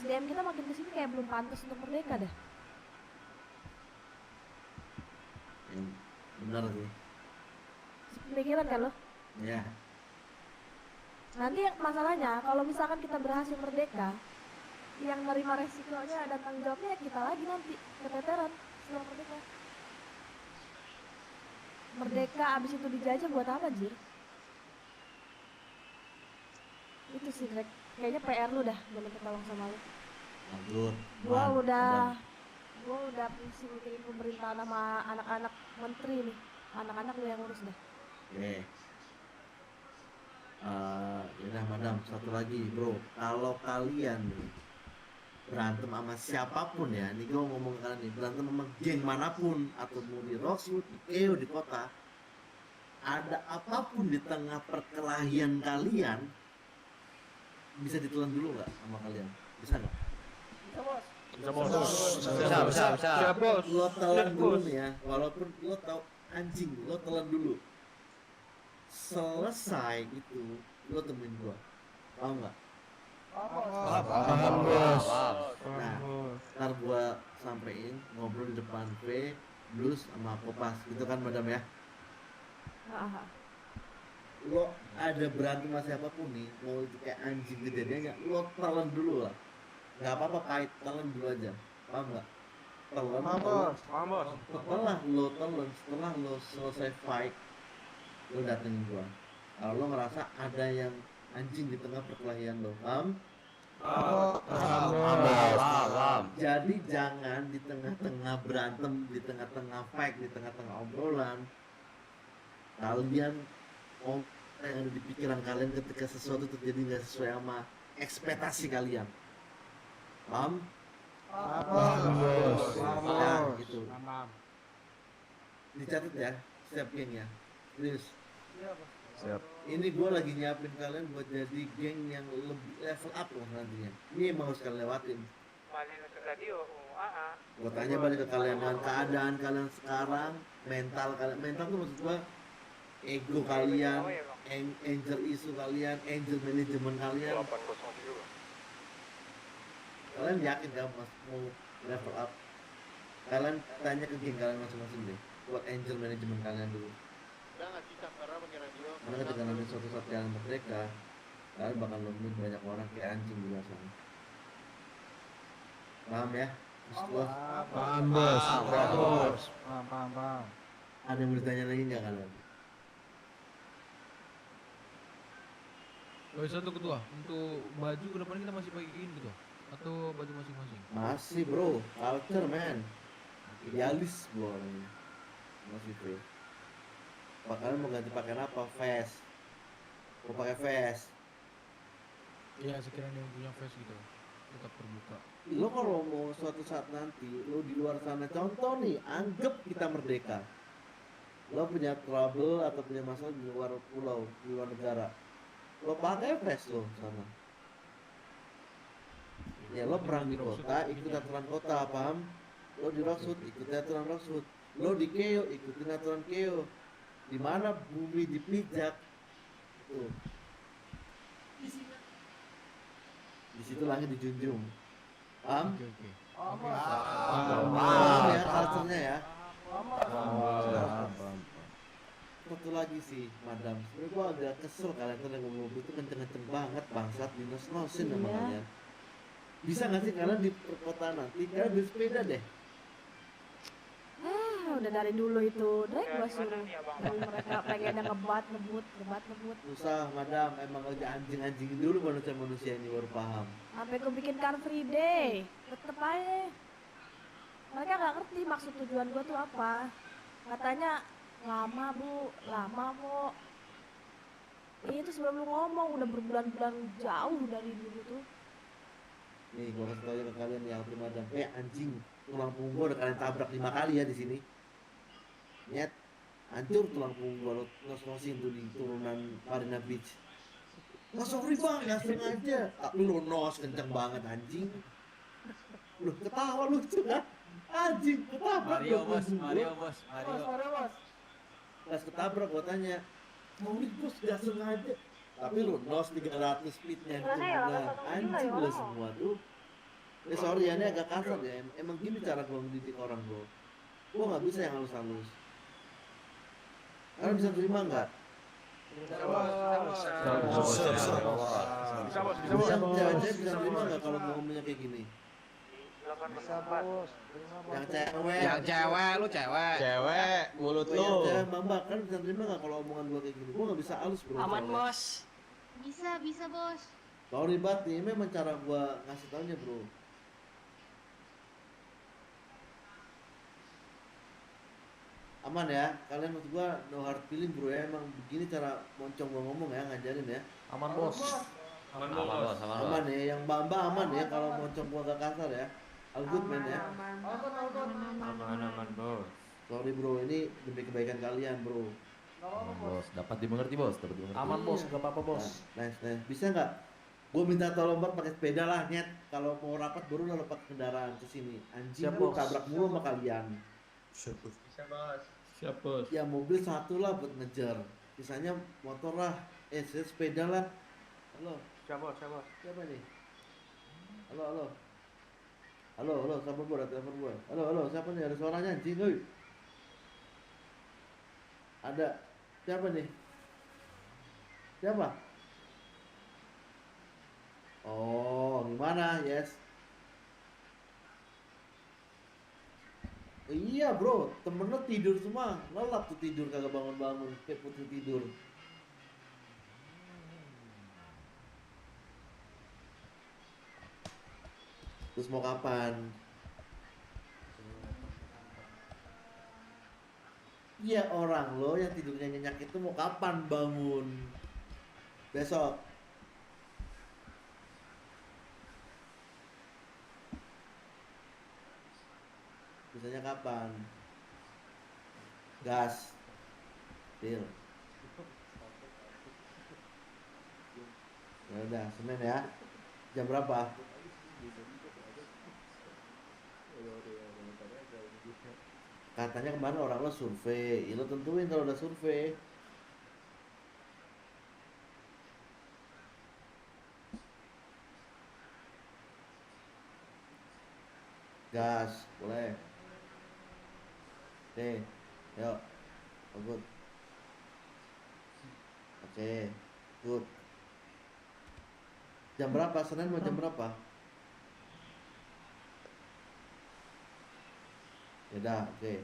SDM kita makin kesini kayak belum pantas untuk merdeka dah. Benar sih. Pikiran kan lo? Ya. Nanti masalahnya kalau misalkan kita berhasil merdeka, yang nerima resikonya dan tanggung jawabnya kita lagi nanti keteteran setelah merdeka. Merdeka abis itu dijajah buat apa Jir? Itu sih Drake. Kayaknya PR lu dah, gue minta tolong sama lu. Lanjut. Gua udah pusing mikirin pemerintahan sama anak-anak menteri nih. Anak-anak lu yang ngurus dah. Oke. Ya udah Madam, satu lagi bro. Kalau kalian nih berantem sama siapapun ya, nih gue ngomong kalian nih, berantem sama geng manapun atau mau di Roxwood, di Keo, di kota, ada apapun di tengah perkelahian kalian, bisa ditelan dulu nggak sama kalian? Bisa nggak? Bisa bos. Bisa bos. Lo telan dulu nih ya, walaupun lo tahu anjing, lo telan dulu. Selesai itu, lo temuin gua, paham nggak? Paham, bos. Nah, ntar gua sampein ngobrol di depan V, Blues sama Kopas, gitu kan madam ya? Lo ada berantem sama siapapun nih, mau itu kayak anjing kejadiannya, lo telan dulu lah. Nggak apa-apa pahit, telan dulu aja, paham nggak? Telan, Paham, bos. setelah lo telan, setelah lo selesai fight, lo datengin gua. Kalau lo ngerasa ada yang anjing di tengah perkelahian lo, paham? Paham. Jadi jangan di tengah-tengah berantem, di tengah-tengah fight, di tengah-tengah obrolan, kalian yang ada di pikiran kalian ketika sesuatu terjadi nggak sesuai sama ekspektasi kalian, paham? Paham, bos. Nah, gitu. Dicatat ya, setiap geng ya. Terus. Siap. Ini gue lagi nyiapin kalian buat jadi geng yang lebih level up loh nantinya. Ini emang harus kalian lewatin. Gue tanya balik ke kalian dengan keadaan kalian sekarang, mental kalian. Mental tuh maksud gue ego kalian, angel isu kalian, angel manajemen kalian. Kalian yakin gak mau level up? Kalian tanya ke geng kalian masing-masing deh, buat angel manajemen kalian dulu. Karena ketika nanti suatu saat kalian merdeka, kalian bakal nemuin banyak orang kayak anjing di luar sana. Paham ya? Maksud gua? Paham, bos. Paham. Ada yang mau ditanya lagi nggak kalian? Oh, satu ketua, untuk baju ke depan kita masih pakai ini ketua atau baju masing-masing? Masih bro, culture man, idealis gua orangnya. Masih bro. Kalian mau ganti pakaian apa? Vest. Mau pakai vest? Iya, sekiranya yang punya vest gitu, tetap terbuka. Lo kalau mau suatu saat nanti lo di luar sana, contoh nih, anggap kita merdeka, lo punya trouble atau punya masalah di luar pulau, di luar negara, lo pakai vest lo sana. Ya lo perang di kota, ikut aturan kota, paham? Lo di Roxwood, ikuti aturan Roxwood. Lo di Keo, ikutin aturan Keo. Di mana bumi dipijak, tuh. Di situ langit dijunjung. Paham? Paham ya culture-nya ya. Satu lagi sih, madam. Sebenernya gua agak kesel kalian tuh yang ngomong itu kenceng-kenceng banget bangsat, dinos-nosin sama kalian. Bisa nggak sih kalian di perkotaan nanti kalian bersepeda deh? Udah dari dulu itu, Drake gua suruh. Dari mereka pengen yang ngebut. Susah, madam. Emang lagi anjing-anjingin dulu manusia ini baru paham. Sampai gua bikin car free day, tetep aja. Mereka nggak ngerti maksud tujuan gua tuh apa. Katanya lama bu. Itu sebelum lu ngomong udah berbulan-bulan jauh dari dulu tuh. Nih, gua kasih tau aja ke kalian ya, madam. Anjing, tulang punggung gua udah kalian tabrak 5 kali ya di sini. Nyet, hancur tulang punggung gua, lo nos-nosin tuh di turunan Marina Beach. Nggak sorry bang, nggak sengaja. Tapi lo nos kenceng banget anjing. Lu ketawa lucu kan? Anjing, ketabrak. Mario bos. Pas ketabrak gua tanya, sorry bos, nggak sengaja. Tapi lu nos 300 speednya di turunan. Anjing lo semua tuh. Sorry ya, ini agak kasar ya. Emang gini cara gua mendidik orang gua. Gua nggak bisa yang halus-halus. Kalian bisa terima nggak? Bisa, bos. Yang cewek bisa terima nggak kalau ngomongnya kayak gini? Bisa, bos. Yang cewek. Yang cewek, lu cewek. Cewek, mulut lu. Yang cewek mbak, kan bisa terima nggak kalau omongan gua kayak gini? Gua nggak bisa halus bro. Aman, soalnya. bos. Bisa bos. Sorry banget nih, memang cara gua ngasih taunya bro. Aman ya, kalian maksud gua no hard feeling bro ya, emang begini cara moncong gua ngomong ya, ngajarin ya. Aman, bos. Aman bos, Aman ya, yang mbak aman ya kalau mocong gua agak kasar ya. All good man ya. Aman bos. Sorry bro, ini demi kebaikan kalian bro. Aman bos, dapat dimengerti bos, dapat dimengerti. Aman bos, gak apa-apa bos. Nice. Bisa nggak? Gue minta tolong buat pakai sepeda lah, nyet. Kalau mau rapat baru lalu pakai kendaraan ke sini. Anjing Siap, gua bos. tabrak mulu sama kalian. Siap bos. Bisa bos. Siap bos. Ya mobil satu lah buat ngejar. Sisanya motor lah. Saya sepeda lah. Halo, Siapa? siapa nih? Halo. Halo, sabar gua, ada telepon gua. Halo, siapa nih? Ada suaranya anjing, euy. Ada. Siapa nih? Siapa? Oh, gimana? Yes. Iya bro, temen lo tidur semua, lelap tuh tidur kagak bangun-bangun, kayak putri tidur. Terus mau kapan? Iya orang lo yang tidurnya nyenyak itu mau kapan bangun? Besok. Bisanya kapan? Gas. Deal. Ya udah, Senin ya. Jam berapa? Katanya kemarin orang lo survei, ya lo tentuin kalau udah survei. Gas, boleh. Oke, yuk. Oh, good. Oke, good. Jam berapa? Senin mau jam berapa? Ya udah, oke.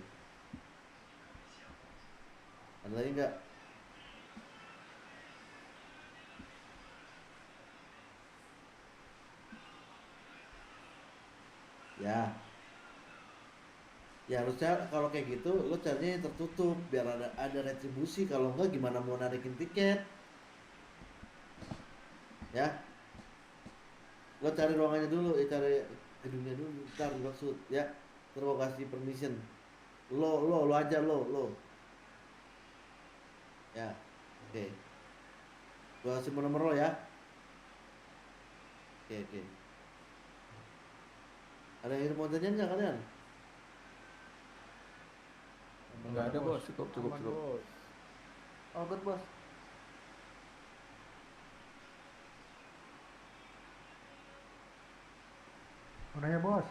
Ada lagi nggak? Ya. Ya harusnya kalau kayak gitu lo carinya yang tertutup biar ada retribusi, kalau enggak gimana mau narikin tiket. Ya. Lo cari ruangannya dulu, cari gedungnya dulu, ntar maksud ya. Terus gua kasih permission. Lo aja lo. Ya. Oke. Gua kasih nomor lo ya. Oke. Ada yang mau tanya nggak kalian? Enggak ada bos, cukup. Oh good bos. Udah ya bos.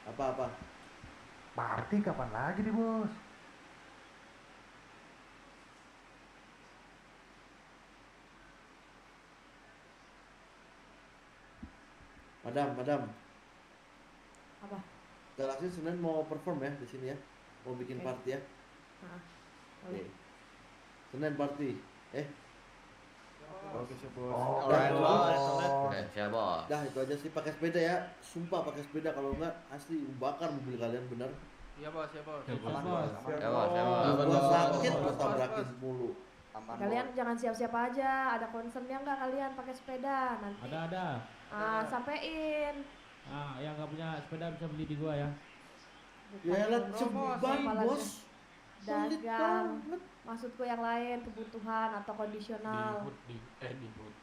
Apa? Party kapan lagi nih bos? Madam. Apa? Galaxy Senin mau perform ya di sini ya. Mau bikin Oke. party ya. Nah, Oke. Senin party. Oke, siap bos. Alright, bos. Oke, siap bos. Dah itu aja sih, pakai sepeda ya. Sumpah pakai sepeda, kalau enggak asli bakar mobil kalian bener. Iya bos, ya bos. Aman, bos. aman. Ya, bos, ya, bos. Gua sakit gua tabrakin mulu. Kalian jangan siap-siap aja, ada concernnya nggak kalian pakai sepeda nanti? Ada. Sampein. Yang nggak punya sepeda bisa beli di gua ya. Ya lah ceban bos. Dagang. Maksudku yang lain, kebutuhan atau kondisional. Di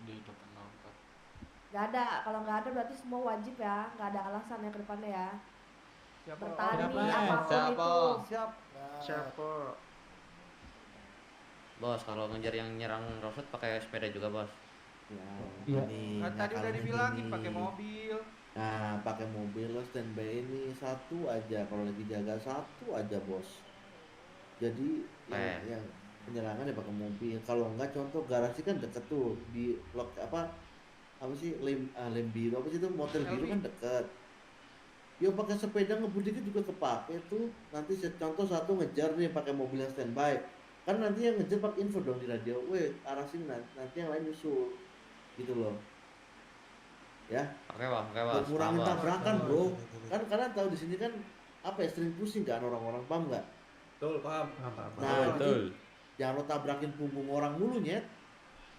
depan nonton. Gak ada, kalau nggak ada berarti semua wajib ya, nggak ada alasan ya ke depannya ya. Siap, Bertani Siap, apapun itu. Siapa? Bos, kalau ngejar yang nyerang Roset pakai sepeda juga bos. Ya, Kan tadi udah dibilangin pakai mobil. Nah, pakai mobil lo standby ini satu aja, kalau lagi jaga satu aja bos. Jadi yang penyerangan ya pakai mobil. Kalau enggak contoh garasi kan deket tuh di apa sih lem biru apa sih itu motor biru kan deket. Yo pakai sepeda ngebut dikit juga kepake tuh. Nanti contoh satu ngejar nih pakai mobil yang standby. Kan nanti yang ngejar pakai info dong di radio. Weh, arah sini nanti yang lain nyusul. Gitu loh. Ya. Oke bos. Kurangin tabrakan, bro. Kan kalian tahu di sini kan apa ya, sering pusing kan orang-orang, paham nggak? Betul, paham. Nah, betul. Jangan lo tabrakin punggung orang mulu, nyet.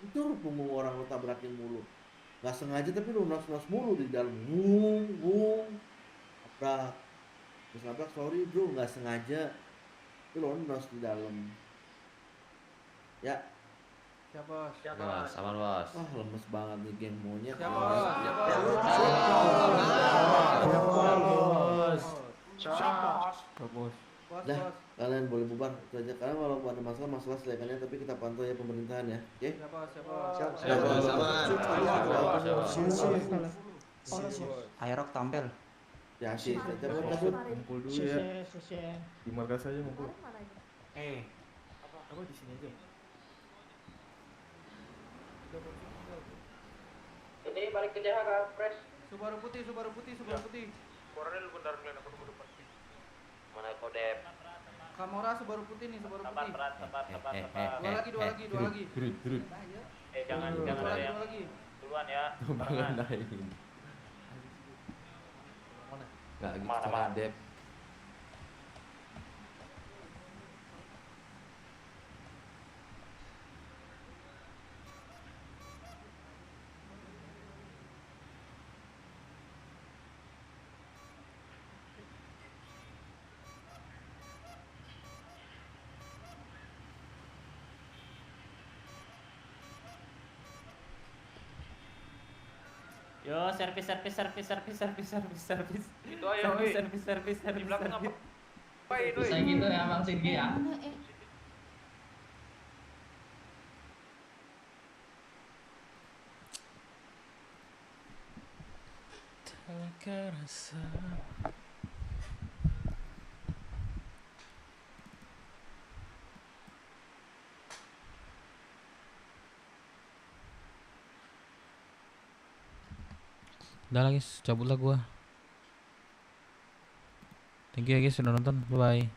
Itu punggung orang lu tabrakin mulu. Nggak sengaja tapi lu nos mulu di dalam. Wung, tabrak. Terus nabrak, sorry bro, nggak sengaja. Itu lo nos di dalam. Ya. Siap bos. Siap bos, aman bos. Wah lemes banget nih geng monyet. Siap bos. Siap bos. Dah, kalian boleh bubar itu aja. Karena kalau ada masalah silakannya, tapi kita pantau ya pemerintahan ya. Oke? Siap bos, siap bos. Aerok tampil. Ya sih, cabut. Ngumpul dulu ya. Di markas aja ngumpul. Apa di sini aja? Ini balik ke Jakarta, Pres. Subaru putih. Korannya lu bentar kalian aku nunggu depan. Mana kodep? Kamora Subaru putih nih, Subaru Sabar, putih. sabar. Dua lagi. Jangan ada yang duluan ya. Tumpangan naik. Nggak gitu, Mana? Dep. Yo, servis. Itu ayo, woi. Servis. Di belakang apa? Apain, woi? Bisa gitu ya, Bang Tinggi ya. Tak rasa. Udah lah guys, cabut lah gua. Thank you ya guys sudah nonton, bye bye.